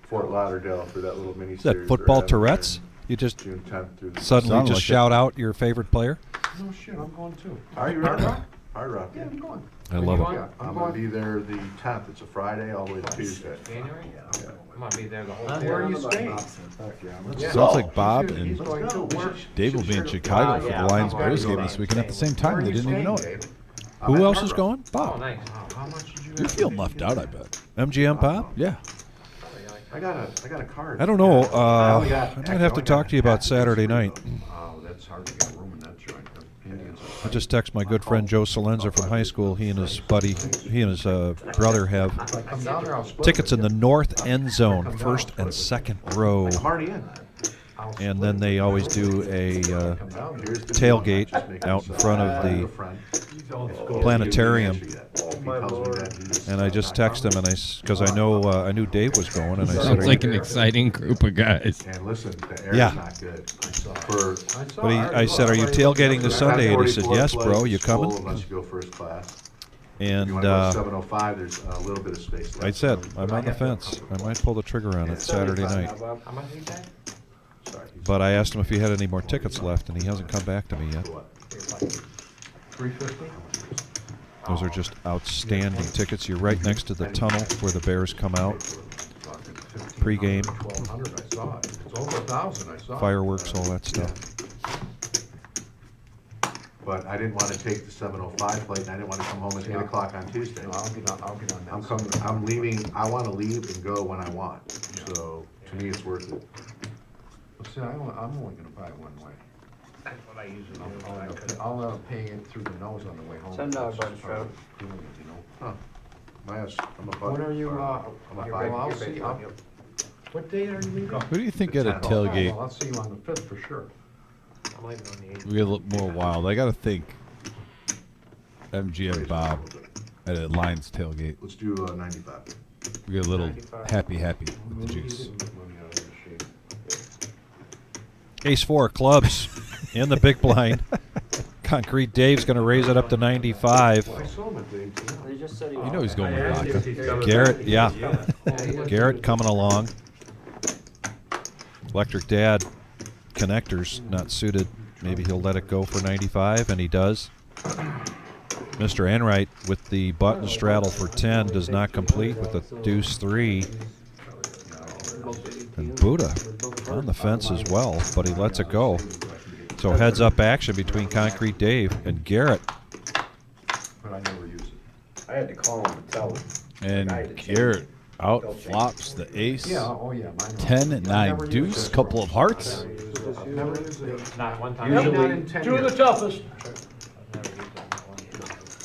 Speaker 7: Fort Lauderdale for that little mini
Speaker 2: Is that
Speaker 7: series.
Speaker 2: football
Speaker 7: they're having
Speaker 2: Tourette's?
Speaker 7: there
Speaker 2: You just
Speaker 7: June 10th through the
Speaker 2: suddenly
Speaker 1: Sounded
Speaker 2: just
Speaker 1: like
Speaker 2: shout out your favorite player?
Speaker 5: No shit, I'm going too.
Speaker 7: Are you Hard Rock? Hard Rock.
Speaker 5: Yeah, I'm going.
Speaker 2: I love it.
Speaker 5: Yeah,
Speaker 7: I'm gonna be there the 10th. It's a Friday all the way to Tuesday.
Speaker 3: January? Yeah. I'm gonna be there the whole
Speaker 5: Where are you staying?
Speaker 1: Sounds like Bob and
Speaker 5: He's going too. Where-
Speaker 1: Dave will be in Chicago for the Lions Bears game this weekend at the same time.
Speaker 5: Where are
Speaker 1: They
Speaker 5: you
Speaker 1: didn't even know
Speaker 5: staying,
Speaker 1: it.
Speaker 5: Dave?
Speaker 2: Who else is going?
Speaker 3: Oh,
Speaker 2: Bob.
Speaker 3: nice.
Speaker 5: How much did you
Speaker 1: You're
Speaker 5: have to
Speaker 1: feeling
Speaker 5: pay?
Speaker 1: left out, I bet.
Speaker 2: MGM Bob?
Speaker 1: Yeah.
Speaker 7: I got a card.
Speaker 2: I don't know.
Speaker 7: I
Speaker 2: I might have to talk to you about Saturday night.
Speaker 5: Oh, that's hard to get room in that joint. Indians
Speaker 2: I just text my good friend Joe Salenza from high school. He and his brother have
Speaker 5: come down there, I'll split
Speaker 2: tickets
Speaker 5: with
Speaker 2: in the north end zone, first and second row.
Speaker 7: I'm already in.
Speaker 2: And then they always do a tailgate out in front of the planetarium. And I just texted him, and because I knew Dave was going, and I said,
Speaker 12: Sounds like an exciting group of guys.
Speaker 7: And listen, the air's
Speaker 2: Yeah.
Speaker 7: not good.
Speaker 2: But I said, "Are you tailgating this Sunday?" And he said, "Yes, bro. You coming?"
Speaker 7: Unless you go first class.
Speaker 2: And
Speaker 7: If you want to go 705, there's a little bit of space left.
Speaker 2: I said, "I'm on the fence. I might pull the trigger on it Saturday night."
Speaker 3: How much is that?
Speaker 2: But I asked him if he had any more tickets left, and he hasn't come back to me yet.
Speaker 5: 350.
Speaker 2: Those are just outstanding tickets. You're right next to the tunnel where the Bears come out. Pre-game,
Speaker 5: 1,200. I saw it. It's over 1,000. I saw it.
Speaker 2: fireworks, all that stuff.
Speaker 7: But I didn't want to take the 705 flight, and I didn't want to come home at 8 o'clock on Tuesday.
Speaker 5: No, I'll get on that.
Speaker 7: I'm leaving, I want to leave and go when I want. So, to me, it's worth it.
Speaker 5: See, I'm only gonna buy it one way.
Speaker 3: That's what I usually do.
Speaker 5: I'll end up paying it through the nose on the way home.
Speaker 3: $10 by the show.
Speaker 5: You know.
Speaker 7: Huh. I'm a
Speaker 5: When are you,
Speaker 7: I'm a
Speaker 5: you're
Speaker 7: five.
Speaker 5: I'll see, what date are you leaving?
Speaker 1: Who do you think at a
Speaker 5: Oh,
Speaker 1: tailgate?
Speaker 5: well, I'll see you on the 5th for sure.
Speaker 3: I'm leaving on the 8th.
Speaker 1: We get a little more wild. I got to think MG and Bob at a Lions tailgate.
Speaker 7: Let's do 95.
Speaker 1: We get a little happy with the juice.
Speaker 2: Ace 4 clubs in the big blind. Concrete Dave's going to raise it up to 95.
Speaker 5: I saw him at the ATM.
Speaker 3: They just said he
Speaker 1: You know he's going with vodka.
Speaker 2: Garrett, yeah. Garrett coming along. Electric Dad connectors not suited. Maybe he'll let it go for 95, and he does. Mr. Enright with the button straddle for 10 does not complete with the deuce 3. And Buddha on the fence as well, but he lets it go. So heads up action between Concrete Dave and Garrett.
Speaker 5: But I never use it.
Speaker 6: I had to call him and tell him.
Speaker 1: And Garrett out flops the ace.
Speaker 5: Yeah, oh yeah, mine.
Speaker 1: 10 and 9 deuce, couple of hearts.
Speaker 5: Never use it.
Speaker 3: Not one time.
Speaker 5: Usually
Speaker 3: Not
Speaker 5: in 10
Speaker 9: Two of the
Speaker 5: years.
Speaker 9: toughest.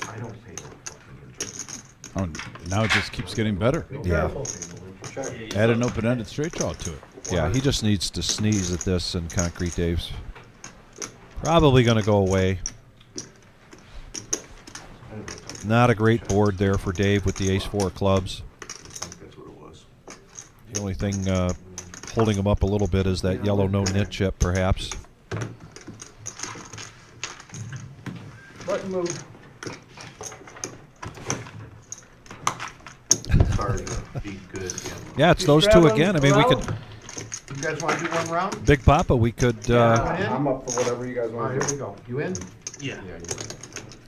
Speaker 5: I don't pay no fucking interest.
Speaker 1: Oh, now it just keeps getting better.
Speaker 2: Yeah.
Speaker 1: Add an open-ended straight draw to it.
Speaker 2: Yeah, he just needs to sneeze at this, and Concrete Dave's probably going to go away. Not a great board there for Dave with the ace 4 clubs.
Speaker 7: That's what it was.
Speaker 2: The only thing holding him up a little bit is that yellow no-nit chip, perhaps.
Speaker 9: Button move.
Speaker 7: It's hard to beat good.
Speaker 2: Yeah, it's those two again. I mean, we could.
Speaker 5: You guys wanna do one round?
Speaker 2: Big Papa, we could.
Speaker 6: I'm up for whatever you guys
Speaker 5: All
Speaker 6: want
Speaker 5: right,
Speaker 6: to
Speaker 5: here
Speaker 6: do.
Speaker 5: we go. You in?
Speaker 3: Yeah.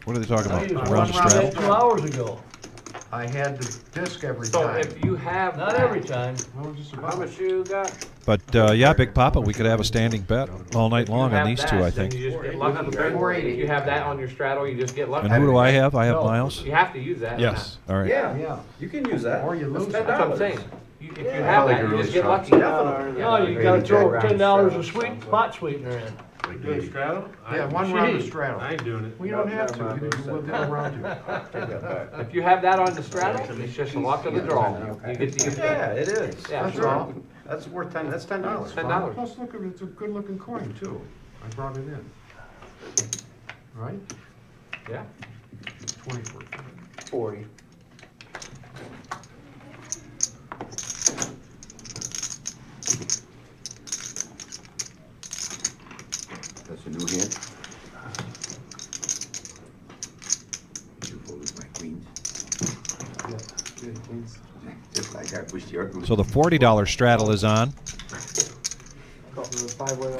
Speaker 2: What are they talking
Speaker 9: I
Speaker 2: about?
Speaker 9: used
Speaker 2: Around the
Speaker 9: one
Speaker 2: straddle?
Speaker 9: 2 hours ago.
Speaker 5: I had the disc every
Speaker 3: So
Speaker 5: time.
Speaker 3: if you have
Speaker 9: Not
Speaker 3: that,
Speaker 9: every time.
Speaker 5: Well, just
Speaker 3: how
Speaker 5: about.
Speaker 3: much you got?
Speaker 2: But yeah, Big Papa, we could have a standing bet all night
Speaker 3: If you
Speaker 2: long on
Speaker 3: have
Speaker 2: these
Speaker 3: that,
Speaker 2: two, I
Speaker 3: then
Speaker 2: think.
Speaker 3: You just get lucky. If you have that on your straddle, you just get lucky.
Speaker 2: And who do I have? I have
Speaker 9: No.
Speaker 2: Miles.
Speaker 3: You have to use that.
Speaker 1: Yes.
Speaker 2: All right.
Speaker 6: Yeah,
Speaker 5: Yeah.
Speaker 6: you can use that.
Speaker 5: Or you lose
Speaker 6: That's
Speaker 5: it.
Speaker 3: That's what I'm
Speaker 6: $10.
Speaker 3: saying. If you
Speaker 6: Yeah.
Speaker 3: have
Speaker 7: I
Speaker 3: that,
Speaker 7: like
Speaker 3: you
Speaker 7: a
Speaker 3: just
Speaker 7: really
Speaker 3: get lucky.
Speaker 6: Definitely.
Speaker 9: No, you gotta throw $10 of sweet pot sweetener in.
Speaker 7: Like
Speaker 3: Doing
Speaker 7: maybe.
Speaker 3: straddle?
Speaker 5: Yeah, one round of
Speaker 9: Gee.
Speaker 5: straddle.
Speaker 3: I ain't doing it.
Speaker 5: We don't have to. You can do one round too.
Speaker 6: Take that back.
Speaker 3: If you have that on the straddle, it's just a luck of the draw. You get to use
Speaker 6: Yeah,
Speaker 3: that.
Speaker 6: it is.
Speaker 3: Yeah,
Speaker 5: That's
Speaker 3: sure.
Speaker 5: all.
Speaker 6: That's worth that's $10.
Speaker 3: $10.
Speaker 5: Plus, look, it's a good looking coin too. I brought it in. Right?
Speaker 3: Yeah.
Speaker 5: 20 for
Speaker 3: 40.
Speaker 6: That's a new hand. You folded my queens. Just like I pushed your queens.
Speaker 2: So the $40 straddle is on.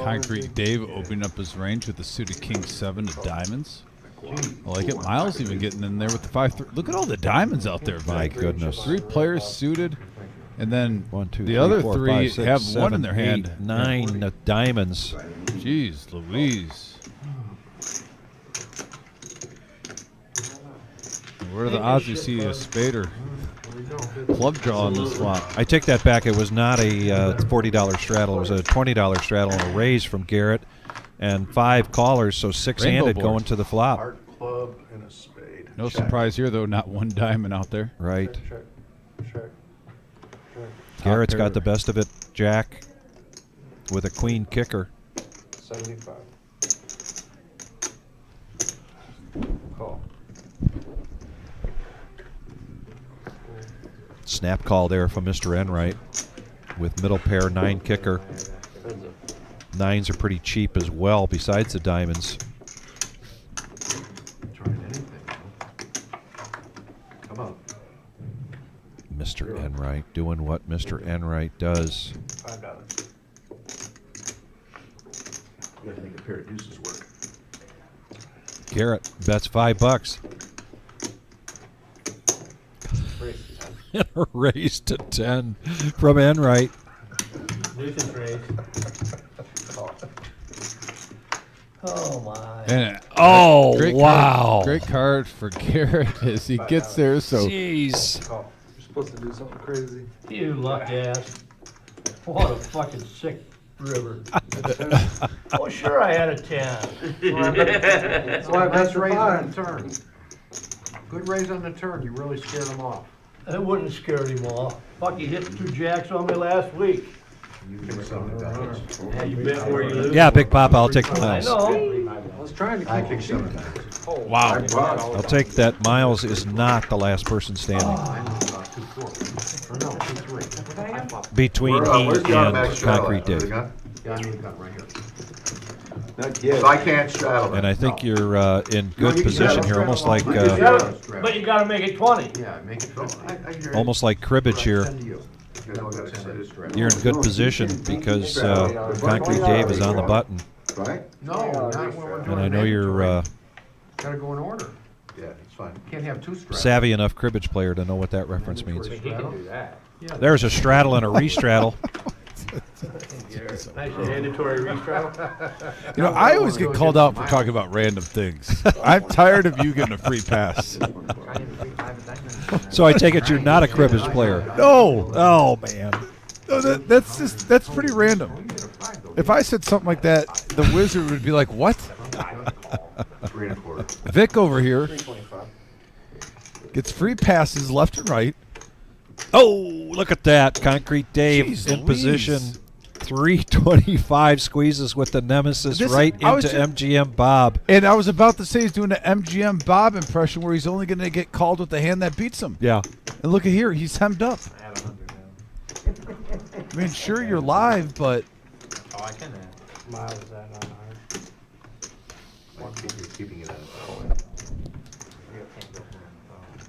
Speaker 1: Concrete Dave opening up his range with the suited king 7 of diamonds. I like it. Miles even getting in there with the 5-3. Look at all the diamonds out there,
Speaker 2: My
Speaker 1: Mike.
Speaker 2: goodness.
Speaker 1: 3 players suited, and then
Speaker 2: 1, 2,
Speaker 1: the
Speaker 2: 3,
Speaker 1: other
Speaker 2: 4,
Speaker 1: 3
Speaker 2: 5, 6,
Speaker 1: have
Speaker 2: 7,
Speaker 1: one in their
Speaker 2: 8,
Speaker 1: hand.
Speaker 2: 9 diamonds.
Speaker 1: Jeez Louise. What are the odds we see a spade or Club draw on this flop.
Speaker 2: I take that back. It was not a $40 straddle. It was a $20 straddle and a raise from Garrett. And 5 callers, so 6-handed
Speaker 1: board.
Speaker 2: going to the flop.
Speaker 7: Heart, club, and a spade.
Speaker 1: No
Speaker 7: Check.
Speaker 1: surprise here, though. Not one diamond out there.
Speaker 2: Right.
Speaker 3: Check, check, check.
Speaker 2: Garrett's
Speaker 1: pair.
Speaker 2: got the best of it, Jack, with a queen kicker.
Speaker 3: 75. Call.
Speaker 2: Snap call there from Mr. Enright with middle pair 9 kicker. 9s are pretty cheap as well, besides the diamonds.
Speaker 7: Trying anything. Come on.
Speaker 2: Mr. Enright doing what Mr. Enright does.
Speaker 3: $5.
Speaker 7: You gotta make a pair of deuces work.
Speaker 2: Garrett bets $5. And a raise to 10 from Enright.
Speaker 3: Deuces raise.
Speaker 9: Oh, my.
Speaker 1: And,
Speaker 2: Oh, wow.
Speaker 1: Card, great card for Garrett as he gets there. So
Speaker 2: Jeez.
Speaker 3: Call.
Speaker 6: You're supposed to do something crazy.
Speaker 9: You luck ass. What a fucking sick river. Oh, sure, I had a 10.
Speaker 5: Nice raise on the turn. Good raise on the turn, you really scared him off.
Speaker 9: That wouldn't have scared him off. Fuck, he hit 2 jacks on me last week.
Speaker 3: Yeah, you bet where you lose.
Speaker 2: Yeah, Big Papa, I'll take
Speaker 9: I
Speaker 2: Miles.
Speaker 9: know.
Speaker 5: I was trying to
Speaker 7: I
Speaker 5: keep
Speaker 7: think
Speaker 5: it
Speaker 7: 7 times.
Speaker 1: wow.
Speaker 2: I'll take that Miles is not the last person standing
Speaker 5: I know about 2-4. Or no, 2-3.
Speaker 2: between
Speaker 7: Where's
Speaker 2: he
Speaker 7: the automatic
Speaker 2: and
Speaker 7: straddle
Speaker 2: Concrete
Speaker 7: at? What do
Speaker 2: Dave.
Speaker 7: they got?
Speaker 5: Yeah, I need that right here.
Speaker 6: Not yet.
Speaker 7: So I can't straddle
Speaker 2: And
Speaker 7: it.
Speaker 2: I think you're in
Speaker 5: No,
Speaker 2: good
Speaker 5: you can
Speaker 2: position
Speaker 5: straddle,
Speaker 2: here, almost like
Speaker 5: straddle.
Speaker 9: But you gotta make it 20.
Speaker 5: Yeah, make it 50.
Speaker 7: I hear you.
Speaker 2: almost like cribbage here.
Speaker 5: 10 to you.
Speaker 7: You know, I gotta send it.
Speaker 2: You're in good position because Concrete Dave is on the button,
Speaker 6: Right?
Speaker 5: No, not when we're doing
Speaker 2: and I know you're
Speaker 5: Gotta go in order.
Speaker 7: Yeah, it's fine.
Speaker 5: Can't have 2 straddles.
Speaker 2: savvy enough cribbage player to know what that reference means.
Speaker 3: He can do that.
Speaker 5: Yeah,
Speaker 2: There's a straddle and a restraddle.
Speaker 3: Nice mandatory restraddle.
Speaker 1: You know, I always get called out for talking about random things. I'm tired of you getting a free pass.
Speaker 2: So I take it you're not a cribbage player.
Speaker 1: No.
Speaker 2: Oh man.
Speaker 1: No, that's pretty random. If I said something like that, the wizard would be like, "What?"
Speaker 7: 3 1/4.
Speaker 1: Vic over here
Speaker 3: 325.
Speaker 1: gets free passes left and right.
Speaker 2: Oh, look at that. Concrete Dave
Speaker 1: Jeez
Speaker 2: in
Speaker 1: Louise.
Speaker 2: position. 325 squeezes with the nemesis
Speaker 1: This-
Speaker 2: right
Speaker 1: I was
Speaker 2: into
Speaker 1: just-
Speaker 2: MGM Bob.
Speaker 1: And I was about to say he's doing an MGM Bob impression where he's only going to get called with the hand that beats him.
Speaker 2: Yeah.
Speaker 1: And look at here, he's hemmed up.
Speaker 3: Add 100 now.
Speaker 1: I mean, sure, you're live, but
Speaker 3: Oh, I can add. Miles is that on
Speaker 7: You're keeping it at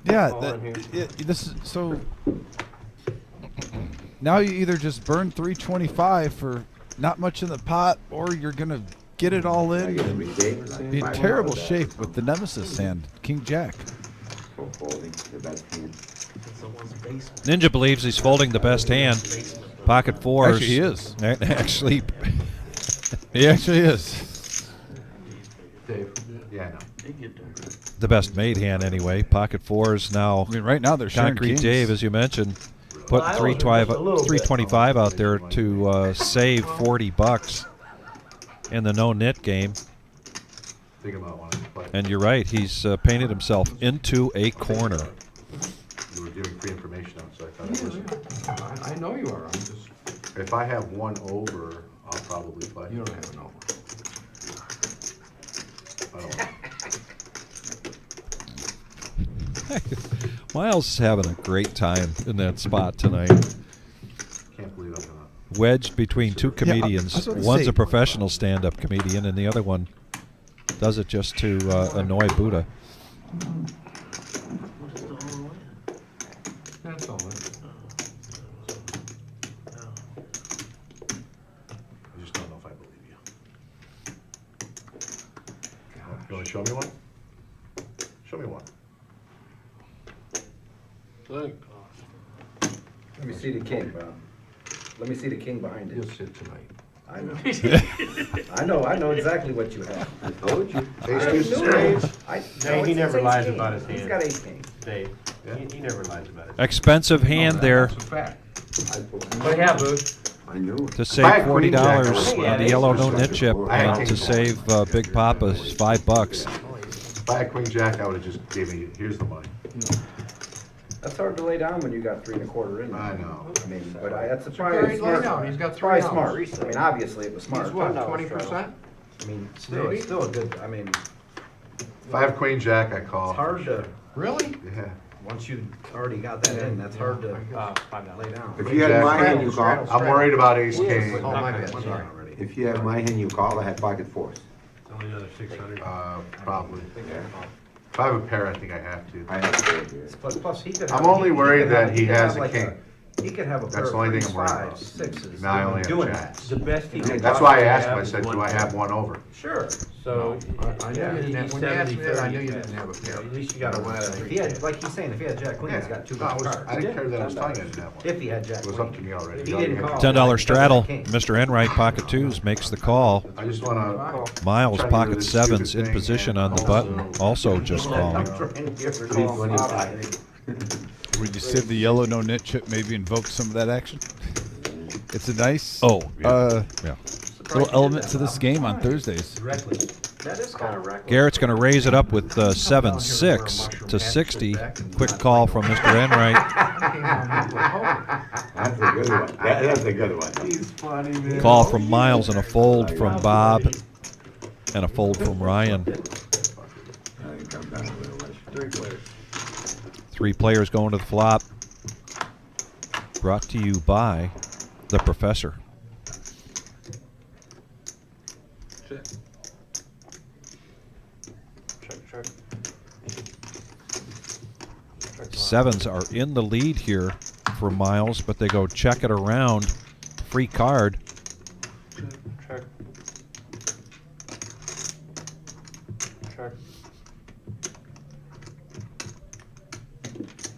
Speaker 1: yeah,
Speaker 3: Oh, in here.
Speaker 1: this is so. Now you either just burn 325 for not much in the pot, or you're gonna get it all in and be in terrible shape with the nemesis hand, King Jack.
Speaker 6: Folding the best hand.
Speaker 2: Ninja believes he's folding the best hand. Pocket fours.
Speaker 1: Actually, he is.
Speaker 2: Actually,
Speaker 1: He actually is.
Speaker 7: Dave. Yeah, I know.
Speaker 2: the best made hand anyway. Pocket fours now.
Speaker 1: I mean, right now they're sharing
Speaker 2: Concrete
Speaker 1: kings.
Speaker 2: Dave, as you mentioned, put
Speaker 9: Well, I was just a little bit.
Speaker 2: 325 out there to save $40 in the no-nit game.
Speaker 7: Think about wanting to play.
Speaker 2: And you're right, he's painted himself into a corner.
Speaker 7: You were giving free information out, so I thought I'd listen.
Speaker 5: I know you are, I'm just,
Speaker 7: If I have one over, I'll probably play.
Speaker 5: you don't have an over.
Speaker 7: I don't know.
Speaker 2: Miles is having a great time in that spot tonight.
Speaker 7: Can't believe I'm gonna.
Speaker 2: Wedged between two
Speaker 1: I was
Speaker 2: comedians.
Speaker 1: about to
Speaker 2: One's
Speaker 1: say-
Speaker 2: a professional stand-up comedian, and the other one does it just to annoy Buddha.
Speaker 5: That's all.
Speaker 7: I just don't know if I believe you. You want to show me one? Show me one.
Speaker 3: Thank
Speaker 4: Let me see the king, Bob. Let me see the king behind
Speaker 5: You'll
Speaker 4: it.
Speaker 5: sit tonight.
Speaker 4: I know. I know exactly what you have.
Speaker 6: I told you.
Speaker 7: Ace deuce of spades.
Speaker 3: Hey, he never lies about his
Speaker 4: He's
Speaker 3: hand.
Speaker 4: got 8 kings.
Speaker 3: Dave. He never lies about it.
Speaker 2: Expensive hand there
Speaker 5: That's a fact.
Speaker 3: But yeah, Booth.
Speaker 6: I knew it.
Speaker 2: to save
Speaker 7: Buy a queen jack.
Speaker 2: $40 on the yellow no-nit chip and to save Big Papa $5.
Speaker 7: If I had queen jack, I would have just gave me, here's the money.
Speaker 4: That's hard to lay down when you got 3 1/4 in there.
Speaker 7: I know.
Speaker 4: I mean, but that's a
Speaker 5: Very
Speaker 4: probably
Speaker 5: low
Speaker 4: smart.
Speaker 5: down. He's got
Speaker 4: Probably
Speaker 5: 3
Speaker 4: smart.
Speaker 5: outs.
Speaker 4: I mean, obviously it was smart.
Speaker 5: He's what, 20%?
Speaker 4: I mean, still,
Speaker 5: Maybe?
Speaker 4: it's still a good, I mean,
Speaker 7: If I have queen jack, I call.
Speaker 4: it's hard to,
Speaker 5: Really?
Speaker 7: Yeah.
Speaker 4: once you already got that in, that's hard to
Speaker 3: $5.
Speaker 4: lay down.
Speaker 6: If you had my hand, you call.
Speaker 7: I'm worried about ace king.
Speaker 5: Oh, my bad,
Speaker 4: Sorry.
Speaker 5: sorry.
Speaker 6: If you had my hand, you call. I had pocket fours.
Speaker 3: It's only another 600.
Speaker 7: Probably. If I have a pair, I think I have to.
Speaker 6: I had fours here.
Speaker 4: Plus he could
Speaker 7: I'm
Speaker 4: have.
Speaker 7: only worried
Speaker 4: could
Speaker 7: that
Speaker 4: have-
Speaker 7: he
Speaker 4: could
Speaker 7: has
Speaker 4: have
Speaker 7: a
Speaker 4: like
Speaker 7: king.
Speaker 4: He could have a pair
Speaker 7: That's
Speaker 4: of
Speaker 7: the only thing
Speaker 4: threes,
Speaker 7: I'm worried about.
Speaker 4: fives, sixes.
Speaker 7: Now I only have
Speaker 4: doing
Speaker 7: jacks.
Speaker 3: The best he can.
Speaker 7: That's why I asked him, I
Speaker 3: have
Speaker 7: said,
Speaker 3: is
Speaker 7: do I have one over?
Speaker 4: Sure.
Speaker 3: So,
Speaker 5: I knew you didn't have, when you asked me that, I knew you didn't have a pair.
Speaker 3: at least you got a one out of
Speaker 4: If
Speaker 3: three.
Speaker 4: he had, like he's saying, if he had Jack Queen, he's got 2
Speaker 7: No, I
Speaker 4: good
Speaker 7: was-
Speaker 4: cards.
Speaker 7: I didn't care that I was telling you I didn't have one.
Speaker 4: If he had Jack
Speaker 7: It was
Speaker 4: Queen.
Speaker 7: up to me already.
Speaker 4: If he didn't call.
Speaker 2: $10 straddle.
Speaker 4: King.
Speaker 2: Mr. Enright, pocket twos, makes the call.
Speaker 7: I just want to.
Speaker 2: Miles, pocket sevens, in position on the button, also just calling.
Speaker 1: Would you say the yellow no-nit chip maybe invoke some of that action? It's a nice
Speaker 2: Yeah.
Speaker 1: little element to this game on Thursdays.
Speaker 3: Reckless.
Speaker 4: That is kind of reckless.
Speaker 2: Garrett's going to raise it up with 7-6 to 60. Quick call from Mr. Enright.
Speaker 6: That's a good one. That's a good one.
Speaker 5: He's funny, man.
Speaker 2: Call from Miles and a fold from Bob and a fold from Ryan.
Speaker 6: I think I'm down a little less.
Speaker 3: 3 players.
Speaker 2: 3 players going to the flop. Brought to you by the Professor.
Speaker 3: Check. Check.
Speaker 2: Sevens are in the lead here for Miles, but they go check it around. Free card.
Speaker 3: Check. Check.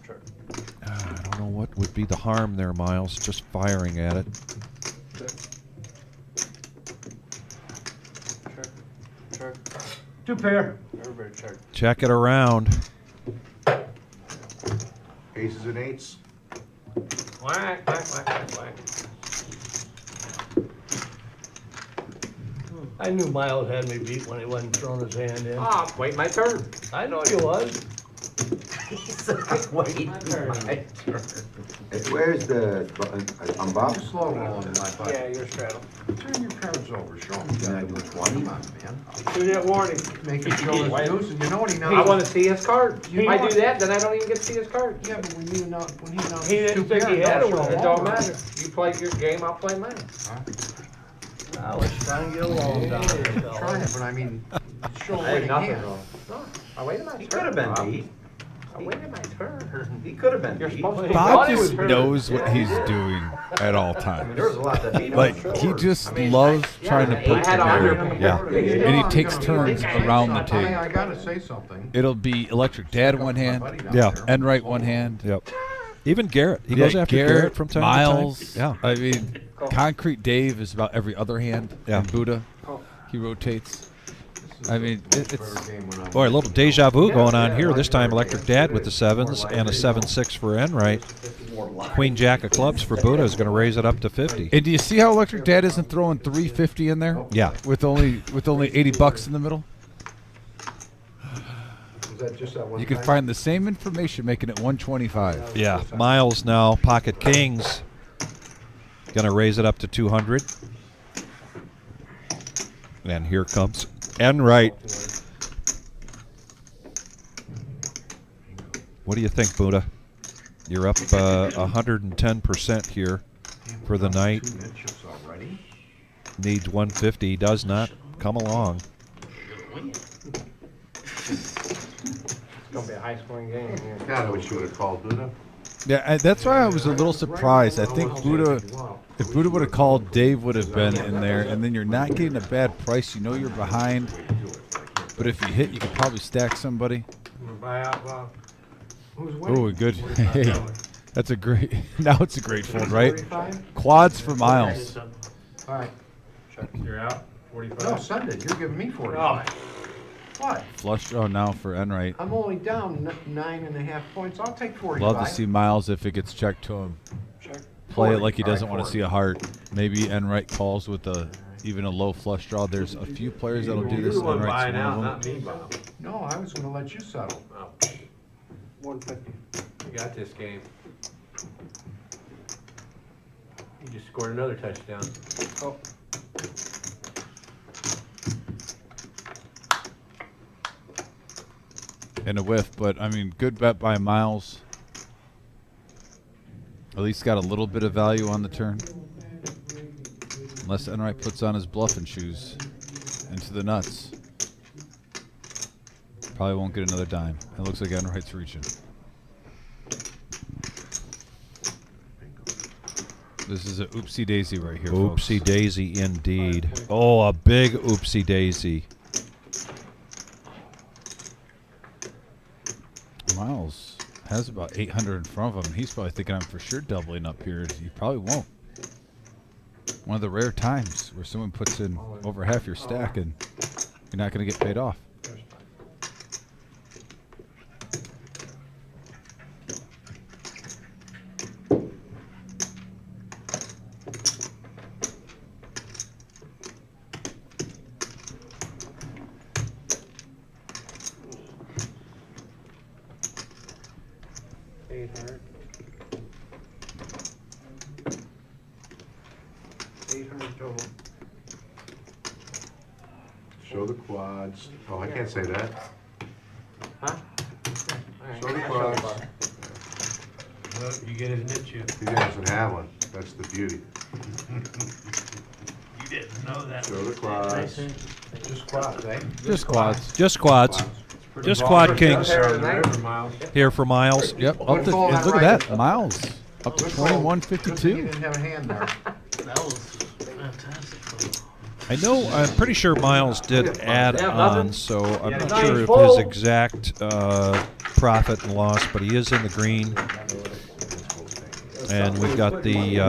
Speaker 3: Check.
Speaker 2: I don't know what would be the harm there, Miles. Just firing at it.
Speaker 3: Check. Check. Check.
Speaker 9: 2 pair.
Speaker 3: Everybody check.
Speaker 2: Check it around.
Speaker 7: Aces and eights.
Speaker 3: Whack, whack, whack, whack, whack.
Speaker 9: I knew Miles had me beat when he wasn't throwing his hand in.
Speaker 3: Ah, wait my turn.
Speaker 9: I know you was.
Speaker 4: Wait, my turn.
Speaker 6: Hey, where's the, on Bob?
Speaker 5: Slow rolling in my butt.
Speaker 3: Yeah, you're straddle.
Speaker 5: Turn your cards over, show him you
Speaker 6: Can I
Speaker 5: got
Speaker 6: do
Speaker 5: it.
Speaker 6: 20?
Speaker 5: Come on, man.
Speaker 3: Do that warning.
Speaker 5: Make it show his deuce, and you know what he
Speaker 3: I
Speaker 5: knows?
Speaker 3: want to see his card.
Speaker 5: You
Speaker 3: If I
Speaker 5: know
Speaker 3: do that, then I don't even get to see his card.
Speaker 5: Yeah, but when you know, when he knows.
Speaker 9: He didn't think he had it with
Speaker 3: It don't matter. You play your game, I'll play mine.
Speaker 9: Now let's try and get along down here.
Speaker 5: Trying it, but I mean, show
Speaker 3: I
Speaker 5: what
Speaker 3: had
Speaker 5: he
Speaker 3: nothing
Speaker 5: can.
Speaker 3: wrong. No, I waited my turn.
Speaker 4: He could have been
Speaker 3: Bob.
Speaker 4: beat.
Speaker 3: I waited my turn.
Speaker 4: He could have been
Speaker 3: You're
Speaker 4: beat.
Speaker 3: supposed to.
Speaker 1: Bob
Speaker 3: thought he
Speaker 1: just
Speaker 3: was
Speaker 1: knows what he's doing at all
Speaker 4: I mean,
Speaker 1: times.
Speaker 4: there was a lot that beat him.
Speaker 1: Like, he just loves trying to put
Speaker 3: I had 100
Speaker 1: together.
Speaker 3: people.
Speaker 1: Yeah. And he takes turns around the
Speaker 5: I
Speaker 1: table.
Speaker 5: gotta say something.
Speaker 1: It'll be Electric Dad one hand,
Speaker 2: Yeah.
Speaker 1: Enright one hand.
Speaker 2: Yep. Even Garrett. He
Speaker 1: Yeah,
Speaker 2: goes after Garrett from time
Speaker 1: Miles.
Speaker 2: to time.
Speaker 1: I mean, Concrete Dave is about every other hand.
Speaker 2: Yeah.
Speaker 1: And Buddha, he rotates. I mean, it's
Speaker 2: Boy, a little deja vu going on here. This time Electric Dad with the sevens and a 7-6 for Enright. Queen Jack of clubs for Buddha is going to raise it up to 50.
Speaker 1: And do you see how Electric Dad isn't throwing 350 in there?
Speaker 2: Yeah.
Speaker 1: With only $80 in the middle.
Speaker 5: Was that just that one
Speaker 1: You can
Speaker 5: time?
Speaker 1: find the same information making it 125.
Speaker 2: Yeah. Miles now, pocket kings. Going to raise it up to 200. And here comes Enright. What do you think, Buddha? You're up 110% here for the night. Needs 150. Does not come along.
Speaker 3: It's gonna be a high scoring game here.
Speaker 7: God, I wish you would have called Buddha.
Speaker 1: Yeah, that's why I was a little surprised. I think Buddha, if Buddha would have called, Dave would have been in there, and then you're not getting a bad price. You know you're behind, but if you hit, you could probably stack somebody.
Speaker 3: Buy out, Bob.
Speaker 5: Who's winning?
Speaker 1: Oh, good. Hey, that's a great. Now it's a great fold, right? Quads for Miles.
Speaker 5: All right.
Speaker 3: Check. You're out. 45.
Speaker 5: No, send it. You're giving me 45. What?
Speaker 1: Flush draw now for Enright.
Speaker 5: I'm only down 9.5 points. I'll take 45.
Speaker 1: Love to see Miles if it gets checked to him. Play it like he doesn't want to see a heart. Maybe Enright calls with even a low flush draw. There's a few players that'll do this. Enright's one of them.
Speaker 5: No, I was going to let you settle.
Speaker 3: Oh. 150. You got this game. You just scored another touchdown. Oh.
Speaker 1: And a whiff, but I mean, good bet by Miles. At least got a little bit of value on the turn. Unless Enright puts on his bluffing shoes into the nuts. Probably won't get another dime. It looks like Enright's reaching. This is a oopsie daisy right here, folks.
Speaker 2: Oopsie daisy indeed. Oh, a big oopsie daisy.
Speaker 1: Miles has about 800 in front of him. He's probably thinking I'm for sure doubling up here. He probably won't. One of the rare times where someone puts in over half your stack and you're not going to get paid off.
Speaker 7: Show the quads. Oh, I can't say that.
Speaker 3: Huh?
Speaker 7: Show the quads.
Speaker 3: Well, you get his nit chip.
Speaker 7: He doesn't have one. That's the beauty.
Speaker 3: You didn't know that.
Speaker 7: Show the quads.
Speaker 5: Just quads, eh?
Speaker 1: Just quads.
Speaker 2: Just quads. Just quad kings. Here for Miles.
Speaker 1: Yep. Up to, and look at that. Miles. Up to 2152.
Speaker 5: You didn't have a hand there.
Speaker 9: That was fantastic.
Speaker 2: I know, I'm pretty sure Miles did add on, so I'm not sure of his
Speaker 9: full.
Speaker 2: exact profit and loss, but he is in the green. And we've got the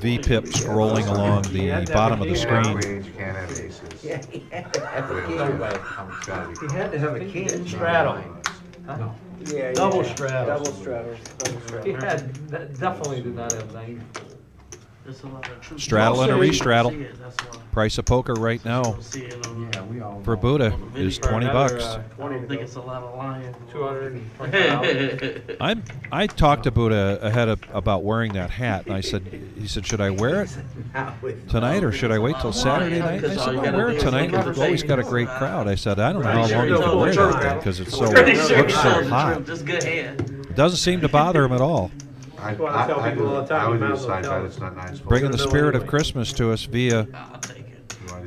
Speaker 2: V-pip scrolling along the bottom of the screen.
Speaker 7: You can't have aces.
Speaker 5: Yeah, he had to have a king. He had to have a king.
Speaker 9: Straddle.
Speaker 5: No.
Speaker 11: Yeah,
Speaker 9: Double straddle.
Speaker 11: Double straddle.
Speaker 9: He had, definitely did not have 9.
Speaker 2: Straddle and a re-straddle. Price of poker right now for Buddha is 20 bucks.
Speaker 11: I don't think it's a lot of lying.
Speaker 3: 220.
Speaker 2: I talked to Buddha ahead about wearing that hat, and he said, should I wear it tonight or should I wait till Saturday night? I said, I'll wear it tonight. We've always got a great crowd. I said, I don't know how long you can wear that thing because it's so looks so hot. It doesn't seem to bother him at all.
Speaker 7: I would decide that it's not nice.
Speaker 2: Bringing the spirit of Christmas to us via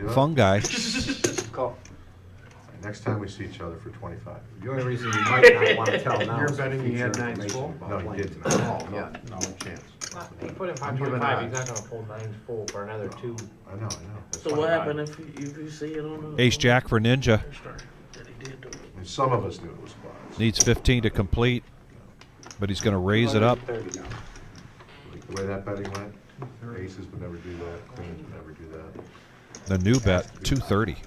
Speaker 2: fungi.
Speaker 7: Next time we see each other for 25.
Speaker 4: The only reason you might not want to tell now
Speaker 5: You're
Speaker 4: is
Speaker 5: betting he had
Speaker 4: future
Speaker 5: 9s
Speaker 4: information
Speaker 5: full?
Speaker 4: about
Speaker 7: No, he
Speaker 4: playing
Speaker 7: didn't.
Speaker 4: tonight.
Speaker 5: Oh, yeah, no chance.
Speaker 3: He put in
Speaker 5: I'm giving
Speaker 3: 525. He's
Speaker 5: odds.
Speaker 3: not going to pull 9s full for another 2.
Speaker 7: I know.
Speaker 11: So what happened if you see it on the
Speaker 2: Ace Jack for Ninja.
Speaker 7: And some of us knew it was quads.
Speaker 2: Needs 15 to complete, but he's going to raise it up.
Speaker 7: Like the way that betting went, aces would never do that, queens would never do that.
Speaker 2: The new bet, 230.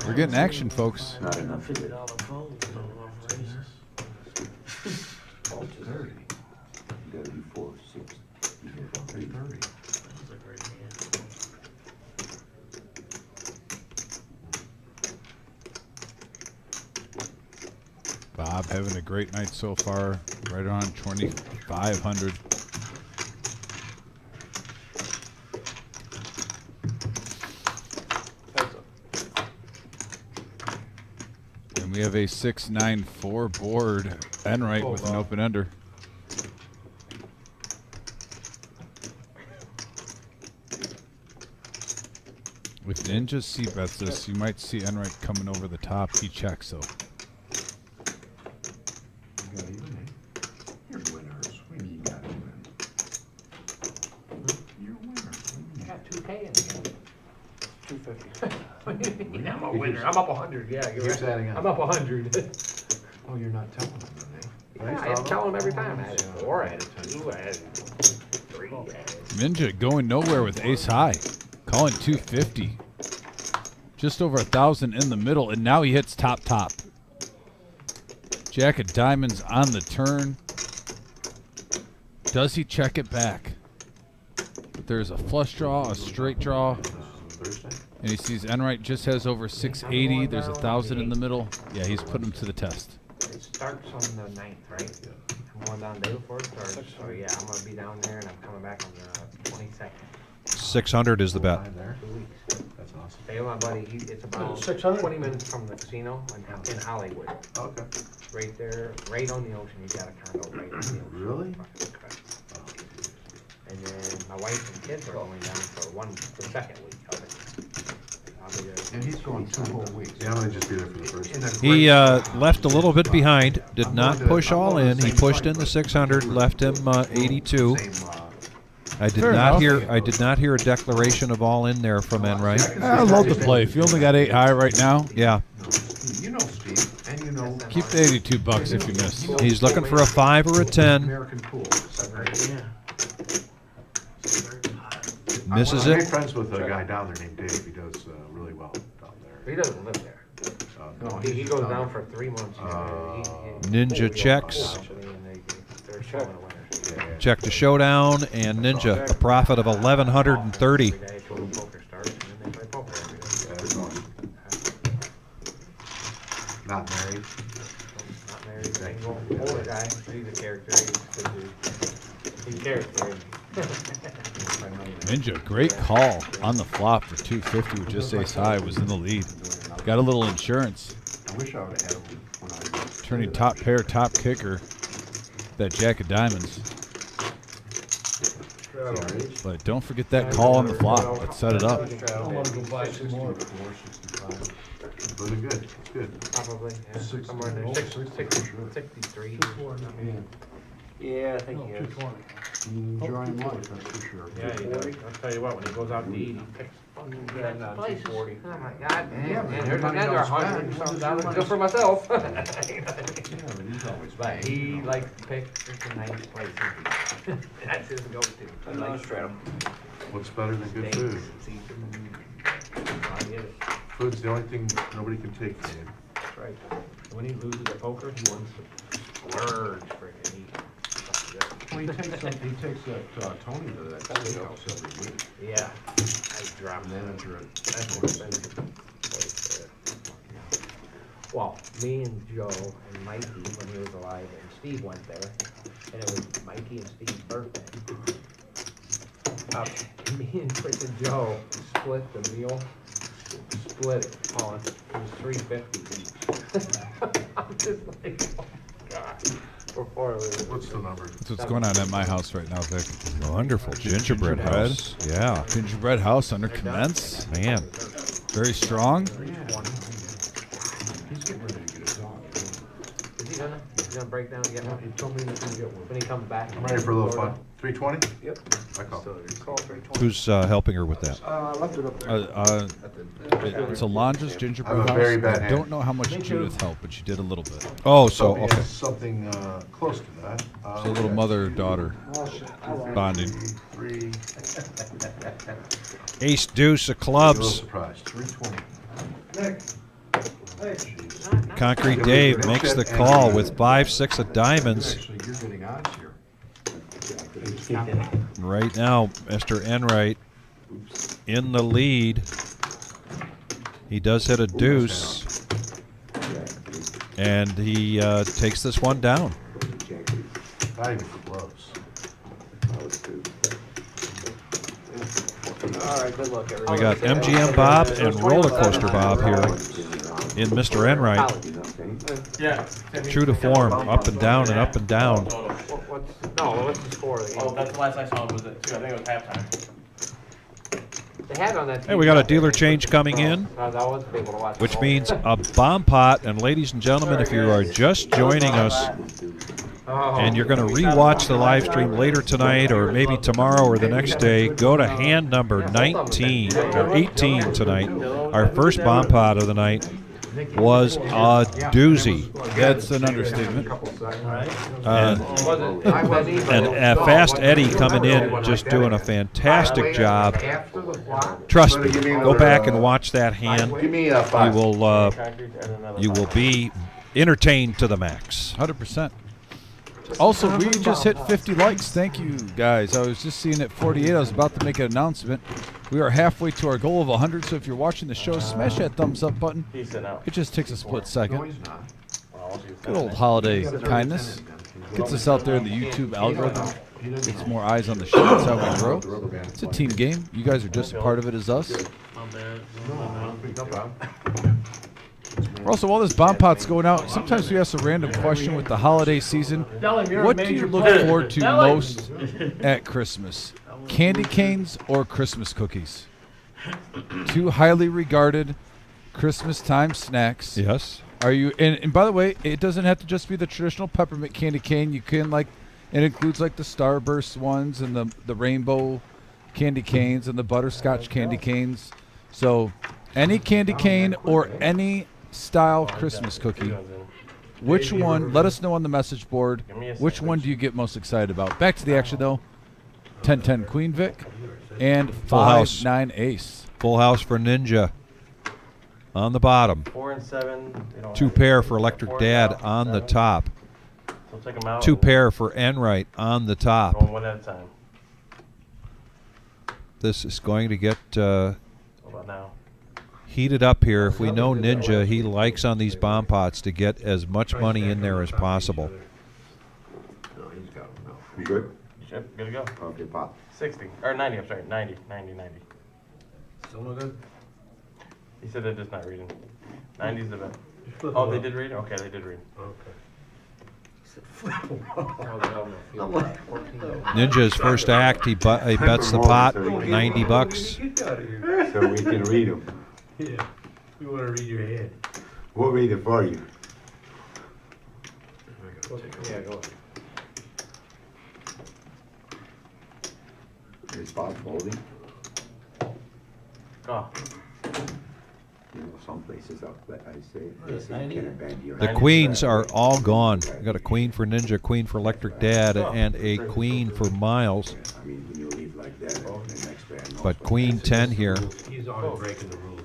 Speaker 1: We're getting action, folks.
Speaker 11: $50 fold, so raises.
Speaker 6: 30. You gotta do 4, 6. You get 330.
Speaker 11: That's a great hand.
Speaker 1: Bob having a great night so far. Right on 2,500. And we have a 694 board. Enright with an open ender. If Ninja c-bets this, you might see Enright coming over the top. He checks though.
Speaker 5: You're winners. What do you mean you got to win? You're winners.
Speaker 3: I got 2K in the game.
Speaker 11: 250.
Speaker 3: Yeah, I'm a winner. I'm up 100. Yeah, you're
Speaker 7: Keeps
Speaker 3: right.
Speaker 7: adding up.
Speaker 3: I'm up 100.
Speaker 5: Oh, you're not telling them, then, eh?
Speaker 3: Yeah, I tell him every time. I had 4, I had 2, I had 3.
Speaker 1: Ninja going nowhere with ace high. Calling 250. Just over 1,000 in the middle, and now he hits top. Jack of diamonds on the turn. Does he check it back? There's a flush draw, a straight draw. And he sees Enright just has over 680. There's 1,000 in the middle. Yeah, he's putting him to the test.
Speaker 3: It starts on the 9th, right? I'm going down the day before it starts. So yeah, I'm gonna be down there and I'm coming back on the 22nd.
Speaker 2: 600 is the bet.
Speaker 3: 2 weeks.
Speaker 7: That's awesome.
Speaker 3: Hey, my buddy, it's about
Speaker 9: 600?
Speaker 3: 20 minutes from the casino in Hollywood.
Speaker 7: Okay.
Speaker 3: Right there, right on the ocean. You got a condo right on the ocean.
Speaker 7: Really?
Speaker 3: And then my wife and kids are going down for the second week of it. I'll be there.
Speaker 5: And he's going 2 whole weeks.
Speaker 7: Yeah, I'm gonna just be there for the first.
Speaker 2: He left a little bit behind. Did not push all in. He pushed in the 600, left him 82. I did not hear a declaration of all in there from Enright.
Speaker 1: I love the play. If you only got 8 high right now,
Speaker 2: yeah.
Speaker 5: You know Steve, and you know.
Speaker 1: Keep the 82 bucks if you miss.
Speaker 2: He's looking for a 5 or a 10.
Speaker 5: American pool.
Speaker 3: Yeah.
Speaker 2: Misses
Speaker 7: I'm
Speaker 2: it.
Speaker 7: friends with a guy down there named Dave. He does really well down there.
Speaker 3: He doesn't live there. No, he goes down for 3 months.
Speaker 2: Ninja checks.
Speaker 3: They're showing a winner.
Speaker 2: Check to showdown, and Ninja, a profit of 1,130.
Speaker 7: Not married.
Speaker 3: Not married, single, older guy. He's a character. He's character.
Speaker 1: Ninja, great call on the flop for 250 with just ace high. Was in the lead. Got a little insurance.
Speaker 5: I wish I would have had him when I was
Speaker 1: Turning top pair, top kicker. That Jack of diamonds. But don't forget that call on the flop. Let's set it up.
Speaker 9: I want to go buy some more.
Speaker 7: Really good. It's good.
Speaker 3: Probably. Yeah. Somewhere in there. 63. Yeah, I think he is.
Speaker 5: enjoying life, that's for sure.
Speaker 3: Yeah, he does. I'll tell you what, when he goes out to eat, he picks fucking good on 240. Oh my God, man, there's another $100 just for myself.
Speaker 5: He's always back.
Speaker 3: He likes to pick freaking nice places. That's his go-to. I like straddle.
Speaker 7: What's better than good food? Food's the only thing nobody can take from you.
Speaker 3: That's right. When he loses at poker, he wants to splurge freaking eat.
Speaker 5: Well, he takes that, Tony to that steakhouse every week.
Speaker 3: Yeah. I drop
Speaker 5: manager at.
Speaker 3: That's more expensive place there. Well, me and Joe and Mikey, when he was alive, and Steve went there, and it was Mikey and Steve's birthday. Me and freaking Joe split the meal. Split it, Paul. It was $350 each. I'm just like, oh my God.
Speaker 7: What's the number?
Speaker 1: That's what's going on at my house right now, Vic.
Speaker 2: Wonderful. Gingerbread house. Yeah.
Speaker 1: Gingerbread house under commence.
Speaker 2: Man.
Speaker 1: Very strong.
Speaker 5: He's getting ready to get a dog.
Speaker 3: Is he gonna break down and get one?
Speaker 5: He told me he's gonna get one.
Speaker 3: When he comes back.
Speaker 7: I'm ready for a little fun. 320?
Speaker 3: Yep.
Speaker 7: I call.
Speaker 3: Call 320.
Speaker 2: Who's helping her with that?
Speaker 5: I left it up there.
Speaker 1: It's Alondra's gingerbread
Speaker 7: I have a
Speaker 1: house.
Speaker 7: very bad
Speaker 1: I
Speaker 7: hand.
Speaker 1: don't know how much Judith helped, but she did a little bit.
Speaker 2: Oh, so,
Speaker 7: Yeah,
Speaker 2: okay.
Speaker 7: something close to that.
Speaker 1: So a little mother-daughter bonding.
Speaker 7: Three.
Speaker 2: Ace deuce of
Speaker 7: A little
Speaker 2: clubs.
Speaker 7: surprised.
Speaker 5: 320.
Speaker 2: Concrete Dave makes the call with 5-6 of diamonds.
Speaker 5: Actually, you're getting odds here.
Speaker 2: Right now, Mr. Enright in the lead. He does hit a deuce, and he takes this one down.
Speaker 7: Not even for gloves.
Speaker 3: All right, good luck, everybody.
Speaker 2: We got MGM Bob and Roller Coaster Bob here in Mr. Enright.
Speaker 11: Yeah.
Speaker 2: True to form, up and down and up and down.
Speaker 3: What's the score of the game?
Speaker 11: Oh, that's the last I saw was it, too. I think it was halftime.
Speaker 3: They had on that.
Speaker 2: Hey, we got a dealer change coming in,
Speaker 3: I wasn't able to watch
Speaker 2: which
Speaker 3: the
Speaker 2: means a bomb pot. And ladies and gentlemen, if you are just joining us and you're going to rewatch the live stream later tonight or maybe tomorrow or the next day, go to hand number 19 or 18 tonight. Our first bomb pot of the night. was a doozy.
Speaker 1: That's an understatement.
Speaker 2: And Fast Eddie coming in, just doing a fantastic job. Trust me, go back and watch that hand. You will be entertained to the max.
Speaker 1: 100%. Also, we just hit 50 likes. Thank you, guys. I was just seeing at 48. I was about to make an announcement. We are halfway to our goal of 100, so if you're watching the show, smash that thumbs up button. It just takes a split second. Good old holiday kindness. Gets us out there in the YouTube algorithm. Gets more eyes on the show. That's how we grow. It's a team game. You guys are just as part of it as us. Also, while this bomb pot's going out, sometimes we ask a random question with the holiday season. What do you look forward to most at Christmas? Candy canes or Christmas cookies? Two highly regarded Christmas time snacks.
Speaker 2: Yes.
Speaker 1: Are you? And by the way, it doesn't have to just be the traditional peppermint candy cane. You can it includes like the Starburst ones and the rainbow candy canes and the butterscotch candy canes. So any candy cane or any style Christmas cookie, which one, let us know on the message board, which one do you get most excited about? Back to the action though. 10-10 Queen Vic and 5-9 Ace.
Speaker 2: Full house for Ninja on the bottom.
Speaker 10: 4 and 7.
Speaker 2: 2 pair for Electric Dad on the top.
Speaker 10: So take them out.
Speaker 2: 2 pair for Enright on the top.
Speaker 10: Going one at a time.
Speaker 2: This is going to get
Speaker 10: What about now?
Speaker 2: heated up here. If we know Ninja, he likes on these bomb pots to get as much money in there as possible.
Speaker 6: No, he's got them. No. You good?
Speaker 10: Yep, good to go.
Speaker 6: Okay, pop.
Speaker 10: 60. Or 90, I'm sorry. 90.
Speaker 9: Still no good?
Speaker 10: He said they're just not reading. 90's the best. Oh, they did read? Okay, they did read.
Speaker 2: Ninja's first act, he bets the pot, $90.
Speaker 6: So we can read them.
Speaker 9: Yeah. We want to read your head.
Speaker 6: We'll read it for you.
Speaker 3: Yeah, go.
Speaker 6: Is Bob folding?
Speaker 10: Oh.
Speaker 6: You know, some places up, but I say, they say you can't bend your
Speaker 2: The queens are all gone. We got a queen for Ninja, queen for Electric Dad, and a queen for Miles.
Speaker 6: I mean, when you leave like that, the next band.
Speaker 2: But queen 10 here
Speaker 8: He's always breaking the rules.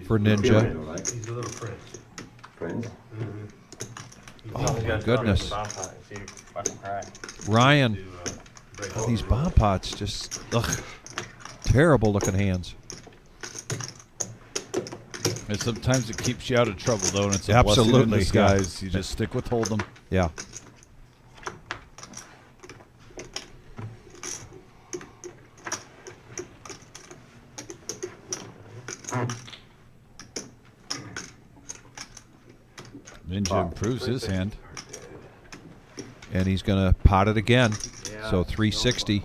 Speaker 2: for Ninja.
Speaker 8: He's a little prince.
Speaker 6: Friends?
Speaker 2: Oh my goodness. Ryan, these bomb pots just, ugh, terrible looking hands.
Speaker 1: And sometimes it keeps you out of trouble, though, and it's a
Speaker 2: Absolutely,
Speaker 1: blessing in disguise. You just stick with Hold'em.
Speaker 2: Yeah.
Speaker 1: Ninja improves his hand.
Speaker 2: And he's going to pot it again. So 360.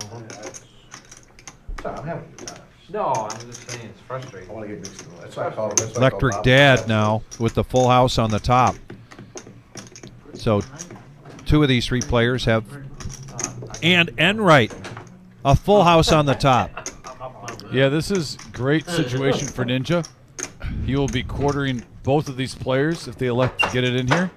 Speaker 3: No, I'm just saying it's frustrating. I want to get mixed. That's why I call it.
Speaker 2: Electric Dad now with the full house on the top. So 2 of these 3 players have, and Enright, a full house on the top.
Speaker 1: Yeah, this is great situation for Ninja. He will be quartering both of these players if they elect to get it in here.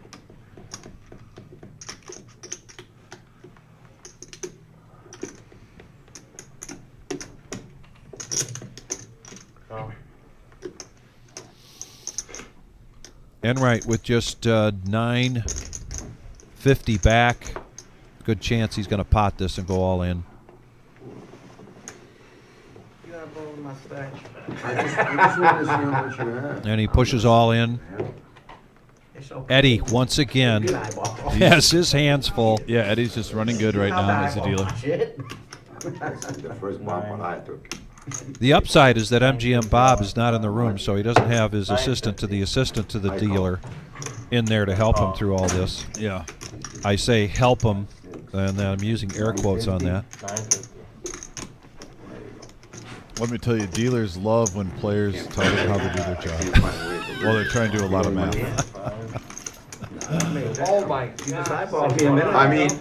Speaker 2: Enright with just 950 back. Good chance he's going to pot this and go all in.
Speaker 6: I just want to see how much you have.
Speaker 2: And he pushes all in. Eddie, once again, has his hands full.
Speaker 1: Yeah, Eddie's just running good right now as a dealer.
Speaker 6: The first bomb I took.
Speaker 2: The upside is that MGM Bob is not in the room, so he doesn't have his assistant to the dealer in there to help him through all this.
Speaker 1: Yeah.
Speaker 2: I say help him, and I'm using air quotes on that.
Speaker 1: Let me tell you, dealers love when players tell them how to do their job. Well, they're trying to do a lot of math.
Speaker 3: Oh my God.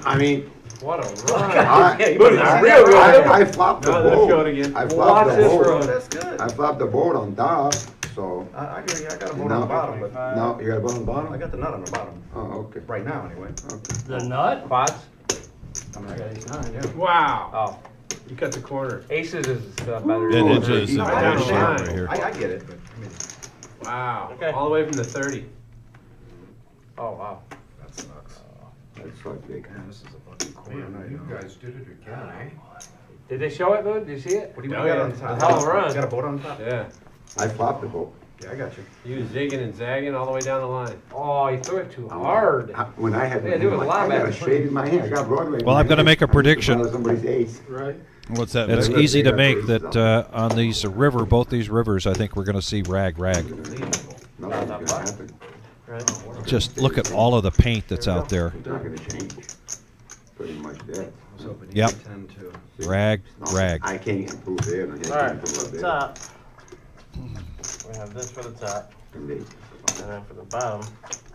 Speaker 6: I mean.
Speaker 3: What a run.
Speaker 6: I flopped the board. I flopped the board. I flopped the board on top. so.
Speaker 4: I got a vote on the bottom, but.
Speaker 6: No, you got a vote on the bottom?
Speaker 4: I got the nut on the bottom.
Speaker 6: Oh, okay.
Speaker 4: Right now, anyway.
Speaker 6: Okay.
Speaker 9: The nut?
Speaker 3: Quads?
Speaker 4: I mean, I got ace nine, yeah.
Speaker 11: Wow.
Speaker 3: Oh,
Speaker 11: You cut the corner.
Speaker 3: aces is better.
Speaker 1: It is just
Speaker 11: No,
Speaker 1: a
Speaker 11: I
Speaker 1: better
Speaker 11: don't
Speaker 1: shape
Speaker 11: mind.
Speaker 1: right here.
Speaker 4: I get it, but, I mean,
Speaker 11: Wow.
Speaker 10: Okay.
Speaker 11: All the way from the 30.
Speaker 3: Oh, wow.
Speaker 4: that sucks.
Speaker 6: That's like big.
Speaker 4: Man, this is a fucking corner
Speaker 5: Man,
Speaker 4: night.
Speaker 5: you guys did it again, eh?
Speaker 3: Did they show it, Lou? Did you see it?
Speaker 4: What do you
Speaker 11: Oh,
Speaker 4: got
Speaker 11: yeah.
Speaker 4: on top?
Speaker 3: It's a hell of a run.
Speaker 4: You got a boat on top?
Speaker 11: Yeah.
Speaker 6: I flopped the boat.
Speaker 4: Yeah, I got you.
Speaker 11: You was zigging and zagging all the way down the line.
Speaker 3: Oh, he threw it too hard.
Speaker 6: When I had,
Speaker 3: Yeah, there was a lot
Speaker 6: I got
Speaker 3: better.
Speaker 6: a shade in my hand, I got Broadway. in
Speaker 2: Well,
Speaker 6: my
Speaker 2: I'm gonna
Speaker 6: hand.
Speaker 2: make a
Speaker 6: I used to
Speaker 2: prediction.
Speaker 6: follow Somebody's ace.
Speaker 5: Right.
Speaker 1: What's that?
Speaker 2: It's
Speaker 1: Vic?
Speaker 6: Maybe
Speaker 2: easy to
Speaker 6: they
Speaker 2: make
Speaker 6: got
Speaker 2: that on these both these rivers. I think we're going to see rag.
Speaker 6: Nothing's gonna happen.
Speaker 10: Right.
Speaker 2: Just look at all of the paint that's out there.
Speaker 6: It's not gonna change. Pretty much that.
Speaker 4: I was hoping
Speaker 2: Yep.
Speaker 4: you could 10 too.
Speaker 2: Rag.
Speaker 6: I can't improve there, and I can't
Speaker 10: All right,
Speaker 6: improve
Speaker 10: for
Speaker 6: up
Speaker 10: the
Speaker 6: there.
Speaker 10: top, we have this for the top,
Speaker 6: And they,
Speaker 10: and then for the bottom,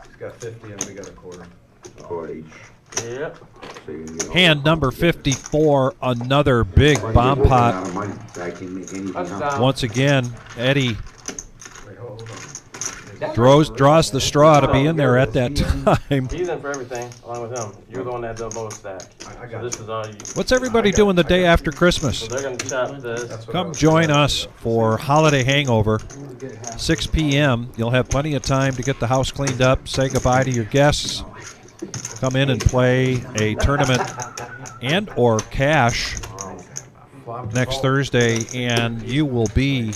Speaker 4: He's got 50 and we got a quarter.
Speaker 6: quarter each.
Speaker 10: yep.
Speaker 6: So you can get all-
Speaker 2: Hand number 54, another big
Speaker 6: Well, you
Speaker 2: bomb
Speaker 6: get a lot
Speaker 2: pot.
Speaker 6: of money, so I can make anything
Speaker 3: That's
Speaker 6: else.
Speaker 3: down.
Speaker 2: Once again, Eddie
Speaker 4: Wait, hold on.
Speaker 2: draws the straw to be in there at that time.
Speaker 10: He's in for everything, along with him. You're the one that had the lowest stack.
Speaker 4: I
Speaker 10: So
Speaker 4: got
Speaker 10: this
Speaker 4: you.
Speaker 10: is all you.
Speaker 2: What's everybody doing the day after Christmas?
Speaker 10: So they're gonna chop this.
Speaker 4: That's what I
Speaker 2: Come
Speaker 4: was
Speaker 2: join
Speaker 4: saying.
Speaker 2: us for Holiday Hangover, 6 p.m. You'll have plenty of time to get the house cleaned up, say goodbye to your guests, come in and play a tournament and or cash next Thursday, and you will be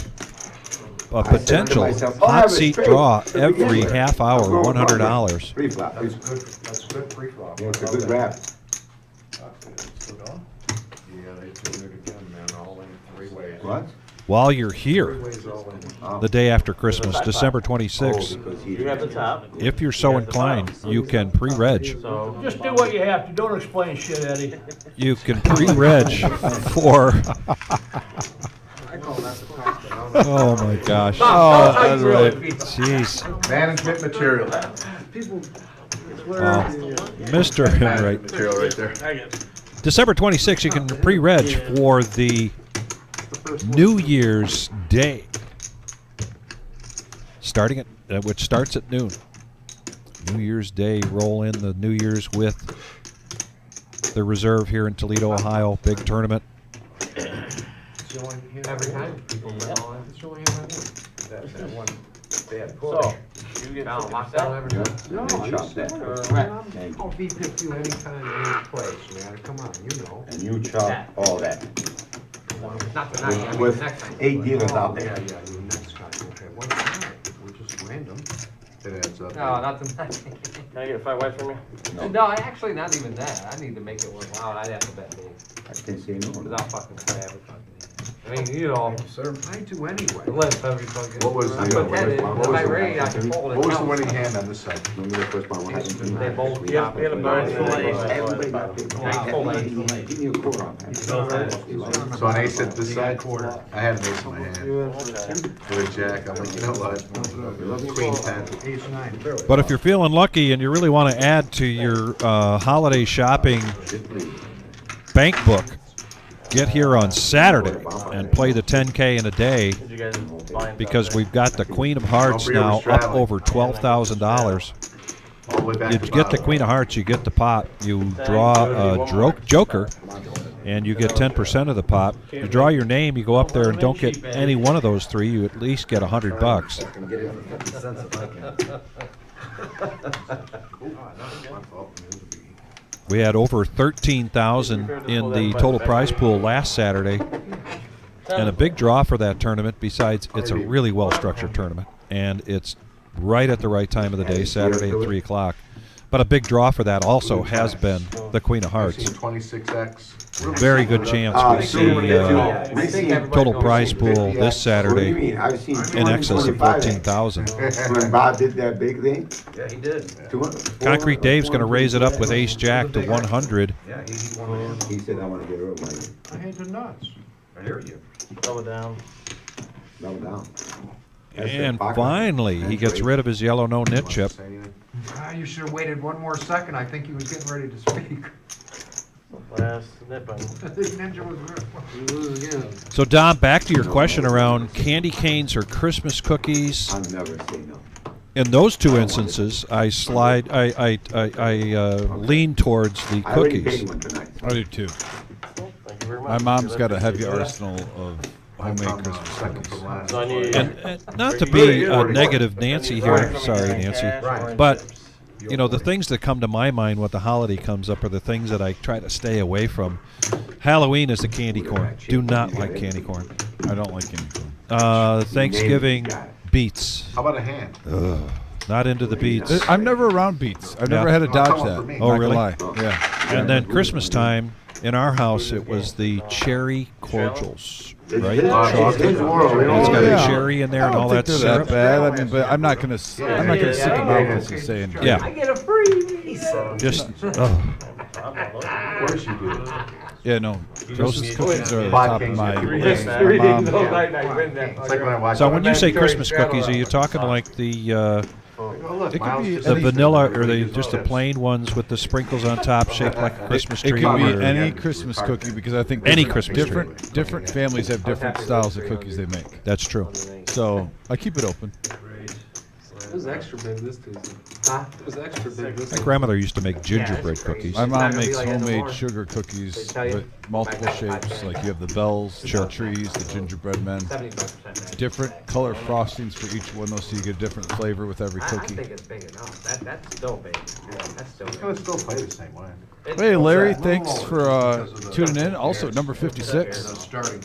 Speaker 2: a
Speaker 6: I said to
Speaker 2: potential
Speaker 6: myself, "Oh, I have
Speaker 2: hot
Speaker 6: a
Speaker 2: seat
Speaker 6: straight
Speaker 2: draw
Speaker 6: to
Speaker 2: every
Speaker 6: begin with."
Speaker 2: half hour,
Speaker 6: I'm going
Speaker 2: $100.
Speaker 6: Free flop.
Speaker 4: That's good, that's good pre-flop.
Speaker 6: Yeah, it's a good wrap.
Speaker 4: Still going?
Speaker 5: Yeah, they doing it again, man, all in three ways.
Speaker 6: What?
Speaker 2: While you're here,
Speaker 4: Three ways all in.
Speaker 6: Oh.
Speaker 2: the day after Christmas, December
Speaker 6: Oh,
Speaker 2: 26th,
Speaker 6: because he-
Speaker 10: You have the top.
Speaker 2: if you're so inclined, you can pre-reg.
Speaker 10: So
Speaker 9: Just do what you have to. Don't explain shit, Eddie.
Speaker 2: You can pre-reg for. Oh my gosh!
Speaker 3: Tom, tell us how
Speaker 2: that's
Speaker 3: you really
Speaker 2: right.
Speaker 3: feel.
Speaker 2: Jeez,
Speaker 5: Management material.
Speaker 2: Mr. Enright.
Speaker 5: Material right there.
Speaker 2: December 26th, you can pre-reg for the New Year's Day, starting at which starts at noon. New Year's Day, roll in the New Year's with the reserve here in Toledo, Ohio. Big tournament.
Speaker 3: Every time people know.
Speaker 5: It's only hand
Speaker 3: That one bad
Speaker 10: So
Speaker 3: push.
Speaker 10: you get
Speaker 3: Down,
Speaker 10: 50%.
Speaker 3: locked down every time.
Speaker 5: No,
Speaker 6: They
Speaker 5: I
Speaker 6: chop
Speaker 5: just-
Speaker 6: that.
Speaker 5: Correct. I'll VPIP you anytime, any place, man, come on, you know.
Speaker 6: And you chop all that.
Speaker 3: Not tonight, I mean
Speaker 6: With
Speaker 3: next time.
Speaker 6: 8 dealers out
Speaker 5: Yeah,
Speaker 6: there.
Speaker 5: yeah, you next time, okay, one time, we're just random.
Speaker 7: It adds up.
Speaker 3: No, not tonight.
Speaker 10: Can I get a 5 white from you?
Speaker 3: No, actually, not even that. I need to make it worthwhile. I'd have to bet big.
Speaker 6: I can say no.
Speaker 3: Cause I'll fucking play every fucking hand. I mean, you know,
Speaker 5: Sir, I do anyway.
Speaker 3: limp every fucking.
Speaker 7: What was
Speaker 3: I
Speaker 7: the,
Speaker 3: put that in,
Speaker 7: what
Speaker 3: if
Speaker 7: was
Speaker 3: I
Speaker 7: the-
Speaker 3: raise, I can fold it.
Speaker 7: What was the
Speaker 3: out.
Speaker 7: winning hand on this side?
Speaker 6: Remember the first one? What happened?
Speaker 3: They both
Speaker 10: Yeah,
Speaker 3: top
Speaker 10: we had a
Speaker 3: it.
Speaker 10: bird and
Speaker 3: Full
Speaker 10: then
Speaker 3: ace.
Speaker 6: Everybody got big. Give me a quarter on that.
Speaker 7: So an ace at this side? I had an ace in my hand. With a jack, I'm like, you know what? Queen 10.
Speaker 5: Ace nine.
Speaker 2: But if you're feeling lucky and you really want to add to your holiday shopping bank book, get here on Saturday and play the 10K in a day,
Speaker 10: Did you guys blind
Speaker 2: because
Speaker 10: top
Speaker 2: we've got the Queen of Hearts now up over $12,000.
Speaker 7: All the way back
Speaker 2: You
Speaker 7: to
Speaker 2: get the
Speaker 7: bottom.
Speaker 2: Queen of Hearts, you get the pot. You draw a joker, and you get 10% of the pot. You draw your name, you go up there and don't get any one of those three, you at least get $100.
Speaker 4: I can get it for 50 cents if I can.
Speaker 2: We had over 13,000 in the total prize pool last Saturday, and a big draw for that tournament. Besides, it's a really well-structured tournament, and it's right at the right time of the day, Saturday at 3 o'clock. But a big draw for that also has been the Queen of
Speaker 7: I've seen
Speaker 2: Hearts.
Speaker 7: 26X.
Speaker 2: Very good chance we see total prize pool this Saturday in excess of 14,000.
Speaker 6: When Bob did that big thing,
Speaker 4: Yeah, he did.
Speaker 6: 200.
Speaker 2: Concrete Dave's going to raise it up with Ace Jack to 100.
Speaker 4: Yeah, he won the hand.
Speaker 6: He said, I want to get rid of money.
Speaker 5: I had the nuts.
Speaker 4: I hear you.
Speaker 10: double down.
Speaker 6: Double down.
Speaker 2: And finally, he gets rid of his yellow no-nit chip.
Speaker 5: Ah, you should have waited one more second, I think he was getting ready to speak.
Speaker 10: Last nipping.
Speaker 5: Ninja was
Speaker 9: You lose again.
Speaker 2: So Dom, back to your question around candy canes or Christmas cookies.
Speaker 6: I'll never say no.
Speaker 2: In those two instances, I lean towards the
Speaker 6: I already
Speaker 2: cookies.
Speaker 6: paid one tonight.
Speaker 1: I do too.
Speaker 10: Thank you very much.
Speaker 1: My mom's got a heavy arsenal of homemade Christmas cookies.
Speaker 10: So I need
Speaker 2: And not to be negative Nancy here, sorry Nancy, but you know, the things that come to my mind when the holiday comes up are the things that I try to stay away from. Halloween is the candy corn. Do not like candy corn.
Speaker 1: I don't like candy corn.
Speaker 2: Thanksgiving, beets.
Speaker 7: How about a hand?
Speaker 2: Not into the beets.
Speaker 1: I'm never around beets. I've never
Speaker 2: Yeah.
Speaker 1: had to dodge
Speaker 7: Oh,
Speaker 1: that.
Speaker 7: for me.
Speaker 2: Oh,
Speaker 1: Not gonna
Speaker 2: really?
Speaker 1: lie. Yeah.
Speaker 2: And then Christmas time, in our house, it was the cherry cordials, right?
Speaker 6: It's his world. We don't
Speaker 2: It's got
Speaker 6: want
Speaker 2: a
Speaker 1: Yeah.
Speaker 2: cherry in there and all
Speaker 1: I don't
Speaker 2: that
Speaker 1: think they're
Speaker 2: syrup.
Speaker 1: that bad. I mean, but I'm not gonna stick them out and saying.
Speaker 2: Yeah.
Speaker 3: I get a freebie.
Speaker 2: Just,
Speaker 7: Of course you do.
Speaker 1: Yeah, no. Christmas cookies are at the
Speaker 7: Five
Speaker 1: top of
Speaker 7: kings
Speaker 1: my
Speaker 7: and three
Speaker 1: list.
Speaker 7: kings.
Speaker 1: My mom-
Speaker 7: It's like when I watch.
Speaker 2: so when you say Christmas cookies, are you talking like the
Speaker 7: Oh, look,
Speaker 1: It could
Speaker 7: Miles
Speaker 1: be
Speaker 7: just
Speaker 2: the
Speaker 7: said
Speaker 2: vanilla,
Speaker 7: he's
Speaker 2: or the
Speaker 7: gonna
Speaker 2: just the
Speaker 7: use
Speaker 2: plain ones with the sprinkles on top, shaped like a Christmas
Speaker 1: It
Speaker 2: tree?
Speaker 1: could be
Speaker 2: or-
Speaker 1: any Christmas cookie because I think
Speaker 2: Any
Speaker 1: different-
Speaker 2: Christmas
Speaker 1: different families have different styles of cookies they make.
Speaker 2: That's true.
Speaker 1: So I keep it open.
Speaker 9: It was extra big this Tuesday.
Speaker 3: Huh?
Speaker 9: It was extra big this
Speaker 2: My
Speaker 9: Tuesday.
Speaker 2: grandmother used to make
Speaker 3: Yeah,
Speaker 2: gingerbread
Speaker 3: it's crazy.
Speaker 2: cookies.
Speaker 1: My
Speaker 3: It's
Speaker 1: mom
Speaker 3: not gonna be
Speaker 1: makes
Speaker 3: like that no
Speaker 1: homemade
Speaker 3: more.
Speaker 1: sugar
Speaker 3: They
Speaker 1: cookies
Speaker 3: tell you
Speaker 1: with multiple
Speaker 3: back
Speaker 1: shapes.
Speaker 3: 5%.
Speaker 1: Like you have the bells,
Speaker 2: Sure.
Speaker 1: the trees, the gingerbread men.
Speaker 3: 75%.
Speaker 1: Different color frostings for each one, though, so you get a different flavor with every
Speaker 3: I
Speaker 1: cookie.
Speaker 3: think it's big enough. That's still big. Yeah, that's still
Speaker 7: It's
Speaker 3: big.
Speaker 7: gonna still play the same way.
Speaker 1: Hey, Larry,
Speaker 5: that?
Speaker 1: thanks
Speaker 5: No,
Speaker 1: for
Speaker 5: because of the-
Speaker 1: tuning in. Also, at number 56.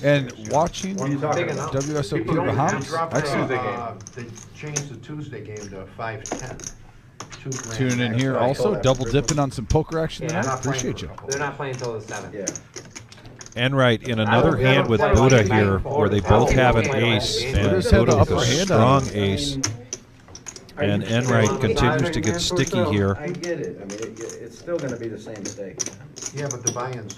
Speaker 1: And watching
Speaker 3: Big enough.
Speaker 1: WSOP
Speaker 5: People don't
Speaker 1: Bahamas.
Speaker 5: drop
Speaker 1: Excellent.
Speaker 5: They changed the Tuesday game to 5:10.
Speaker 1: Tuning in here. Also, double dipping on some poker action
Speaker 3: Yeah,
Speaker 1: tonight. Appreciate you.
Speaker 3: They're not playing till the 7th.
Speaker 6: Yeah.
Speaker 2: Enright in another hand with Buddha here, where they both have an ace, and
Speaker 1: Buddha's had the
Speaker 2: Buddha with a
Speaker 1: upper hand
Speaker 2: strong
Speaker 1: on it.
Speaker 2: ace. And Enright continues to get sticky here.
Speaker 4: I get it. I mean, it's still gonna be the same mistake.
Speaker 5: Yeah, but the buy-ins,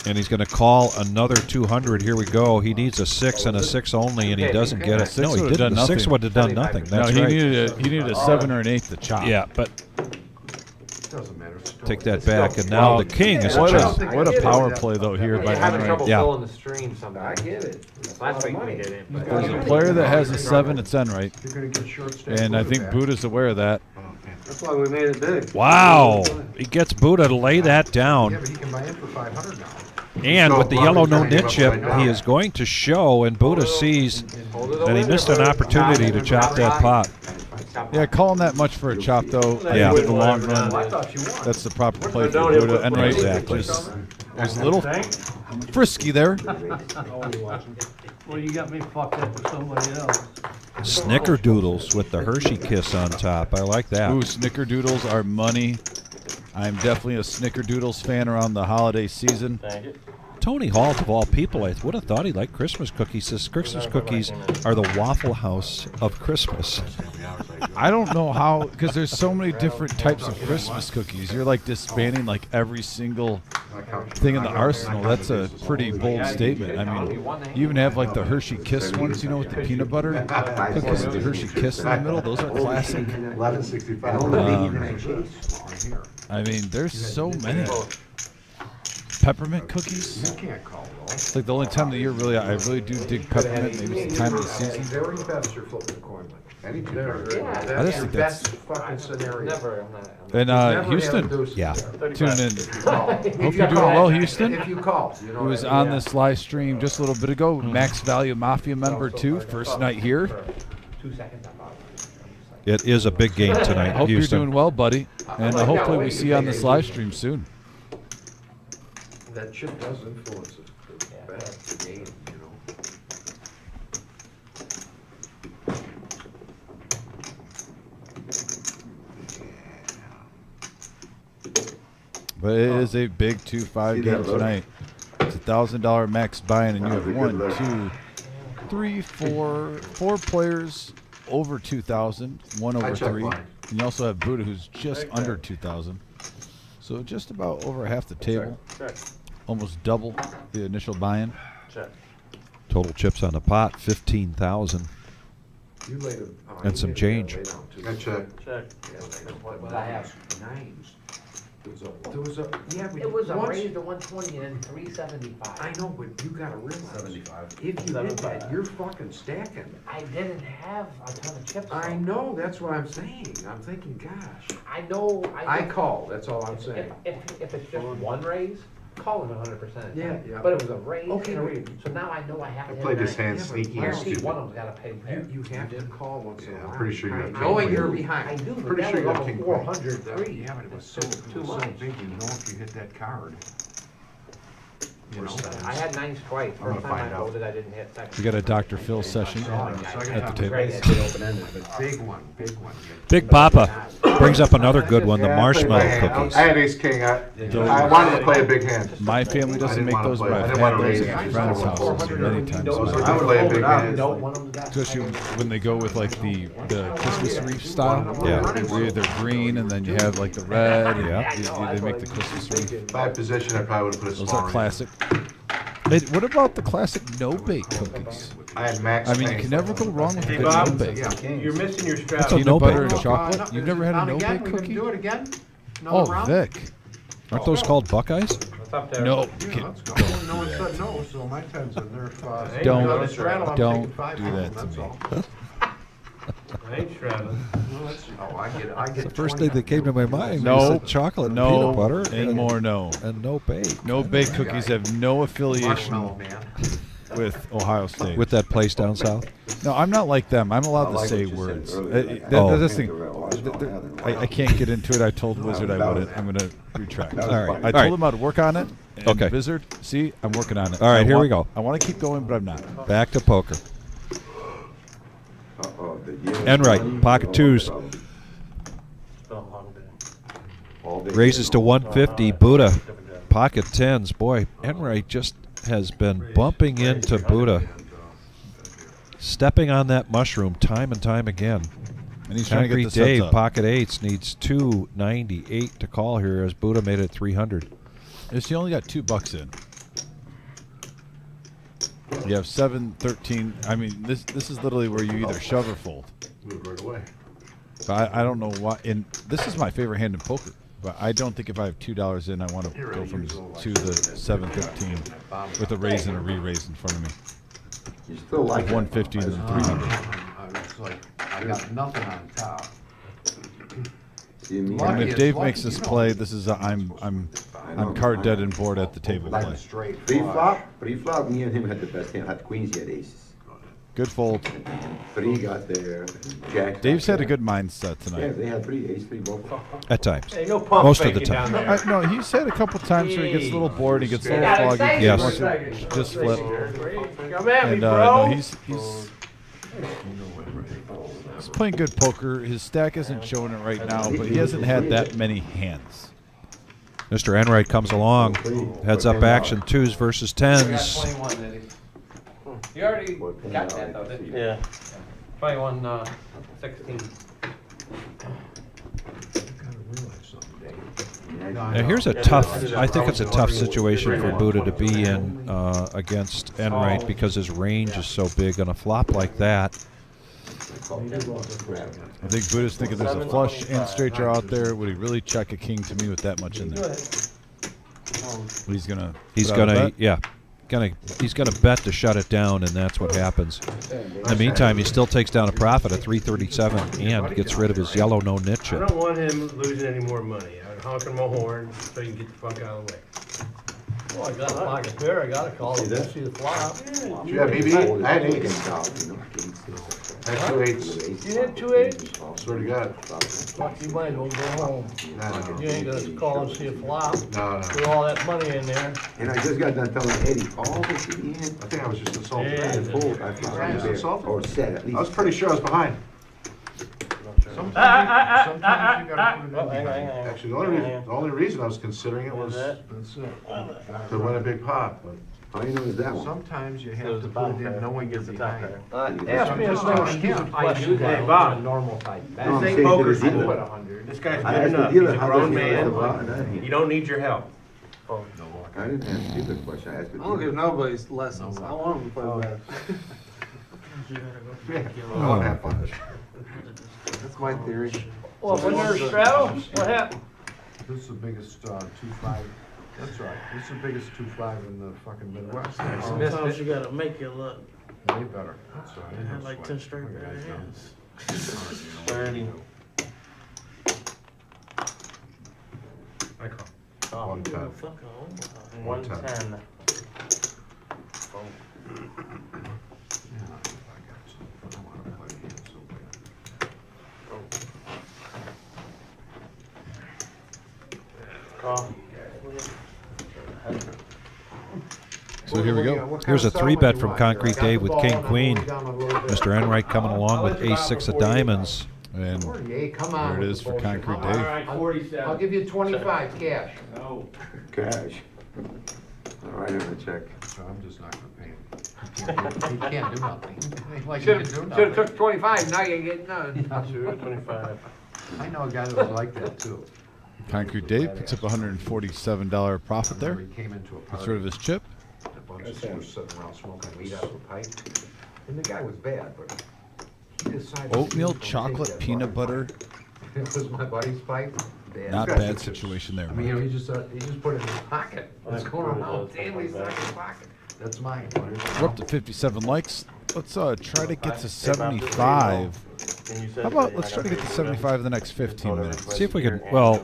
Speaker 2: And he's going to call another 200. Here we go. He needs a 6 and a 6 only, and he doesn't get it.
Speaker 1: Six
Speaker 2: No, he
Speaker 1: would've
Speaker 2: didn't.
Speaker 1: done
Speaker 2: The 6
Speaker 1: nothing.
Speaker 2: would have done nothing.
Speaker 1: No,
Speaker 2: That's
Speaker 1: he
Speaker 2: right.
Speaker 1: needed a 7 or an 8 to chop.
Speaker 2: Yeah, but
Speaker 5: doesn't matter. It's still-
Speaker 2: take that back. And now the king is a
Speaker 1: What
Speaker 2: chop.
Speaker 1: a power play, though, here by
Speaker 3: You're having
Speaker 1: Enright.
Speaker 3: trouble
Speaker 2: Yeah.
Speaker 3: filling the stream
Speaker 6: I
Speaker 3: sometimes.
Speaker 6: get it.
Speaker 3: Last week we did it. but-
Speaker 1: There's a player that has a 7, it's Enright.
Speaker 5: You're gonna get short stack.
Speaker 1: And I think
Speaker 5: back.
Speaker 1: Buddha's aware of that.
Speaker 9: That's why we made it big.
Speaker 2: Wow. He gets Buddha to lay that
Speaker 5: Yeah,
Speaker 2: down.
Speaker 5: but he can buy in for 500 now.
Speaker 2: And with the yellow no-nit chip, he is going to show, and Buddha sees that he missed an opportunity to chop that pot.
Speaker 1: Yeah, calling that much for a chop, though, I
Speaker 2: Yeah.
Speaker 1: think in the long run,
Speaker 5: I thought you won.
Speaker 1: that's the proper play for Buddha. Enright
Speaker 2: Exactly.
Speaker 1: just was a little frisky there.
Speaker 9: Well, you got me fucked up with somebody else.
Speaker 2: Snickerdoodles with the Hershey kiss on top. I like that.
Speaker 1: Ooh, snickerdoodles are money. I'm definitely a snickerdoodles fan around the holiday season.
Speaker 10: Thank you.
Speaker 2: Tony Hall, of all people, I would have thought he liked Christmas cookies. Says Christmas cookies are the Waffle House of Christmas.
Speaker 1: I don't know how, because there's so many different types of Christmas cookies. You're like disbanding like every single thing in the arsenal. That's a pretty bold statement. I mean, you even have like the Hershey Kiss ones, you know, with the peanut butter cookies with the Hershey Kiss in the middle. Those are classic.
Speaker 7: 1165.
Speaker 1: I mean, there's so many. Peppermint cookies.
Speaker 5: You can't call though.
Speaker 1: It's like the only time of the year really I really do dig peppermint. Maybe it's the time of the season.
Speaker 5: Very best you're flipping a coin with.
Speaker 7: Any two
Speaker 5: Very,
Speaker 7: cards.
Speaker 5: very.
Speaker 1: I just
Speaker 5: That's
Speaker 1: think
Speaker 5: the
Speaker 1: that's-
Speaker 5: best fucking scenario.
Speaker 3: Never.
Speaker 1: And
Speaker 5: Never
Speaker 1: Houston,
Speaker 5: have deuces
Speaker 2: Yeah.
Speaker 5: there.
Speaker 1: tune in.
Speaker 5: Call.
Speaker 1: Hope you're doing well, Houston.
Speaker 5: If you call, you know.
Speaker 1: Who was
Speaker 5: what I mean?
Speaker 1: on this live stream just a little bit ago. Max Value Mafia member too. First night here.
Speaker 3: 2 seconds, I'm out.
Speaker 2: It is a big game tonight,
Speaker 1: Hope
Speaker 2: Houston.
Speaker 1: you're doing well, buddy. And hopefully we see you on this live stream soon.
Speaker 5: That chip does influence the game, you know.
Speaker 1: But it is a big 2-5 game tonight. It's $1,000 max buy-in, and you have 1, 2, 3, 4 players over 2,000, 1 over 3. And you also have Buddha, who's just under 2,000. So just about over half the table.
Speaker 10: Check.
Speaker 1: Almost double the initial buy-in.
Speaker 10: Check.
Speaker 2: Total chips on the pot, 15,000.
Speaker 5: You laid it.
Speaker 2: And some change.
Speaker 7: I check.
Speaker 10: Check.
Speaker 3: What I have, 9s.
Speaker 5: There was a, yeah, but
Speaker 3: It was a
Speaker 5: once-
Speaker 3: raise to 120 and 375.
Speaker 5: I know, but you gotta realize.
Speaker 4: 75.
Speaker 5: If you did that,
Speaker 3: 75.
Speaker 5: you're fucking stacking.
Speaker 3: I didn't have a ton of chips.
Speaker 5: I
Speaker 3: though.
Speaker 5: know, that's what I'm saying. I'm thinking, gosh.
Speaker 3: I know.
Speaker 5: I call, that's all I'm saying.
Speaker 3: If it's just one raise, call it 100%.
Speaker 5: Yeah, yeah.
Speaker 3: But it was a raise
Speaker 5: Okay,
Speaker 3: and a
Speaker 5: but-
Speaker 3: raise. So now I know I have to.
Speaker 7: I played
Speaker 3: hit
Speaker 7: his
Speaker 3: nine.
Speaker 7: hand
Speaker 5: Yeah, but
Speaker 7: sneaky
Speaker 5: I
Speaker 7: and
Speaker 5: don't
Speaker 3: See,
Speaker 7: stupid.
Speaker 3: one of them's got to pay.
Speaker 5: You have to call once in a
Speaker 7: Yeah,
Speaker 5: while.
Speaker 7: I'm pretty sure you got
Speaker 5: Knowing
Speaker 7: king
Speaker 5: you're
Speaker 7: queen.
Speaker 5: behind.
Speaker 3: I do, but
Speaker 7: Pretty
Speaker 3: that
Speaker 7: sure you
Speaker 3: was
Speaker 7: got
Speaker 3: over
Speaker 7: king queen.
Speaker 3: 403.
Speaker 5: Yeah, but it was so,
Speaker 3: Too
Speaker 5: it was so
Speaker 3: much.
Speaker 5: big, you know if you hit that card. You know?
Speaker 3: I had nines twice.
Speaker 7: I'm gonna
Speaker 3: First time
Speaker 7: find
Speaker 3: I
Speaker 7: out.
Speaker 3: folded, I didn't hit second.
Speaker 1: We got a Dr. Phil session
Speaker 5: Second
Speaker 1: at the
Speaker 5: time
Speaker 1: table.
Speaker 3: Great.
Speaker 4: It's open-ended, but
Speaker 5: Big one, big one.
Speaker 2: Big Papa brings up another good one, the
Speaker 7: Yeah, I played my
Speaker 2: marshmallow
Speaker 7: hand.
Speaker 2: cookies.
Speaker 7: I had ace king. I wanted to play a big hand.
Speaker 1: My family
Speaker 7: I
Speaker 1: doesn't
Speaker 7: didn't
Speaker 1: make
Speaker 7: wanna
Speaker 1: those,
Speaker 7: play.
Speaker 1: but
Speaker 7: I
Speaker 1: I've
Speaker 7: didn't
Speaker 1: had
Speaker 7: wanna
Speaker 1: those
Speaker 7: raise
Speaker 1: at
Speaker 7: it.
Speaker 1: friends' houses many times.
Speaker 7: I would
Speaker 1: over.
Speaker 7: play a big hand.
Speaker 3: One of them got.
Speaker 1: Especially when they go with like the Christmas wreath style.
Speaker 2: Yeah.
Speaker 1: They're green and then you have like the red. And
Speaker 2: Yeah.
Speaker 1: they make the Christmas wreath.
Speaker 7: If I had position, I probably would have put a
Speaker 1: Those
Speaker 7: small
Speaker 1: are
Speaker 7: ring.
Speaker 1: classic. Hey, what about the classic no-bake cookies?
Speaker 7: I had max.
Speaker 1: I mean, you
Speaker 7: pace.
Speaker 1: can never go wrong with a
Speaker 11: Hey,
Speaker 1: good
Speaker 11: Bob,
Speaker 1: no-bake.
Speaker 11: you're missing your
Speaker 2: What's
Speaker 11: strategy.
Speaker 2: a
Speaker 1: Peanut
Speaker 2: no-bake
Speaker 1: butter and
Speaker 2: cookie?
Speaker 1: chocolate? You've never had a no-bake
Speaker 5: We can
Speaker 1: cookie?
Speaker 5: do it again?
Speaker 1: Oh,
Speaker 5: Another round?
Speaker 1: Vic.
Speaker 2: Aren't those called Buckeyes?
Speaker 11: What's up there?
Speaker 1: No,
Speaker 5: Yeah,
Speaker 1: can't-
Speaker 5: let's go. No one said no, so my ten's in there.
Speaker 1: Don't-
Speaker 5: Another straddle, I'm
Speaker 1: don't
Speaker 5: taking 5
Speaker 1: do
Speaker 5: home,
Speaker 1: that to
Speaker 5: that's
Speaker 1: me.
Speaker 5: all.
Speaker 11: I ain't straddling.
Speaker 5: No, that's- oh, I get
Speaker 2: The first
Speaker 5: 20
Speaker 2: thing that came to my mind
Speaker 1: No,
Speaker 2: was the chocolate and
Speaker 1: no,
Speaker 2: peanut butter
Speaker 1: anymore, no.
Speaker 2: and no bake.
Speaker 1: No-bake cookies have no affiliation
Speaker 5: Marshmallow Man.
Speaker 1: with Ohio State.
Speaker 2: With that place down south.
Speaker 1: No, I'm not like them. I'm allowed
Speaker 4: I
Speaker 1: to
Speaker 4: like
Speaker 1: say
Speaker 4: what you said
Speaker 1: words.
Speaker 4: earlier.
Speaker 2: Oh.
Speaker 1: That's the thing. I can't get into it. I told Wizard I wouldn't. I'm going to retract.
Speaker 4: That was
Speaker 2: All right.
Speaker 4: fun.
Speaker 1: I
Speaker 2: All
Speaker 1: told
Speaker 2: right.
Speaker 1: him I'd work on it. And
Speaker 2: Okay.
Speaker 1: Wizard, see, I'm working on it.
Speaker 2: All right,
Speaker 1: I
Speaker 2: here we
Speaker 1: want-
Speaker 2: go.
Speaker 1: I want to keep going, but I'm not.
Speaker 2: Back to poker.
Speaker 6: Uh-oh, the year-
Speaker 2: Enright, pocket twos.
Speaker 10: It's been a long day.
Speaker 6: All day.
Speaker 2: Raises to 150. Buddha, pocket tens. Boy, Enright just has been bumping into Buddha. Stepping on that mushroom time and time again.
Speaker 1: And he's trying to
Speaker 2: Concrete
Speaker 1: get the sets
Speaker 2: Dave,
Speaker 1: up.
Speaker 2: pocket eights, needs 298 to call here as Buddha made it 300.
Speaker 1: Yes, he only got $2 in. You have 7, 13. I mean, this is literally where you either shove or fold.
Speaker 7: Move right away.
Speaker 1: So I don't know why. And this is my favorite hand in poker. But I don't think if I have $2 in, I want to go from to the 7, 13 with a raise and a re-raise in front of me.
Speaker 6: You still like
Speaker 1: Like
Speaker 6: it.
Speaker 1: 150 and then 300.
Speaker 5: It's like, I got nothing on top.
Speaker 6: See me?
Speaker 1: And if
Speaker 5: it's
Speaker 1: Dave
Speaker 5: lucky,
Speaker 1: makes this
Speaker 5: you know.
Speaker 1: play, this is I'm card dead and bored at the table
Speaker 5: Like
Speaker 1: play.
Speaker 5: a straight
Speaker 6: Pre-flop, me and him had the best hand. Had queens, he had aces.
Speaker 1: Good fold.
Speaker 6: Three got there. Jack.
Speaker 1: Dave's
Speaker 6: got
Speaker 1: had a
Speaker 6: there.
Speaker 1: good mindset
Speaker 6: Yeah,
Speaker 1: tonight.
Speaker 6: they had three, ace three, both.
Speaker 2: At times.
Speaker 11: Hey, no pump
Speaker 2: Most of the
Speaker 11: faking down
Speaker 2: time.
Speaker 11: there.
Speaker 1: No, he's had a couple times where he gets a little bored, he gets a little
Speaker 11: Yeah,
Speaker 1: foggy,
Speaker 11: excited
Speaker 1: he
Speaker 2: Yes.
Speaker 1: wants
Speaker 11: for a
Speaker 1: to
Speaker 11: second.
Speaker 1: just flip.
Speaker 11: Come at me,
Speaker 1: And
Speaker 11: bro.
Speaker 1: no, he's playing good poker. His stack isn't showing it right now, but he hasn't had that many hands.
Speaker 2: Mr. Enright comes along. Heads up action, twos versus tens.
Speaker 3: 21, Eddie. You already got that though, didn't you?
Speaker 10: Yeah.
Speaker 3: 21, 16.
Speaker 2: Now here's a tough, I think it's a tough situation for Buddha to be in against Enright because his range is so big on a flop like that.
Speaker 1: I think Buddha's thinking there's a flush and straight draw out there. Would he really check a king to me with that much in there? He's gonna.
Speaker 2: He's
Speaker 1: put out a
Speaker 2: gonna,
Speaker 1: bet.
Speaker 2: yeah, he's gonna bet to shut it down, and that's what happens. In the meantime, he still takes down a profit at 337 and gets rid of his yellow no-nit
Speaker 11: I
Speaker 2: chip.
Speaker 11: don't want him losing any more money. I'm honking my horn so you can get the fuck out of the way.
Speaker 9: Well, I got a pocket pair, I gotta call it, let's see the flop.
Speaker 7: Do you have BB? I had eights. I had 2 eights.
Speaker 9: You hit 2 eights?
Speaker 7: Swear to God.
Speaker 9: Fuck, you might as well go home.
Speaker 7: No,
Speaker 9: You ain't gonna call and see a flop
Speaker 7: no.
Speaker 9: with all that money in there.
Speaker 6: And I just got done telling Eddie, all this in the end.
Speaker 7: I think I was just insulted.
Speaker 9: Yeah.
Speaker 6: And fold, I thought I was there.
Speaker 7: Insulted?
Speaker 6: Or set at
Speaker 7: I was
Speaker 6: least.
Speaker 7: pretty sure I was behind.
Speaker 5: Sometimes you gotta put it in
Speaker 10: Oh, hang on, hang
Speaker 5: behind.
Speaker 10: on.
Speaker 7: Actually, the only reason I was considering it was to
Speaker 5: That's it.
Speaker 7: win a big pot. But
Speaker 6: All you know is that one.
Speaker 5: Sometimes you
Speaker 10: It
Speaker 5: have
Speaker 10: was
Speaker 5: to
Speaker 10: the
Speaker 5: put
Speaker 10: bottom
Speaker 5: it
Speaker 10: pair.
Speaker 5: in knowing you're
Speaker 10: Gets the top
Speaker 5: behind.
Speaker 10: pair.
Speaker 9: Ask me a
Speaker 5: Sometimes
Speaker 9: stupid
Speaker 5: I do
Speaker 9: question.
Speaker 5: that.
Speaker 11: Hey, Bob.
Speaker 3: A normal type bet.
Speaker 6: No, I'm
Speaker 11: This ain't
Speaker 6: saying to
Speaker 11: poker
Speaker 6: the
Speaker 11: school.
Speaker 6: dealer.
Speaker 3: 100.
Speaker 11: This guy's
Speaker 6: I
Speaker 11: good
Speaker 6: asked the
Speaker 11: enough. He's
Speaker 6: dealer
Speaker 11: a
Speaker 6: how
Speaker 11: grown
Speaker 6: much he
Speaker 11: man.
Speaker 6: was about.
Speaker 11: You don't need your help.
Speaker 6: I didn't ask you the question, I asked the
Speaker 15: I don't give
Speaker 6: dealer.
Speaker 15: nobody's lessons. I want them to play better.
Speaker 7: yeah, I want to have fun.
Speaker 15: That's my theory.
Speaker 9: Well, when there's straddle, what happened?
Speaker 5: This is the biggest 2.5. That's right. This is the biggest 2.5 in the fucking Midwest.
Speaker 15: Sometimes you gotta make it look.
Speaker 5: Way better. That's right.
Speaker 15: I had like 10 straight pair of hands.
Speaker 10: 30.
Speaker 7: I call.
Speaker 10: Oh,
Speaker 7: 110.
Speaker 15: Fuck on.
Speaker 10: 110. Oh.
Speaker 5: Yeah, I got some. I want to play it so bad.
Speaker 10: Call.
Speaker 2: So here we go. Here's a 3-bet from Concrete Dave with King Queen. Mr. Enright coming along with Ace-6 of diamonds.
Speaker 1: And
Speaker 5: 48, come on.
Speaker 1: there it is for Concrete Dave.
Speaker 11: Alright, 47.
Speaker 5: I'll give you 25 cash.
Speaker 11: No.
Speaker 6: Cash. I'll write him a check.
Speaker 5: So I'm just not gonna pay him. He can't do nothing. Like he
Speaker 3: Should've
Speaker 5: can do nothing.
Speaker 3: took 25, now you get none.
Speaker 10: 25.
Speaker 5: I know a guy that was like that too.
Speaker 1: Concrete Dave puts up $147 profit there.
Speaker 5: He came into a
Speaker 1: Gets
Speaker 5: party.
Speaker 1: rid of his chip.
Speaker 5: A bunch of screws sitting around smoking weed out of a pipe. And the guy was bad, but he decided.
Speaker 1: Oatmeal, chocolate, peanut butter.
Speaker 5: It was my buddy's pipe. Bad.
Speaker 1: Not bad situation there.
Speaker 5: I mean,
Speaker 1: Mike.
Speaker 5: he just put it in his pocket. What's going on? Damn, he's not in his pocket. That's mine.
Speaker 1: We're up to 57 likes. Let's try to get to 75. How about let's try to get to 75 in the next 15 minutes.
Speaker 2: See if we can, well,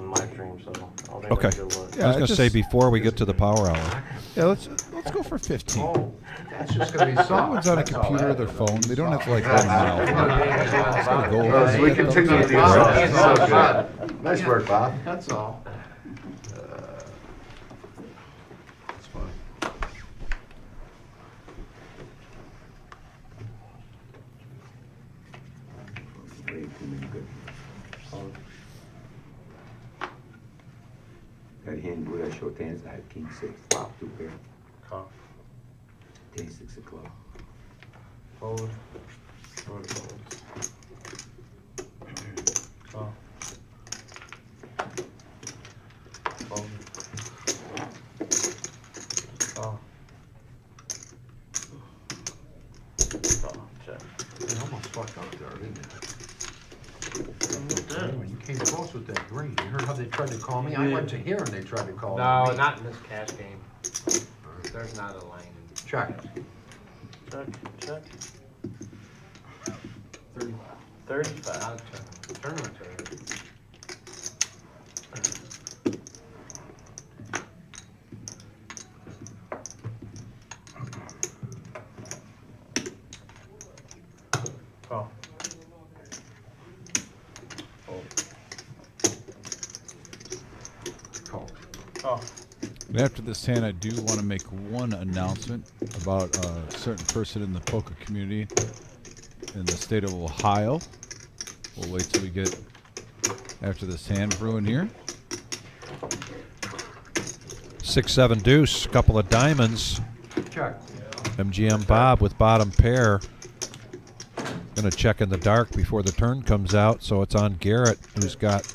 Speaker 2: okay. I was going to say before we get to the power hour.
Speaker 1: Yeah, let's go for 15.
Speaker 5: That's just gonna be
Speaker 1: Someone's on a computer or their phone. They don't have to like let them know. Just gotta go over
Speaker 7: So we
Speaker 1: and get
Speaker 7: continue
Speaker 1: them.
Speaker 7: with the Nice work, Bob.
Speaker 5: That's all.
Speaker 7: That's fine.
Speaker 6: Way too many good. That hand with that short hands, I had king 6, flop 2 pair.
Speaker 10: Call.
Speaker 6: 10, 6 o'clock.
Speaker 10: Fold. Fold. Call. Fold. Call. Call. Check.
Speaker 5: You almost fucked up there, didn't you? When you came close with that green, you heard how they tried to call me? I went to here and they tried to call me.
Speaker 3: No, not in this cash game. There's not a line.
Speaker 5: Check.
Speaker 10: Check. Check.
Speaker 3: 35.
Speaker 10: 35.
Speaker 3: Not a turn. Tournament turn.
Speaker 10: Call.
Speaker 5: Call.
Speaker 10: Call.
Speaker 1: And after this hand, I do want to make one announcement about a certain person in the poker community in the state of Ohio. We'll wait till we get after this hand brewing here.
Speaker 2: 6-7 deuce, couple of diamonds.
Speaker 5: Check.
Speaker 2: MGM Bob with bottom pair. Going to check in the dark before the turn comes out, so it's on Garrett, who's got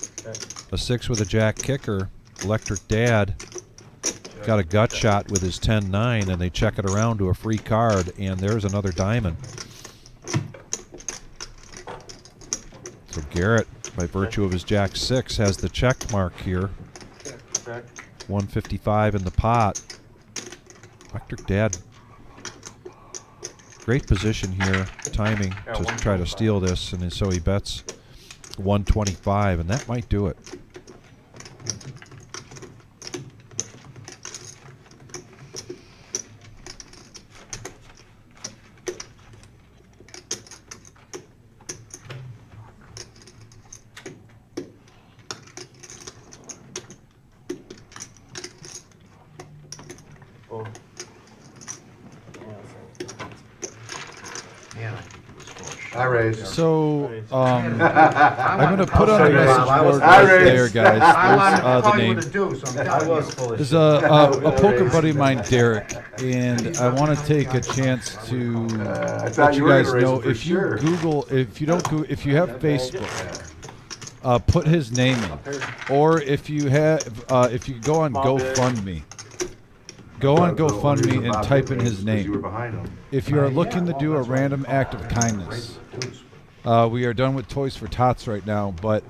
Speaker 2: a 6 with a jack kicker. Electric Dad got a gut shot with his 10-9, and they check it around to a free card, and there's another diamond. So Garrett, by virtue of his jack 6, has the check mark here.
Speaker 10: Check.
Speaker 2: 155 in the pot. Electric Dad, great position here, timing to try to steal this, and so he bets 125, and that might do it.
Speaker 10: Oh.
Speaker 5: Man,
Speaker 7: I raised.
Speaker 1: So, I'm going to put
Speaker 7: I'll
Speaker 1: on
Speaker 7: show
Speaker 1: a
Speaker 7: you,
Speaker 1: message
Speaker 7: Bob. I was-
Speaker 1: board
Speaker 7: I
Speaker 1: right
Speaker 7: raised.
Speaker 1: there, guys.
Speaker 5: I wanted to
Speaker 1: There's
Speaker 5: call
Speaker 1: the
Speaker 5: you
Speaker 1: name.
Speaker 5: with a deuce, I'm
Speaker 7: I
Speaker 5: telling
Speaker 7: was
Speaker 5: you.
Speaker 7: full of
Speaker 1: There's
Speaker 7: shit.
Speaker 1: a poker buddy of mine, Derek, and I want to take a chance to
Speaker 7: I
Speaker 1: let
Speaker 7: thought
Speaker 1: you
Speaker 7: you were
Speaker 1: guys
Speaker 7: gonna raise
Speaker 1: know
Speaker 7: it for
Speaker 1: if you
Speaker 7: sure.
Speaker 1: Google, if you don't Google, if you have Facebook, put his name in, or if you have, if you go on GoFundMe. Go on GoFundMe and type in his
Speaker 7: You were
Speaker 1: name.
Speaker 7: behind him.
Speaker 1: If you are looking to do a random act of kindness, we are done with Toys for Tots right now, but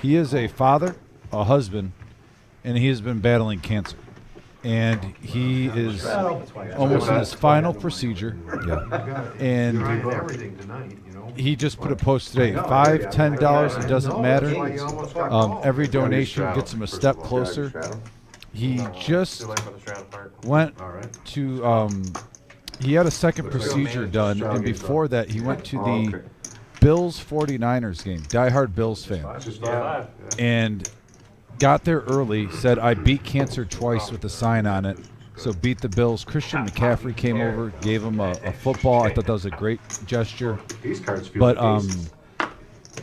Speaker 1: he is a father, a husband, and he has been battling cancer. And he is almost in his final procedure.
Speaker 2: Yeah.
Speaker 1: And
Speaker 5: everything tonight, you know.
Speaker 1: he just put a post today, $5, $10, it doesn't matter. Every donation gets him a step closer. He just went to, he had a second procedure done, and before that he went to the Bills 49ers game, diehard Bills fan. And got there early, said, I beat cancer twice with a sign on it, so beat the Bills. Christian McCaffrey came over, gave him a football. I thought that was a great gesture. But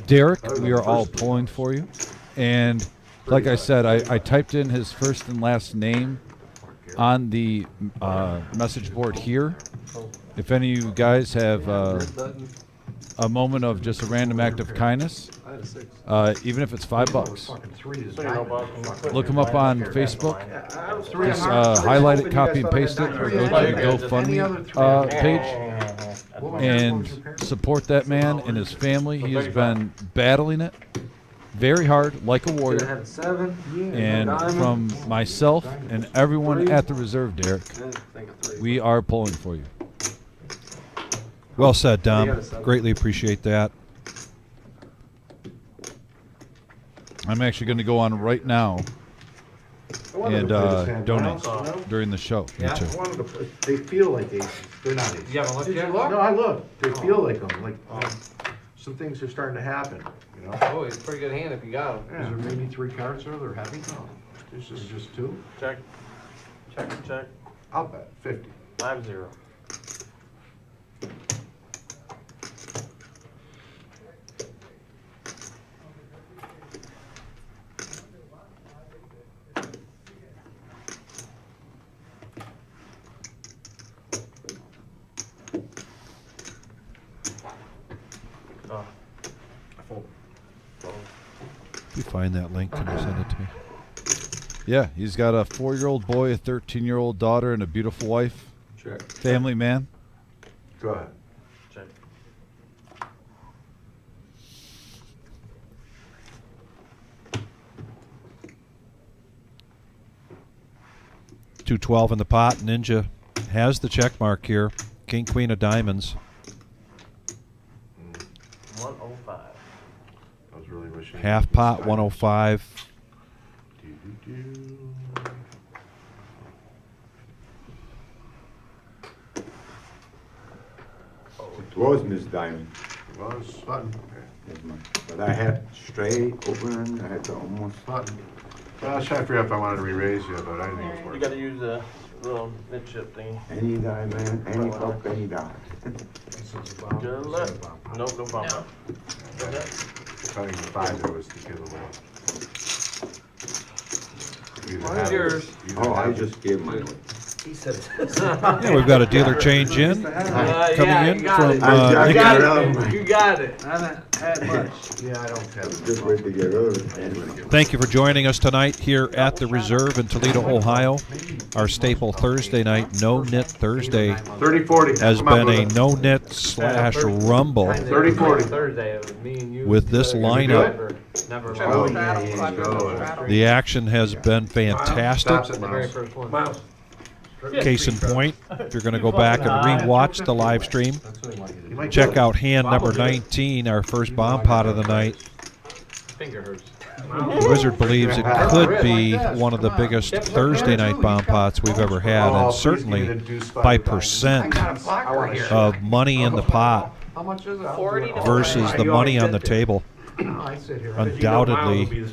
Speaker 1: Derek, we are all pulling for you. And like I said, I typed in his first and last name on the message board here. If any of you guys have a moment of just a random act of kindness, even if it's $5, look him up on Facebook. Just highlight it, copy and paste it, or go to the GoFundMe page and support that man and his family. He has been battling it very hard, like a warrior. And from myself and everyone at the reserve, Derek, we are pulling for you.
Speaker 2: Well said, Dom. Greatly appreciate that.
Speaker 1: I'm actually going to go on right now and donate during the show.
Speaker 8: Yeah, they feel like aces. They're not aces.
Speaker 5: You haven't looked yet?
Speaker 8: No, I looked. They feel like them. Like some things are starting to happen. You know.
Speaker 3: Oh, it's a pretty good hand if you got them.
Speaker 5: Is there maybe 3 cards there that are heavy? No. There's just 2?
Speaker 10: Check. Check.
Speaker 5: I'll bet 50.
Speaker 10: 5-0.
Speaker 2: If you find that link, can you send it to me?
Speaker 1: Yeah, he's got a 4-year-old boy, a 13-year-old daughter, and a beautiful wife.
Speaker 4: Check.
Speaker 1: Family man.
Speaker 8: Go ahead.
Speaker 10: Check.
Speaker 2: $2.12 in the pot. Ninja has the check mark here. King, queen of diamonds.
Speaker 10: 105.
Speaker 7: I was really wishing.
Speaker 2: Half pot, 105.
Speaker 6: It was Miss Diamond.
Speaker 7: It was button.
Speaker 6: But I had straight, open, I had to almost.
Speaker 7: Button. I was trying to figure out if I wanted to re-raise you, but I didn't think it was
Speaker 10: You
Speaker 7: working.
Speaker 10: gotta use a little mid chip thing.
Speaker 6: Any diamond, any cup, any dime.
Speaker 10: Good luck. Nope, no problem.
Speaker 7: I think the 5 was to get a little.
Speaker 3: Mine's yours.
Speaker 6: Oh, I just gave mine away.
Speaker 3: He said
Speaker 2: Yeah, we've got a dealer change in. Coming in from Nicky.
Speaker 3: You got it.
Speaker 5: I haven't had much. Yeah, I don't have it.
Speaker 6: Just wait to get rid of it.
Speaker 2: Thank you for joining us tonight here at the Reserve in Toledo, Ohio. Our staple Thursday night, No-Nit Thursday,
Speaker 7: 30-40.
Speaker 2: has been a no-nit / rumble
Speaker 7: 30-40.
Speaker 3: Thursday, it was me and you.
Speaker 2: with this lineup.
Speaker 3: Never.
Speaker 7: Oh, yeah.
Speaker 2: The action has been fantastic.
Speaker 7: Stops at
Speaker 3: The very
Speaker 7: Mouse.
Speaker 3: first one.
Speaker 2: Case in point, if you're going to go back and rewatch the live stream,
Speaker 7: You might
Speaker 2: check
Speaker 7: go.
Speaker 2: out hand number 19, our first bomb pot of the night.
Speaker 3: Finger hurts.
Speaker 2: The Wizard believes it could be one of the biggest Thursday night bomb pots we've ever had,
Speaker 7: Oh,
Speaker 2: and
Speaker 7: please
Speaker 2: certainly
Speaker 7: give me the deuce
Speaker 2: by
Speaker 7: five
Speaker 2: percent
Speaker 3: Here.
Speaker 2: of money in the pot
Speaker 5: How much is it?
Speaker 13: 40 to
Speaker 2: versus the money on the table.
Speaker 5: I sit here.
Speaker 2: Undoubtedly,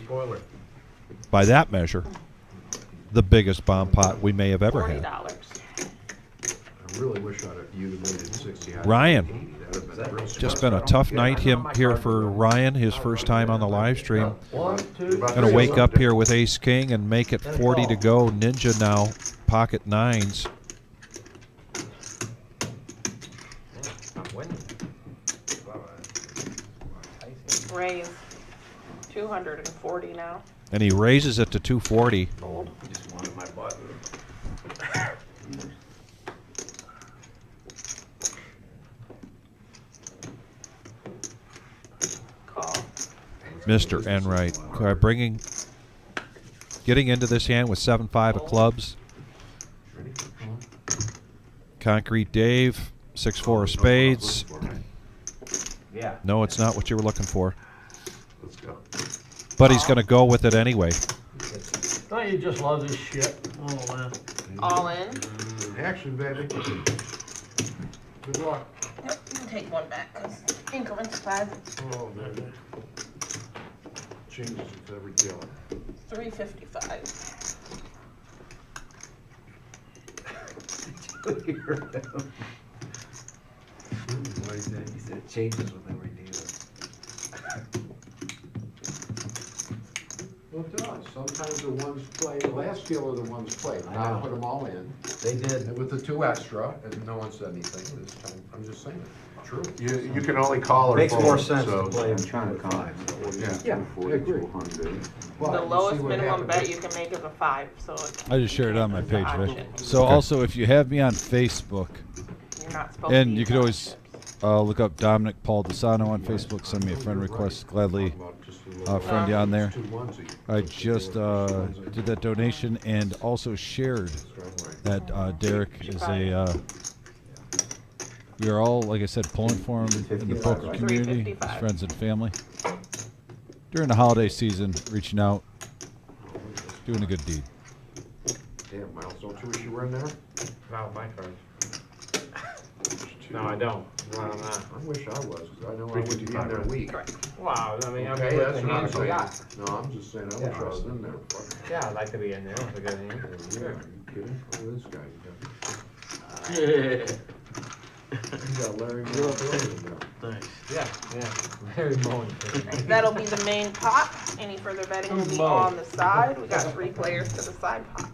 Speaker 2: by that measure, the biggest bomb pot we may have ever had.
Speaker 13: $40.
Speaker 5: I really wish you'd have waited 60.
Speaker 2: Ryan,
Speaker 5: That'd have been real
Speaker 2: just been a tough night here for Ryan, his first time on the live stream.
Speaker 9: 1, 2,
Speaker 2: Gonna wake up here with ace king and make it 40 to go. Ninja now, pocket nines.
Speaker 3: I'm winning.
Speaker 13: Raise. 240 now.
Speaker 2: And he raises it to 240.
Speaker 3: Just wanted my button.
Speaker 13: Call.
Speaker 2: Mr. Enright bringing Getting into this hand with 7-5 of clubs. Concrete Dave, 6-4 of spades.
Speaker 3: Yeah.
Speaker 2: No, it's not what you were looking for.
Speaker 7: Let's go.
Speaker 2: But he's going to go with it anyway.
Speaker 9: Don't you just love this shit?
Speaker 15: Oh, man.
Speaker 13: All in.
Speaker 5: Action, baby. Good luck.
Speaker 13: Yep, you can take one back, because increments 5.
Speaker 5: Oh, baby. Changes with every deal.
Speaker 13: 355.
Speaker 4: You heard him. What he said? He said it changes with every dealer.
Speaker 5: Well, it does. Sometimes the ones play, last dealer the ones played.
Speaker 4: I
Speaker 5: Now
Speaker 4: know.
Speaker 5: put them all in.
Speaker 4: They did.
Speaker 5: And with the 2 extra, and no one said anything this time. I'm just saying. True.
Speaker 7: You can only call or
Speaker 4: Makes
Speaker 7: fold,
Speaker 4: more sense
Speaker 7: so-
Speaker 4: to play
Speaker 6: I'm
Speaker 4: them
Speaker 6: trying to
Speaker 4: with
Speaker 6: come.
Speaker 4: 5.
Speaker 5: Yeah, I agree.
Speaker 6: 200.
Speaker 5: But
Speaker 13: The
Speaker 5: you see
Speaker 13: lowest
Speaker 5: what
Speaker 13: minimum
Speaker 5: happened.
Speaker 13: bet you can make is a 5, so
Speaker 1: I just shared it on my page,
Speaker 13: Option.
Speaker 1: Vic. So also, if you have me on Facebook,
Speaker 13: you're not supposed
Speaker 1: and
Speaker 13: to
Speaker 1: you
Speaker 13: use
Speaker 1: could always
Speaker 13: options.
Speaker 1: look up Dominic Paul DeSano on Facebook, send me a friend request, gladly friend you on there. I just did that donation and also shared that Derek is a. We are all, like I said, pulling for him in the poker community, his friends and family. During the holiday season, reaching out, doing a good deed.
Speaker 5: Damn, Miles, don't you wish you were in there?
Speaker 3: Not my card. No, I don't. No, I'm not.
Speaker 5: I wish I was, because I know I would be in there weak.
Speaker 3: Wow, I mean, I'm
Speaker 5: Okay,
Speaker 3: with
Speaker 5: that's
Speaker 3: the
Speaker 5: what I'm
Speaker 3: hands we
Speaker 5: saying.
Speaker 3: got.
Speaker 5: No, I'm just saying, I wish I was in there. Fuck.
Speaker 3: Yeah, I'd like to be in there with a good hand.
Speaker 5: Yeah, are you kidding? Look at this guy. You got Larry Moore in there.
Speaker 15: Thanks.
Speaker 3: Yeah, yeah. Very mowing.
Speaker 13: That'll be the main pot. Any further betting will be on the side. We got 3 players to the side pot.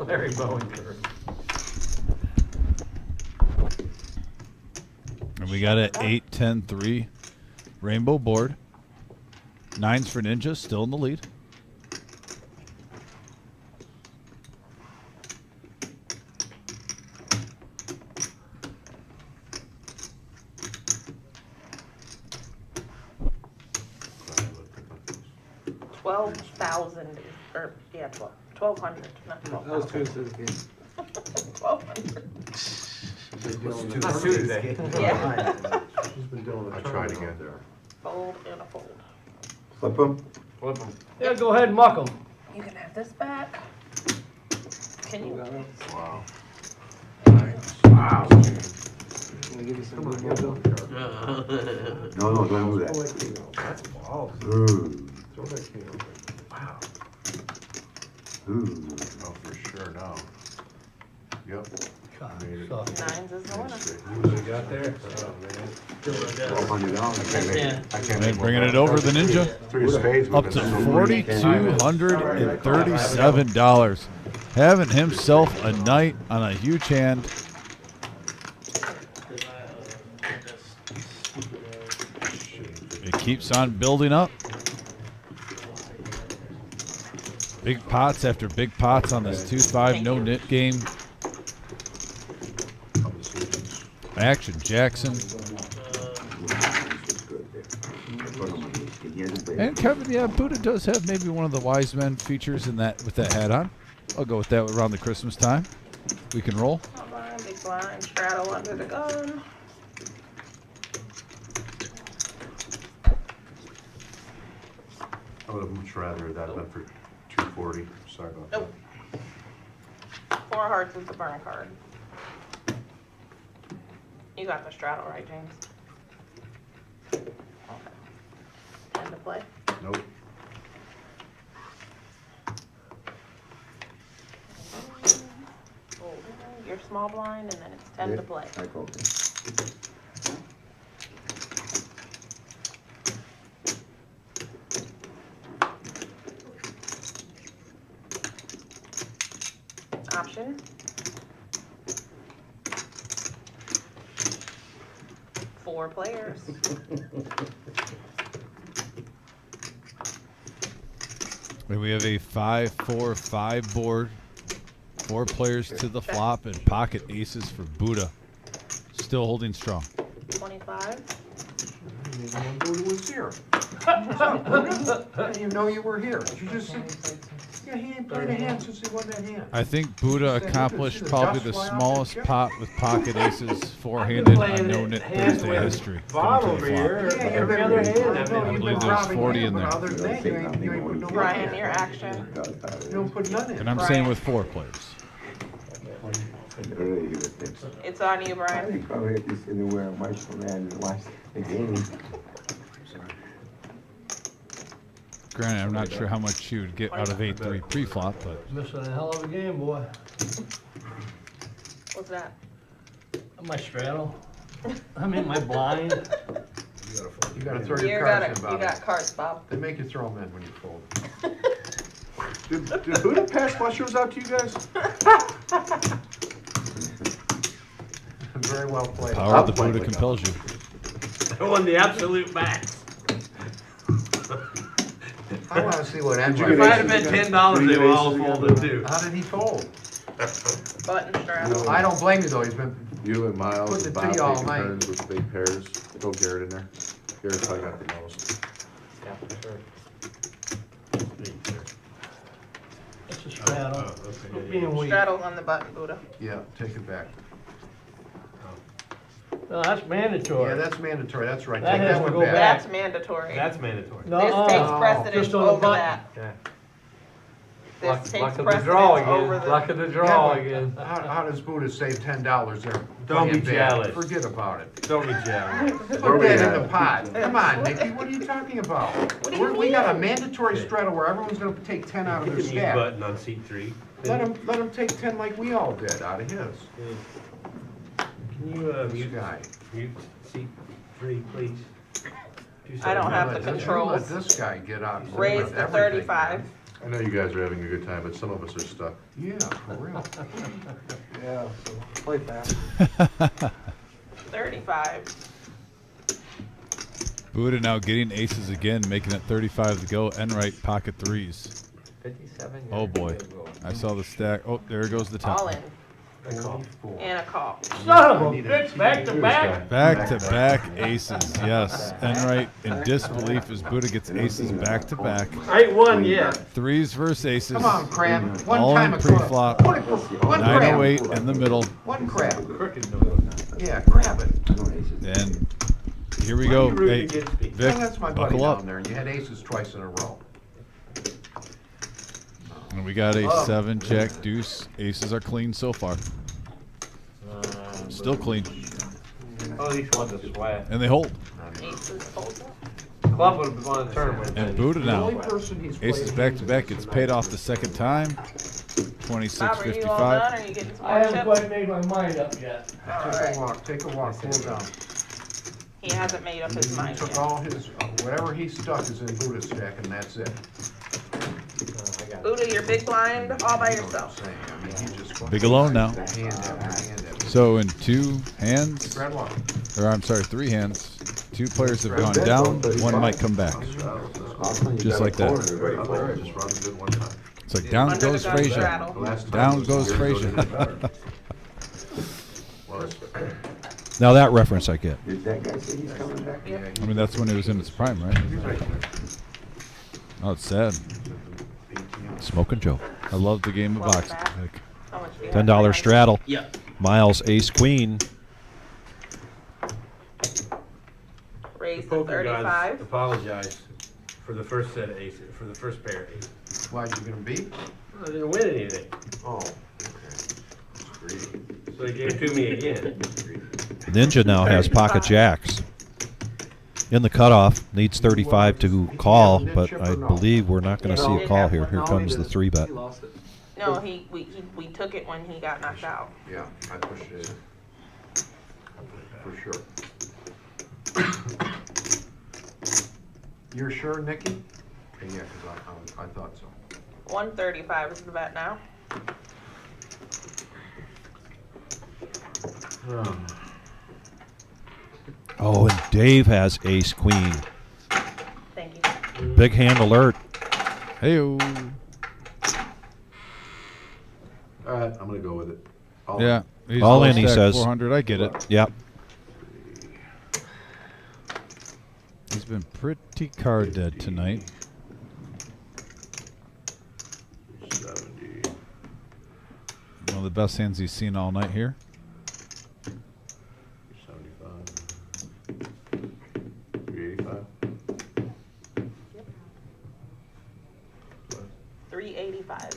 Speaker 3: Larry Bowen.
Speaker 1: And we got an 8-10-3 rainbow board. 9s for Ninja, still in the lead.
Speaker 13: $12,000, or yeah, 1,200, not 12,000. 1,200.
Speaker 3: Not Tuesday.
Speaker 13: Yeah.
Speaker 5: She's been doing
Speaker 7: I
Speaker 5: a
Speaker 7: tried
Speaker 5: tournament
Speaker 7: again.
Speaker 5: out there.
Speaker 13: Fold and a fold.
Speaker 6: Flip them.
Speaker 3: Flip 'em.
Speaker 9: Yeah, go ahead and muck them.
Speaker 13: You can have this back. Can you?
Speaker 7: Wow.
Speaker 5: Wow.
Speaker 6: No, don't do that.
Speaker 5: Throw that king out. That's balls.
Speaker 6: Ooh.
Speaker 5: Throw that king out. Wow.
Speaker 6: Ooh.
Speaker 7: Oh, for sure, no. Yep. Made it.
Speaker 13: 9s is the winner.
Speaker 7: What do you got there?
Speaker 6: $1,200.
Speaker 7: I can't
Speaker 1: And
Speaker 7: make
Speaker 1: bringing
Speaker 7: one
Speaker 1: it over the Ninja.
Speaker 7: 3 spades.
Speaker 1: Up to $4,237. Having himself a night on a huge hand. It keeps on building up. Big pots after big pots on this 2-5 no-nit game. Action Jackson. And Kevin, yeah, Buddha does have maybe one of the wise men features in that with that hat on. I'll go with that around the Christmas time. We can roll.
Speaker 13: Come on, big blind, straddle under the gun.
Speaker 7: I would have much rather that been for 240. Sorry about
Speaker 13: Nope. 4 hearts is the burn card. You got the straddle, right, James? Okay. End of play.
Speaker 7: that. Nope.
Speaker 13: You're small blind, and then it's 10 to play.
Speaker 6: I called it.
Speaker 13: Option. Four players.
Speaker 1: And we have a 5-4-5 board. 4 players to the flop and pocket aces for Buddha. Still holding strong.
Speaker 13: 25.
Speaker 5: And Buddha was here. What's up, Buddha? I didn't even know you were here. Did you just sit? Yeah, he ain't played a hand since he won that hand.
Speaker 1: I think Buddha
Speaker 5: Look at
Speaker 1: accomplished
Speaker 5: the
Speaker 1: probably
Speaker 5: dust
Speaker 1: the
Speaker 5: fly off
Speaker 1: smallest
Speaker 5: that
Speaker 1: pot with pocket aces four-handed on No-Nit Thursday history.
Speaker 11: Bob
Speaker 1: Going to
Speaker 11: over
Speaker 1: the flop.
Speaker 11: here.
Speaker 5: Yeah,
Speaker 11: Every
Speaker 5: you've
Speaker 11: other
Speaker 5: been-
Speaker 11: hand.
Speaker 5: No,
Speaker 1: I
Speaker 5: you've
Speaker 1: believe
Speaker 5: been
Speaker 1: there's
Speaker 5: robbing
Speaker 1: 40
Speaker 5: him,
Speaker 1: in
Speaker 5: but
Speaker 1: there.
Speaker 5: other than that, you ain't put no
Speaker 13: Brian,
Speaker 5: in.
Speaker 13: your action.
Speaker 5: You don't put none in.
Speaker 1: And I'm saying with 4 players.
Speaker 13: It's on you,
Speaker 6: I
Speaker 13: Brian.
Speaker 6: think probably if he's anywhere in Marshall and watch the game.
Speaker 1: Granted, I'm not sure how much you would get out of 8-3 pre-flop, but
Speaker 9: Missing a hell of a game, boy.
Speaker 13: What's that?
Speaker 9: My straddle. I'm in my blind.
Speaker 5: You gotta throw
Speaker 13: You
Speaker 5: your
Speaker 13: got
Speaker 5: cards in, Bob.
Speaker 13: you got cards, Bob.
Speaker 5: They make you throw them in when you fold.
Speaker 7: Did Buddha pass mushrooms out to you guys?
Speaker 5: Very well played.
Speaker 1: power of the Buddha compels you.
Speaker 11: I won the absolute max.
Speaker 5: I wanna see what Ed
Speaker 11: If I had bet $10, they would all folded too.
Speaker 5: How did he fold?
Speaker 13: Button straddle.
Speaker 5: I don't blame you though, he's been,
Speaker 7: You and Miles
Speaker 5: Put the
Speaker 7: and Bob
Speaker 5: tee all
Speaker 7: taking
Speaker 5: night.
Speaker 7: turns with big pairs. Throw Garrett in there. Garrett's probably got the most.
Speaker 3: Yeah, for sure.
Speaker 9: It's a straddle. Being weak.
Speaker 13: Straddle on the button, Buddha.
Speaker 5: yeah, take it back.
Speaker 9: No, that's mandatory.
Speaker 5: Yeah, that's mandatory, that's right.
Speaker 9: That
Speaker 5: Take
Speaker 9: has
Speaker 5: that
Speaker 9: to
Speaker 5: one
Speaker 9: go
Speaker 5: back.
Speaker 13: That's mandatory.
Speaker 11: That's mandatory.
Speaker 9: No,
Speaker 13: This takes
Speaker 9: just
Speaker 13: precedence
Speaker 9: on the
Speaker 13: over
Speaker 9: button.
Speaker 13: that.
Speaker 3: Yeah.
Speaker 13: This takes
Speaker 11: Luck of the
Speaker 13: precedence
Speaker 11: draw
Speaker 13: over
Speaker 11: again.
Speaker 13: the.
Speaker 11: Luck of the
Speaker 5: Yeah,
Speaker 11: draw
Speaker 5: but
Speaker 11: again.
Speaker 5: How does Buddha save $10 there?
Speaker 11: Don't be
Speaker 5: Playing bad?
Speaker 11: jealous.
Speaker 5: Forget about it.
Speaker 11: Don't be jealous.
Speaker 5: Put that in the pot. Come on, Nicky, what are you talking about? We got a mandatory straddle where everyone's gonna take 10 out of their
Speaker 11: Hit the mute
Speaker 5: stack.
Speaker 11: button on seat 3.
Speaker 5: Let him take 10 like we all did out of his.
Speaker 11: Can you
Speaker 5: This guy.
Speaker 11: mute seat 3, please?
Speaker 13: I don't have the
Speaker 5: Let
Speaker 13: controls.
Speaker 5: this guy get out. and
Speaker 13: Raise
Speaker 5: with
Speaker 13: the
Speaker 5: everything,
Speaker 13: 35.
Speaker 5: man.
Speaker 7: I know you guys are having a good time, but some of us are stuck.
Speaker 5: Yeah, for real.
Speaker 3: Yeah, so play fast.
Speaker 13: 35.
Speaker 1: Buddha now getting aces again, making it 35 to go. Enright pocket threes.
Speaker 3: 57.
Speaker 1: Oh
Speaker 3: yeah,
Speaker 1: boy,
Speaker 3: good goal.
Speaker 1: I saw the stack. Oh, there goes the top.
Speaker 13: All in.
Speaker 5: 44.
Speaker 13: And a call.
Speaker 9: Son of a bitch, back to back.
Speaker 1: Back to back aces, yes. Enright in disbelief as Buddha gets aces back to back.
Speaker 11: I ain't won yet.
Speaker 1: Threes versus aces.
Speaker 5: Come on, Crab. One
Speaker 1: All
Speaker 5: time
Speaker 1: in
Speaker 5: a crab.
Speaker 1: pre-flop.
Speaker 5: One
Speaker 1: 908
Speaker 5: crab.
Speaker 1: in the middle.
Speaker 5: One crab. Yeah, crab it.
Speaker 1: And here we go.
Speaker 11: rooting
Speaker 1: Hey,
Speaker 11: against me?
Speaker 1: Vic,
Speaker 5: Yeah, that's my buddy
Speaker 1: buckle up.
Speaker 5: down there. You had aces twice in a row.
Speaker 1: And we got a 7, jack, deuce. Aces are clean so far. Still clean.
Speaker 11: Oh, these ones are sweat.
Speaker 1: And they hold.
Speaker 13: Aces fold up.
Speaker 11: Club would have won the tournament.
Speaker 1: And Buddha
Speaker 5: The
Speaker 1: now.
Speaker 5: only person he's
Speaker 1: Aces
Speaker 5: played
Speaker 1: back to back. Gets paid off the second time.
Speaker 13: Bob, are you all
Speaker 1: 26.55.
Speaker 13: done? Or are you getting some
Speaker 9: I
Speaker 13: more
Speaker 9: haven't
Speaker 13: chips?
Speaker 9: quite made my mind up yet.
Speaker 5: Take a walk, cool down.
Speaker 13: He hasn't made up his mind
Speaker 5: Took
Speaker 13: yet.
Speaker 5: all his, whatever he stuck is in Buddha's stack, and that's it.
Speaker 3: I got it.
Speaker 13: Buddha, you're big blind all by yourself.
Speaker 5: Saying, I mean, he just
Speaker 1: Big alone now.
Speaker 5: hand after hand after.
Speaker 1: So in 2 hands,
Speaker 5: Spread walk.
Speaker 1: or I'm sorry, 3 hands, 2 players have gone down. 1 might come back. Just like that.
Speaker 7: Just run good one time.
Speaker 1: It's like down
Speaker 13: Under the
Speaker 1: goes
Speaker 13: gun
Speaker 1: Frazier.
Speaker 13: straddle.
Speaker 1: Down goes Frazier.
Speaker 2: Now that reference I get.
Speaker 6: Did that guy say he's coming back?
Speaker 1: I mean, that's when he was in his prime, right? Oh, it's sad.
Speaker 2: Smoking Joe.
Speaker 1: I love the game of boxing. Like,
Speaker 13: How much do you have?
Speaker 2: $10 straddle.
Speaker 11: Yeah.
Speaker 2: Miles ace queen.
Speaker 13: Raise the
Speaker 11: Poker gods
Speaker 13: 35.
Speaker 11: apologize for the first set of aces, for the first pair of aces.
Speaker 5: Why'd you gonna beat?
Speaker 11: I didn't win anything,
Speaker 5: Oh, okay. That's greedy.
Speaker 11: so they gave it to me again.
Speaker 2: Ninja now has pocket jacks. In the cutoff, needs 35 to call, but I believe we're not going to see a call here. Here comes the 3-bet.
Speaker 13: No, we took it when he got knocked out.
Speaker 5: Yeah, I pushed it for sure. You're sure, Nicky? Okay, yeah, because I thought so.
Speaker 13: 135 is the bet now.
Speaker 2: Oh, and Dave has ace queen.
Speaker 13: Thank you.
Speaker 2: Big hand alert.
Speaker 1: hey-o.
Speaker 7: All right, I'm gonna go with it.
Speaker 1: Yeah. He's
Speaker 2: All
Speaker 1: low
Speaker 2: in, he
Speaker 1: stack
Speaker 2: says.
Speaker 1: 400. I get it.
Speaker 2: Yep.
Speaker 1: been pretty card dead tonight.
Speaker 7: 70.
Speaker 1: One of the best hands he's seen all night here.
Speaker 7: 75. 385.
Speaker 13: 385.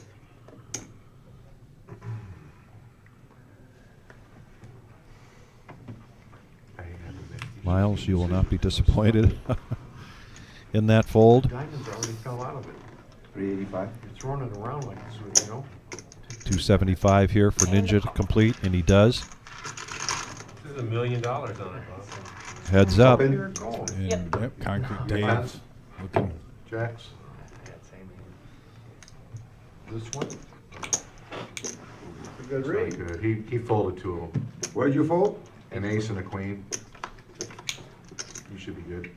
Speaker 2: Miles, you will not be disappointed in that fold.
Speaker 5: Diamonds already fell out of it.
Speaker 6: 385.
Speaker 5: You're throwing it around like this, you know?
Speaker 2: 275 here for Ninja to complete, and he does.
Speaker 11: There's $1 million on it.
Speaker 2: Heads up.
Speaker 1: And, yep, Concrete Dave looking.
Speaker 7: Jacks.
Speaker 5: This one?
Speaker 6: A good
Speaker 7: It's not
Speaker 6: read.
Speaker 7: good. He folded two of them.
Speaker 6: Where'd you fold?
Speaker 7: An ace and a queen. You should be good.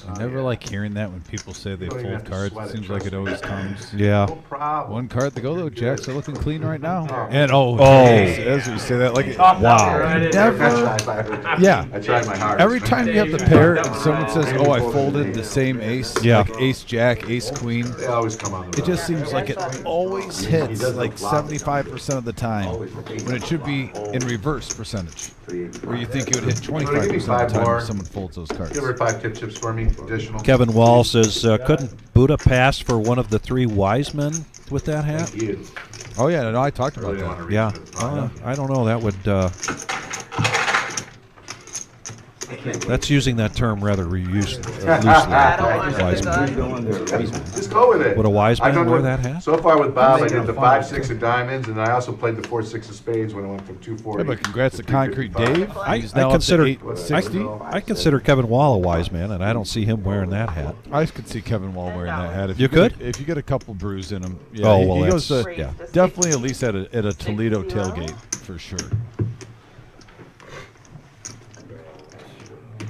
Speaker 1: I never like hearing that when people say they
Speaker 7: You don't even
Speaker 1: fold
Speaker 7: have to
Speaker 1: cards.
Speaker 7: sweat
Speaker 1: It
Speaker 7: it,
Speaker 1: seems like
Speaker 7: trust
Speaker 1: it
Speaker 7: me.
Speaker 1: always comes.
Speaker 2: Yeah.
Speaker 7: No problem.
Speaker 1: One card to go though. Jacks are looking clean right now.
Speaker 7: Oh.
Speaker 1: And as we say that, like
Speaker 2: Wow.
Speaker 1: never. Yeah.
Speaker 7: I tried my hardest.
Speaker 1: Every time you have the pair and someone says, "Oh, I folded the same ace,"
Speaker 2: Yeah.
Speaker 1: like ace jack, ace queen.
Speaker 7: They always come on the
Speaker 1: It just seems like it always hits like 75% of the time, when it should be in reverse percentage, where you think it would hit 25% of the time if someone folds those cards.
Speaker 7: Give her 5 tip chips for me, additional.
Speaker 2: Kevin Wall says, couldn't Buddha pass for one of the 3 wise men with that hat?
Speaker 7: Thank you.
Speaker 1: Oh yeah, no, I talked about
Speaker 7: Really
Speaker 1: that.
Speaker 7: wanna read
Speaker 2: Yeah.
Speaker 7: it.
Speaker 2: I don't know. That would. That's using that term rather loosely. Wise man.
Speaker 7: Just go with it.
Speaker 2: Would a wise
Speaker 7: I've
Speaker 2: man
Speaker 7: done
Speaker 2: wear
Speaker 7: with-
Speaker 2: that hat?
Speaker 7: So far with Bob, I did the 5-6 of diamonds, and I also played the 4-6 of spades when I went from 240.
Speaker 1: Yeah, but congrats to Concrete
Speaker 7: 355.
Speaker 1: Dave. He's
Speaker 2: I
Speaker 1: now up to
Speaker 2: consider
Speaker 1: 860.
Speaker 2: I consider Kevin Wall a wise man, and I don't see him wearing that hat.
Speaker 1: I could see Kevin Wall wearing that hat. If
Speaker 2: You
Speaker 1: get
Speaker 2: could?
Speaker 1: if you get a couple brews in him. Yeah,
Speaker 2: Oh,
Speaker 1: he-
Speaker 2: well,
Speaker 1: he goes
Speaker 2: that's-
Speaker 1: to
Speaker 2: yeah.
Speaker 1: definitely at least at a Toledo tailgate for sure.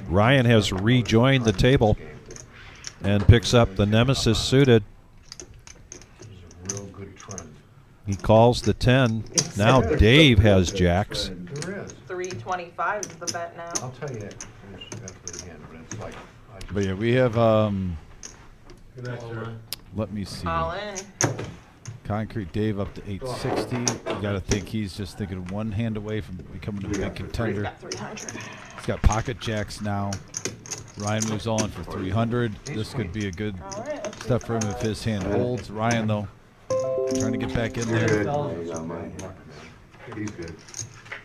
Speaker 2: Ryan has rejoined the table and picks up the Nemesis suited.
Speaker 5: Real good trend.
Speaker 2: He calls the 10. Now Dave has jacks.
Speaker 5: There is.
Speaker 13: 325 is the bet now.
Speaker 5: I'll tell you that after again, but it's like.
Speaker 1: But yeah, we have let me see.
Speaker 13: All in.
Speaker 1: Concrete Dave up to 860. You got to think he's just thinking one hand away from becoming a big contender.
Speaker 13: Got 300.
Speaker 1: He's got pocket jacks now. Ryan moves on for 300. This could be a good step for him if his hand holds. Ryan, though, trying to get back in there.
Speaker 7: He's good.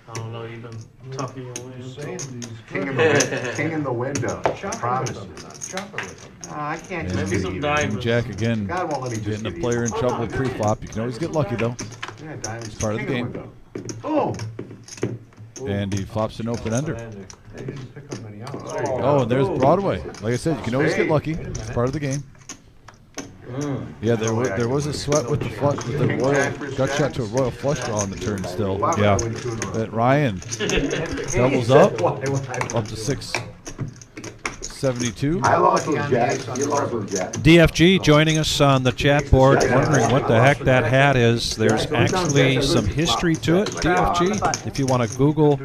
Speaker 15: I don't know, you've been talking your way into
Speaker 7: King in the window. I promise you. I can't just
Speaker 1: And
Speaker 7: get even.
Speaker 15: diamonds.
Speaker 1: Jack again,
Speaker 7: God won't let me just
Speaker 1: getting the
Speaker 7: get
Speaker 1: player in
Speaker 7: even.
Speaker 1: trouble pre-flop. You can always get lucky, though.
Speaker 7: Yeah, diamonds.
Speaker 1: It's part of the
Speaker 7: King
Speaker 1: game.
Speaker 7: Boom.
Speaker 1: And he flops an open ender.
Speaker 5: They didn't pick up many out.
Speaker 1: Oh, and there's Broadway. Like I said, you can always get lucky. It's part of the game. Yeah, there was a sweat with the flush, with the royal gut shot to a royal flush draw on the turn still.
Speaker 2: Yeah.
Speaker 1: But Ryan doubles up to 672.
Speaker 6: I lost those jacks. You lost those jacks.
Speaker 2: DFG joining us on the chat board, wondering what the heck that hat is. There's actually some history to it, DFG. If you want to Google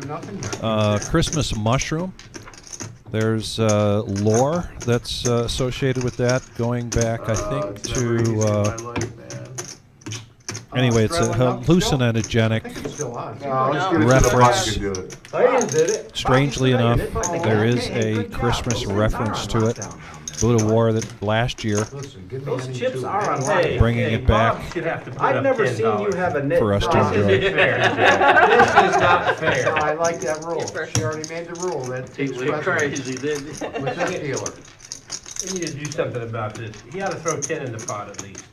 Speaker 2: Christmas mushroom, there's lore that's associated with that, going back, I think, to. Anyway, it's a hallucinogenic reference. Strangely enough, there is a Christmas reference to it. Buddha wore that last year,
Speaker 11: Those chips are on line.
Speaker 2: bringing it back
Speaker 4: I've never seen you have a knit.
Speaker 2: for us to enjoy.
Speaker 11: This is not fair.
Speaker 5: I like that rule.
Speaker 13: Yes, sir.
Speaker 5: She already made the rule that
Speaker 15: He
Speaker 5: takes
Speaker 15: went
Speaker 5: precedence
Speaker 15: crazy, didn't he?
Speaker 5: with this dealer.
Speaker 11: We need to do something about this. He ought to throw 10 in the pot at least.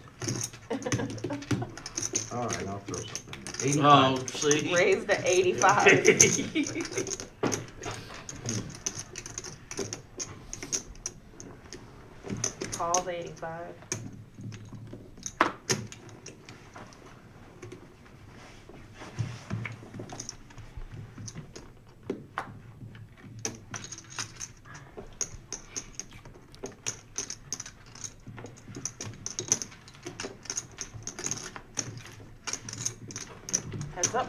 Speaker 5: All right, I'll throw something.
Speaker 15: Oh, see?
Speaker 13: Raised to 85. Calls 85. Heads up.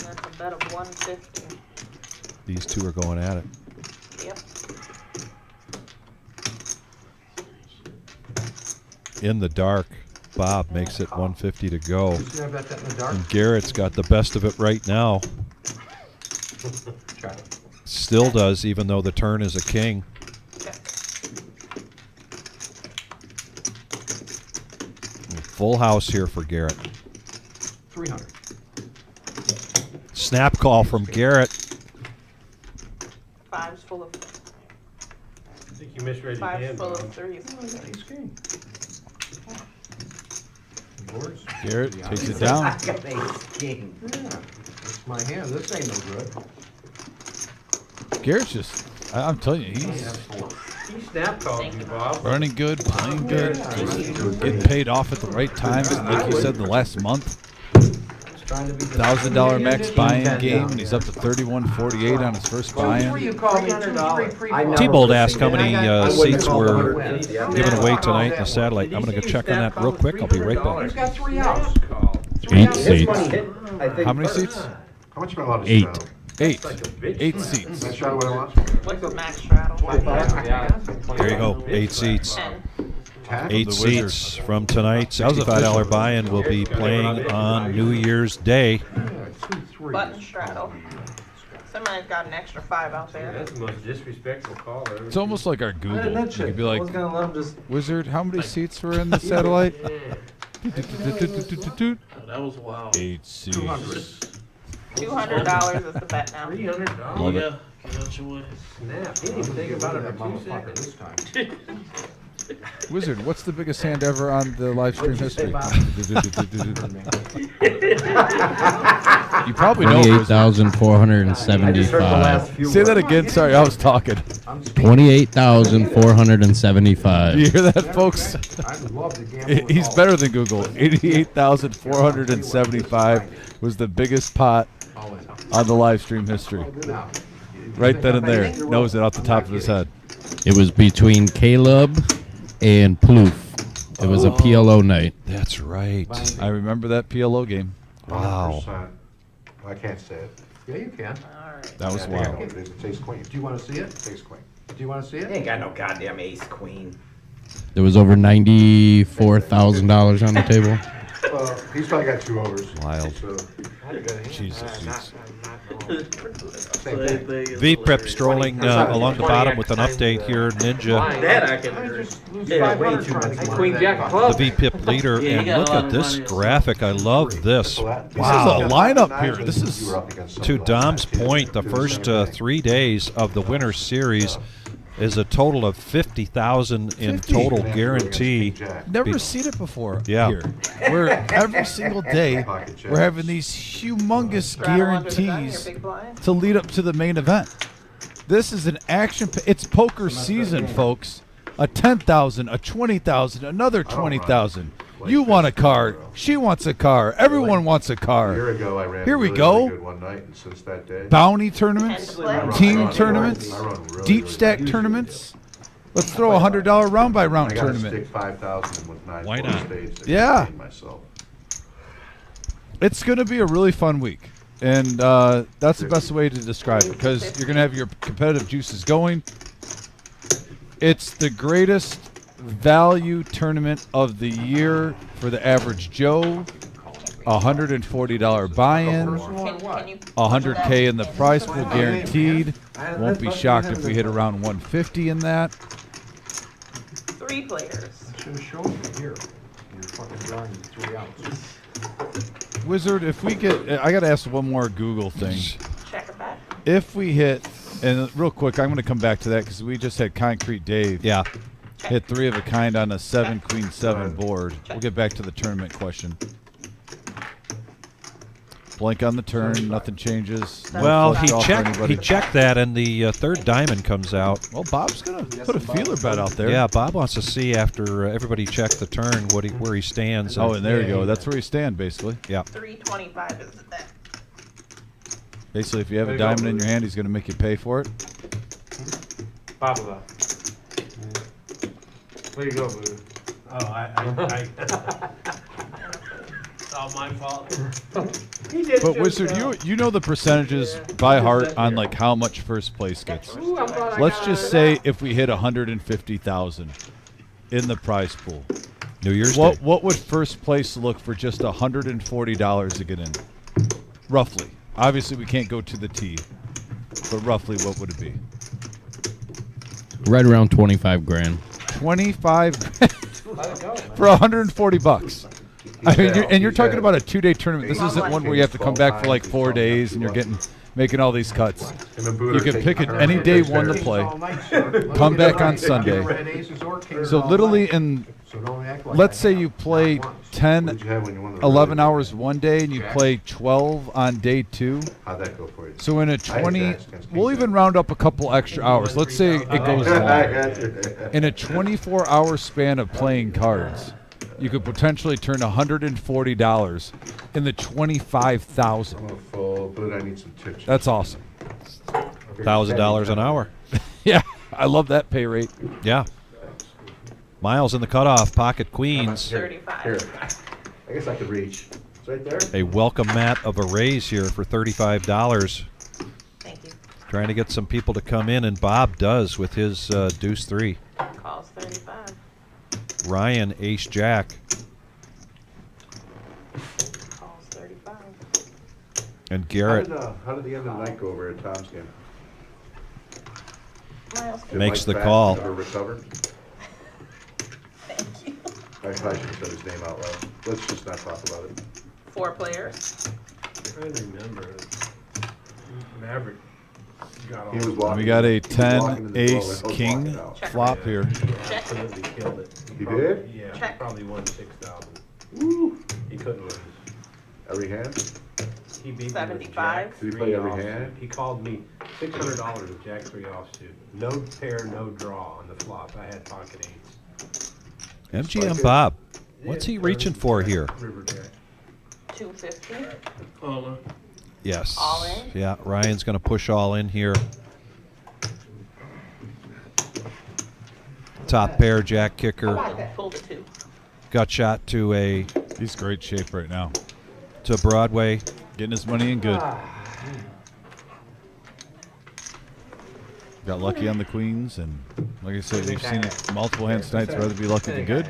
Speaker 13: That's a bet of 150.
Speaker 2: These two are going at it.
Speaker 13: Yep.
Speaker 2: In the dark, Bob makes it 150 to go.
Speaker 5: You see I bet that in the dark?
Speaker 2: And Garrett's got the best of it right now. Still does, even though the turn is a king. Full house here for Garrett.
Speaker 5: 300.
Speaker 2: Snap call from Garrett.
Speaker 13: Five's full of.
Speaker 15: I think you misread your
Speaker 13: Five's
Speaker 15: hand,
Speaker 13: full
Speaker 15: Bob.
Speaker 13: of threes.
Speaker 5: Ace king. Boards.
Speaker 1: Garrett
Speaker 5: Yeah.
Speaker 1: takes it down.
Speaker 4: I got ace king.
Speaker 5: Yeah, that's my hand. This ain't no good.
Speaker 1: Garrett's just, I'm telling you, he's
Speaker 15: He snap called you, Bob.
Speaker 1: running good, playing good, just getting paid off at the right times. And like you said, the last month, $1,000 max buy-in game, and he's up to 31.48 on his first buy-in.
Speaker 2: T-Bold asked how many seats were given away tonight in the satellite. I'm going to go check on that real quick. I'll be right back.
Speaker 5: He's got 3 outs.
Speaker 12: 8 seats.
Speaker 1: How many seats?
Speaker 7: How much am I allowed to
Speaker 12: 8.
Speaker 7: straddle?
Speaker 1: 8. 8 seats.
Speaker 7: Can I straddle what I want?
Speaker 13: What's the max straddle?
Speaker 2: There you go, 8 seats.
Speaker 13: 10.
Speaker 2: 8 seats from tonight. $65 buy-in will be playing on New Year's Day.
Speaker 13: Button straddle. Somebody's got an extra 5 out there.
Speaker 15: That's the most disrespectful call ever.
Speaker 1: It's almost like our Google. You could be like, Wizard, how many seats were in the satellite?
Speaker 15: That was wild.
Speaker 1: 8 seats.
Speaker 13: $200 is the bet now.
Speaker 15: $300.
Speaker 1: Love it.
Speaker 15: Yeah, get out your way.
Speaker 5: Snap. He didn't even think about it, that motherfucker, this time.
Speaker 1: Wizard, what's the biggest hand ever on the live stream history? You probably know. Wizard.
Speaker 12: 28,475.
Speaker 1: Say that again. Sorry, I was talking.
Speaker 12: 28,475.
Speaker 1: Do you hear that, folks?
Speaker 5: I'd love to gamble.
Speaker 1: He's better than Google. 88,475 was the biggest pot on the live stream history. Right then and there. Knows it off the top of his head.
Speaker 12: It was between Caleb and Plouffe. It was a PLO night.
Speaker 2: That's right.
Speaker 1: I remember that PLO game.
Speaker 2: Wow.
Speaker 7: 100%. I can't say it.
Speaker 5: Yeah, you can.
Speaker 1: That was
Speaker 7: I
Speaker 1: wild.
Speaker 7: know it takes queen.
Speaker 5: Do you want to see it?
Speaker 7: Takes queen.
Speaker 5: Do you want to see
Speaker 4: He
Speaker 5: it?
Speaker 4: ain't got no goddamn ace queen.
Speaker 12: There was over $94,000 on the table.
Speaker 7: He's probably got 2 overs.
Speaker 2: Wild.
Speaker 7: So,
Speaker 1: Jesus.
Speaker 7: same thing.
Speaker 2: V-Prep strolling along the bottom with an update here. Ninja,
Speaker 15: That I can agree.
Speaker 3: Queen Jack
Speaker 2: the
Speaker 3: club.
Speaker 2: V-Pip leader.
Speaker 15: Yeah, you
Speaker 2: And
Speaker 15: got a
Speaker 2: look
Speaker 15: lot
Speaker 2: at
Speaker 15: of
Speaker 2: this
Speaker 15: money.
Speaker 2: graphic. I love this.
Speaker 7: So that-
Speaker 1: This is a lineup here. This
Speaker 7: You
Speaker 1: is
Speaker 7: were up against
Speaker 2: To
Speaker 7: somebody.
Speaker 2: Dom's point, the first 3 days of the winter series is a total of 50,000 in
Speaker 1: 50.
Speaker 2: total guarantee.
Speaker 1: never seen it before.
Speaker 2: Yeah.
Speaker 1: Here, where every single day we're having these humongous
Speaker 13: Straddle under the gun, your
Speaker 1: guarantees
Speaker 13: big blind.
Speaker 1: to lead up to the main event. This is an action. It's poker season, folks. A 10,000, a 20,000, another 20,000. You want a car. She wants a car. Everyone wants a
Speaker 7: A year
Speaker 1: car.
Speaker 7: ago, I ran
Speaker 1: Here we
Speaker 7: really,
Speaker 1: go.
Speaker 7: really good one night, and since that day,
Speaker 1: Bounty tournaments, team tournaments,
Speaker 7: I run really,
Speaker 1: deep
Speaker 7: really
Speaker 1: stack
Speaker 7: good.
Speaker 1: tournaments. Let's throw a $100 round by round
Speaker 7: I got to
Speaker 1: tournament.
Speaker 7: stick 5,000 with 9
Speaker 2: Why
Speaker 7: full
Speaker 2: not?
Speaker 7: states to
Speaker 1: Yeah.
Speaker 7: contain myself.
Speaker 1: It's going to be a really fun week. And that's the best way to describe it because you're going to have your competitive juices going. It's the greatest value tournament of the year for the average Joe. $140 buy-in,
Speaker 13: Can you
Speaker 1: 100K in the prize pool guaranteed. Won't be shocked if we hit around 150 in that.
Speaker 13: 3 players?
Speaker 5: I should have shown you here. You're fucking drawing 3 outs.
Speaker 1: Wizard, if we get, I got to ask one more Google thing.
Speaker 13: Check it back.
Speaker 1: If we hit, and real quick, I'm going to come back to that because we just had Concrete Dave.
Speaker 2: Yeah.
Speaker 1: Hit 3 of a kind on a 7 Queen 7 board. We'll get back to the tournament question. Blank on the turn, nothing changes. No
Speaker 2: Well,
Speaker 1: flush draw for
Speaker 2: he
Speaker 1: anybody.
Speaker 2: checked that, and the third diamond comes out.
Speaker 1: Well, Bob's gonna put a feeler bet out there.
Speaker 2: Yeah, Bob wants to see after everybody checked the turn where he stands.
Speaker 1: Oh, and there you go. That's where you stand, basically.
Speaker 2: Yeah.
Speaker 13: 325 is the bet.
Speaker 1: Basically, if you have a diamond in your hand, he's gonna make you pay for it.
Speaker 15: Papa. Way to go, Buddha. Oh, all my fault.
Speaker 9: He did
Speaker 1: But
Speaker 9: just
Speaker 1: Wizard, you know the percentages by heart on like how much first place gets.
Speaker 9: Ooh, I thought I
Speaker 1: Let's
Speaker 9: got
Speaker 1: just
Speaker 9: it
Speaker 1: say
Speaker 9: out.
Speaker 1: if we hit 150,000 in the prize pool,
Speaker 2: New Year's
Speaker 1: what
Speaker 2: Day.
Speaker 1: what would first place look for just $140 to get in? Roughly. Obviously, we can't go to the T, but roughly, what would it be?
Speaker 12: Right around 25 grand.
Speaker 1: 25 for $140. I mean, you're talking about a 2-day tournament. This isn't one where you have to come back for like 4 days and you're making all these cuts. You can pick it any day one to play. Come back on Sunday. So literally let's say you play 10, 11 hours one day and you play 12 on day 2.
Speaker 7: How'd that go for you?
Speaker 1: So in a 20, we'll even round up a couple extra hours. Let's say it goes long. In a 24-hour span of playing cards, you could potentially turn $140 in the 25,000.
Speaker 7: Oh, but I need some tips.
Speaker 1: That's awesome.
Speaker 2: $1,000 an hour.
Speaker 1: Yeah, I love that pay rate.
Speaker 2: Yeah. Miles in the cutoff, pocket queens.
Speaker 13: 35.
Speaker 7: Here. I guess I could reach. It's right there.
Speaker 2: A welcome mat of a raise here for $35.
Speaker 13: Thank you.
Speaker 2: Trying to get some people to come in, and Bob does with his deuce 3.
Speaker 13: Calls 35.
Speaker 2: Ryan, ace jack.
Speaker 13: Calls 35.
Speaker 2: And Garrett
Speaker 7: How did the end of the night go over at Tom's game?
Speaker 13: Miles,
Speaker 7: Did
Speaker 2: Makes
Speaker 7: Mike
Speaker 2: the
Speaker 7: Fat
Speaker 2: call.
Speaker 7: Ever recover?
Speaker 13: thank you.
Speaker 7: I probably should have said his name out loud. Let's just not talk about it.
Speaker 13: 4 players.
Speaker 15: I'm trying to remember. Maverick got all
Speaker 7: He was walking.
Speaker 1: We got a
Speaker 7: he was walking in
Speaker 1: 10
Speaker 7: the door
Speaker 1: ace
Speaker 7: and I was
Speaker 1: king
Speaker 7: walking out.
Speaker 1: flop here.
Speaker 13: Check.
Speaker 15: absolutely killed it.
Speaker 7: He did?
Speaker 15: Yeah, he
Speaker 13: Check.
Speaker 15: probably won 6,000.
Speaker 7: Woo.
Speaker 15: He couldn't lose.
Speaker 7: Every hand?
Speaker 15: He beat me with
Speaker 13: 75.
Speaker 15: Jack
Speaker 7: Did he play
Speaker 15: 3
Speaker 7: every
Speaker 15: offsuit.
Speaker 7: hand?
Speaker 15: He called me $600 with Jack 3 offsuit. No pair, no draw on the flop. I had pocket 8s.
Speaker 2: MGM Bob. What's he reaching for here?
Speaker 15: River Jack.
Speaker 13: 250.
Speaker 2: Yes.
Speaker 13: All in?
Speaker 2: Yeah, Ryan's going to push all in here. Top pair, jack kicker.
Speaker 13: Pull the 2.
Speaker 2: Gut shot to a
Speaker 1: He's great shape right now.
Speaker 2: to Broadway.
Speaker 1: Getting his money in good. Got lucky on the queens, and like I said, we've seen multiple hands tonight. It's rather be lucky than good.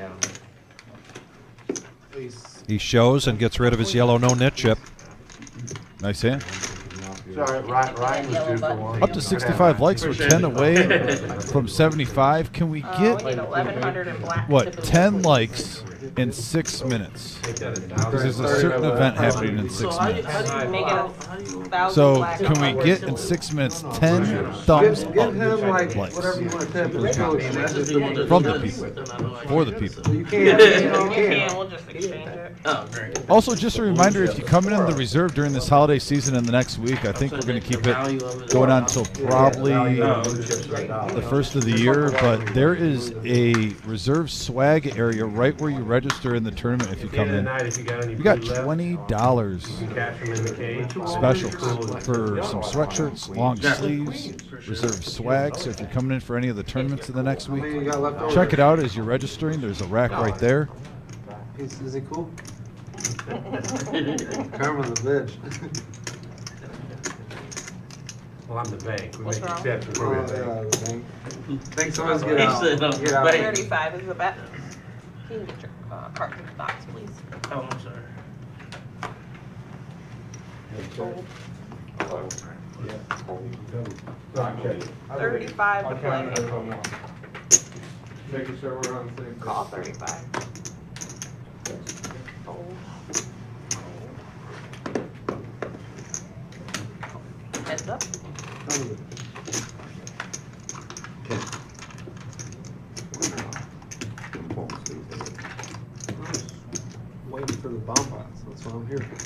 Speaker 2: He shows and gets rid of his yellow no-nit chip.
Speaker 1: Nice hand.
Speaker 7: Sorry, Ryan was due for one.
Speaker 1: Up to 65 likes. We're 10 away from 75. Can we
Speaker 13: We
Speaker 1: get,
Speaker 13: need 1,100 in black.
Speaker 1: what, 10 likes in 6 minutes? Because there's a certain event happening in 6 minutes.
Speaker 13: Make it 1,000
Speaker 1: So
Speaker 13: black.
Speaker 1: can we get in 6 minutes 10 thumbs
Speaker 6: Give
Speaker 1: up
Speaker 6: him like
Speaker 1: likes
Speaker 6: whatever you want to tell him.
Speaker 1: from the people, for the people?
Speaker 6: You can't, you know,
Speaker 13: You can, we'll just exchange it.
Speaker 15: Oh, great.
Speaker 1: Also, just a reminder, if you come in the reserve during this holiday season and the next week, I think we're going to keep it going on until probably the first of the year. But there is a reserve swag area right where you register in the tournament if you come in. We got $20
Speaker 15: Catch him in the cage.
Speaker 1: specials for some sweatshirts, long sleeves, reserve swag. So if you're coming in for any of the tournaments in the next week, check it out as you're registering. There's a rack right there.
Speaker 6: Is he cool? Carmen the bitch.
Speaker 15: Well, I'm the bank. We
Speaker 13: What's
Speaker 15: make
Speaker 13: wrong?
Speaker 15: exceptions.
Speaker 6: Oh, yeah, the thing. Thanks, always get out. Get out.
Speaker 13: 35 is the bet. Can you get your carton box, please?
Speaker 15: Oh, I'm sorry.
Speaker 13: Gold.
Speaker 5: Okay.
Speaker 13: 35 to play.
Speaker 6: Making sure we're on the same.
Speaker 13: Call 35. Fold. Heads up.
Speaker 6: Waiting for the bomb bots, that's what I'm here for.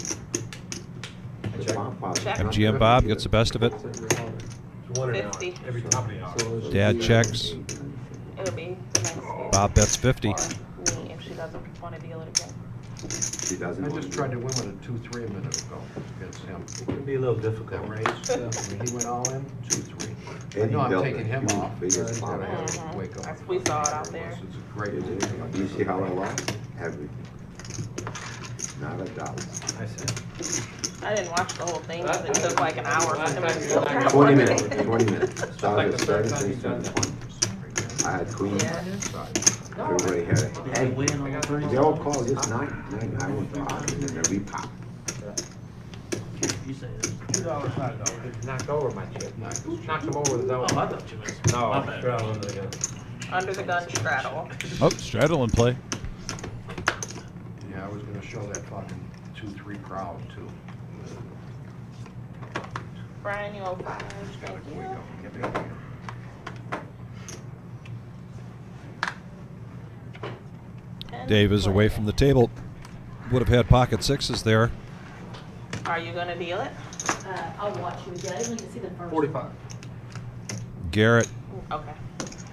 Speaker 13: Check.
Speaker 2: MGM Bob gets the best of it.
Speaker 15: It's one or not.
Speaker 13: 50.
Speaker 15: Every company offers.
Speaker 2: Dad checks.
Speaker 13: It'll be the next game.
Speaker 2: Bob bets 50.
Speaker 13: Or me if she doesn't want to deal it again.
Speaker 6: She doesn't.
Speaker 5: I just tried to win with a 2-3 a minute ago against him.
Speaker 15: It can be a little difficult.
Speaker 5: That race, I mean, he went all in, 2-3. I
Speaker 6: And he
Speaker 5: know I'm
Speaker 6: built
Speaker 5: taking
Speaker 6: a
Speaker 5: him
Speaker 6: huge
Speaker 5: off.
Speaker 6: biggest
Speaker 5: He's gotta have
Speaker 13: Mhm.
Speaker 5: a wake up.
Speaker 13: We saw it out there.
Speaker 5: It's a great.
Speaker 6: You see how I lost? Everything. Not a doubt.
Speaker 5: I said.
Speaker 13: I didn't watch the whole thing, because it took like an hour for him to still
Speaker 6: 20 minutes, 20 minutes.
Speaker 11: Like
Speaker 6: Started
Speaker 11: the
Speaker 6: at
Speaker 11: third
Speaker 6: 7,
Speaker 11: time you've done
Speaker 6: 20. I had queen.
Speaker 13: Yeah.
Speaker 6: Everybody had it. They all called just 9. I went 5, and then we popped.
Speaker 11: You say
Speaker 3: $2, $5. Knocked over my chip. Knocked him over without.
Speaker 11: Oh, I thought you was.
Speaker 3: No,
Speaker 11: My bad.
Speaker 3: straddle under the gun.
Speaker 13: Under the gun straddle.
Speaker 1: Oh, straddle and play.
Speaker 5: Yeah, I was gonna show that fucking 2-3 crowd too.
Speaker 13: Brian, you owe 5. Thank
Speaker 5: Here we
Speaker 13: you.
Speaker 5: go. Get me over here.
Speaker 2: Dave is away from the table. Would have had pocket sixes there.
Speaker 13: Are you gonna deal it?
Speaker 14: I'll watch you again. I didn't even see the first.
Speaker 5: 45.
Speaker 2: Garrett,
Speaker 13: Okay.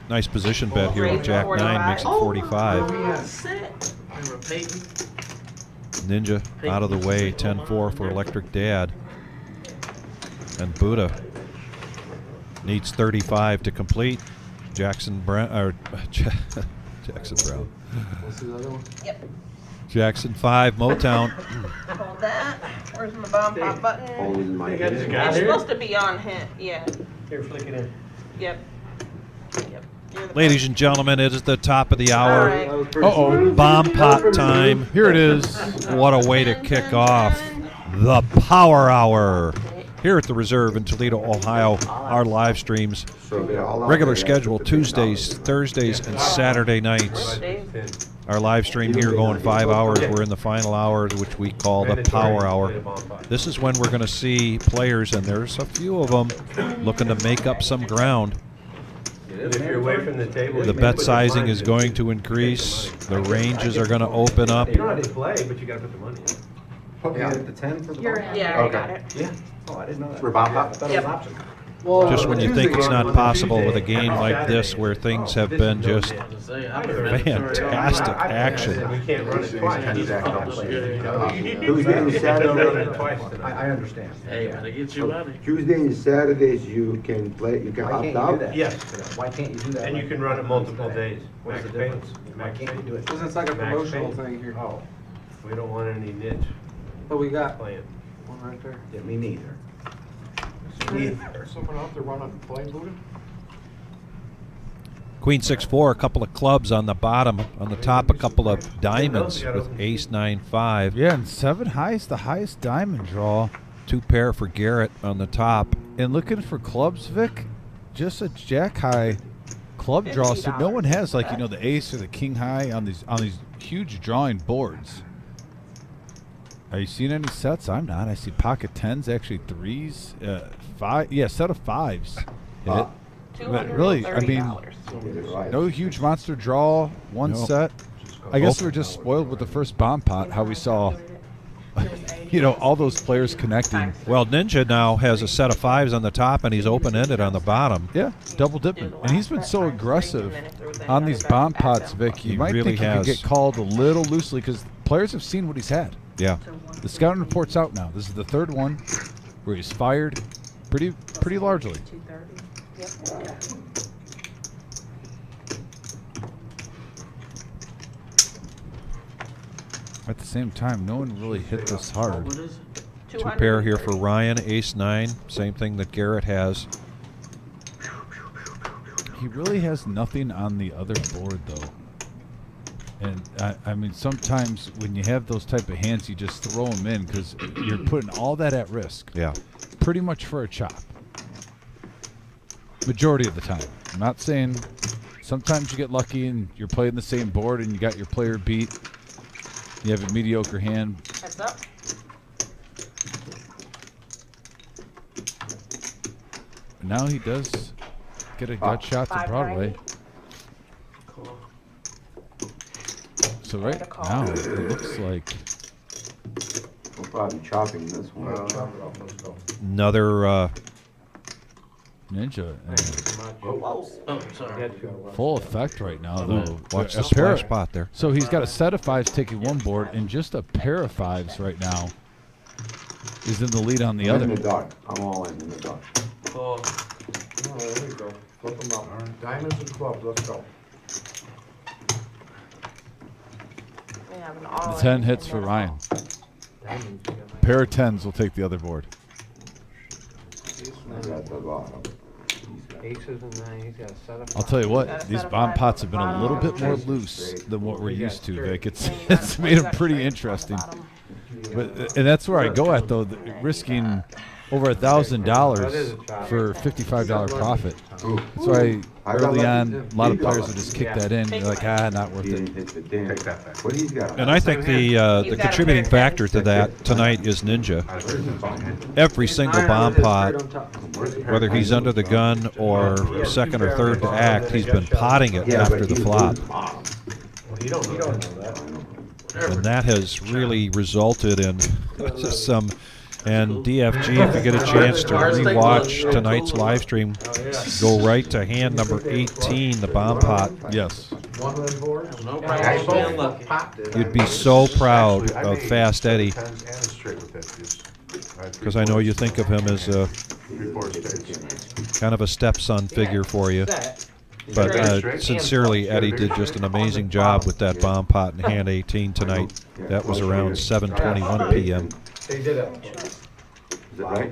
Speaker 2: nice position bet here with
Speaker 13: Raise
Speaker 2: Jack
Speaker 13: to
Speaker 2: 9, makes it 45.
Speaker 11: Oh, sit. Remember Peyton?
Speaker 2: Ninja out of the way, 10-4 for Electric Dad. And Buddha needs 35 to complete. Jackson Brown, or Jackson Brown.
Speaker 5: What's the other one?
Speaker 13: Yep.
Speaker 2: Jackson 5, Motown.
Speaker 13: Hold that. Where's my bomb pop button?
Speaker 6: Holding my
Speaker 3: got this
Speaker 6: hand.
Speaker 3: guy
Speaker 13: It's
Speaker 3: here?
Speaker 13: supposed to be on him. Yeah.
Speaker 3: Here, flick it in.
Speaker 13: Yep. Yep. You're the
Speaker 2: Ladies and gentlemen, it is the top of the
Speaker 13: All
Speaker 2: hour.
Speaker 13: right.
Speaker 1: Uh-oh.
Speaker 2: Bomb pot time.
Speaker 1: Here it is.
Speaker 2: What a way to kick off the Power Hour here at the Reserve in Toledo, Ohio. Our live streams,
Speaker 6: So they're all out
Speaker 2: regular
Speaker 6: there.
Speaker 2: schedule
Speaker 6: That's what the
Speaker 2: Tuesdays, Thursdays, and Saturday nights.
Speaker 13: Dave.
Speaker 2: Our live stream here going 5 hours. We're in the final hour, which we call the Power Hour. This is when we're going to see players, and there's a few of them looking to make up some ground.
Speaker 3: If you're away from the table.
Speaker 2: The bet sizing is going to increase. The ranges are going to open up.
Speaker 3: You don't have to play, but you gotta put the money in.
Speaker 4: Put me at the 10 for the
Speaker 14: You're
Speaker 4: ball?
Speaker 14: in.
Speaker 13: Yeah, I
Speaker 4: Okay.
Speaker 13: got it.
Speaker 3: Yeah. Oh, I didn't know that.
Speaker 4: For bomb pop?
Speaker 3: I thought it was
Speaker 13: Yep.
Speaker 3: optional.
Speaker 2: Just when you think it's not possible with a game like this where things have been just fantastic action.
Speaker 3: We can't run it twice.
Speaker 6: Tuesday and Saturday.
Speaker 3: I understand.
Speaker 11: Hey, better get your money.
Speaker 6: Tuesday and Saturdays, you can play, you can
Speaker 3: Why
Speaker 6: opt
Speaker 3: can't you do
Speaker 6: out.
Speaker 3: that?
Speaker 5: Yes.
Speaker 3: Why can't you do that?
Speaker 5: And you can run it multiple days.
Speaker 3: What's the
Speaker 5: Max
Speaker 3: difference?
Speaker 5: payments.
Speaker 3: Why can't you do it?
Speaker 5: Because
Speaker 3: it's
Speaker 5: like a promotional thing here. Oh, we don't want any niche.
Speaker 3: But we got
Speaker 5: Playing.
Speaker 3: one right there.
Speaker 4: Yeah, me neither.
Speaker 5: Neither. Someone out there running play, Buddha?
Speaker 2: Queen 6-4, a couple of clubs on the bottom. On the top, a couple of diamonds with ace 9-5.
Speaker 1: Yeah, and 7 high is the highest diamond draw.
Speaker 2: 2 pair for Garrett on the top.
Speaker 1: And looking for clubs, Vic, just a jack high club draw. So no one has like the ace or the king high on these huge drawing boards. Are you seeing any sets? I'm not. I see pocket 10s, actually 3s, 5. Yeah, set of 5s. Hit it. But really, I mean, no huge monster draw, one
Speaker 2: Nope.
Speaker 1: set. I guess we're just spoiled with the first bomb pot, how we saw, all those players connecting.
Speaker 2: Well, Ninja now has a set of 5s on the top, and he's open-ended on the bottom.
Speaker 1: Yeah, double dipping. And he's been so aggressive on these bomb pots, Vic. You
Speaker 2: He
Speaker 1: might
Speaker 2: really
Speaker 1: think he
Speaker 2: has.
Speaker 1: could get called a little loosely because players have seen what he's had.
Speaker 2: Yeah.
Speaker 1: The scouting report's out now. This is the third one where he's fired pretty largely. At the same time, no one really hit this hard.
Speaker 11: What is it?
Speaker 2: 2 pair here for Ryan, ace 9. Same thing that Garrett has.
Speaker 1: He really has nothing on the other board, though. And, I mean, sometimes when you have those type of hands, you just throw them in because you're putting all that at risk.
Speaker 2: Yeah.
Speaker 1: Pretty much for a chop. Majority of the time. I'm not saying sometimes you get lucky and you're playing the same board and you got your player beat. You have a mediocre hand.
Speaker 13: Heads up.
Speaker 1: Now he does get a gut shot to
Speaker 13: 5
Speaker 1: Broadway.
Speaker 13: righty.
Speaker 1: So right now, it looks like
Speaker 6: We'll probably chopping this one.
Speaker 5: Let's go.
Speaker 2: Another
Speaker 1: Ninja.
Speaker 11: Oh, sorry.
Speaker 1: Full effect right now, though.
Speaker 2: watch
Speaker 1: A
Speaker 2: the
Speaker 1: pair-
Speaker 2: splash pot there.
Speaker 1: So he's got a set of 5s taking one board, and just a pair of 5s right now is in the lead on the
Speaker 6: I'm
Speaker 1: other.
Speaker 6: in the dark. I'm all in the dark.
Speaker 11: Oh,
Speaker 5: Oh, there we go. Flip them up. Diamonds and clubs, let's go.
Speaker 13: We have an all
Speaker 1: The 10
Speaker 13: in
Speaker 1: hits
Speaker 13: and
Speaker 1: for
Speaker 13: then a
Speaker 1: Ryan.
Speaker 13: call.
Speaker 1: Pair of 10s will take the other board.
Speaker 6: At the bottom.
Speaker 3: Aces and then he's got a set of.
Speaker 1: I'll tell you what, these bomb pots have been a little bit more loose than what we're used to, Vic. It's made them pretty interesting. But and that's where I go at though, risking over $1,000 for $55 profit. That's why early on a lot of players will just kick that in. They're like, not worth it.
Speaker 7: Take that back.
Speaker 6: What he's got.
Speaker 2: And I think the contributing factor to that tonight is Ninja. Every single bomb pot, whether he's under the gun or second or third to act, he's been potting it after the flop.
Speaker 15: You don't know that.
Speaker 2: And that has really resulted in some. And DFG, if you get a chance to rewatch tonight's live stream, go right to hand number 18, the bomb pot.
Speaker 1: Yes.
Speaker 2: You'd be so proud of Fast Eddie, because I know you think of him as a kind of a stepson figure for you. But sincerely, Eddie did just an amazing job with that bomb pot in hand 18 tonight. That was around 7:21 p.m.
Speaker 5: They did it.
Speaker 6: Is it right?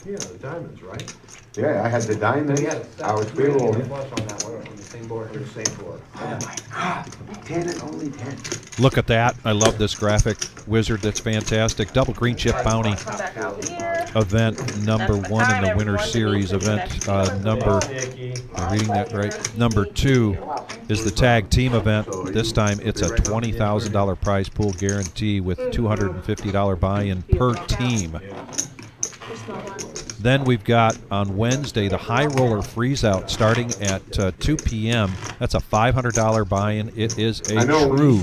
Speaker 5: Yeah, the diamonds, right?
Speaker 6: Yeah, I had the diamond. I was real old.
Speaker 5: Flush on that one, on the same board, on the same board.
Speaker 6: Oh my God, 10 and only 10.
Speaker 2: Look at that. I love this graphic wizard. That's fantastic. Double green chip bounty event number 1 in the winter series. Event number, am I reading that right? Number 2 is the tag team event. This time it's a $20,000 prize pool guarantee with $250 buy-in per team. Then we've got on Wednesday the high roller freeze out starting at 2 p.m. That's a $500 buy-in. It is a true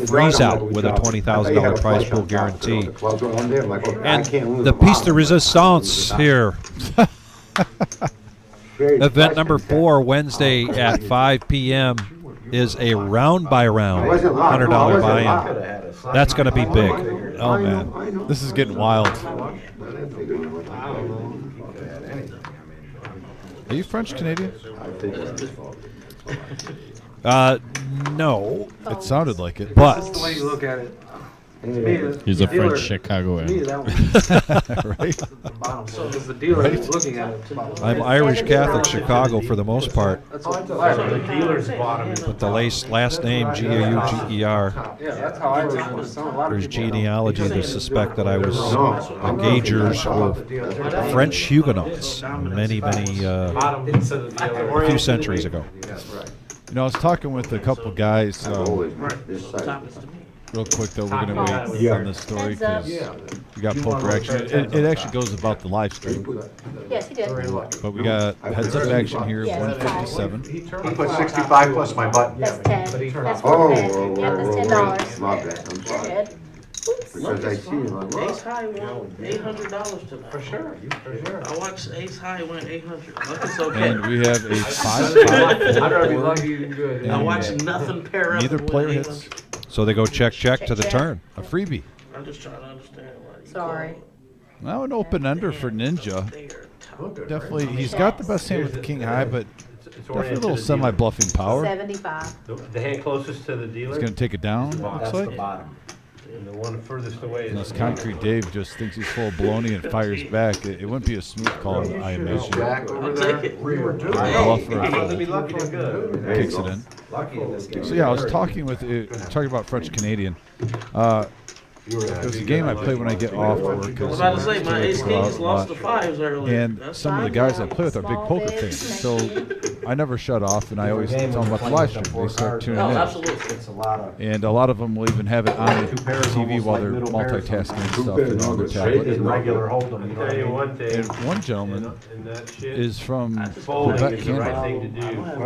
Speaker 2: freeze out with a $20,000 prize pool guarantee. And the piece de resistance here. Event number 4 Wednesday at 5 p.m. is a round by round $100 buy-in. That's going to be big.
Speaker 1: Oh man, this is getting wild. Are you French Canadian?
Speaker 2: No.
Speaker 1: It sounded like it.
Speaker 2: But
Speaker 3: That's the way you look at it.
Speaker 12: He's a French Chicagoan.
Speaker 1: Right?
Speaker 3: So the dealer is looking at it.
Speaker 2: I'm Irish Catholic Chicago for the most part.
Speaker 3: That's what
Speaker 15: The dealer's bottom is.
Speaker 2: But the last name, G-A-U-G-E-R.
Speaker 3: Yeah, that's how I was.
Speaker 2: There's genealogy to suspect that I was engagers with French Huguenots many,
Speaker 15: Bottom instead of the other.
Speaker 2: a few centuries ago.
Speaker 1: You know, I was talking with a couple guys. Real quick though, we're gonna wait on this story because we got poker action. It actually goes about the live stream,
Speaker 14: Yes, he did.
Speaker 1: but we got heads up action here at 157.
Speaker 7: He put 65 plus my button.
Speaker 14: That's 10. That's
Speaker 6: Oh,
Speaker 14: 10. Yep, that's $10.
Speaker 6: My bad, I'm sorry.
Speaker 14: You're good.
Speaker 6: Because I see him on
Speaker 16: Ace High won $800 tonight.
Speaker 5: For sure, for sure.
Speaker 16: I watched Ace High win $800. But it's okay.
Speaker 1: And we have a 5
Speaker 5: I'd rather be lucky than good.
Speaker 16: I watched nothing pair up.
Speaker 1: Neither
Speaker 16: and win
Speaker 1: player
Speaker 16: 800.
Speaker 1: hits.
Speaker 2: So they go check to the turn.
Speaker 1: A freebie.
Speaker 16: I'm just trying to understand why you
Speaker 14: Sorry.
Speaker 1: Now an open ender for Ninja. Definitely, he's got the best hand with the king high, but definitely a little semi-bluffing power.
Speaker 14: 75.
Speaker 15: The hand closest to the dealer.
Speaker 1: He's going to take it down, looks like.
Speaker 15: And the one furthest away is.
Speaker 1: Unless Concrete Dave just thinks he's full of baloney and fires back. It wouldn't be a smooth call, I imagine.
Speaker 16: I'll take it.
Speaker 1: Bluff or a
Speaker 3: I'm
Speaker 1: fold.
Speaker 3: gonna be lucky and good.
Speaker 1: Kicks it in.
Speaker 3: Lucky in this game.
Speaker 1: So yeah, I was talking about French Canadian. It was a game I play when I get off work.
Speaker 16: I was about to say, my ace king just lost the fives earlier.
Speaker 1: And
Speaker 16: That's
Speaker 1: some of the
Speaker 16: fine.
Speaker 1: guys I play with are big poker fans, so I never shut off, and I always tell them about the live stream. They start tuning
Speaker 16: No,
Speaker 1: in.
Speaker 16: absolutely.
Speaker 3: It's a lot of.
Speaker 1: And a lot of them will even have it on the TV while they're multitasking and stuff and on their tablet.
Speaker 15: Regular hold'em. I'll tell you one thing.
Speaker 1: And one gentleman
Speaker 15: And that shit.
Speaker 1: is from
Speaker 15: Folding
Speaker 1: Quebec,
Speaker 15: is the right
Speaker 1: Canada.
Speaker 15: thing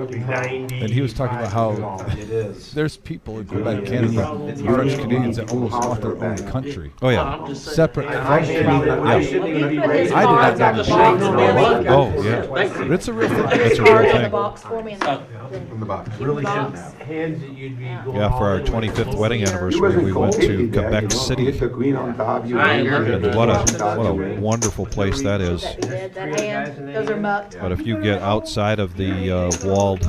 Speaker 15: to do. 90.
Speaker 1: And he was talking about how
Speaker 3: It is.
Speaker 1: there's people in Quebec, Canada, French Canadians that almost want their own country.
Speaker 2: Oh yeah.
Speaker 1: Separate from
Speaker 15: I shouldn't even be raised.
Speaker 1: I did not know this.
Speaker 2: Oh yeah.
Speaker 1: But it's a real thing.
Speaker 2: It's a
Speaker 14: Cards
Speaker 2: real
Speaker 14: in the
Speaker 2: thing.
Speaker 14: box for me. And and
Speaker 7: From the box.
Speaker 14: keep the
Speaker 15: Really shouldn't
Speaker 14: box.
Speaker 15: have. Hands that you'd be going
Speaker 2: Yeah, for our
Speaker 15: all in with.
Speaker 2: 25th wedding
Speaker 14: He
Speaker 2: anniversary,
Speaker 6: wasn't
Speaker 2: we went to
Speaker 6: completely dead,
Speaker 2: Quebec
Speaker 6: you know,
Speaker 2: City.
Speaker 6: you hit the green on top, you
Speaker 16: I ain't
Speaker 6: were
Speaker 16: looking
Speaker 6: there,
Speaker 16: at
Speaker 6: you
Speaker 2: And what
Speaker 6: watched
Speaker 2: a
Speaker 6: out
Speaker 2: what a
Speaker 6: there.
Speaker 2: wonderful place that is.
Speaker 14: That be dead, that hand, those are mucked.
Speaker 2: But if you get outside of the walled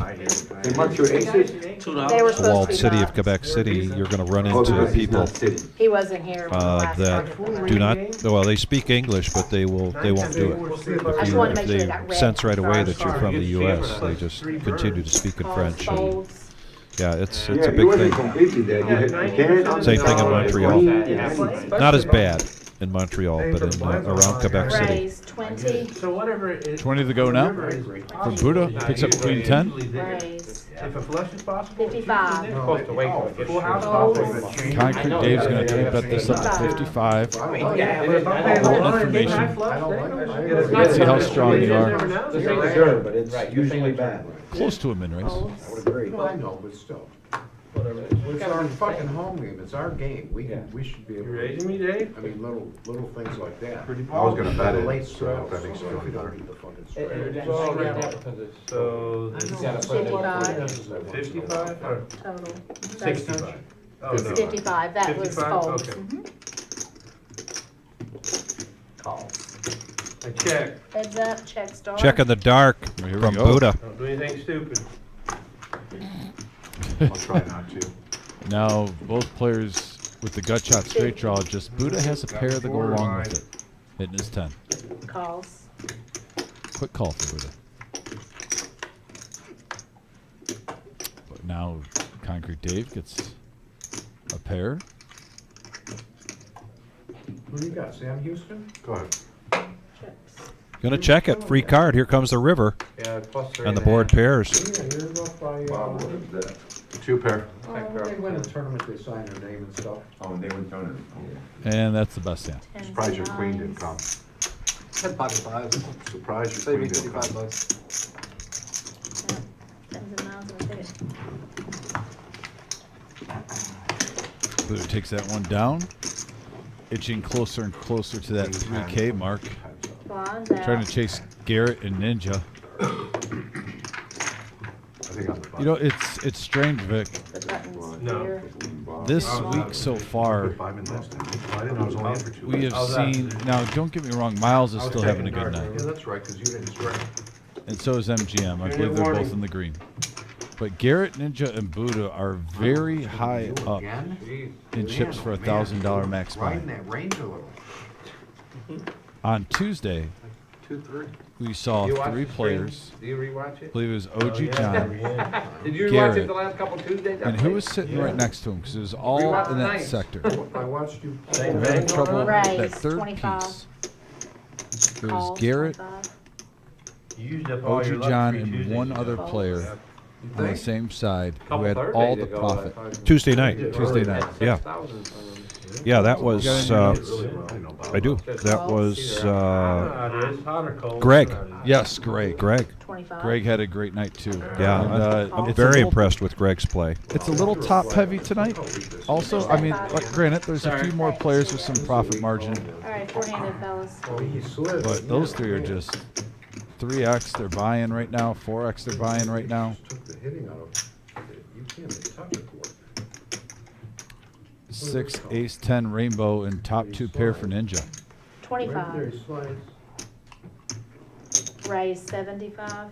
Speaker 6: They marked your aces?
Speaker 14: They were
Speaker 2: the
Speaker 14: supposed to
Speaker 2: walled
Speaker 14: be
Speaker 2: city of
Speaker 14: mucked.
Speaker 2: Quebec City, you're going to run
Speaker 6: Oh, the
Speaker 2: into
Speaker 6: rest is
Speaker 2: people
Speaker 6: not city.
Speaker 14: He wasn't here when the last
Speaker 2: that
Speaker 14: target.
Speaker 2: do not. Well, they speak English, but they won't do it.
Speaker 14: I just wanted to make sure
Speaker 2: If
Speaker 14: it got
Speaker 2: they
Speaker 14: red.
Speaker 2: sense right away that you're from the U.S., they just continue to speak in
Speaker 14: Calls,
Speaker 2: French. And,
Speaker 14: folds.
Speaker 2: yeah, it's
Speaker 6: Yeah,
Speaker 2: a
Speaker 6: he
Speaker 2: big
Speaker 6: wasn't
Speaker 2: thing.
Speaker 6: completely dead, you hit the can on the
Speaker 2: Same thing in
Speaker 6: top,
Speaker 2: Montreal.
Speaker 6: green,
Speaker 2: Not as bad in Montreal, but in around Quebec City.
Speaker 14: Raise 20,
Speaker 15: So whatever it is.
Speaker 1: 20 to go now for Buddha. Picks up queen 10.
Speaker 14: raise
Speaker 15: If a flush is possible.
Speaker 14: 55.
Speaker 15: Supposed to wait till it gets
Speaker 3: Full house
Speaker 14: Folds.
Speaker 3: possible.
Speaker 1: Concrete Dave's going to three-bet this up to 55.
Speaker 3: I mean, yeah, but if I'm paying
Speaker 1: Little
Speaker 3: $100
Speaker 1: information.
Speaker 3: I flush, they don't-
Speaker 1: Let's see how strong you are.
Speaker 3: This ain't good, but it's
Speaker 4: usually bad.
Speaker 1: Close to a min raise.
Speaker 14: Folds.
Speaker 5: Well, I know, but still. It's our fucking home game, it's our game, we should be able
Speaker 15: You
Speaker 5: to.
Speaker 15: raising me, Dave?
Speaker 5: I mean, little things like that.
Speaker 7: I was gonna bet it,
Speaker 5: Late
Speaker 7: so
Speaker 5: strokes,
Speaker 7: that makes you feel
Speaker 5: we
Speaker 7: better.
Speaker 5: don't need the fucking straight.
Speaker 15: So,
Speaker 14: $55
Speaker 15: 55 or
Speaker 14: total.
Speaker 15: 65? Oh, no.
Speaker 14: 55, that was
Speaker 15: 55?
Speaker 14: folds.
Speaker 15: Okay.
Speaker 14: Mhm.
Speaker 15: I check.
Speaker 14: Heads up, check star.
Speaker 2: Check in the dark
Speaker 1: Here we
Speaker 2: from
Speaker 1: go.
Speaker 2: Buddha.
Speaker 15: Don't do anything stupid.
Speaker 7: I'll try not to.
Speaker 1: Now, both players with the gut shot straight draw, just Buddha has a pair that go along with it. Hitting his 10.
Speaker 14: Calls.
Speaker 1: Quick call for Buddha. But now, Concrete Dave gets a pair.
Speaker 5: Who you got, Sam Houston?
Speaker 7: Go ahead.
Speaker 14: Checks.
Speaker 2: Gonna check it. Free card. Here comes the river.
Speaker 15: Yeah, plus 3.
Speaker 2: And the board pairs.
Speaker 5: Yeah, you're up by,
Speaker 6: Wow, what is that?
Speaker 7: 2 pair.
Speaker 5: when they win a tournament, they sign their name and stuff.
Speaker 6: Oh, and they went down
Speaker 1: And that's the best hand.
Speaker 14: Tens
Speaker 7: Surprised
Speaker 14: and
Speaker 7: your queen didn't
Speaker 14: nines.
Speaker 7: come.
Speaker 4: Had pocket fives.
Speaker 7: Surprised your
Speaker 4: Save
Speaker 7: queen
Speaker 4: me
Speaker 7: didn't come.
Speaker 4: 55 bucks.
Speaker 14: Yep. Tens and nines, I'll take it.
Speaker 1: Buddha takes that one down. Itching closer and closer to that 3K mark.
Speaker 14: Blinds out.
Speaker 1: Trying to chase Garrett and Ninja.
Speaker 7: I think I'm the
Speaker 1: You know, it's strange, Vic.
Speaker 14: The buttons
Speaker 15: No.
Speaker 14: here.
Speaker 1: This week so far,
Speaker 7: Put 5 in last time. I didn't know I was only in for 2.
Speaker 1: we have
Speaker 15: How's that?
Speaker 1: seen. Now, don't get me wrong. Miles is still having a good
Speaker 5: Yeah,
Speaker 1: night,
Speaker 5: that's right, because you didn't strike.
Speaker 1: and so is MGM. I
Speaker 15: Good
Speaker 1: believe they're
Speaker 15: morning.
Speaker 1: both in the green. But Garrett, Ninja, and Buddha are very high up
Speaker 5: Jeez.
Speaker 1: in chips for $1,000 max
Speaker 5: Riding
Speaker 1: buy.
Speaker 5: that range a little.
Speaker 1: On Tuesday,
Speaker 5: 2-3.
Speaker 1: we saw
Speaker 3: You watch
Speaker 1: three
Speaker 3: the stream?
Speaker 1: players.
Speaker 3: Do you rewatch
Speaker 1: I
Speaker 3: it?
Speaker 1: believe it was OG
Speaker 15: Oh, yeah.
Speaker 1: John.
Speaker 3: Did you rewatch
Speaker 1: Garrett.
Speaker 3: it the last couple Tuesdays?
Speaker 1: And who was sitting right next to him? Because it was all
Speaker 3: Rewatch
Speaker 1: in that
Speaker 3: tonight.
Speaker 1: sector.
Speaker 5: I watched you.
Speaker 15: Same
Speaker 1: We're having
Speaker 15: thing
Speaker 1: trouble
Speaker 15: going
Speaker 1: with
Speaker 15: on?
Speaker 1: that
Speaker 14: Raise,
Speaker 1: third
Speaker 14: 25.
Speaker 1: piece. It
Speaker 14: Calls,
Speaker 1: was Garrett,
Speaker 14: 25.
Speaker 15: You used up all your
Speaker 1: OG
Speaker 15: luck
Speaker 1: John,
Speaker 15: 3
Speaker 1: and
Speaker 15: Tuesdays
Speaker 1: one
Speaker 15: ago.
Speaker 1: other player on the same side who
Speaker 15: Couple
Speaker 1: had
Speaker 15: Thursdays
Speaker 1: all the
Speaker 15: ago,
Speaker 1: profit.
Speaker 15: I thought.
Speaker 2: Tuesday night.
Speaker 1: Tuesday night.
Speaker 2: Yeah.
Speaker 3: 6,000 from them.
Speaker 2: Yeah, that was.
Speaker 7: Really well. I know about
Speaker 2: I do.
Speaker 7: it.
Speaker 2: That was
Speaker 15: I don't know how it is, hot or cold.
Speaker 2: Greg.
Speaker 15: I don't know.
Speaker 1: Yes, Greg.
Speaker 2: Greg.
Speaker 14: 25.
Speaker 1: Greg had a great night too.
Speaker 2: Yeah,
Speaker 1: And,
Speaker 2: I'm
Speaker 1: it's a
Speaker 2: very
Speaker 1: little-
Speaker 2: impressed with Greg's play.
Speaker 1: It's a little top heavy tonight. Also, I mean, like, granted, there's a few more players with some profit margin,
Speaker 14: All right, four-handed fellas.
Speaker 5: Oh, he slid.
Speaker 1: but those three are just 3x. They're buying right now. 4x. They're buying right now.
Speaker 5: Took the hitting out of it. You can't touch it for it.
Speaker 1: 6, Ace, 10, Rainbow, and top 2 pair for Ninja.
Speaker 14: 25.
Speaker 5: He slides.
Speaker 14: Raise 75.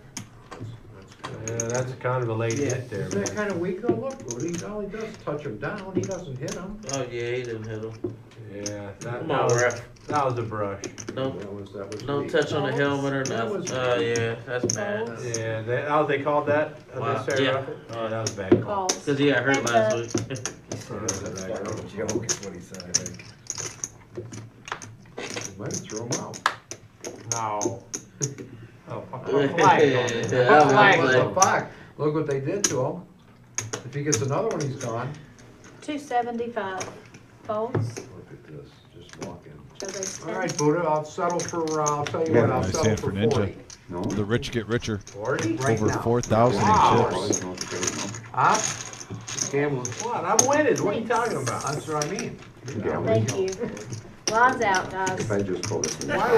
Speaker 15: Yeah, that's kind of a late hit there,
Speaker 5: Isn't that
Speaker 15: man.
Speaker 5: kind of weak though? Look, all he does is touch him down, he doesn't hit him.
Speaker 16: Oh, yeah, he didn't hit him.
Speaker 15: Yeah, that
Speaker 16: Come on, ref.
Speaker 15: that was a brush.
Speaker 16: Don't,
Speaker 5: That was
Speaker 16: don't
Speaker 5: weak.
Speaker 16: touch on the helmet or
Speaker 5: That
Speaker 16: nothing.
Speaker 5: was-
Speaker 16: Oh, yeah, that's bad.
Speaker 15: Yeah, they called that
Speaker 16: Wow.
Speaker 15: unnecessary
Speaker 16: Yeah.
Speaker 15: roughing? Oh, that was a bad call.
Speaker 14: Calls.
Speaker 16: Because he got hurt
Speaker 14: Heads
Speaker 16: last
Speaker 14: up.
Speaker 16: week.
Speaker 4: Joke is what he said, I think.
Speaker 5: He might throw him out.
Speaker 15: No. Oh, fuck.
Speaker 16: Yeah,
Speaker 15: Flag on
Speaker 16: yeah,
Speaker 15: it.
Speaker 16: yeah, I'm
Speaker 15: Flag
Speaker 16: like-
Speaker 15: on it.
Speaker 5: The fuck, look what they did to him. If he gets another one, he's gone.
Speaker 14: 275. Folds.
Speaker 5: Look at this, just walk in.
Speaker 14: Shows ace
Speaker 5: All
Speaker 14: 10.
Speaker 5: right, Buddha, I'll settle for, I'll tell you
Speaker 6: Yeah,
Speaker 5: what, I'll
Speaker 1: nice
Speaker 5: settle
Speaker 1: hand
Speaker 5: for
Speaker 1: for Ninja.
Speaker 5: 40.
Speaker 6: No?
Speaker 1: The rich get richer.
Speaker 15: 40?
Speaker 5: Right
Speaker 1: Over
Speaker 5: now.
Speaker 1: 4,000
Speaker 15: Wow.
Speaker 1: in chips.
Speaker 5: Huh?
Speaker 3: Gambling.
Speaker 15: What? I'm winning. What are you talking about?
Speaker 5: That's what I mean.
Speaker 14: Thank you. Lines out, guys.
Speaker 6: If I just call it.
Speaker 15: Why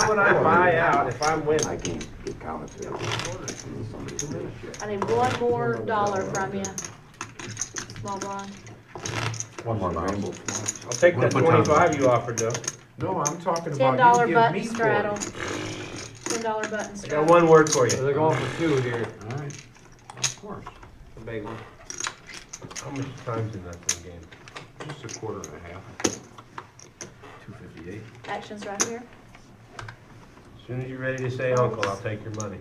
Speaker 15: would I buy out if I'm winning?
Speaker 6: I can't get count it too.
Speaker 14: I need one more dollar from you. Small blind.
Speaker 7: One more mouse.
Speaker 15: I'll take that 25 you offered though.
Speaker 5: No, I'm talking
Speaker 14: $10
Speaker 5: about you give
Speaker 14: button
Speaker 5: me
Speaker 14: straddle.
Speaker 5: 40.
Speaker 14: $10 button
Speaker 15: I
Speaker 14: straddle.
Speaker 15: got one word for you.
Speaker 11: They're going for 2 here.
Speaker 5: All right, of course.
Speaker 11: A big one.
Speaker 15: How much time's in that thing game?
Speaker 5: Just a quarter and a half.
Speaker 4: 258.
Speaker 14: Actions right here.
Speaker 15: As soon as you're ready to say uncle, I'll take your money.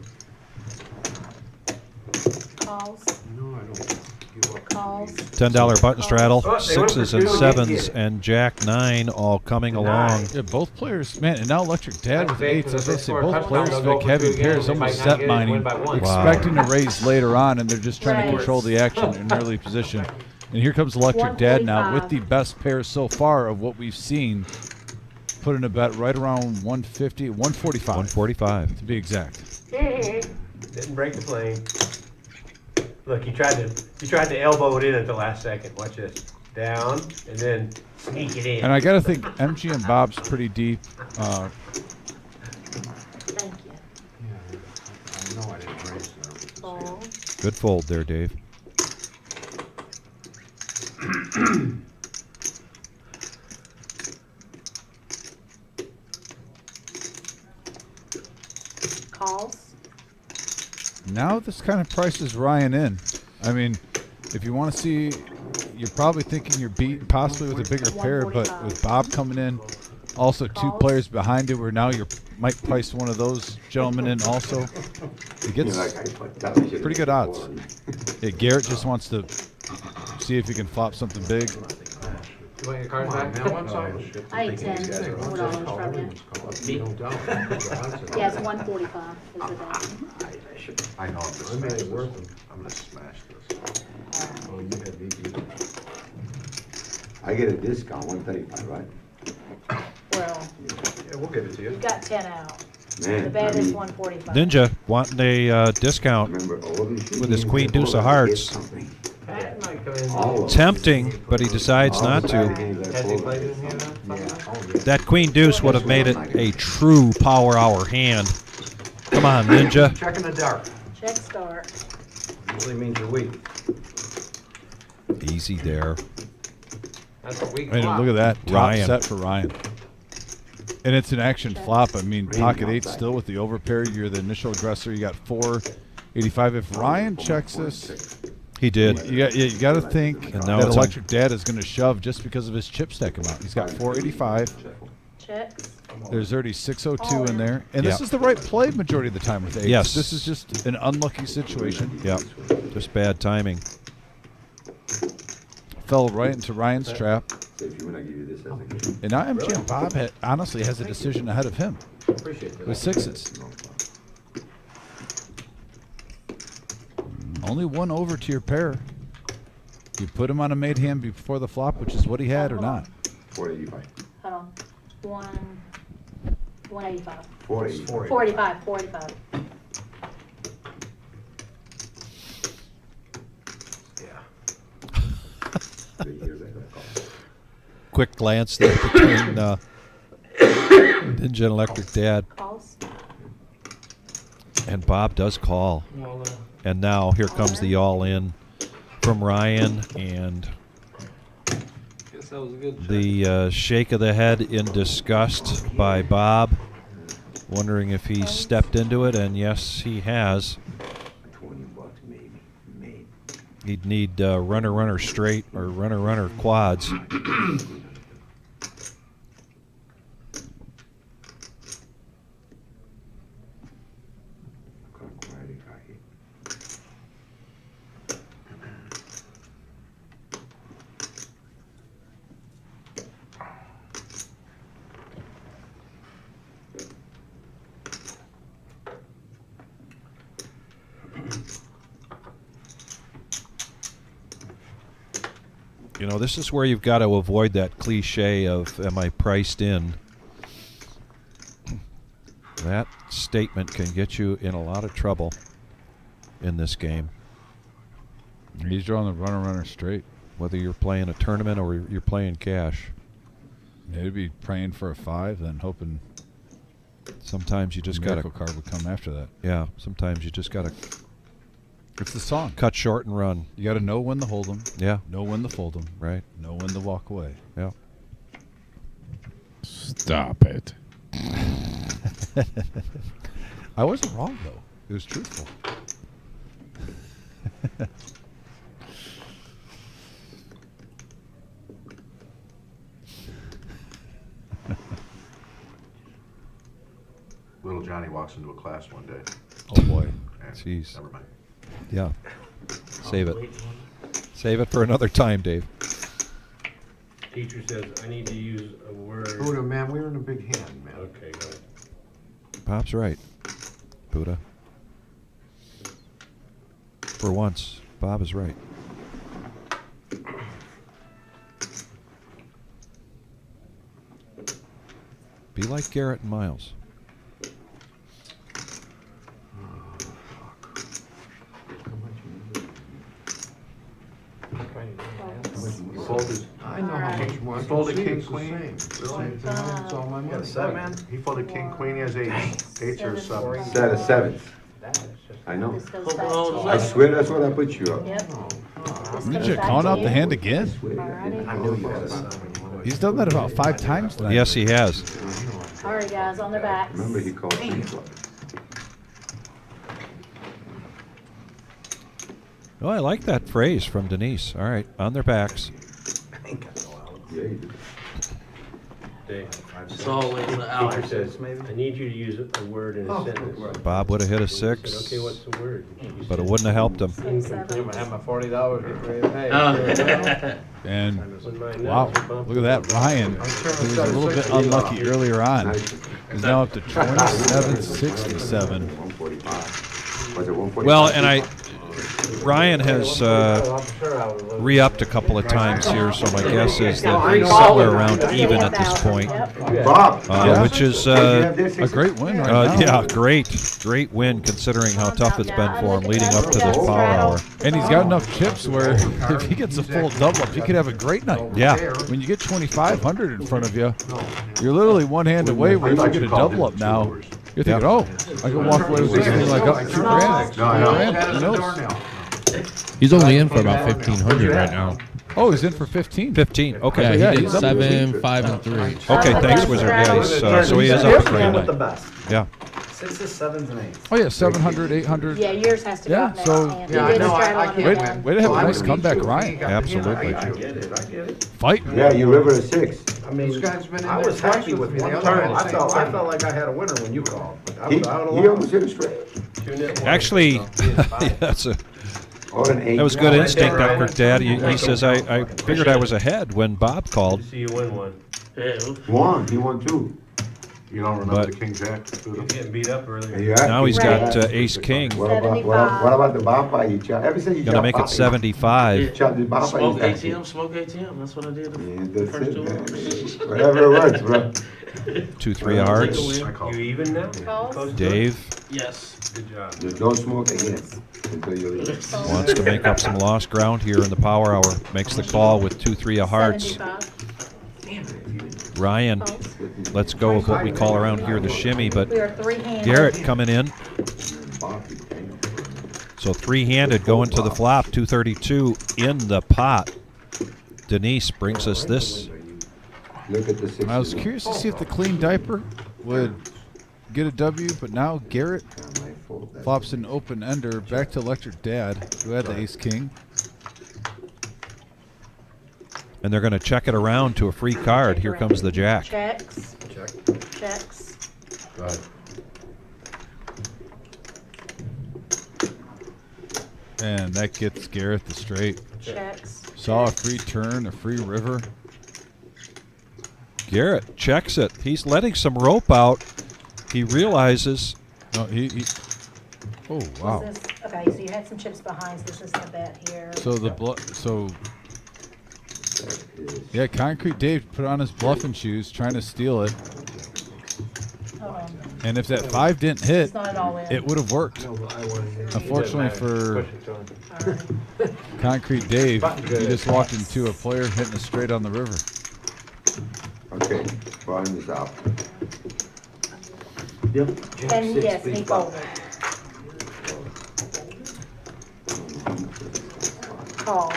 Speaker 14: Calls.
Speaker 5: No, I don't give up.
Speaker 14: Calls.
Speaker 2: $10 button straddle,
Speaker 15: Oh, they went for
Speaker 2: 6s and
Speaker 15: two,
Speaker 2: 7s,
Speaker 15: yeah.
Speaker 2: and Jack 9 all coming along.
Speaker 1: Yeah, both players, man, and now Electric Dad with
Speaker 11: Vic,
Speaker 1: 8s. I was going to say,
Speaker 11: score a
Speaker 1: both
Speaker 11: touchdown,
Speaker 1: players,
Speaker 11: they'll go
Speaker 1: Vic,
Speaker 11: for
Speaker 1: having
Speaker 11: 2 again,
Speaker 1: pairs
Speaker 11: they might
Speaker 1: almost
Speaker 11: not
Speaker 1: set
Speaker 11: get it, win
Speaker 1: mining,
Speaker 11: by 1.
Speaker 1: expecting to raise later on, and they're just trying to
Speaker 14: Right.
Speaker 1: control the action in early position. And here comes Electric Dad now with the best pairs so far of what we've seen. Putting a bet right around 150, 145.
Speaker 2: 145.
Speaker 1: To be exact.
Speaker 15: Didn't break the plane. Look, he tried to elbow it in at the last second. Watch this. Down and then sneak it in.
Speaker 1: And I got to think MG and Bob's pretty deep.
Speaker 14: Thank you.
Speaker 5: I know I didn't raise that.
Speaker 14: Fold.
Speaker 2: Good fold there, Dave.
Speaker 14: Calls.
Speaker 1: Now this kind of prices Ryan in. I mean, if you want to see, you're probably thinking you're beat possibly with a bigger pair, but with Bob coming in, also 2 players behind it, where now you might price one of those gentlemen in also. It gets pretty good odds. Yeah, Garrett just wants to see if he can flop something big.
Speaker 11: You want your card back?
Speaker 5: Man, what's up?
Speaker 14: I need $10 from you.
Speaker 5: No doubt.
Speaker 14: Yeah, it's 145 is the bet.
Speaker 7: I know I'm
Speaker 5: I
Speaker 7: gonna
Speaker 5: made
Speaker 7: smash
Speaker 5: it worth
Speaker 7: this.
Speaker 5: them.
Speaker 7: I'm gonna smash this.
Speaker 5: Oh, you had me beat.
Speaker 6: I get a discount, 135, right?
Speaker 14: Well,
Speaker 5: Yeah, we'll give it to
Speaker 14: you
Speaker 5: you.
Speaker 14: got 10 out.
Speaker 6: Man,
Speaker 14: The bet
Speaker 6: I
Speaker 14: is
Speaker 6: mean,
Speaker 14: 145.
Speaker 2: Ninja wanting a discount
Speaker 6: remember all these
Speaker 2: with his
Speaker 6: games
Speaker 2: queen
Speaker 6: before
Speaker 2: deuce of
Speaker 6: I get
Speaker 2: hearts.
Speaker 6: something.
Speaker 11: That might come in.
Speaker 6: All of them.
Speaker 2: Tempting, but he decides
Speaker 6: All the
Speaker 2: not
Speaker 6: Saturday
Speaker 2: to.
Speaker 6: games I
Speaker 11: Has he
Speaker 6: pulled,
Speaker 11: played
Speaker 6: I
Speaker 11: in
Speaker 6: get
Speaker 11: here
Speaker 6: something.
Speaker 11: then?
Speaker 5: Yeah.
Speaker 2: That queen deuce would have made it a true power hour hand. Come on, Ninja.
Speaker 5: Check in the dark.
Speaker 14: Check start.
Speaker 4: Usually means you're weak.
Speaker 2: Easy there.
Speaker 11: That's a weak
Speaker 1: And
Speaker 11: flop.
Speaker 1: look at that top
Speaker 2: Ryan.
Speaker 1: set for Ryan. And it's an action flop. I mean, pocket 8 still with the overpair. You're the initial aggressor. You got 485. If Ryan checks this,
Speaker 2: He did.
Speaker 1: you got to think
Speaker 2: And now
Speaker 1: that
Speaker 2: it's on-
Speaker 1: Electric Dad is going to shove just because of his chip stack amount. He's got 485.
Speaker 14: Checks.
Speaker 1: There's already 602 in there. And this
Speaker 2: Yeah.
Speaker 1: is the right play majority of the time with 8s.
Speaker 2: Yes.
Speaker 1: This is just an unlucky situation.
Speaker 2: Yep. Just bad timing.
Speaker 1: Fell right into Ryan's trap.
Speaker 6: So if you want to give you this as a gift.
Speaker 1: And now MGM Bob honestly has a decision ahead of him
Speaker 5: Appreciate that.
Speaker 1: with 6s. Only one over to your pair. You put him on a made hand before the flop, which is what he had or not.
Speaker 6: 485.
Speaker 14: Hold on. 185.
Speaker 6: 485.
Speaker 14: 45. 45.
Speaker 2: Quick glance there between Ninja and Electric Dad.
Speaker 14: Calls.
Speaker 2: And Bob does call. And now here comes the all-in from Ryan, and
Speaker 11: Guess that was a good check.
Speaker 2: the shake of the head in disgust by Bob, wondering if he stepped into it, and yes, he has.
Speaker 6: 20 bucks maybe. Maybe.
Speaker 2: He'd need runner straight or runner quads. You know, this is where you've got to avoid that cliche of, am I priced in? That statement can get you in a lot of trouble in this game.
Speaker 1: He's drawing the runner straight.
Speaker 2: Whether you're playing a tournament or you're playing cash.
Speaker 1: Maybe praying for a 5, then hoping
Speaker 2: Sometimes you just gotta.
Speaker 1: Miracle card would come after that.
Speaker 2: Yeah. Sometimes you just gotta
Speaker 1: It's the song.
Speaker 2: cut short and run.
Speaker 1: You got to know when to hold them.
Speaker 2: Yeah.
Speaker 1: Know when to fold them.
Speaker 2: Right.
Speaker 1: Know when to walk away.
Speaker 2: Yeah.
Speaker 12: Stop it.
Speaker 1: I wasn't wrong though. It was truthful.
Speaker 7: Little Johnny walks into a class one day.
Speaker 1: Oh boy.
Speaker 2: Jeez.
Speaker 7: Never mind.
Speaker 2: Yeah. Save it. Save it for another time, Dave.
Speaker 15: Teacher says, I need to use a word.
Speaker 5: Buddha, man, we're in a big hand, man.
Speaker 15: Okay, go ahead.
Speaker 2: Bob's right. Buddha. For once, Bob is right. Be like Garrett and Miles.
Speaker 5: I know how much more.
Speaker 7: He folded
Speaker 5: See,
Speaker 7: king,
Speaker 5: it's the
Speaker 7: queen.
Speaker 5: same. Same thing, it's all my money.
Speaker 7: Seven. He folded king, queen, he has eights or sevens.
Speaker 6: Set of sevens. I know.
Speaker 14: This goes back to
Speaker 6: I
Speaker 14: you.
Speaker 6: swear that's what I put you up.
Speaker 14: Yep.
Speaker 1: Did you calling out the hand again?
Speaker 14: Alrighty.
Speaker 6: I knew you had a seven.
Speaker 1: He's done that about 5 times tonight.
Speaker 2: Yes, he has.
Speaker 14: Alright, guys, on their backs.
Speaker 6: Remember he called me.
Speaker 2: Oh, I like that phrase from Denise. All right, on their backs.
Speaker 6: Yeah, you did.
Speaker 15: Dave.
Speaker 16: It's always the
Speaker 15: Teacher
Speaker 16: Alex.
Speaker 15: says, I need you to use a word in a sentence.
Speaker 2: Bob would have hit a
Speaker 15: He said,
Speaker 2: 6,
Speaker 15: okay, what's the word?
Speaker 2: but it wouldn't have helped him.
Speaker 14: Six, seven.
Speaker 11: I'm gonna have my $40 get ready to pay.
Speaker 1: And
Speaker 15: When mine
Speaker 1: wow,
Speaker 15: knows, bump
Speaker 1: look at that, Ryan. He was a little bit unlucky earlier on. He's now up to 2767.
Speaker 6: 145. Was it 145?
Speaker 2: Well, and Ryan has re-upped a couple of times here, so my guess is that he's somewhere around even at this point,
Speaker 6: Bob.
Speaker 2: which is
Speaker 1: A great win right now.
Speaker 2: yeah, great win considering how tough it's been for him leading up to this power hour.
Speaker 1: And he's got enough chips where if he gets a full double up, he could have a great night.
Speaker 2: Yeah.
Speaker 1: When you get 2,500 in front of you, you're literally one hand away where if you get a double up now, you're thinking, oh, I can walk away with this thing like up $2 grand. $2 grand, who knows?
Speaker 12: He's only in for about 1,500 right now.
Speaker 1: Oh, he's in for 15.
Speaker 2: 15. Okay.
Speaker 12: Yeah,
Speaker 1: Yeah,
Speaker 12: he did
Speaker 1: he's up
Speaker 12: 7, 5, and 3.
Speaker 2: Okay, thanks, Wizard. Yeah, he's, so he is up a grand.
Speaker 4: With the best.
Speaker 2: Yeah.
Speaker 4: 6s, 7s, and 8s.
Speaker 1: Oh yeah, 700, 800.
Speaker 14: Yeah, yours has to go
Speaker 1: Yeah,
Speaker 14: up next.
Speaker 1: so-
Speaker 14: hand.
Speaker 5: Yeah, I
Speaker 14: You did
Speaker 5: know,
Speaker 14: a
Speaker 5: I
Speaker 14: straddle on
Speaker 5: can't
Speaker 14: the
Speaker 1: Way,
Speaker 14: one.
Speaker 1: way to have a
Speaker 5: Well, I
Speaker 1: nice
Speaker 5: would
Speaker 1: comeback,
Speaker 5: beat you.
Speaker 1: Ryan.
Speaker 2: Absolutely.
Speaker 5: I get it.
Speaker 1: Fight.
Speaker 6: Yeah, you rivered a 6.
Speaker 4: I mean,
Speaker 5: This guy's been in
Speaker 4: I
Speaker 5: there
Speaker 4: was
Speaker 5: twice
Speaker 4: happy
Speaker 5: with
Speaker 4: with
Speaker 5: me.
Speaker 4: one
Speaker 5: The other
Speaker 4: turn.
Speaker 5: one
Speaker 4: I
Speaker 5: was
Speaker 4: felt
Speaker 5: same
Speaker 4: like I had a winner when you called. But I
Speaker 6: He
Speaker 4: was out of
Speaker 6: almost hit a straight.
Speaker 2: Actually, that's a
Speaker 6: Or an 8.
Speaker 2: that was good instinct, Dr. Dad. He says I figured I was ahead when Bob called.
Speaker 15: Good to see you win one.
Speaker 16: Yeah,
Speaker 6: One. He won 2.
Speaker 7: You don't remember
Speaker 2: But-
Speaker 7: the king jack?
Speaker 15: He was getting beat up earlier.
Speaker 6: And you
Speaker 2: Now he's got
Speaker 14: Right.
Speaker 2: ace king.
Speaker 6: What about the bar fight? You chop. Ever since you
Speaker 2: Gonna
Speaker 6: chop
Speaker 2: make it
Speaker 6: five,
Speaker 2: 75.
Speaker 6: You chop the bar fight.
Speaker 16: Smoke
Speaker 6: you got-
Speaker 16: ATM, smoke ATM. That's what I did.
Speaker 6: Yeah, that's
Speaker 16: First
Speaker 6: it,
Speaker 16: two
Speaker 6: man.
Speaker 16: rounds.
Speaker 6: Whatever it works, bro.
Speaker 2: 2, 3 of hearts.
Speaker 7: I call.
Speaker 15: You even now?
Speaker 14: Calls?
Speaker 15: Close to it?
Speaker 2: Dave
Speaker 16: Yes.
Speaker 15: Good job.
Speaker 6: Just don't smoke again until you leave.
Speaker 2: wants to make up some lost ground here in the power hour. Makes the call with 2, 3 of hearts.
Speaker 14: 75.
Speaker 2: Ryan,
Speaker 14: Calls.
Speaker 2: let's go with what we call around here the shimmy, but
Speaker 14: We are three-handed.
Speaker 2: Garrett coming in. So 3-handed going to the flop, 232 in the pot. Denise brings us this.
Speaker 6: Look at the 6.
Speaker 1: I was curious to see if the clean diaper would get a W, but now Garrett flops an open ender back to Electric Dad, who had the ace king.
Speaker 2: And they're going to check it around to a free card. Here comes the jack.
Speaker 14: Checks. Checks.
Speaker 7: Go ahead.
Speaker 1: And that gets Garrett the straight.
Speaker 14: Checks.
Speaker 1: Saw a free turn, a free river.
Speaker 2: Garrett checks it. He's letting some rope out. He realizes.
Speaker 1: No, he oh wow.
Speaker 14: This is, okay, so you had some chips behind. So this is the bet here.
Speaker 1: So yeah, Concrete Dave put on his bluffing shoes, trying to steal it.
Speaker 14: Hold on.
Speaker 1: And if that 5 didn't hit,
Speaker 14: It's not at all in.
Speaker 1: it would have worked. Unfortunately for Concrete Dave, he just walked into a player hitting a straight on the river.
Speaker 6: Okay, bottom is out.
Speaker 16: Yep.
Speaker 14: And yes, he folded. Called,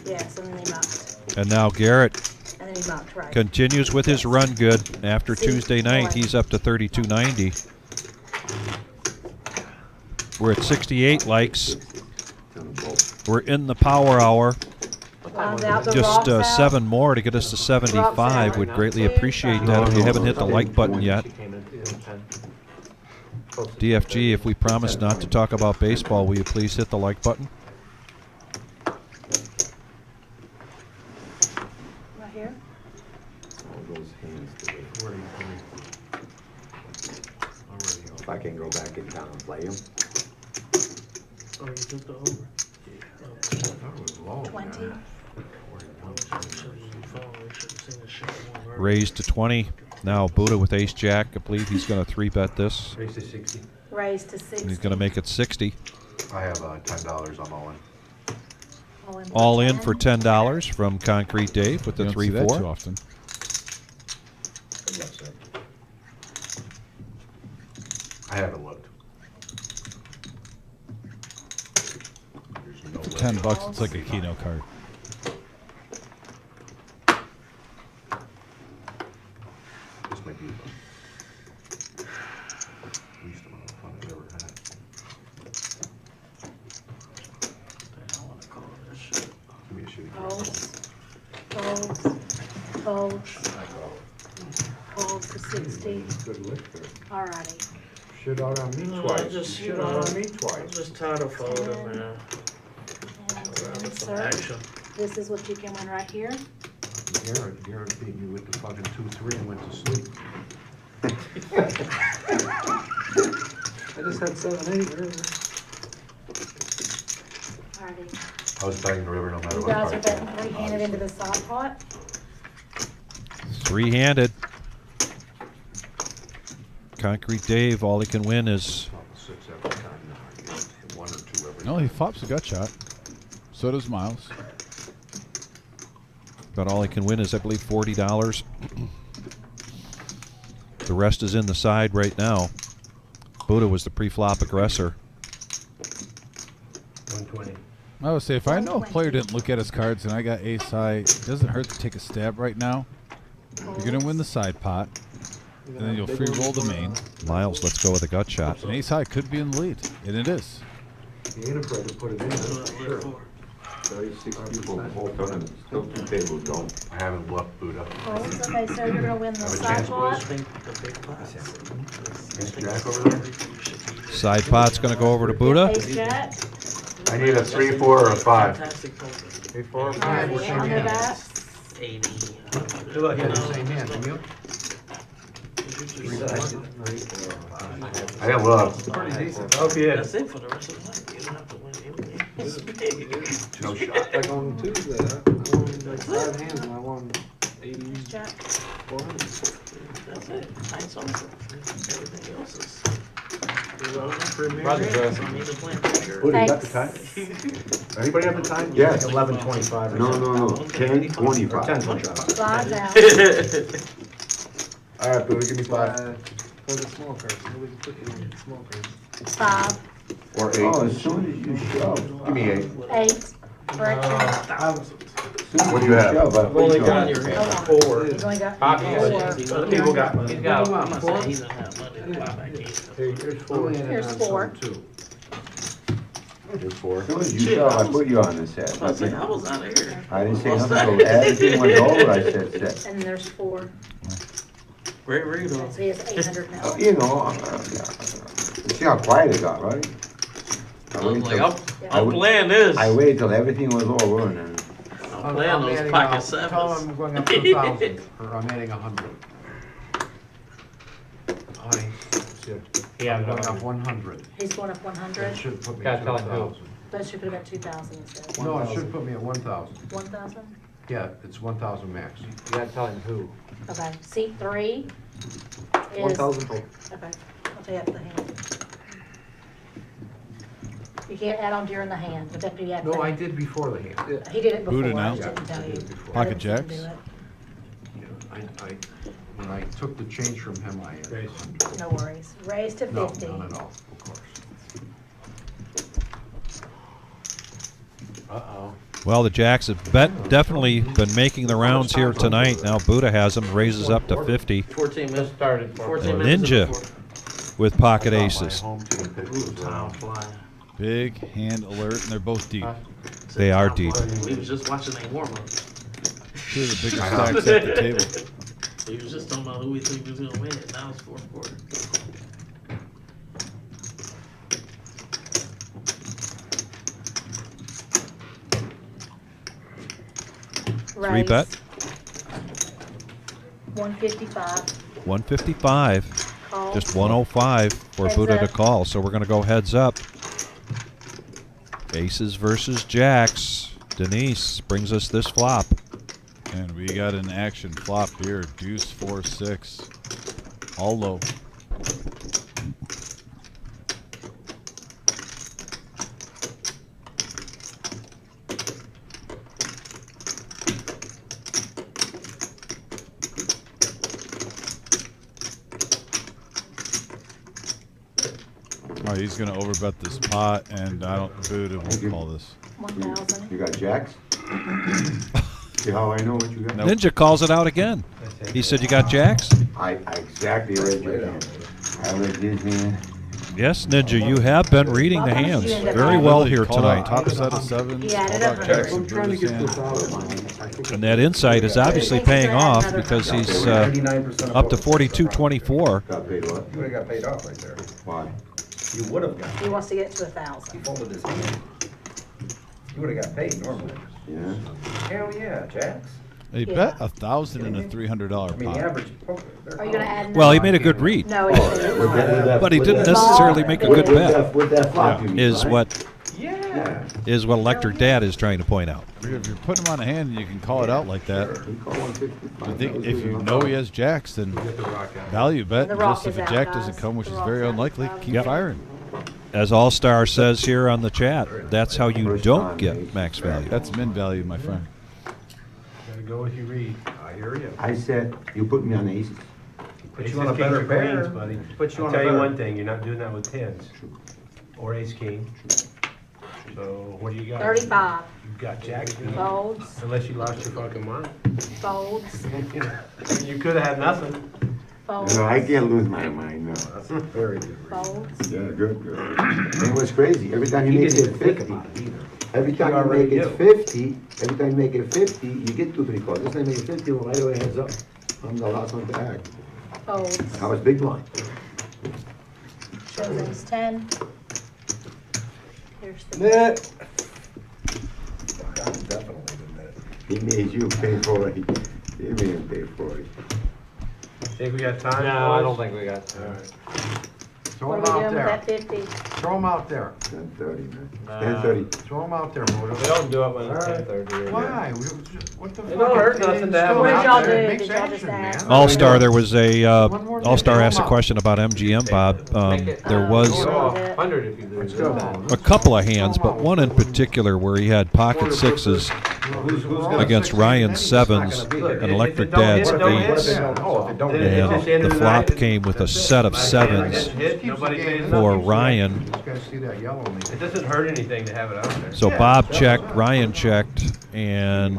Speaker 14: yes, and then he mopped.
Speaker 2: And now Garrett
Speaker 14: And then he mopped, right.
Speaker 2: continues with his run good. After
Speaker 14: See,
Speaker 2: Tuesday night,
Speaker 14: boy.
Speaker 2: he's up to 3290. We're at 68 likes. We're in the power hour.
Speaker 14: Bonds out, the
Speaker 2: Just
Speaker 14: rocks out.
Speaker 2: 7 more to get us to 75.
Speaker 14: out.
Speaker 2: Would greatly appreciate that if you haven't hit the like button yet. DFG, if we promise not to talk about baseball, will you please hit the like button?
Speaker 14: Right here.
Speaker 6: All those hands today. If I can go back in town and play him.
Speaker 16: Oh, you took the over?
Speaker 5: That was low,
Speaker 14: 20.
Speaker 5: man.
Speaker 2: Raised to 20. Now Buddha with ace jack. I believe he's going to 3-bet this.
Speaker 15: Raise to 60.
Speaker 14: Raised to 60.
Speaker 2: And he's going to make it 60.
Speaker 7: I have $10. I'm all in.
Speaker 2: All in for $10 from Concrete Dave with the
Speaker 1: You don't see that
Speaker 2: 3-4.
Speaker 1: too often.
Speaker 7: I haven't looked.
Speaker 1: For $10, it's like a Keno card.
Speaker 7: This might be the least amount of fun I've ever had. Give me a shitty
Speaker 14: Folds. Folds to 60.
Speaker 5: Good lick there.
Speaker 14: Alrighty.
Speaker 5: Shit out on me
Speaker 16: No, I
Speaker 5: twice.
Speaker 16: just,
Speaker 5: Shit out on me
Speaker 16: I'm
Speaker 5: twice.
Speaker 16: just tired of folding, man.
Speaker 14: And
Speaker 16: Rather some
Speaker 14: insert.
Speaker 16: action.
Speaker 14: This is what you can win right here.
Speaker 5: Garrett beat me with the fucking 2-3 and went to sleep.
Speaker 6: I just had 7-8 earlier.
Speaker 14: Alrighty.
Speaker 7: I was betting the river no matter
Speaker 14: You
Speaker 7: what.
Speaker 14: guys are
Speaker 7: part.
Speaker 14: betting three-handed into the side pot.
Speaker 2: 3-handed. Concrete Dave, all he can win is...
Speaker 5: Six every time now. One or two every
Speaker 1: No, he flops a gut shot. So does Miles.
Speaker 2: But all he can win is, I believe, $40. The rest is in the side right now. Buddha was the pre-flop aggressor.
Speaker 15: 120.
Speaker 1: I would say if I know a player didn't look at his cards and I got ace high, it doesn't hurt to take a stab right now. You're going to win the side pot, and then you'll free roll the main.
Speaker 2: Miles, let's go with a gut shot.
Speaker 1: And ace high could be in the lead, and it is.
Speaker 5: He ain't afraid to put it in, that's for sure.
Speaker 6: 36 people hold on and still 2 tables don't.
Speaker 7: I haven't looked Buddha.
Speaker 14: Folds. Okay, so you're gonna win the
Speaker 7: Have a
Speaker 14: side
Speaker 7: chance,
Speaker 14: pot.
Speaker 7: Ace jack over there?
Speaker 2: Side pot's going to go over to Buddha.
Speaker 14: Ace jack.
Speaker 7: I need a 3, 4, or a 5.
Speaker 16: Fantastic poker.
Speaker 5: 3, 4, 5.
Speaker 14: Alrighty, under that.
Speaker 16: 80.
Speaker 5: Good luck, you the same hand, Camille.
Speaker 7: I didn't look.
Speaker 5: Pretty decent.
Speaker 15: Oh, yeah.
Speaker 16: That's it for the rest of the night. You don't have to win anything. It's big.
Speaker 7: No shot.
Speaker 6: Like on Tuesday, I won like 5 hands and I won 80.
Speaker 14: Jack.
Speaker 6: 400.
Speaker 16: That's it. Nice also. Everything else is.
Speaker 15: Roger, Jeff.
Speaker 16: I need to plan bigger.
Speaker 6: Buddha, you got the time?
Speaker 7: Anybody have the time?
Speaker 6: Yes.
Speaker 15: 11:25.
Speaker 6: No, 10:25.
Speaker 15: 10:25.
Speaker 14: Bonds out.
Speaker 6: All right, Buddha, give me 5.
Speaker 11: For the small cards, we can put you in the small cards.
Speaker 14: 5.
Speaker 6: Or 8. Oh, as soon as you shove.
Speaker 7: Give me 8.
Speaker 14: 8. Correction.
Speaker 7: What do you have?
Speaker 15: I've only got
Speaker 14: Hold on.
Speaker 15: 4.
Speaker 14: He's only got
Speaker 15: Poppy
Speaker 14: 4.
Speaker 15: has, other people got money.
Speaker 16: He's got, I'm not saying he doesn't have money to buy back in.
Speaker 5: Here's 4.
Speaker 14: Here's 4.
Speaker 6: There's 4. As soon as you shove, I put you on this set.
Speaker 16: I was saying, I was out of here.
Speaker 6: I didn't say nothing, so everything went over, I said set.
Speaker 14: And there's 4.
Speaker 16: Great read
Speaker 14: So
Speaker 16: on.
Speaker 14: he has 800 now.
Speaker 6: You know, you see how quiet it got, right?
Speaker 16: I was like, I'm playing this.
Speaker 6: I waited till everything was over and then.
Speaker 16: I'm playing those pocket sevens.
Speaker 5: Tell him I'm going up to 1,000, or I'm adding 100. Honey,
Speaker 15: Yeah,
Speaker 5: I'm
Speaker 15: no,
Speaker 5: going up 100.
Speaker 14: He's going up
Speaker 5: That
Speaker 14: 100.
Speaker 5: should put me
Speaker 15: Gotta
Speaker 5: at
Speaker 15: tell him who.
Speaker 5: 2,000.
Speaker 14: That should put him at 2,000 instead.
Speaker 5: No, it should put me at 1,000.
Speaker 14: 1,000?
Speaker 5: Yeah, it's 1,000 max.
Speaker 15: you gotta tell him who.
Speaker 14: Okay, seat 3 is.
Speaker 15: 1,000 total.
Speaker 14: Okay, I'll tell you after the hand. You can't add on during the hand, but that do you have to.
Speaker 5: No, I did before the hand.
Speaker 14: He did it before.
Speaker 1: Buddha
Speaker 14: I
Speaker 1: now.
Speaker 14: just didn't tell you.
Speaker 1: Pocket
Speaker 14: I didn't see him
Speaker 1: jacks.
Speaker 14: do it.
Speaker 5: when I took the change from him, I had 100.
Speaker 14: No worries. Raise to
Speaker 5: No,
Speaker 14: 50.
Speaker 5: none at all, of course.
Speaker 2: Well, the Jacks have definitely been making the rounds here tonight. Now Buddha has them, raises up to 50.
Speaker 10: 14 minutes started. 14
Speaker 2: And
Speaker 10: minutes.
Speaker 2: Ninja with pocket aces.
Speaker 1: Big hand alert, and they're both deep.
Speaker 2: They are deep.
Speaker 16: We was just watching a warm up.
Speaker 1: Two of the biggest stacks at the table.
Speaker 16: He was just talking about who we think was gonna win it. Now it's fourth quarter.
Speaker 2: Three bet.
Speaker 14: 155.
Speaker 2: 155.
Speaker 14: Call.
Speaker 2: Just 105 for
Speaker 14: Heads
Speaker 2: Buddha to
Speaker 14: up.
Speaker 2: call. So we're going to go heads up. Aces versus Jacks. Denise brings us this flop.
Speaker 1: And we got an action flop here. Deuce 4-6. All low. Oh, he's gonna overbet this pot, and I don't. Buddha won't call this.
Speaker 14: 1,000.
Speaker 6: You got jacks? See how I know what you got?
Speaker 2: Ninja calls it out again. He said, "You got Jacks?"
Speaker 6: I exactly read your hand. I read his hand.
Speaker 2: Yes, Ninja, you have been reading the hands very well here
Speaker 1: Called out
Speaker 2: tonight.
Speaker 1: top set of sevens.
Speaker 14: Yeah,
Speaker 1: Called out jacks and Buddha's hand.
Speaker 2: And that insight is obviously paying off because he's up to 42-24.
Speaker 6: Got paid what?
Speaker 4: You would've got paid off right there.
Speaker 6: Why?
Speaker 4: You would've got.
Speaker 14: He wants to get to 1,000.
Speaker 4: He folded his hand. You would've got paid normally.
Speaker 6: Yeah.
Speaker 4: Hell yeah, Jacks.
Speaker 1: He bet 1,000 in a $300
Speaker 4: I mean, the
Speaker 1: pot.
Speaker 4: average poker.
Speaker 14: Are you gonna add?
Speaker 2: Well, he made a good read,
Speaker 14: No, he didn't.
Speaker 2: but he didn't necessarily make a good bet.
Speaker 6: With that flop, you mean,
Speaker 2: Is
Speaker 6: right?
Speaker 2: what
Speaker 4: Yeah.
Speaker 2: is what Electric Dad is trying to point out.
Speaker 1: If you're putting him on a hand and you can call it out like that,
Speaker 6: He called 155.
Speaker 1: I think if you know he has jacks, then value bet.
Speaker 14: The rock
Speaker 1: Just if
Speaker 14: is
Speaker 1: a
Speaker 14: out,
Speaker 1: jack
Speaker 14: guys.
Speaker 1: doesn't come, which
Speaker 14: The
Speaker 1: is
Speaker 14: rock's
Speaker 1: very
Speaker 14: out.
Speaker 1: unlikely, keep
Speaker 2: Yep.
Speaker 1: firing.
Speaker 2: As All Star says here on the chat, that's how you don't get max value.
Speaker 1: That's min value, my friend.
Speaker 15: Gotta go with your read.
Speaker 5: I hear you.
Speaker 6: I said, you put me on aces.
Speaker 5: Put
Speaker 15: Aces,
Speaker 5: you on a
Speaker 15: kings,
Speaker 5: better
Speaker 15: or
Speaker 5: pair.
Speaker 15: queens, buddy.
Speaker 5: Put you
Speaker 15: I'll
Speaker 5: on a
Speaker 15: tell you
Speaker 5: better-
Speaker 15: one thing, you're not doing that with tens. Or ace king. So what do you got?
Speaker 14: 35.
Speaker 15: You've got jack.
Speaker 14: Folds.
Speaker 15: Unless you lost your fucking mind.
Speaker 14: Folds.
Speaker 15: You could have had nothing.
Speaker 14: Folds.
Speaker 6: No, I can't lose my mind, no.
Speaker 5: That's a very good read.
Speaker 14: Folds.
Speaker 6: Yeah, good. And it was crazy, every time you
Speaker 5: He
Speaker 6: make
Speaker 5: didn't
Speaker 6: it
Speaker 5: even think
Speaker 6: 50,
Speaker 5: about it either.
Speaker 6: every time
Speaker 15: You
Speaker 6: you make
Speaker 15: already
Speaker 6: it
Speaker 15: do.
Speaker 6: 50, every time you make it 50, you get 2, 3 calls. This time you make it 50, well, right away heads up. I'm the last one to act.
Speaker 14: Folds.
Speaker 6: I was big blind.
Speaker 14: Shows ace 10. Here's the.
Speaker 4: Net.
Speaker 5: I'm definitely the net.
Speaker 6: He made you pay for it. He made him pay for it.
Speaker 15: Think we got time?
Speaker 10: No, I don't
Speaker 15: boys?
Speaker 10: think we got time.
Speaker 15: All right.
Speaker 5: Throw
Speaker 14: What
Speaker 5: them
Speaker 14: are we
Speaker 5: out
Speaker 14: doing with that
Speaker 5: there.
Speaker 14: 50?
Speaker 5: Throw them out there.
Speaker 6: 10:30, man.
Speaker 10: Nah.
Speaker 6: 10:30.
Speaker 5: Throw them out there, Buddha.
Speaker 15: We don't do it when it's
Speaker 5: All right.
Speaker 15: 10:30.
Speaker 5: Why? What the fuck?
Speaker 15: It don't hurt nothing to have
Speaker 5: Throw
Speaker 14: What
Speaker 5: it
Speaker 14: did
Speaker 5: out
Speaker 14: y'all
Speaker 5: there.
Speaker 14: do?
Speaker 5: It makes
Speaker 14: Did y'all just
Speaker 5: action, man.
Speaker 14: ask?
Speaker 2: All Star, there was a
Speaker 5: One more
Speaker 2: All Star
Speaker 5: thing.
Speaker 2: asked a question about MGM, Bob. There was
Speaker 15: Oh, 100 if you lose.
Speaker 5: Let's go.
Speaker 2: a couple of hands, but one in particular where he had pocket sixes against Ryan's sevens and Electric Dad's eights.
Speaker 5: Oh, if it don't
Speaker 2: And the flop came with a set of sevens for Ryan.
Speaker 5: These guys see that yellow in me.
Speaker 15: It doesn't hurt anything to have it out there.
Speaker 2: So Bob checked, Ryan checked, and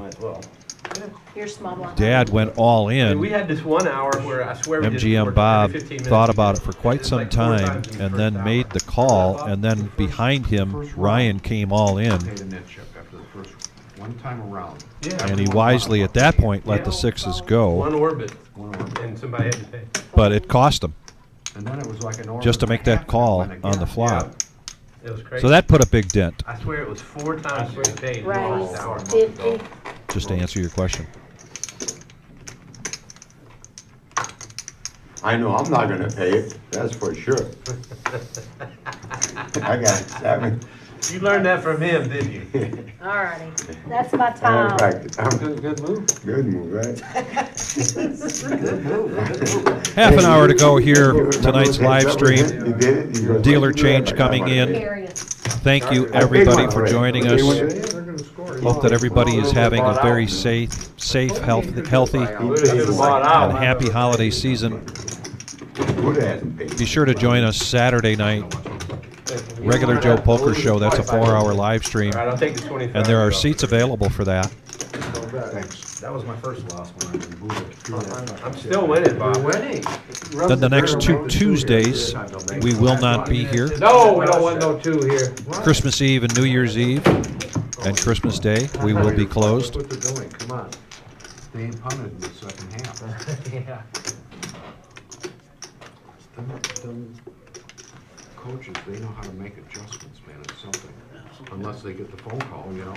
Speaker 14: Here's small blind.
Speaker 2: Dad went all
Speaker 15: I mean, we
Speaker 2: in.
Speaker 15: had this 1 hour where I swear we did
Speaker 2: MGM
Speaker 15: work
Speaker 2: Bob
Speaker 15: every 15 minutes.
Speaker 2: thought about it for quite
Speaker 15: It's
Speaker 2: some
Speaker 15: like 4
Speaker 2: time
Speaker 15: times in the
Speaker 2: and
Speaker 15: first
Speaker 2: then
Speaker 15: hour.
Speaker 2: made the call, and then behind him, Ryan came all in.
Speaker 5: Paid a net chip after the first one time around.
Speaker 15: Yeah.
Speaker 2: And he wisely, at that point, let the sixes go,
Speaker 15: One orbit,
Speaker 5: One orbit.
Speaker 15: and somebody had to pay.
Speaker 2: but it cost him
Speaker 5: And then it was like an orbit
Speaker 2: just to
Speaker 5: and a
Speaker 2: make that
Speaker 5: half,
Speaker 2: call
Speaker 5: and it went
Speaker 2: on the
Speaker 5: again.
Speaker 2: flop.
Speaker 15: It was crazy.
Speaker 2: So that put a big dent,
Speaker 15: I swear it was 4 times we paid.
Speaker 14: Raise
Speaker 15: Oh,
Speaker 14: 50.
Speaker 2: just to answer your question.
Speaker 6: I know I'm not gonna pay it, that's for sure. I got 7.
Speaker 15: You learned that from him, didn't you?
Speaker 14: Alrighty. That's my
Speaker 6: I
Speaker 14: time.
Speaker 6: practiced.
Speaker 15: Good move.
Speaker 6: Good move, right?
Speaker 2: Half an hour to go here, tonight's live stream.
Speaker 6: You did it? You go-
Speaker 2: Dealer change coming in.
Speaker 14: Period.
Speaker 2: Thank you, everybody, for joining us. Hope that everybody is having a very safe, healthy, and happy holiday season. Be sure to join us Saturday night. Regular Joe Poker Show. That's a 4-hour live stream.
Speaker 15: All right, I'll take the 25.
Speaker 2: And there are seats available for that.
Speaker 7: Thanks. That was my first loss when I booted.
Speaker 15: I'm still winning, Bob.
Speaker 5: We're winning.
Speaker 2: Then the next 2 Tuesdays, we will not be here.
Speaker 15: No, we don't want no 2 here.
Speaker 2: Christmas Eve and New Year's Eve and Christmas Day, we will be closed.
Speaker 5: What they're doing, come on.
Speaker 6: They ain't punted in the second half.
Speaker 3: Yeah.
Speaker 5: Them coaches, they know how to make adjustments, man, it's something. Unless they get the phone call, you know?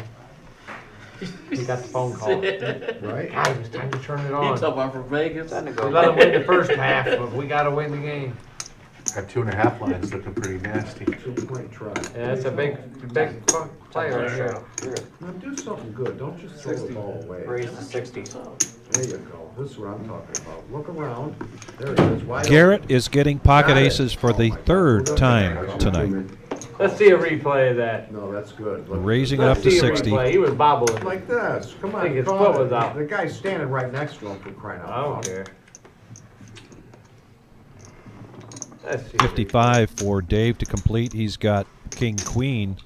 Speaker 3: He got the phone call.
Speaker 5: Right?
Speaker 3: God, it was time to turn it
Speaker 16: You
Speaker 3: on.
Speaker 16: talking about from Vegas? I
Speaker 3: We let him win the first half, but we gotta win the game.
Speaker 7: Got 2.5 lines looking pretty nasty.
Speaker 5: 2-point try.
Speaker 3: Yeah, that's a big player right here.
Speaker 5: Now do something good, don't just throw the ball away.
Speaker 3: Raise to 60.
Speaker 5: There you go, this is what I'm talking about. Look around, there it is. Wide
Speaker 2: Garrett
Speaker 5: open.
Speaker 2: is getting pocket aces for the 3rd time tonight.
Speaker 3: Let's see a replay of that.
Speaker 5: No, that's good. Look,
Speaker 2: Raising it up to
Speaker 3: Let's see a
Speaker 2: 60.
Speaker 3: replay. He was bobbling.
Speaker 5: like this, come
Speaker 3: I think
Speaker 5: on,
Speaker 3: his
Speaker 5: come
Speaker 3: foot
Speaker 5: on.
Speaker 3: was out.
Speaker 5: The guy's standing right next to him for crying out
Speaker 3: I don't
Speaker 5: loud.
Speaker 3: care. Let's see.
Speaker 2: 55 for Dave to complete. He's got King Queen.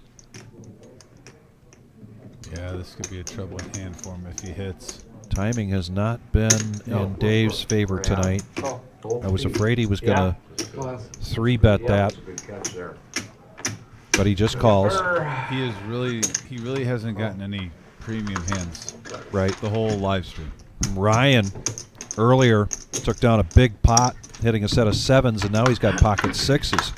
Speaker 1: Yeah, this could be a troubling hand for him if he hits.
Speaker 2: Timing has not been in Dave's favor tonight. I was afraid he was going to 3-bet that,
Speaker 5: That's a good catch there.
Speaker 2: but he just calls.
Speaker 1: He really hasn't gotten any premium hands
Speaker 2: Right.
Speaker 1: the whole live stream.
Speaker 2: Ryan earlier took down a big pot, hitting a set of 7s, and now he's got pocket 6s.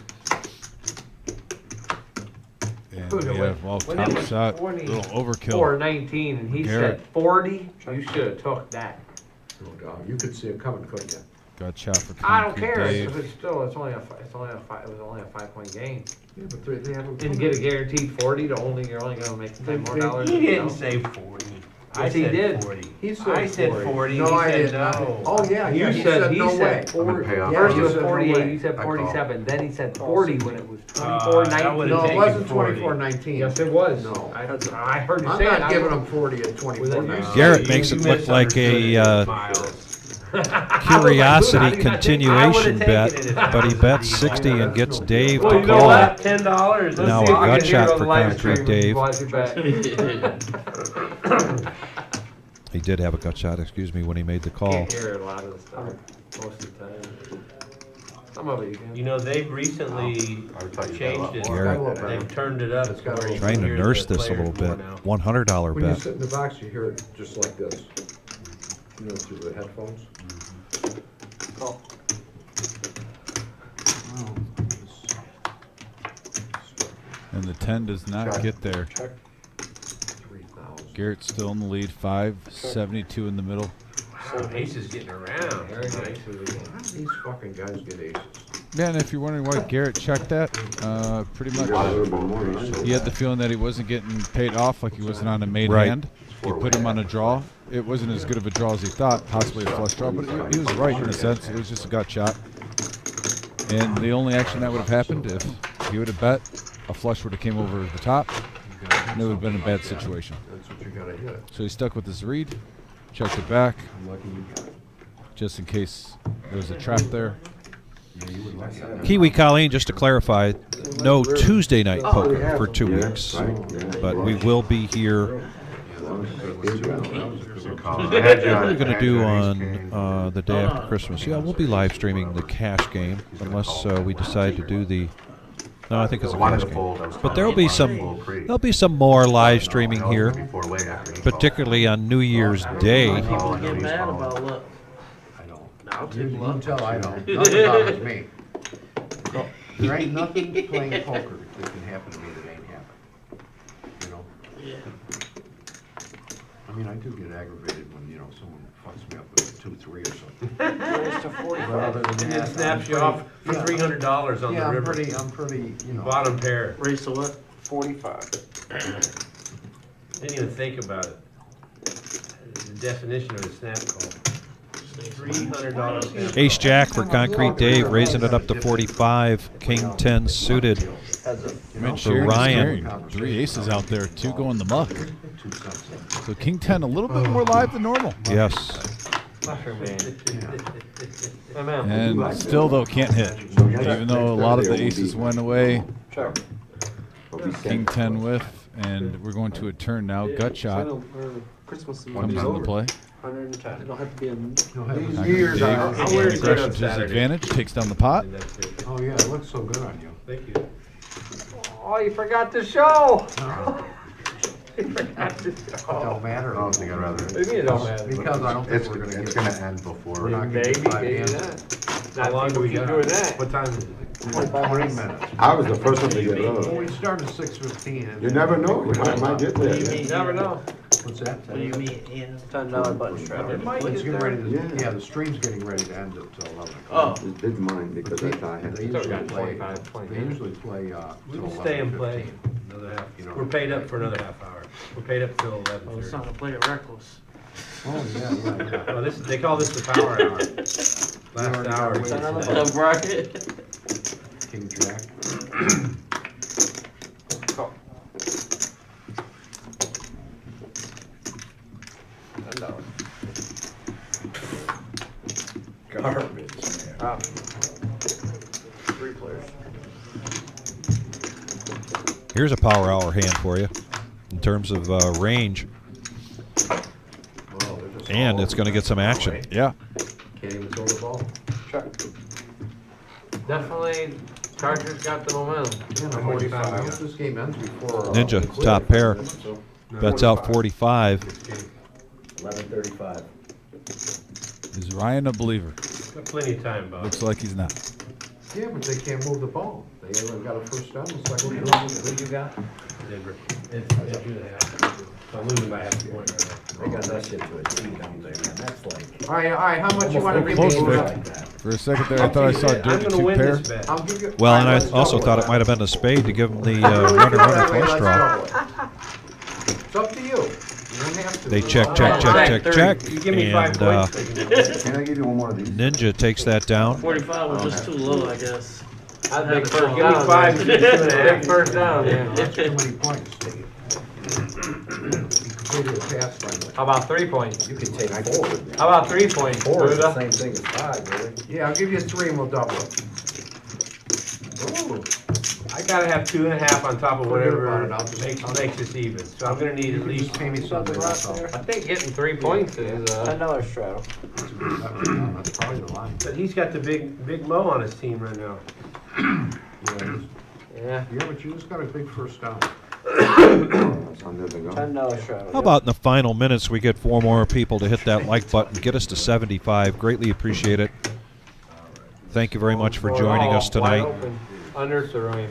Speaker 1: And
Speaker 3: When
Speaker 1: we have, well,
Speaker 3: when it
Speaker 1: top
Speaker 3: was
Speaker 1: shot,
Speaker 3: 20
Speaker 1: little overkill.
Speaker 3: 419 and he
Speaker 1: Garrett.
Speaker 3: said 40, you should have took that.
Speaker 5: No doubt. You could see it coming, couldn't you?
Speaker 1: Got shot for
Speaker 3: I don't
Speaker 1: Concrete
Speaker 3: care.
Speaker 1: Dave.
Speaker 3: It's only a 5-point game.
Speaker 5: Yeah, but they haven't.
Speaker 3: Didn't get a guaranteed 40. You're only gonna make $10 more dollars.
Speaker 15: He didn't say 40.
Speaker 3: Yes, he did.
Speaker 15: 40.
Speaker 5: He said
Speaker 15: I said 40.
Speaker 5: No,
Speaker 15: he
Speaker 5: I
Speaker 15: said
Speaker 5: didn't.
Speaker 15: no.
Speaker 5: Oh, yeah,
Speaker 3: You
Speaker 5: yeah, he
Speaker 3: said
Speaker 5: said
Speaker 3: he
Speaker 5: no
Speaker 3: said
Speaker 5: way.
Speaker 3: 40.
Speaker 7: pay off.
Speaker 5: Yeah,
Speaker 3: First
Speaker 5: he
Speaker 3: it was
Speaker 5: said no
Speaker 3: 48.
Speaker 5: way.
Speaker 3: You said
Speaker 7: I call.
Speaker 3: 47. Then he said 40 when it was
Speaker 15: I
Speaker 3: 24.19.
Speaker 15: would've
Speaker 5: No, it
Speaker 15: taken
Speaker 5: wasn't
Speaker 15: 40.
Speaker 5: 24-19.
Speaker 3: Yes, it was.
Speaker 5: No.
Speaker 3: I heard you
Speaker 5: I'm
Speaker 3: say it.
Speaker 5: not giving him 40 at 24-19.
Speaker 2: Garrett makes it look like a curiosity continuation bet, but he bets 60 and gets Dave
Speaker 3: Well,
Speaker 2: to
Speaker 3: you know
Speaker 2: call.
Speaker 3: what? $10. Let's
Speaker 2: Now
Speaker 3: see
Speaker 2: a
Speaker 3: if we
Speaker 2: gut
Speaker 3: can hear it
Speaker 2: shot
Speaker 3: on
Speaker 2: for
Speaker 3: the live
Speaker 2: Concrete
Speaker 3: stream when you
Speaker 2: Dave.
Speaker 3: watch it back.
Speaker 2: He did have a gut shot, excuse me, when he made the call.
Speaker 3: Can't hear a lot of the stuff most of the time. Some of it you can.
Speaker 15: You know, they've recently changed it.
Speaker 2: Garrett.
Speaker 15: They've turned it up.
Speaker 5: It's got
Speaker 15: where you
Speaker 2: Trying
Speaker 15: can
Speaker 2: to
Speaker 15: hear
Speaker 2: nurse
Speaker 15: the
Speaker 2: this a
Speaker 15: players
Speaker 2: little
Speaker 15: more
Speaker 2: bit.
Speaker 15: now.
Speaker 2: $100
Speaker 5: When you
Speaker 2: bet.
Speaker 5: sit in the box, you hear it just like this. You know, through the headphones.
Speaker 3: Oh.
Speaker 1: And the 10 does not get there.
Speaker 5: 3,000.
Speaker 1: Garrett's still in the lead. 572 in the middle.
Speaker 15: Ace is getting around. Very nice.
Speaker 5: How do these fucking guys get aces?
Speaker 1: Yeah, and if you're wondering why Garrett checked that, pretty much he had the feeling that he wasn't getting paid off, like he wasn't on a main
Speaker 2: Right.
Speaker 1: hand. You put him on a draw. It wasn't as good of a draw as he thought, possibly a flush draw, but he was right in a sense. It was just a gut shot. And the only action that would have happened if he would have bet, a flush would have came over the top, and it would have been a bad situation.
Speaker 5: That's what you gotta hit.
Speaker 1: So he stuck with his read, checked it back,
Speaker 5: I'm lucky you got it.
Speaker 1: just in case there was a trap there.
Speaker 2: Kiwi Colleen, just to clarify, no Tuesday night poker for 2 weeks, but we will be here. What are we going to do on the day after Christmas? Yeah, we'll be live streaming the cash game, unless we decide to do the. No, I think it's a cash game. But there'll be some more live streaming here, particularly on New Year's Day.
Speaker 16: People get mad about luck.
Speaker 5: I don't.
Speaker 16: I'll
Speaker 5: You
Speaker 16: take
Speaker 5: can
Speaker 16: luck.
Speaker 5: tell I don't. Nothing bothers me. There ain't nothing playing poker that can happen to me that ain't happened. You know?
Speaker 16: Yeah.
Speaker 5: I mean, I do get aggravated when, you know, someone fucks me up with a 2-3 or something.
Speaker 3: It's to 45.
Speaker 5: But other than
Speaker 15: And then
Speaker 5: that,
Speaker 15: snaps
Speaker 5: I'm
Speaker 15: you off for
Speaker 5: yeah.
Speaker 15: $300 on
Speaker 5: Yeah,
Speaker 15: the
Speaker 5: I'm
Speaker 15: river.
Speaker 5: pretty, you know.
Speaker 15: Bottom pair.
Speaker 16: Race to what?
Speaker 3: 45.
Speaker 15: Didn't even think about it. The definition of a snap call. $300 snap call.
Speaker 2: Ace Jack for Concrete Dave, raising it up to 45. King 10 suited.
Speaker 1: Man,
Speaker 2: For
Speaker 1: Sharon is
Speaker 2: Ryan.
Speaker 1: carrying 3 aces out there, 2 go in the muck. So King 10 a little bit more live than normal.
Speaker 2: Yes.
Speaker 1: And still, though, can't hit. Even though a lot of the aces went away. King 10 whiff, and we're going to a turn now. Gut shot comes into play.
Speaker 16: 110. It'll have to be a
Speaker 5: New Year's
Speaker 1: Dave,
Speaker 5: I'll
Speaker 1: with
Speaker 5: wear
Speaker 1: aggression to his advantage, takes down the pot.
Speaker 5: Oh, yeah, it looks so good on you.
Speaker 15: Thank you.
Speaker 3: Oh, you forgot to show.
Speaker 5: It don't matter.
Speaker 7: I don't think I'd rather.
Speaker 3: What do you mean it don't matter?
Speaker 5: Because I don't think we're gonna
Speaker 7: It's
Speaker 5: get.
Speaker 7: gonna end before.
Speaker 5: We're not
Speaker 3: Maybe,
Speaker 5: getting 5
Speaker 3: maybe
Speaker 5: hands.
Speaker 3: not.
Speaker 15: How long do we
Speaker 3: keep
Speaker 15: got?
Speaker 3: doing that.
Speaker 15: What time is it?
Speaker 5: 20 minutes.
Speaker 6: I was the first one to get
Speaker 5: Well,
Speaker 6: low.
Speaker 5: we started at 6:15.
Speaker 6: You never know, you might get there.
Speaker 3: You never know.
Speaker 5: What's that?
Speaker 16: What do you mean in $10 button strap?
Speaker 5: It's getting ready to,
Speaker 6: Yeah.
Speaker 5: yeah, the stream's getting ready to end at 11
Speaker 16: Oh.
Speaker 5: o'clock.
Speaker 6: It's big mine because I thought I had.
Speaker 5: They
Speaker 3: Still
Speaker 5: usually
Speaker 3: got
Speaker 5: play,
Speaker 3: 25, 20
Speaker 5: they usually play,
Speaker 15: We
Speaker 5: till
Speaker 15: can stay and play
Speaker 5: 11:15.
Speaker 15: another half.
Speaker 5: You know.
Speaker 15: We're paid up for another half hour. We're paid up till
Speaker 16: Oh, it's
Speaker 15: 11:30.
Speaker 16: not gonna play it reckless.
Speaker 5: Oh, yeah.
Speaker 15: Well, they call this the power hour. Last hour.
Speaker 5: Wait,
Speaker 16: The bracket.
Speaker 5: King Jack.
Speaker 15: Garbage.
Speaker 3: Three players.
Speaker 2: Here's a power hour hand for you in terms of range. And it's going to get some action.
Speaker 1: Yeah.
Speaker 5: Can't even throw the ball.
Speaker 3: Definitely, Chargers got the momentum.
Speaker 5: Yeah, no, 45. Once this game ends before.
Speaker 2: Ninja,
Speaker 5: the
Speaker 2: top pair.
Speaker 5: so-
Speaker 2: Bets out 45.
Speaker 4: 11:35.
Speaker 1: Is Ryan a believer?
Speaker 15: Got plenty of time, Bob.
Speaker 1: Looks like he's not.
Speaker 5: Yeah, but they can't move the ball. They haven't got a first down, the second
Speaker 3: What
Speaker 5: down.
Speaker 3: you got?
Speaker 15: Denver. So I'm losing by half a point right now.
Speaker 4: They got that shit to a T, don't they, man? That's like.
Speaker 5: All right, how much you wanna give
Speaker 1: Close,
Speaker 5: me?
Speaker 1: Vic. For a second there, I thought I saw
Speaker 15: I'm
Speaker 1: Dirk
Speaker 15: gonna
Speaker 1: 2
Speaker 15: win
Speaker 1: pair.
Speaker 15: this bet.
Speaker 5: I'll give you.
Speaker 2: Well, and
Speaker 5: Let's
Speaker 2: I
Speaker 5: go
Speaker 2: also
Speaker 5: with
Speaker 2: thought
Speaker 5: that.
Speaker 2: it might have been a spade to give him the runner flush
Speaker 5: Let's
Speaker 2: draw.
Speaker 5: go with it. It's up to you. You don't have to.
Speaker 2: They check, check.
Speaker 15: You give me 5
Speaker 2: And
Speaker 15: points.
Speaker 6: Can I give you one more of these?
Speaker 2: Ninja takes that down.
Speaker 16: 45 was just too low, I guess.
Speaker 3: That's big first
Speaker 15: Give me
Speaker 3: down.
Speaker 15: 5,
Speaker 3: man.
Speaker 15: you get 2.5.
Speaker 3: Big first down, yeah.
Speaker 5: That's too many points, Steve. You completed a pass by the way.
Speaker 3: How about 3 points?
Speaker 4: You can take 4.
Speaker 3: How about 3 points?
Speaker 4: 4 is the
Speaker 3: Buddha?
Speaker 4: same thing as 5, really.
Speaker 5: Yeah, I'll give you 3 and we'll double it. Ooh.
Speaker 15: I gotta have 2.5 on top of
Speaker 5: Forget
Speaker 15: whatever
Speaker 5: about it, I'll just-
Speaker 15: makes us even. So I'm gonna need at least.
Speaker 5: Just pay me something else.
Speaker 3: I think getting 3 points is,
Speaker 16: $10 straddle.
Speaker 5: That's probably the line.
Speaker 15: But he's got the big Mo on his team right now.
Speaker 3: yeah.
Speaker 5: Yeah, but you just got a big first down.
Speaker 6: It's under the gun.
Speaker 16: $10 straddle.
Speaker 2: How about in the final minutes we get 4 more people to hit that like button, get us to 75. Greatly appreciate it. Thank you very much for joining us
Speaker 3: Oh, wide
Speaker 2: tonight.
Speaker 3: open. Under Sirene.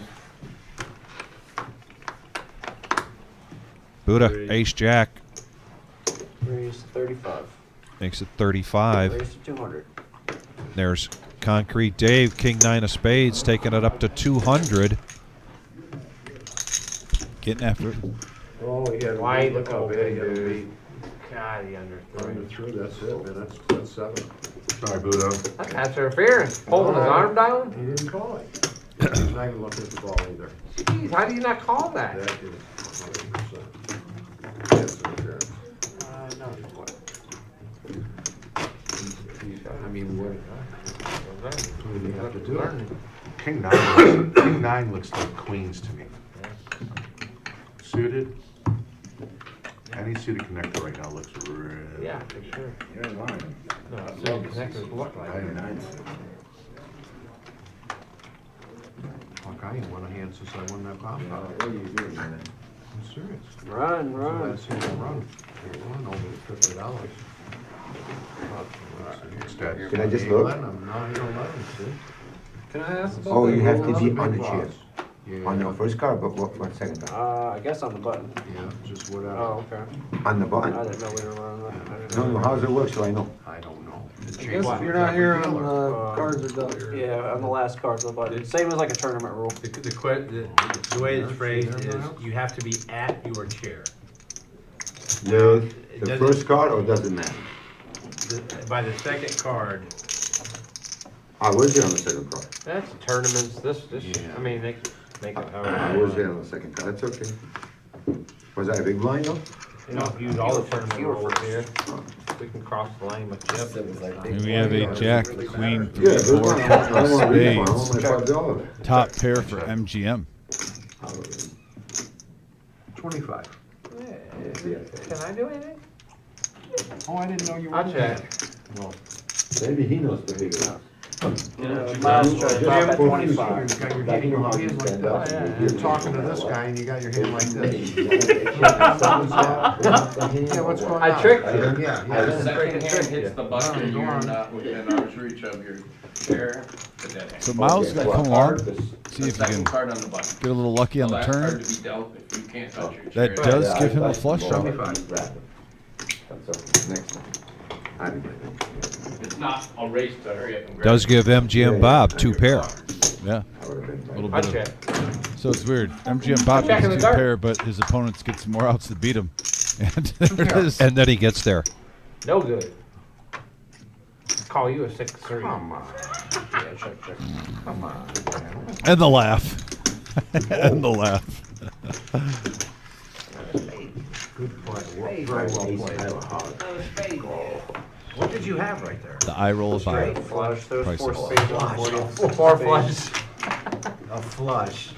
Speaker 2: Buddha, ace jack,
Speaker 16: Raise to 35.
Speaker 2: makes it 35.
Speaker 16: Raise to 200.
Speaker 2: There's Concrete Dave, king 9 of spades, taking it up to 200.
Speaker 1: Getting after it.
Speaker 5: Oh, he had
Speaker 3: Wide
Speaker 5: look how big he had to be.
Speaker 3: God, he under
Speaker 5: Running through, that's it, man, that's 7.
Speaker 7: Sorry, Budo.
Speaker 3: That's interference. Holding his arm down?
Speaker 5: He didn't call it. He's not even looking at the ball either.
Speaker 3: Jeez, how do you not call that?
Speaker 5: That is 100%. That's interference.
Speaker 16: No, what?
Speaker 5: I mean, what do you have to do?
Speaker 7: King 9 looks like queens to me. Suited. Any suited connector right now looks real.
Speaker 3: Yeah, for sure.
Speaker 4: You're in line.
Speaker 3: No, so connectors look like it.
Speaker 4: 99.
Speaker 5: Fuck, I ain't won a hand since I won that bomb.
Speaker 4: What are you doing, man?
Speaker 5: I'm serious.
Speaker 16: Run,
Speaker 5: So
Speaker 16: run.
Speaker 5: that's his run. He won over $50.
Speaker 7: It's dead.
Speaker 6: Can I just
Speaker 5: He
Speaker 6: look?
Speaker 5: let him. No, he don't let him, see?
Speaker 3: Can I ask about
Speaker 6: Oh,
Speaker 3: that?
Speaker 6: you have to
Speaker 5: That's
Speaker 6: be
Speaker 5: a
Speaker 6: on
Speaker 5: big
Speaker 6: the chair.
Speaker 5: loss. Yeah,
Speaker 6: On the first card, but what second card?
Speaker 16: I guess on the button.
Speaker 5: yeah, just whatever.
Speaker 16: Oh, okay.
Speaker 6: On the
Speaker 16: I
Speaker 6: button?
Speaker 16: didn't know we were running that. I didn't
Speaker 6: No,
Speaker 16: know.
Speaker 6: no, how does it work so I know?
Speaker 5: I don't know. It
Speaker 16: I
Speaker 5: changes
Speaker 16: guess
Speaker 5: with
Speaker 16: you're not
Speaker 5: every
Speaker 16: here on
Speaker 5: dealer.
Speaker 16: the cards are done. Yeah, on the last card of the button. Same as like a tournament rule.
Speaker 15: The way it's phrased is you have to be at your chair.
Speaker 6: With the first card or does it matter?
Speaker 15: By the second card,
Speaker 6: I was there on the second card.
Speaker 3: That's tournaments, this,
Speaker 5: Yeah.
Speaker 3: I mean, they,
Speaker 15: Make it
Speaker 6: I was there on the second card, that's okay. Was that a big blind though?
Speaker 15: You know, use all the tournament rules here. We can cross the line with Jeff.
Speaker 1: Here we have a jack, queen,
Speaker 6: Yeah,
Speaker 1: three,
Speaker 6: good
Speaker 1: four,
Speaker 6: one. I don't
Speaker 1: couple
Speaker 6: want
Speaker 1: of
Speaker 6: to read one. I
Speaker 1: spades.
Speaker 6: want my $5.
Speaker 1: Top pair for MGM.
Speaker 5: 25.
Speaker 3: Can I do anything?
Speaker 5: Oh, I didn't know you were.
Speaker 15: I'll check.
Speaker 6: Well, maybe he knows the big enough.
Speaker 3: Miles trying to drop at 25.
Speaker 5: You got your
Speaker 6: Like, you know how
Speaker 5: hand
Speaker 6: you
Speaker 5: like
Speaker 6: stand
Speaker 5: this.
Speaker 6: up.
Speaker 5: You're talking to this guy and you got your hand like this. Yeah, what's going on?
Speaker 15: I tricked you.
Speaker 5: Yeah,
Speaker 11: The
Speaker 5: yeah.
Speaker 11: second hand
Speaker 5: Tricked
Speaker 11: hits
Speaker 5: you.
Speaker 11: the button,
Speaker 5: Go
Speaker 11: you're
Speaker 5: on.
Speaker 11: not within arm's reach of your chair.
Speaker 1: So Miles is going to come along, see if he
Speaker 11: Second
Speaker 1: can
Speaker 11: card on the button.
Speaker 1: get a little lucky on the
Speaker 11: Last card
Speaker 1: turn.
Speaker 11: to be dealt if you can't touch your
Speaker 1: That
Speaker 11: chair.
Speaker 1: does give him a flush draw.
Speaker 5: 75.
Speaker 6: Next one.
Speaker 11: It's not a race to hurry up and grab.
Speaker 2: Does give MGM Bob 2 pair.
Speaker 1: Yeah, a little
Speaker 15: I'll
Speaker 1: bit
Speaker 15: check.
Speaker 1: of. So it's weird. MGM Bob
Speaker 15: Check in
Speaker 1: gets
Speaker 15: the
Speaker 1: 2
Speaker 15: dark.
Speaker 1: pair, but his opponents get some more outs to beat him. And there it is.
Speaker 2: And then he gets there.
Speaker 15: No good. Call you a 6-3.
Speaker 5: Come on.
Speaker 15: Yeah, check.
Speaker 5: Come on, man.
Speaker 1: And the laugh. And the laugh.
Speaker 5: Good play. Very well played. What did you have right there?
Speaker 1: The eye roll of Bob.
Speaker 15: Flush. There's 4
Speaker 1: Priceless.
Speaker 15: spades on the board. 4 flushes.
Speaker 5: A flush.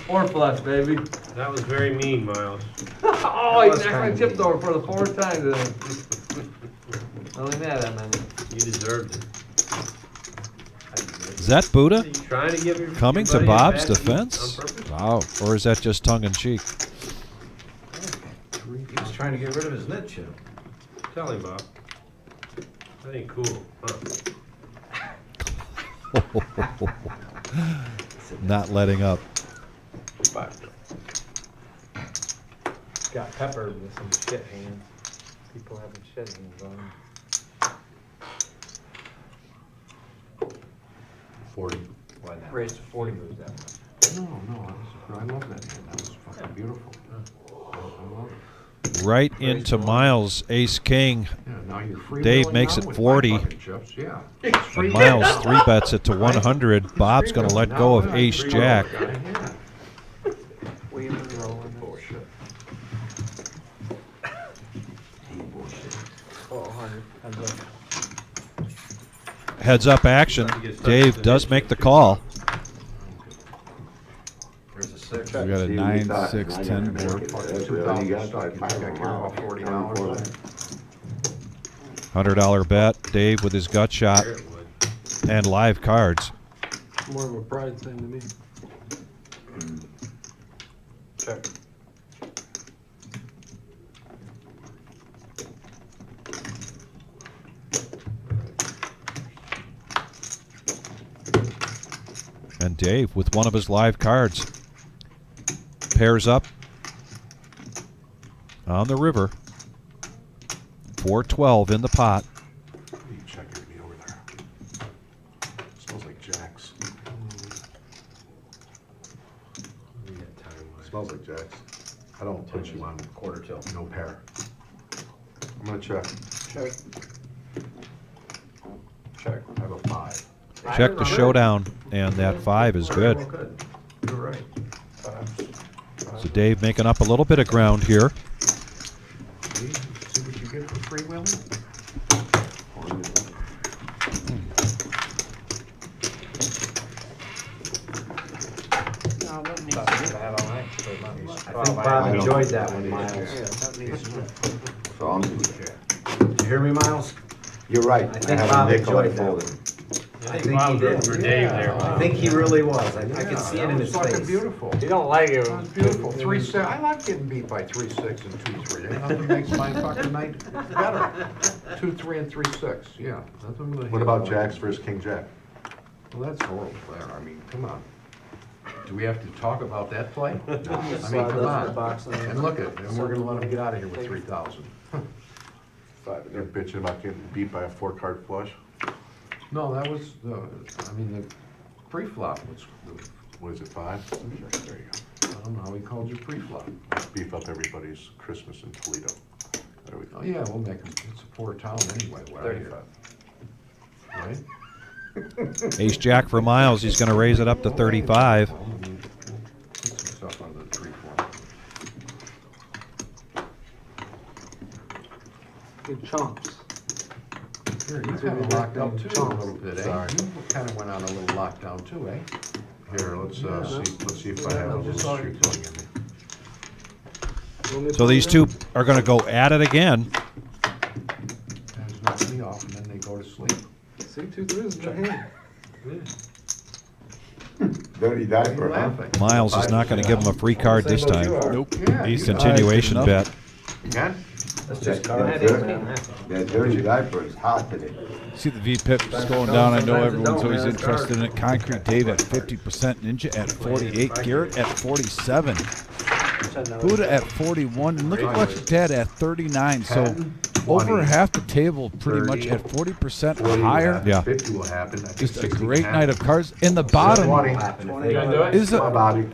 Speaker 15: 4 flush, baby.
Speaker 9: That was very mean, Miles.
Speaker 15: Oh, he knocked my chips over for the 4th time today. Only that, man.
Speaker 9: You deserved it.
Speaker 2: Is that Buddha
Speaker 9: Trying to give your
Speaker 2: coming to
Speaker 9: buddy a
Speaker 2: Bob's
Speaker 9: bad beat
Speaker 2: defense?
Speaker 9: on purpose?
Speaker 2: Wow. Or is that just tongue in cheek?
Speaker 5: He was trying to get rid of his net chip.
Speaker 9: Tell him, Bob. That ain't cool, huh?
Speaker 2: Not letting up.
Speaker 15: Got peppered with some shit hands. People having shit hands on them.
Speaker 7: 40.
Speaker 15: Why not? Raised to 40 moves that much.
Speaker 5: No, I love that hand. That was fucking beautiful. I love it.
Speaker 2: Right into Miles, ace king.
Speaker 5: Yeah, now you're free.
Speaker 2: Dave makes it 40.
Speaker 5: Yeah.
Speaker 2: And Miles 3-bets it to 100. Bob's going to let go of ace jack.
Speaker 5: Bullshit.
Speaker 2: Heads up action. Dave does make the call.
Speaker 5: There's a 6.
Speaker 1: We got a 9, 6, 10 board.
Speaker 2: $100 bet. Dave with his gut shot and live cards.
Speaker 9: More of a pride thing to me.
Speaker 15: Check.
Speaker 2: And Dave with one of his live cards. Pairs up on the river. 412 in the pot.
Speaker 7: What are you checking at me over there? Smells like Jack's. Smells like Jack's. I don't put you on quarter till. No pair. I'm gonna check.
Speaker 15: Check.
Speaker 7: Check. I have a 5.
Speaker 2: Check the showdown, and that 5 is good.
Speaker 5: Good. You're right.
Speaker 2: So Dave making up a little bit of ground here.
Speaker 5: See what you get for freewheeling?
Speaker 3: I think Bob enjoyed that one, Miles.
Speaker 6: So I'm,
Speaker 5: You hear me, Miles?
Speaker 6: you're right.
Speaker 3: I think
Speaker 6: have a
Speaker 3: Bob
Speaker 6: nickel
Speaker 3: enjoyed that
Speaker 6: folded.
Speaker 3: one.
Speaker 9: I think Bob did for Dave there.
Speaker 3: I think he really was. I could see it in his
Speaker 5: fucking
Speaker 3: face.
Speaker 5: beautiful.
Speaker 15: You don't like it.
Speaker 5: It was beautiful. 3-6. I like getting beat by 3-6 and 2-3. Ain't nothing makes my fucking night better. 2-3 and 3-6. Yeah. Nothing really.
Speaker 7: What about Jack's versus King Jack?
Speaker 5: Well, that's horrible there. I mean, come on. Do we have to talk about that play? I mean, come on. And look at, and we're gonna let him get out of here with 3,000.
Speaker 7: You're bitching about getting beat by a 4-card flush?
Speaker 5: No, that was the, I mean, the pre-flop was,
Speaker 7: What is it, 5? There you
Speaker 5: I don't know how he called you pre-flop.
Speaker 7: go. Beef up everybody's Christmas in Toledo. There we go.
Speaker 5: Oh, yeah, we'll make him, it's a poor town anyway, what I hear. Right?
Speaker 2: Ace jack for Miles. He's going to raise it up to 35.
Speaker 5: locked up too a little bit, eh?
Speaker 7: Sorry.
Speaker 5: You kinda went on a little lockdown too, eh?
Speaker 7: Here, let's see if I have a little streak going in me.
Speaker 2: So these two are going to go at it again.
Speaker 5: Hands knock me off and then they go to sleep.
Speaker 6: See, two threes in the hand. Dirty diaper, huh?
Speaker 2: Miles is not going to give him a free card this time.
Speaker 1: Nope.
Speaker 2: He's continuation bet.
Speaker 7: Again?
Speaker 6: That's just that dirty diaper is hot today.
Speaker 1: See the VPIP is going down. I know everyone's always interested in it. Concrete Dave at 50%, Ninja at 48, Garrett at 47, Buddha at 41, and look at Watch Dad at 39. So over half the table pretty much at 40% or higher.
Speaker 2: Yeah.
Speaker 7: 50 will happen.
Speaker 1: Just a great night of cards. In the bottom is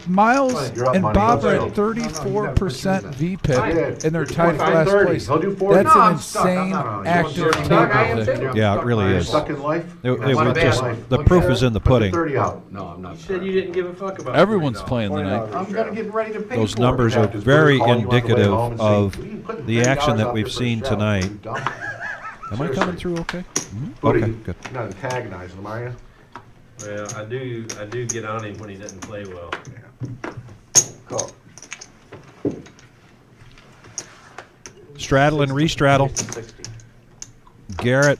Speaker 1: Miles and Bob are at 34% VPIP, and they're tied for last place. That's an insane active table, Vic.
Speaker 2: Yeah, it really is.
Speaker 7: Stuck in life?
Speaker 2: It was just, the proof is in the pudding.
Speaker 7: 30 out.
Speaker 5: No, I'm not.
Speaker 11: You said you didn't give a fuck about.
Speaker 1: Everyone's playing tonight.
Speaker 5: I'm gonna get ready to pay
Speaker 2: Those
Speaker 5: for it.
Speaker 2: numbers are
Speaker 7: Just
Speaker 2: very
Speaker 7: call you on the way
Speaker 2: indicative
Speaker 7: home and
Speaker 2: of
Speaker 7: say, "Well, you put
Speaker 2: the
Speaker 7: $30
Speaker 2: action that
Speaker 7: out
Speaker 2: we've
Speaker 7: there for
Speaker 2: seen
Speaker 7: Shell,
Speaker 2: tonight.
Speaker 7: you dumb."
Speaker 2: Am I coming through okay?
Speaker 7: Booty,
Speaker 2: Okay, good.
Speaker 7: you're not antagonizing him, are you?
Speaker 15: Well, I do get on him when he doesn't play well.
Speaker 6: Call.
Speaker 2: Straddle and re-straddle. Garrett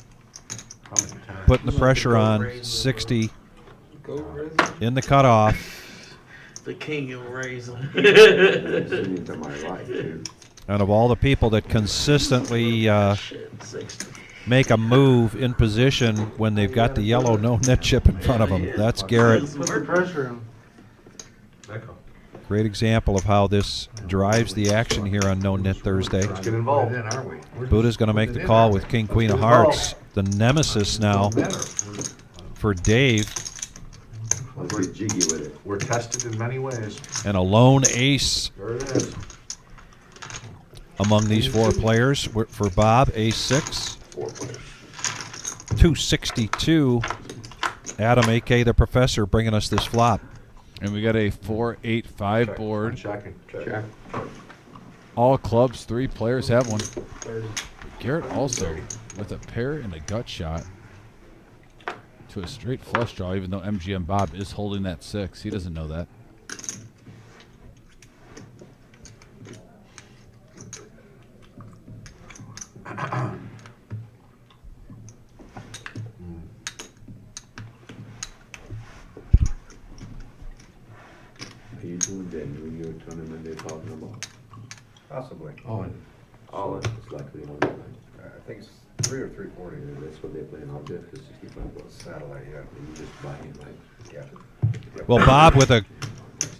Speaker 2: putting the pressure on. 60 in the cutoff.
Speaker 16: The king of raisin.
Speaker 6: Into my life, too.
Speaker 2: And of all the people that consistently
Speaker 16: Shit, 60.
Speaker 2: make a move in position when they've got the yellow no-net chip in front of them, that's Garrett.
Speaker 16: Put the pressure on.
Speaker 2: Great example of how this drives the action here on No-Nit Thursday.
Speaker 7: Let's get involved.
Speaker 5: Then, aren't we?
Speaker 2: Buddha's going to make the call with King, Queen of Hearts. The nemesis now for Dave.
Speaker 6: Let's get jiggy with it.
Speaker 7: We're tested in many ways.
Speaker 2: And a lone ace
Speaker 7: There it is.
Speaker 2: among these four players. For Bob, ace 6. 262. Adam, a.k.a. the professor, bringing us this flop.
Speaker 1: And we got a 4-8-5 board.
Speaker 7: Checking.
Speaker 6: Check.
Speaker 1: All clubs, 3 players have one. Garrett also with a pair and a gut shot to a straight flush draw, even though MGM Bob is holding that 6. He doesn't know that.
Speaker 6: Are you doing that New Year tournament they're talking about?
Speaker 4: Possibly.
Speaker 5: Oh, and
Speaker 6: So it's likely on the line.
Speaker 4: I think it's 3 or 340.
Speaker 6: Yeah, that's what they're playing out there for $65.
Speaker 4: Satellite, yeah.
Speaker 6: And you just buy it like.
Speaker 4: Yeah.
Speaker 2: Well, Bob with a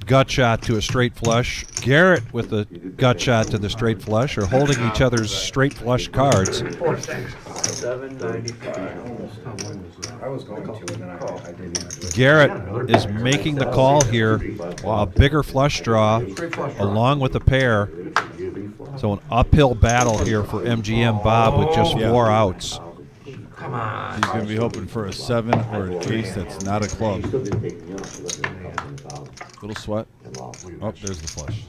Speaker 2: gut shot to a straight flush. Garrett with a gut shot to the straight flush are holding each other's straight flush cards.
Speaker 15: 795.
Speaker 4: I was going to, and then I didn't.
Speaker 2: Garrett is making the call here. A bigger flush draw along with the pair. So an uphill battle here for MGM Bob with just 4 outs.
Speaker 5: come on.
Speaker 1: He's going to be hoping for a 7 or an ace that's not a club. Little sweat. Oh, there's the flush.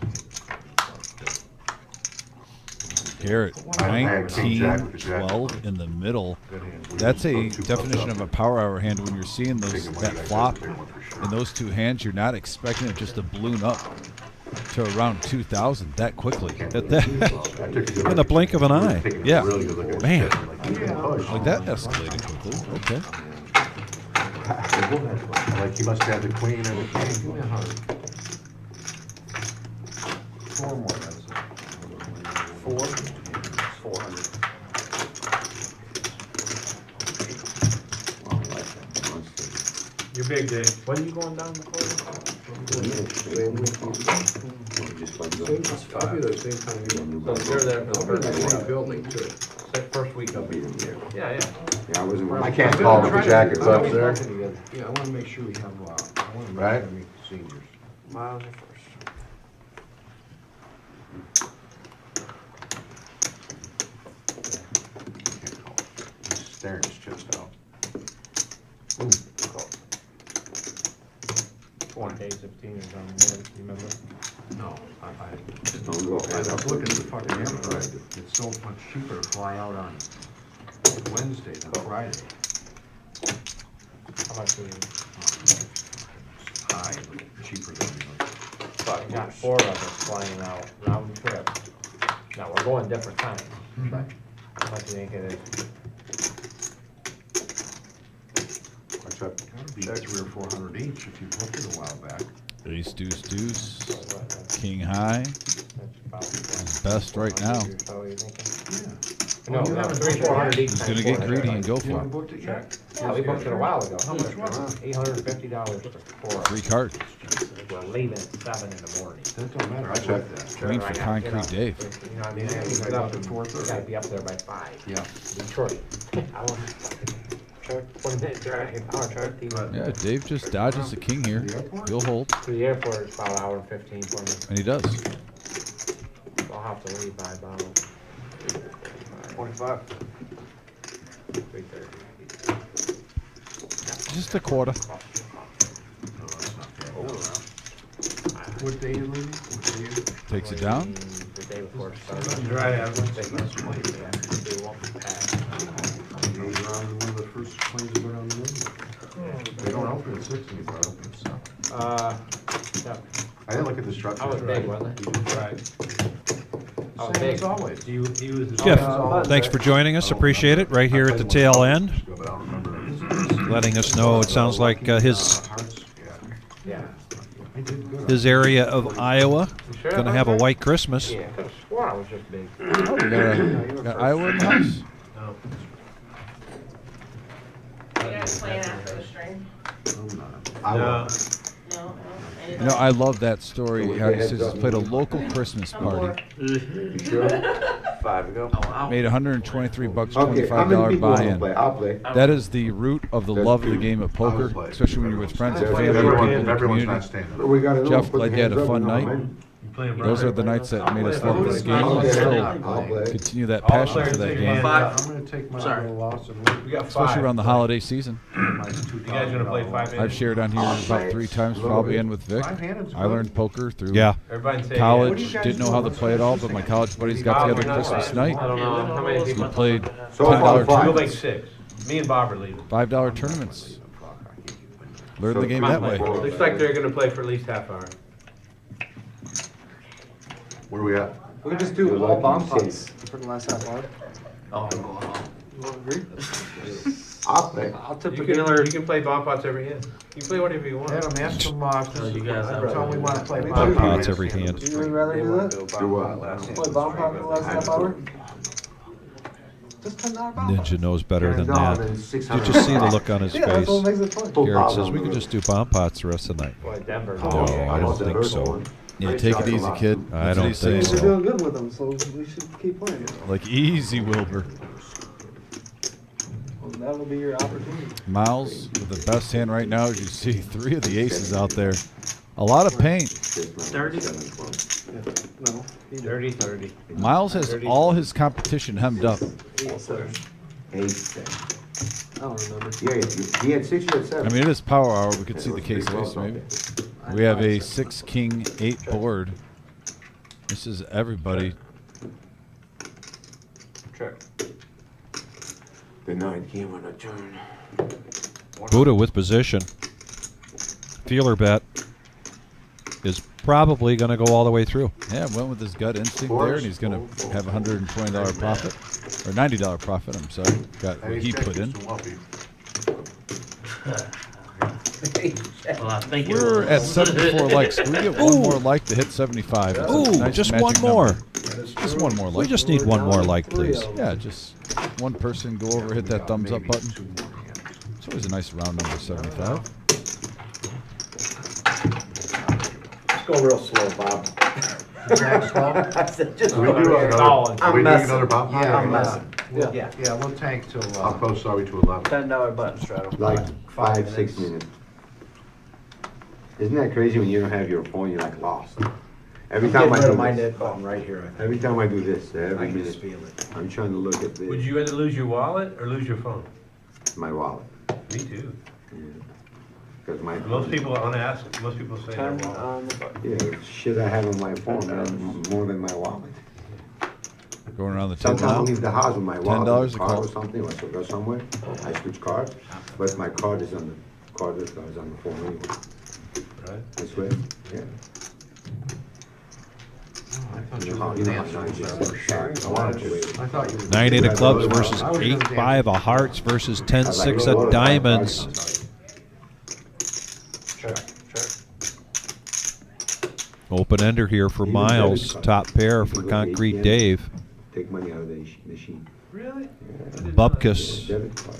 Speaker 1: Garrett, 19-12 in the middle. That's a definition of a power hour hand when you're seeing that flop in those 2 hands. You're not expecting it just to balloon up to around 2,000 that quickly.
Speaker 2: In the blink of an eye. Yeah. Man.
Speaker 1: Like that escalated quickly. Okay.
Speaker 7: Like he must have the queen and the king.
Speaker 5: 4 more, that's it. 4? 400.
Speaker 15: You're big, Dave.
Speaker 5: When are you going down the corridor? It's probably the same time you.
Speaker 15: So you're there for the
Speaker 5: Probably
Speaker 15: first
Speaker 5: the
Speaker 15: week.
Speaker 5: same building too.
Speaker 15: First week of the year. Yeah, yeah.
Speaker 6: Yeah, I wasn't.
Speaker 7: I can't call with the jackets up there.
Speaker 5: Yeah, I wanna make sure we have, I wanna make
Speaker 7: Right.
Speaker 5: sure we meet the seniors.
Speaker 15: Miles are first.
Speaker 7: He's staring his chips out.
Speaker 11: 2015 or something, you remember?
Speaker 5: No, I
Speaker 6: Don't go.
Speaker 5: was looking at the fucking Amtrak. It's so much cheaper to fly out on Wednesday than Friday.
Speaker 3: much do you?
Speaker 5: High, cheaper than we
Speaker 3: But we got 4 of us flying out, round trip. Now, we're going different times, but how much do you think it is?
Speaker 5: Gotta be 300 or 400 each if you booked it a while back.
Speaker 1: Ace, deuce, deuce. King high. His best right now.
Speaker 3: So you thinking?
Speaker 5: Yeah.
Speaker 3: No,
Speaker 5: you
Speaker 3: no,
Speaker 5: haven't
Speaker 3: 300-400 each.
Speaker 1: He's gonna get greedy and go
Speaker 5: You
Speaker 1: for
Speaker 5: haven't
Speaker 1: it.
Speaker 5: booked it yet?
Speaker 3: Yeah, we booked it a while ago.
Speaker 5: How much was it?
Speaker 3: $850 for 4.
Speaker 1: 3 cards.
Speaker 3: We're leaving at 7 in the morning.
Speaker 5: That don't matter, I checked that.
Speaker 1: Green for Concrete Dave.
Speaker 3: You know what I mean?
Speaker 5: Yeah,
Speaker 3: We
Speaker 5: we
Speaker 3: gotta
Speaker 5: got up at 4:30.
Speaker 3: gotta be up there by 5.
Speaker 5: Yeah.
Speaker 3: Detroit. I want truck, 20-minute drive, hour truck.
Speaker 1: Yeah, Dave just dodges the king here. He'll hold.
Speaker 3: To the airport, it's about an hour and 15 for me.
Speaker 1: And he does.
Speaker 3: I'll have to leave by about
Speaker 15: 25.
Speaker 3: 3:30.
Speaker 1: Just a quarter.
Speaker 5: What day you leaving? What day you?
Speaker 1: Takes it down.
Speaker 3: The day before it starts.
Speaker 15: Right,
Speaker 3: They won't be packed.
Speaker 5: Goes around one of the first planes that go down the road. They don't open at 6 anymore, they open at 7.
Speaker 3: Yeah.
Speaker 7: I didn't look at the structure.
Speaker 3: I was big, wasn't it?
Speaker 15: Right.
Speaker 3: I was
Speaker 5: Same
Speaker 3: big.
Speaker 5: as always.
Speaker 15: He was
Speaker 2: Jeff, thanks for joining us. Appreciate it. Right here at the tail end,
Speaker 7: But I don't remember.
Speaker 2: letting us know it sounds like his
Speaker 5: Hearts,
Speaker 3: Yeah.
Speaker 5: I did good.
Speaker 2: his area of Iowa
Speaker 3: You sure
Speaker 2: going to
Speaker 3: about
Speaker 2: have a
Speaker 3: that?
Speaker 2: white Christmas.
Speaker 3: Yeah, I could've sworn I was just big.
Speaker 1: Oh, we got Iowa in the house.
Speaker 15: No.
Speaker 13: You guys playing after the stream?
Speaker 5: I
Speaker 15: No.
Speaker 5: will.
Speaker 13: No, no.
Speaker 1: You know, I love that story. How he says he's played a local Christmas party.
Speaker 6: You sure?
Speaker 15: 5 ago.
Speaker 1: Made $123,
Speaker 6: Okay, how many
Speaker 1: $25
Speaker 6: people wanna
Speaker 1: buy-in.
Speaker 6: play? I'll play.
Speaker 1: That is the root of the love of the game of
Speaker 7: I'll
Speaker 1: poker,
Speaker 7: play.
Speaker 1: especially when you're with friends and family,
Speaker 7: Everyone-
Speaker 1: people in the
Speaker 7: everyone's not
Speaker 1: community.
Speaker 7: staying.
Speaker 6: We gotta know.
Speaker 1: Jeff,
Speaker 6: Put
Speaker 1: glad
Speaker 6: the
Speaker 1: you had a
Speaker 6: hands up
Speaker 1: fun
Speaker 6: and
Speaker 1: night.
Speaker 6: all, man.
Speaker 15: You playing
Speaker 1: Those are the nights that made us love this game and
Speaker 6: Okay,
Speaker 1: still
Speaker 6: I'll play.
Speaker 1: continue that
Speaker 15: All
Speaker 1: passion
Speaker 15: players
Speaker 1: for that
Speaker 15: take
Speaker 1: game,
Speaker 15: hand.
Speaker 5: I'm gonna take my
Speaker 15: Sorry.
Speaker 5: little loss and
Speaker 15: We got 5.
Speaker 1: especially around the holiday season.
Speaker 15: You guys gonna play 5
Speaker 1: I've shared on here about 3 times, probably, and with Vic. I learned poker through
Speaker 2: Yeah.
Speaker 15: Everybody say
Speaker 1: college, didn't know how to play at all, but my college buddies got together Christmas night.
Speaker 3: I don't know how many
Speaker 1: We
Speaker 3: people.
Speaker 1: played
Speaker 6: So far,
Speaker 1: $10
Speaker 6: five.
Speaker 15: We'll make 6. Me and Bob are leaving.
Speaker 1: $5 tournaments. Learn the game that way.
Speaker 15: Looks like they're gonna play for at least half hour.
Speaker 7: Where are we at?
Speaker 6: We can just do all bomb pots.
Speaker 11: For the last half hour.
Speaker 15: Oh.
Speaker 6: I'll play.
Speaker 11: I'll tip
Speaker 15: You
Speaker 11: the dealer.
Speaker 15: can play bomb pots every hand. You can play whatever you want.
Speaker 5: Had them ask them,
Speaker 10: you guys have-
Speaker 5: tell them we wanna play.
Speaker 2: Bomb pots every hand.
Speaker 11: You would rather do that?
Speaker 6: Do what?
Speaker 11: Play bomb pot for the last half hour? Just $10 bomb pot.
Speaker 2: Ninja knows better than
Speaker 6: $10
Speaker 2: that.
Speaker 6: and
Speaker 2: You
Speaker 6: 600.
Speaker 2: just see the look on his
Speaker 11: Yeah, that's
Speaker 2: face.
Speaker 11: what makes it fun.
Speaker 2: Garrett says we could just do bomb pots the rest of the night.
Speaker 3: Boy, Denver.
Speaker 2: No, I don't think so.
Speaker 1: Yeah, take it easy, kid.
Speaker 2: I
Speaker 1: That's what
Speaker 2: don't
Speaker 1: he's saying.
Speaker 2: think
Speaker 11: We're
Speaker 2: so.
Speaker 11: doing good with them, so we should keep playing.
Speaker 1: Like easy, Wilbur.
Speaker 11: Well, that'll be your opportunity.
Speaker 1: Miles with the best hand right now. As you see, 3 of the aces out there. A lot of paint.
Speaker 6: 30?
Speaker 11: No.
Speaker 3: 30-30.
Speaker 1: Miles has all his competition hemmed up.
Speaker 11: 8-7.
Speaker 6: 8.
Speaker 11: I don't remember.
Speaker 6: Yeah, he had 6, you had 7.
Speaker 1: I mean, it is power hour. We could see the case of ace, maybe. We have a 6 king 8 board. This is everybody.
Speaker 15: Check.
Speaker 6: The 9 came on a turn.
Speaker 2: Buddha with position. Feeler bet is probably going to go all the way through.
Speaker 1: Yeah, went with his gut instinct there, and he's going to have a $120 profit. Or $90 profit, I'm sorry. Got what he put in.
Speaker 16: Well, I think it
Speaker 1: We're
Speaker 16: was.
Speaker 1: at 74 likes. Can we get one more like to hit 75? That's a
Speaker 2: Ooh,
Speaker 1: nice
Speaker 2: just
Speaker 1: magic
Speaker 2: one
Speaker 1: number.
Speaker 2: more.
Speaker 1: Just one more like.
Speaker 2: We just need one more like, please.
Speaker 1: Yeah, just one person go over, hit that thumbs up button. It's always a nice round number, 75.
Speaker 6: Let's go real slow, Bob.
Speaker 5: Jack slow?
Speaker 6: I said, just
Speaker 7: Are we
Speaker 6: go
Speaker 7: doing
Speaker 6: real slow.
Speaker 7: another, are we doing another bomb pot?
Speaker 5: Yeah,
Speaker 6: I'm messing.
Speaker 5: Yeah, we'll tank till,
Speaker 7: How close are we to 11?
Speaker 11: $10 button straddle.
Speaker 6: Like 5, 6 minutes. Isn't that crazy when you don't have your phone, you're like lost? Every time I do this,
Speaker 5: button right here.
Speaker 6: every time I do this, every
Speaker 5: I can just
Speaker 6: minute,
Speaker 5: feel it.
Speaker 6: I'm trying to look at
Speaker 15: Would
Speaker 6: this,
Speaker 15: you rather lose your wallet or lose your phone?
Speaker 6: my wallet.
Speaker 15: Me too.
Speaker 6: Because my,
Speaker 15: Most people unask. Most people say their
Speaker 11: 10
Speaker 15: wallet.
Speaker 11: on the button.
Speaker 6: yeah, shit I have on my phone, man, more than my wallet.
Speaker 1: Going around the table
Speaker 6: Sometimes
Speaker 1: now.
Speaker 6: I leave the house with my wallet,
Speaker 1: $10
Speaker 6: in
Speaker 1: a
Speaker 6: the car
Speaker 1: call.
Speaker 6: or something, or I go somewhere, I switch cards, but my card is on the called this, I was on the phone anyway.
Speaker 15: Right?
Speaker 6: This way? Yeah.
Speaker 5: I thought
Speaker 6: You
Speaker 5: you
Speaker 6: know how-
Speaker 5: were
Speaker 6: you know
Speaker 5: gonna
Speaker 6: how
Speaker 5: answer
Speaker 6: nice
Speaker 5: this.
Speaker 6: it is.
Speaker 5: I wanted you. I thought you were.
Speaker 2: 9-8 of clubs versus
Speaker 5: I was gonna
Speaker 2: 8-5 of hearts versus 10-6 of diamonds.
Speaker 15: Check, check.
Speaker 2: Open ender here for Miles. Top pair for Concrete Dave.
Speaker 6: Take money out of the machine.
Speaker 15: Really?
Speaker 2: Bupkus
Speaker 6: Debit card.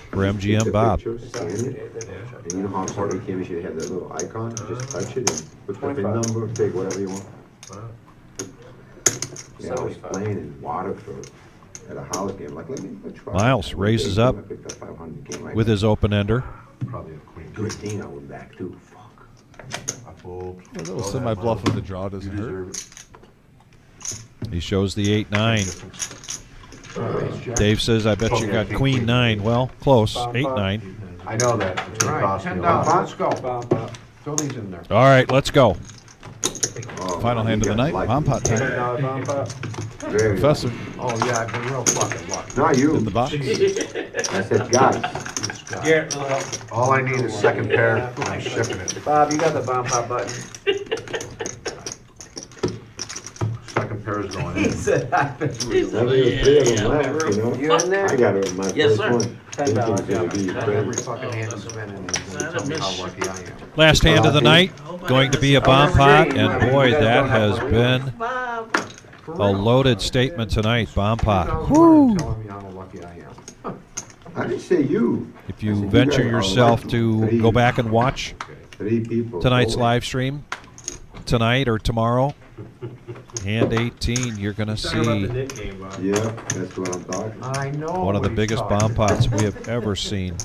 Speaker 2: for
Speaker 6: Take
Speaker 2: MGM
Speaker 6: the
Speaker 2: Bob.
Speaker 6: picture, scan it, and you know how somebody came and should have that little icon, just touch it and put the PIN number, take whatever you want. Yeah, I was playing in Waterford at a house game, like, let me try.
Speaker 2: Miles raises up
Speaker 6: I picked up 500, came right
Speaker 2: with
Speaker 6: back.
Speaker 2: his open ender.
Speaker 7: Probably a queen.
Speaker 6: 15, I went back too, fuck.
Speaker 7: I fold.
Speaker 1: A little semi-bluff with the draw doesn't hurt.
Speaker 2: He shows the 8-9. Dave says, I bet you got Queen 9. Well, close. 8-9.
Speaker 7: I know that. It's gonna
Speaker 5: All right,
Speaker 7: cost me a
Speaker 5: $10,
Speaker 7: lot.
Speaker 5: let's go. Throw these in there.
Speaker 2: All right, let's go.
Speaker 6: Oh,
Speaker 1: Final hand of the night, bomb pot time.
Speaker 15: $10 bomb pot.
Speaker 6: Very
Speaker 1: Professor
Speaker 5: Oh, yeah, I've been real fucking lucky.
Speaker 6: Not you.
Speaker 1: in the box.
Speaker 6: I said, guys.
Speaker 15: Garrett, little help.
Speaker 7: All I need is second pair, and I'm shipping it.
Speaker 15: Bob, you got the bomb pot button.
Speaker 7: Second pair is going
Speaker 15: He
Speaker 7: in.
Speaker 15: said, I've been real.
Speaker 6: Three of them left, you know?
Speaker 15: You in there?
Speaker 6: I got it in my
Speaker 16: Yes,
Speaker 6: first
Speaker 16: sir.
Speaker 6: one.
Speaker 15: $10, yeah.
Speaker 5: Every fucking hand has been in there. You tell me how lucky I am.
Speaker 2: Last hand of the night, going to be a bomb pot, and boy, that has been
Speaker 16: Bob.
Speaker 2: a loaded statement tonight, bomb pot.
Speaker 5: Telling me how lucky I am.
Speaker 6: I didn't say you.
Speaker 2: If you venture yourself to go back and watch
Speaker 6: 3 people.
Speaker 2: tonight's live stream, tonight or tomorrow, hand 18, you're going to
Speaker 15: Talking about the
Speaker 2: see
Speaker 15: Nick game, Bob.
Speaker 6: Yeah, that's what I'm talking.
Speaker 5: I know.
Speaker 2: one of the
Speaker 5: what he's
Speaker 2: biggest
Speaker 5: talking
Speaker 2: bomb
Speaker 5: about.
Speaker 2: pots we have ever seen.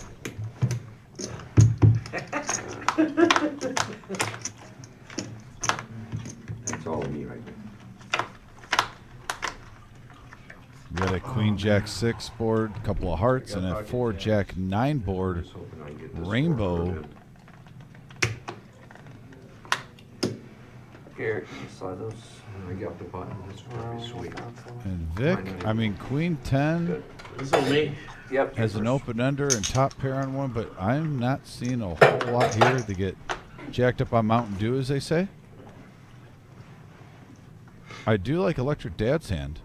Speaker 6: That's all me right there.
Speaker 1: We got a Queen Jack 6 board, a couple of hearts, and a 4 Jack 9 board.
Speaker 6: Just hoping I get this
Speaker 1: Rainbow.
Speaker 6: one.
Speaker 16: Garrett, you saw those.
Speaker 5: I got the button. That's pretty sweet.
Speaker 1: And Vic, I mean, Queen 10
Speaker 16: This is me.
Speaker 15: Yep.
Speaker 1: has an open ender and top pair on one, but I'm not seeing a whole lot here to get jacked up on Mountain Dew, as they say. I do like Electric Dad's hand.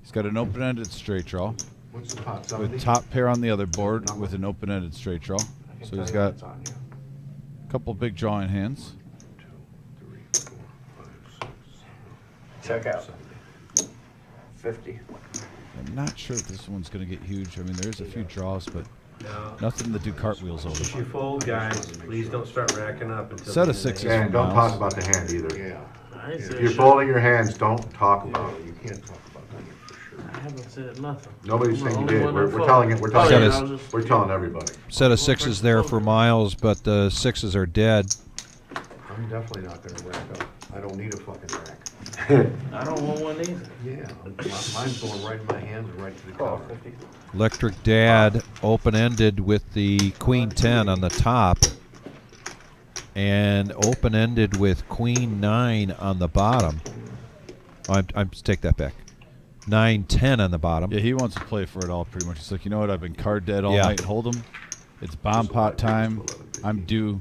Speaker 1: He's got an open-ended straight draw
Speaker 5: What's the pot, 70?
Speaker 1: with top pair on the other board with an open-ended straight draw. So he's got a couple big drawing hands.
Speaker 15: Check out. 50.
Speaker 1: I'm not sure if this one's going to get huge. I mean, there's a few draws, but
Speaker 15: No.
Speaker 1: nothing to do cartwheels
Speaker 15: If
Speaker 1: over.
Speaker 15: you fold, guys, please don't start racking up until.
Speaker 1: Set
Speaker 15: the
Speaker 1: of
Speaker 15: end
Speaker 1: sixes.
Speaker 15: the game.
Speaker 7: And don't talk about the hand either.
Speaker 5: Yeah.
Speaker 16: I ain't
Speaker 7: If
Speaker 16: said
Speaker 7: you're
Speaker 16: shit.
Speaker 7: folding your hands, don't talk about it.
Speaker 5: You can't talk about that for sure.
Speaker 16: I haven't said nothing.
Speaker 7: Nobody's
Speaker 16: I'm the
Speaker 7: saying you
Speaker 16: only
Speaker 7: did.
Speaker 16: one
Speaker 7: We're
Speaker 16: that
Speaker 7: telling it.
Speaker 16: folded.
Speaker 7: We're telling
Speaker 2: Set
Speaker 7: it.
Speaker 2: us-
Speaker 16: I was just-
Speaker 7: We're telling everybody.
Speaker 2: Set of 6s there for Miles, but the 6s are dead.
Speaker 5: I'm definitely not gonna rack up. I don't need a fucking rack.
Speaker 16: I don't want one either.
Speaker 5: Yeah, mine's going right in my hands and right to the
Speaker 15: Call
Speaker 5: counter.
Speaker 15: 50.
Speaker 2: Electric Dad open-ended with the Queen 10 on the top and open-ended with Queen 9 on the bottom. Oh, I'm take that back. 9-10 on the bottom.
Speaker 1: Yeah, he wants to play for it all pretty much. He's like, you know what? I've been card dead all
Speaker 2: Yeah.
Speaker 1: night. Hold 'em. It's bomb pot time. I'm due.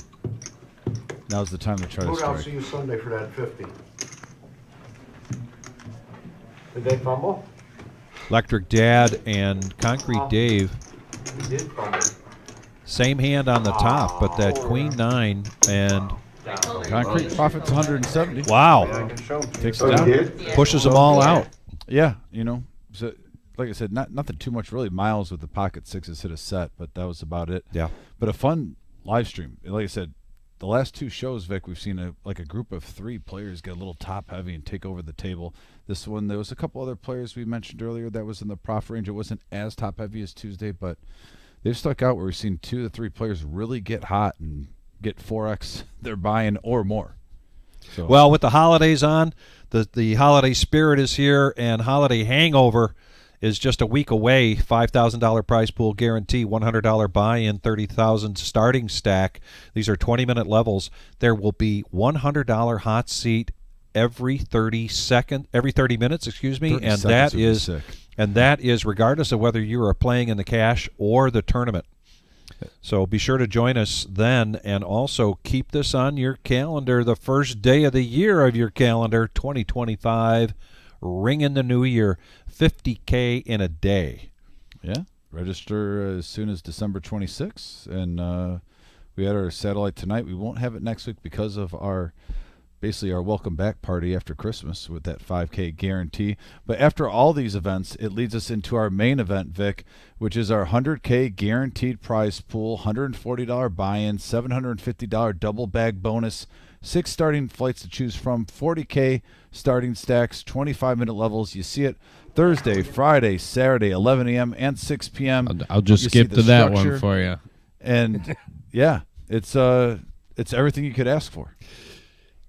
Speaker 1: Now's the time to try to
Speaker 5: Dude, I'll see
Speaker 1: strike.
Speaker 5: you Sunday for that 50.
Speaker 15: Did they fumble?
Speaker 2: Electric Dad and Concrete Dave.
Speaker 15: We did fumble.
Speaker 2: Same hand on the top, but that Queen 9 and
Speaker 1: Concrete profits 170.
Speaker 2: wow,
Speaker 15: I can show them.
Speaker 1: Takes
Speaker 6: Oh,
Speaker 1: it
Speaker 6: you
Speaker 1: down.
Speaker 6: did?
Speaker 2: pushes them all out.
Speaker 1: Yeah, you know, so like I said, nothing too much really. Miles with the pocket 6s hit a set, but that was about it.
Speaker 2: Yeah.
Speaker 1: But a fun live stream. Like I said, the last 2 shows, Vic, we've seen a group of 3 players get a little top heavy and take over the table. This one, there was a couple other players we mentioned earlier that was in the prof range. It wasn't as top heavy as Tuesday, but they've stuck out where we've seen 2 to 3 players really get hot and get 4x their buy-in or more. So,
Speaker 2: Well, with the holidays on, the holiday spirit is here, and holiday hangover is just a week away. $5,000 prize pool guarantee, $100 buy-in, $30,000 starting stack. These are 20-minute levels. There will be $100 hot seat every 30 minutes, excuse me,
Speaker 1: 30
Speaker 2: and
Speaker 1: seconds
Speaker 2: that
Speaker 1: would be
Speaker 2: is
Speaker 1: sick.
Speaker 2: and that is regardless of whether you are playing in the cash or the tournament. So be sure to join us then, and also keep this on your calendar, the first day of the year of your calendar, 2025, ring in the new year, 50K in a day.
Speaker 1: Yeah, register as soon as December 26th, and we had our satellite tonight. We won't have it next week because of our welcome back party after Christmas with that 5K guarantee. But after all these events, it leads us into our main event, Vic, which is our 100K guaranteed prize pool, $140 buy-in, $750 double bag bonus, 6 starting flights to choose from, 40K starting stacks, 25-minute levels. You see it Thursday, Friday, Saturday, 11 a.m. and 6 p.m.
Speaker 12: I'll just skip to that one for you.
Speaker 1: And yeah, it's everything you could ask for.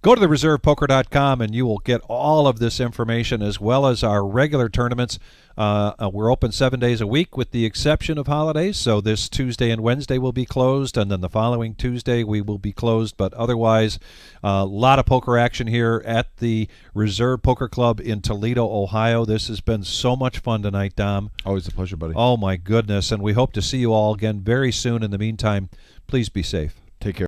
Speaker 2: Go to thereservepoker.com and you will get all of this information as well as our regular tournaments. We're open 7 days a week with the exception of holidays. So this Tuesday and Wednesday will be closed, and then the following Tuesday we will be closed. But otherwise, a lot of poker action here at the Reserve Poker Club in Toledo, Ohio. This has been so much fun tonight, Dom.
Speaker 1: Always a pleasure, buddy.
Speaker 2: Oh, my goodness. And we hope to see you all again very soon. In the meantime, please be safe.
Speaker 1: Take care.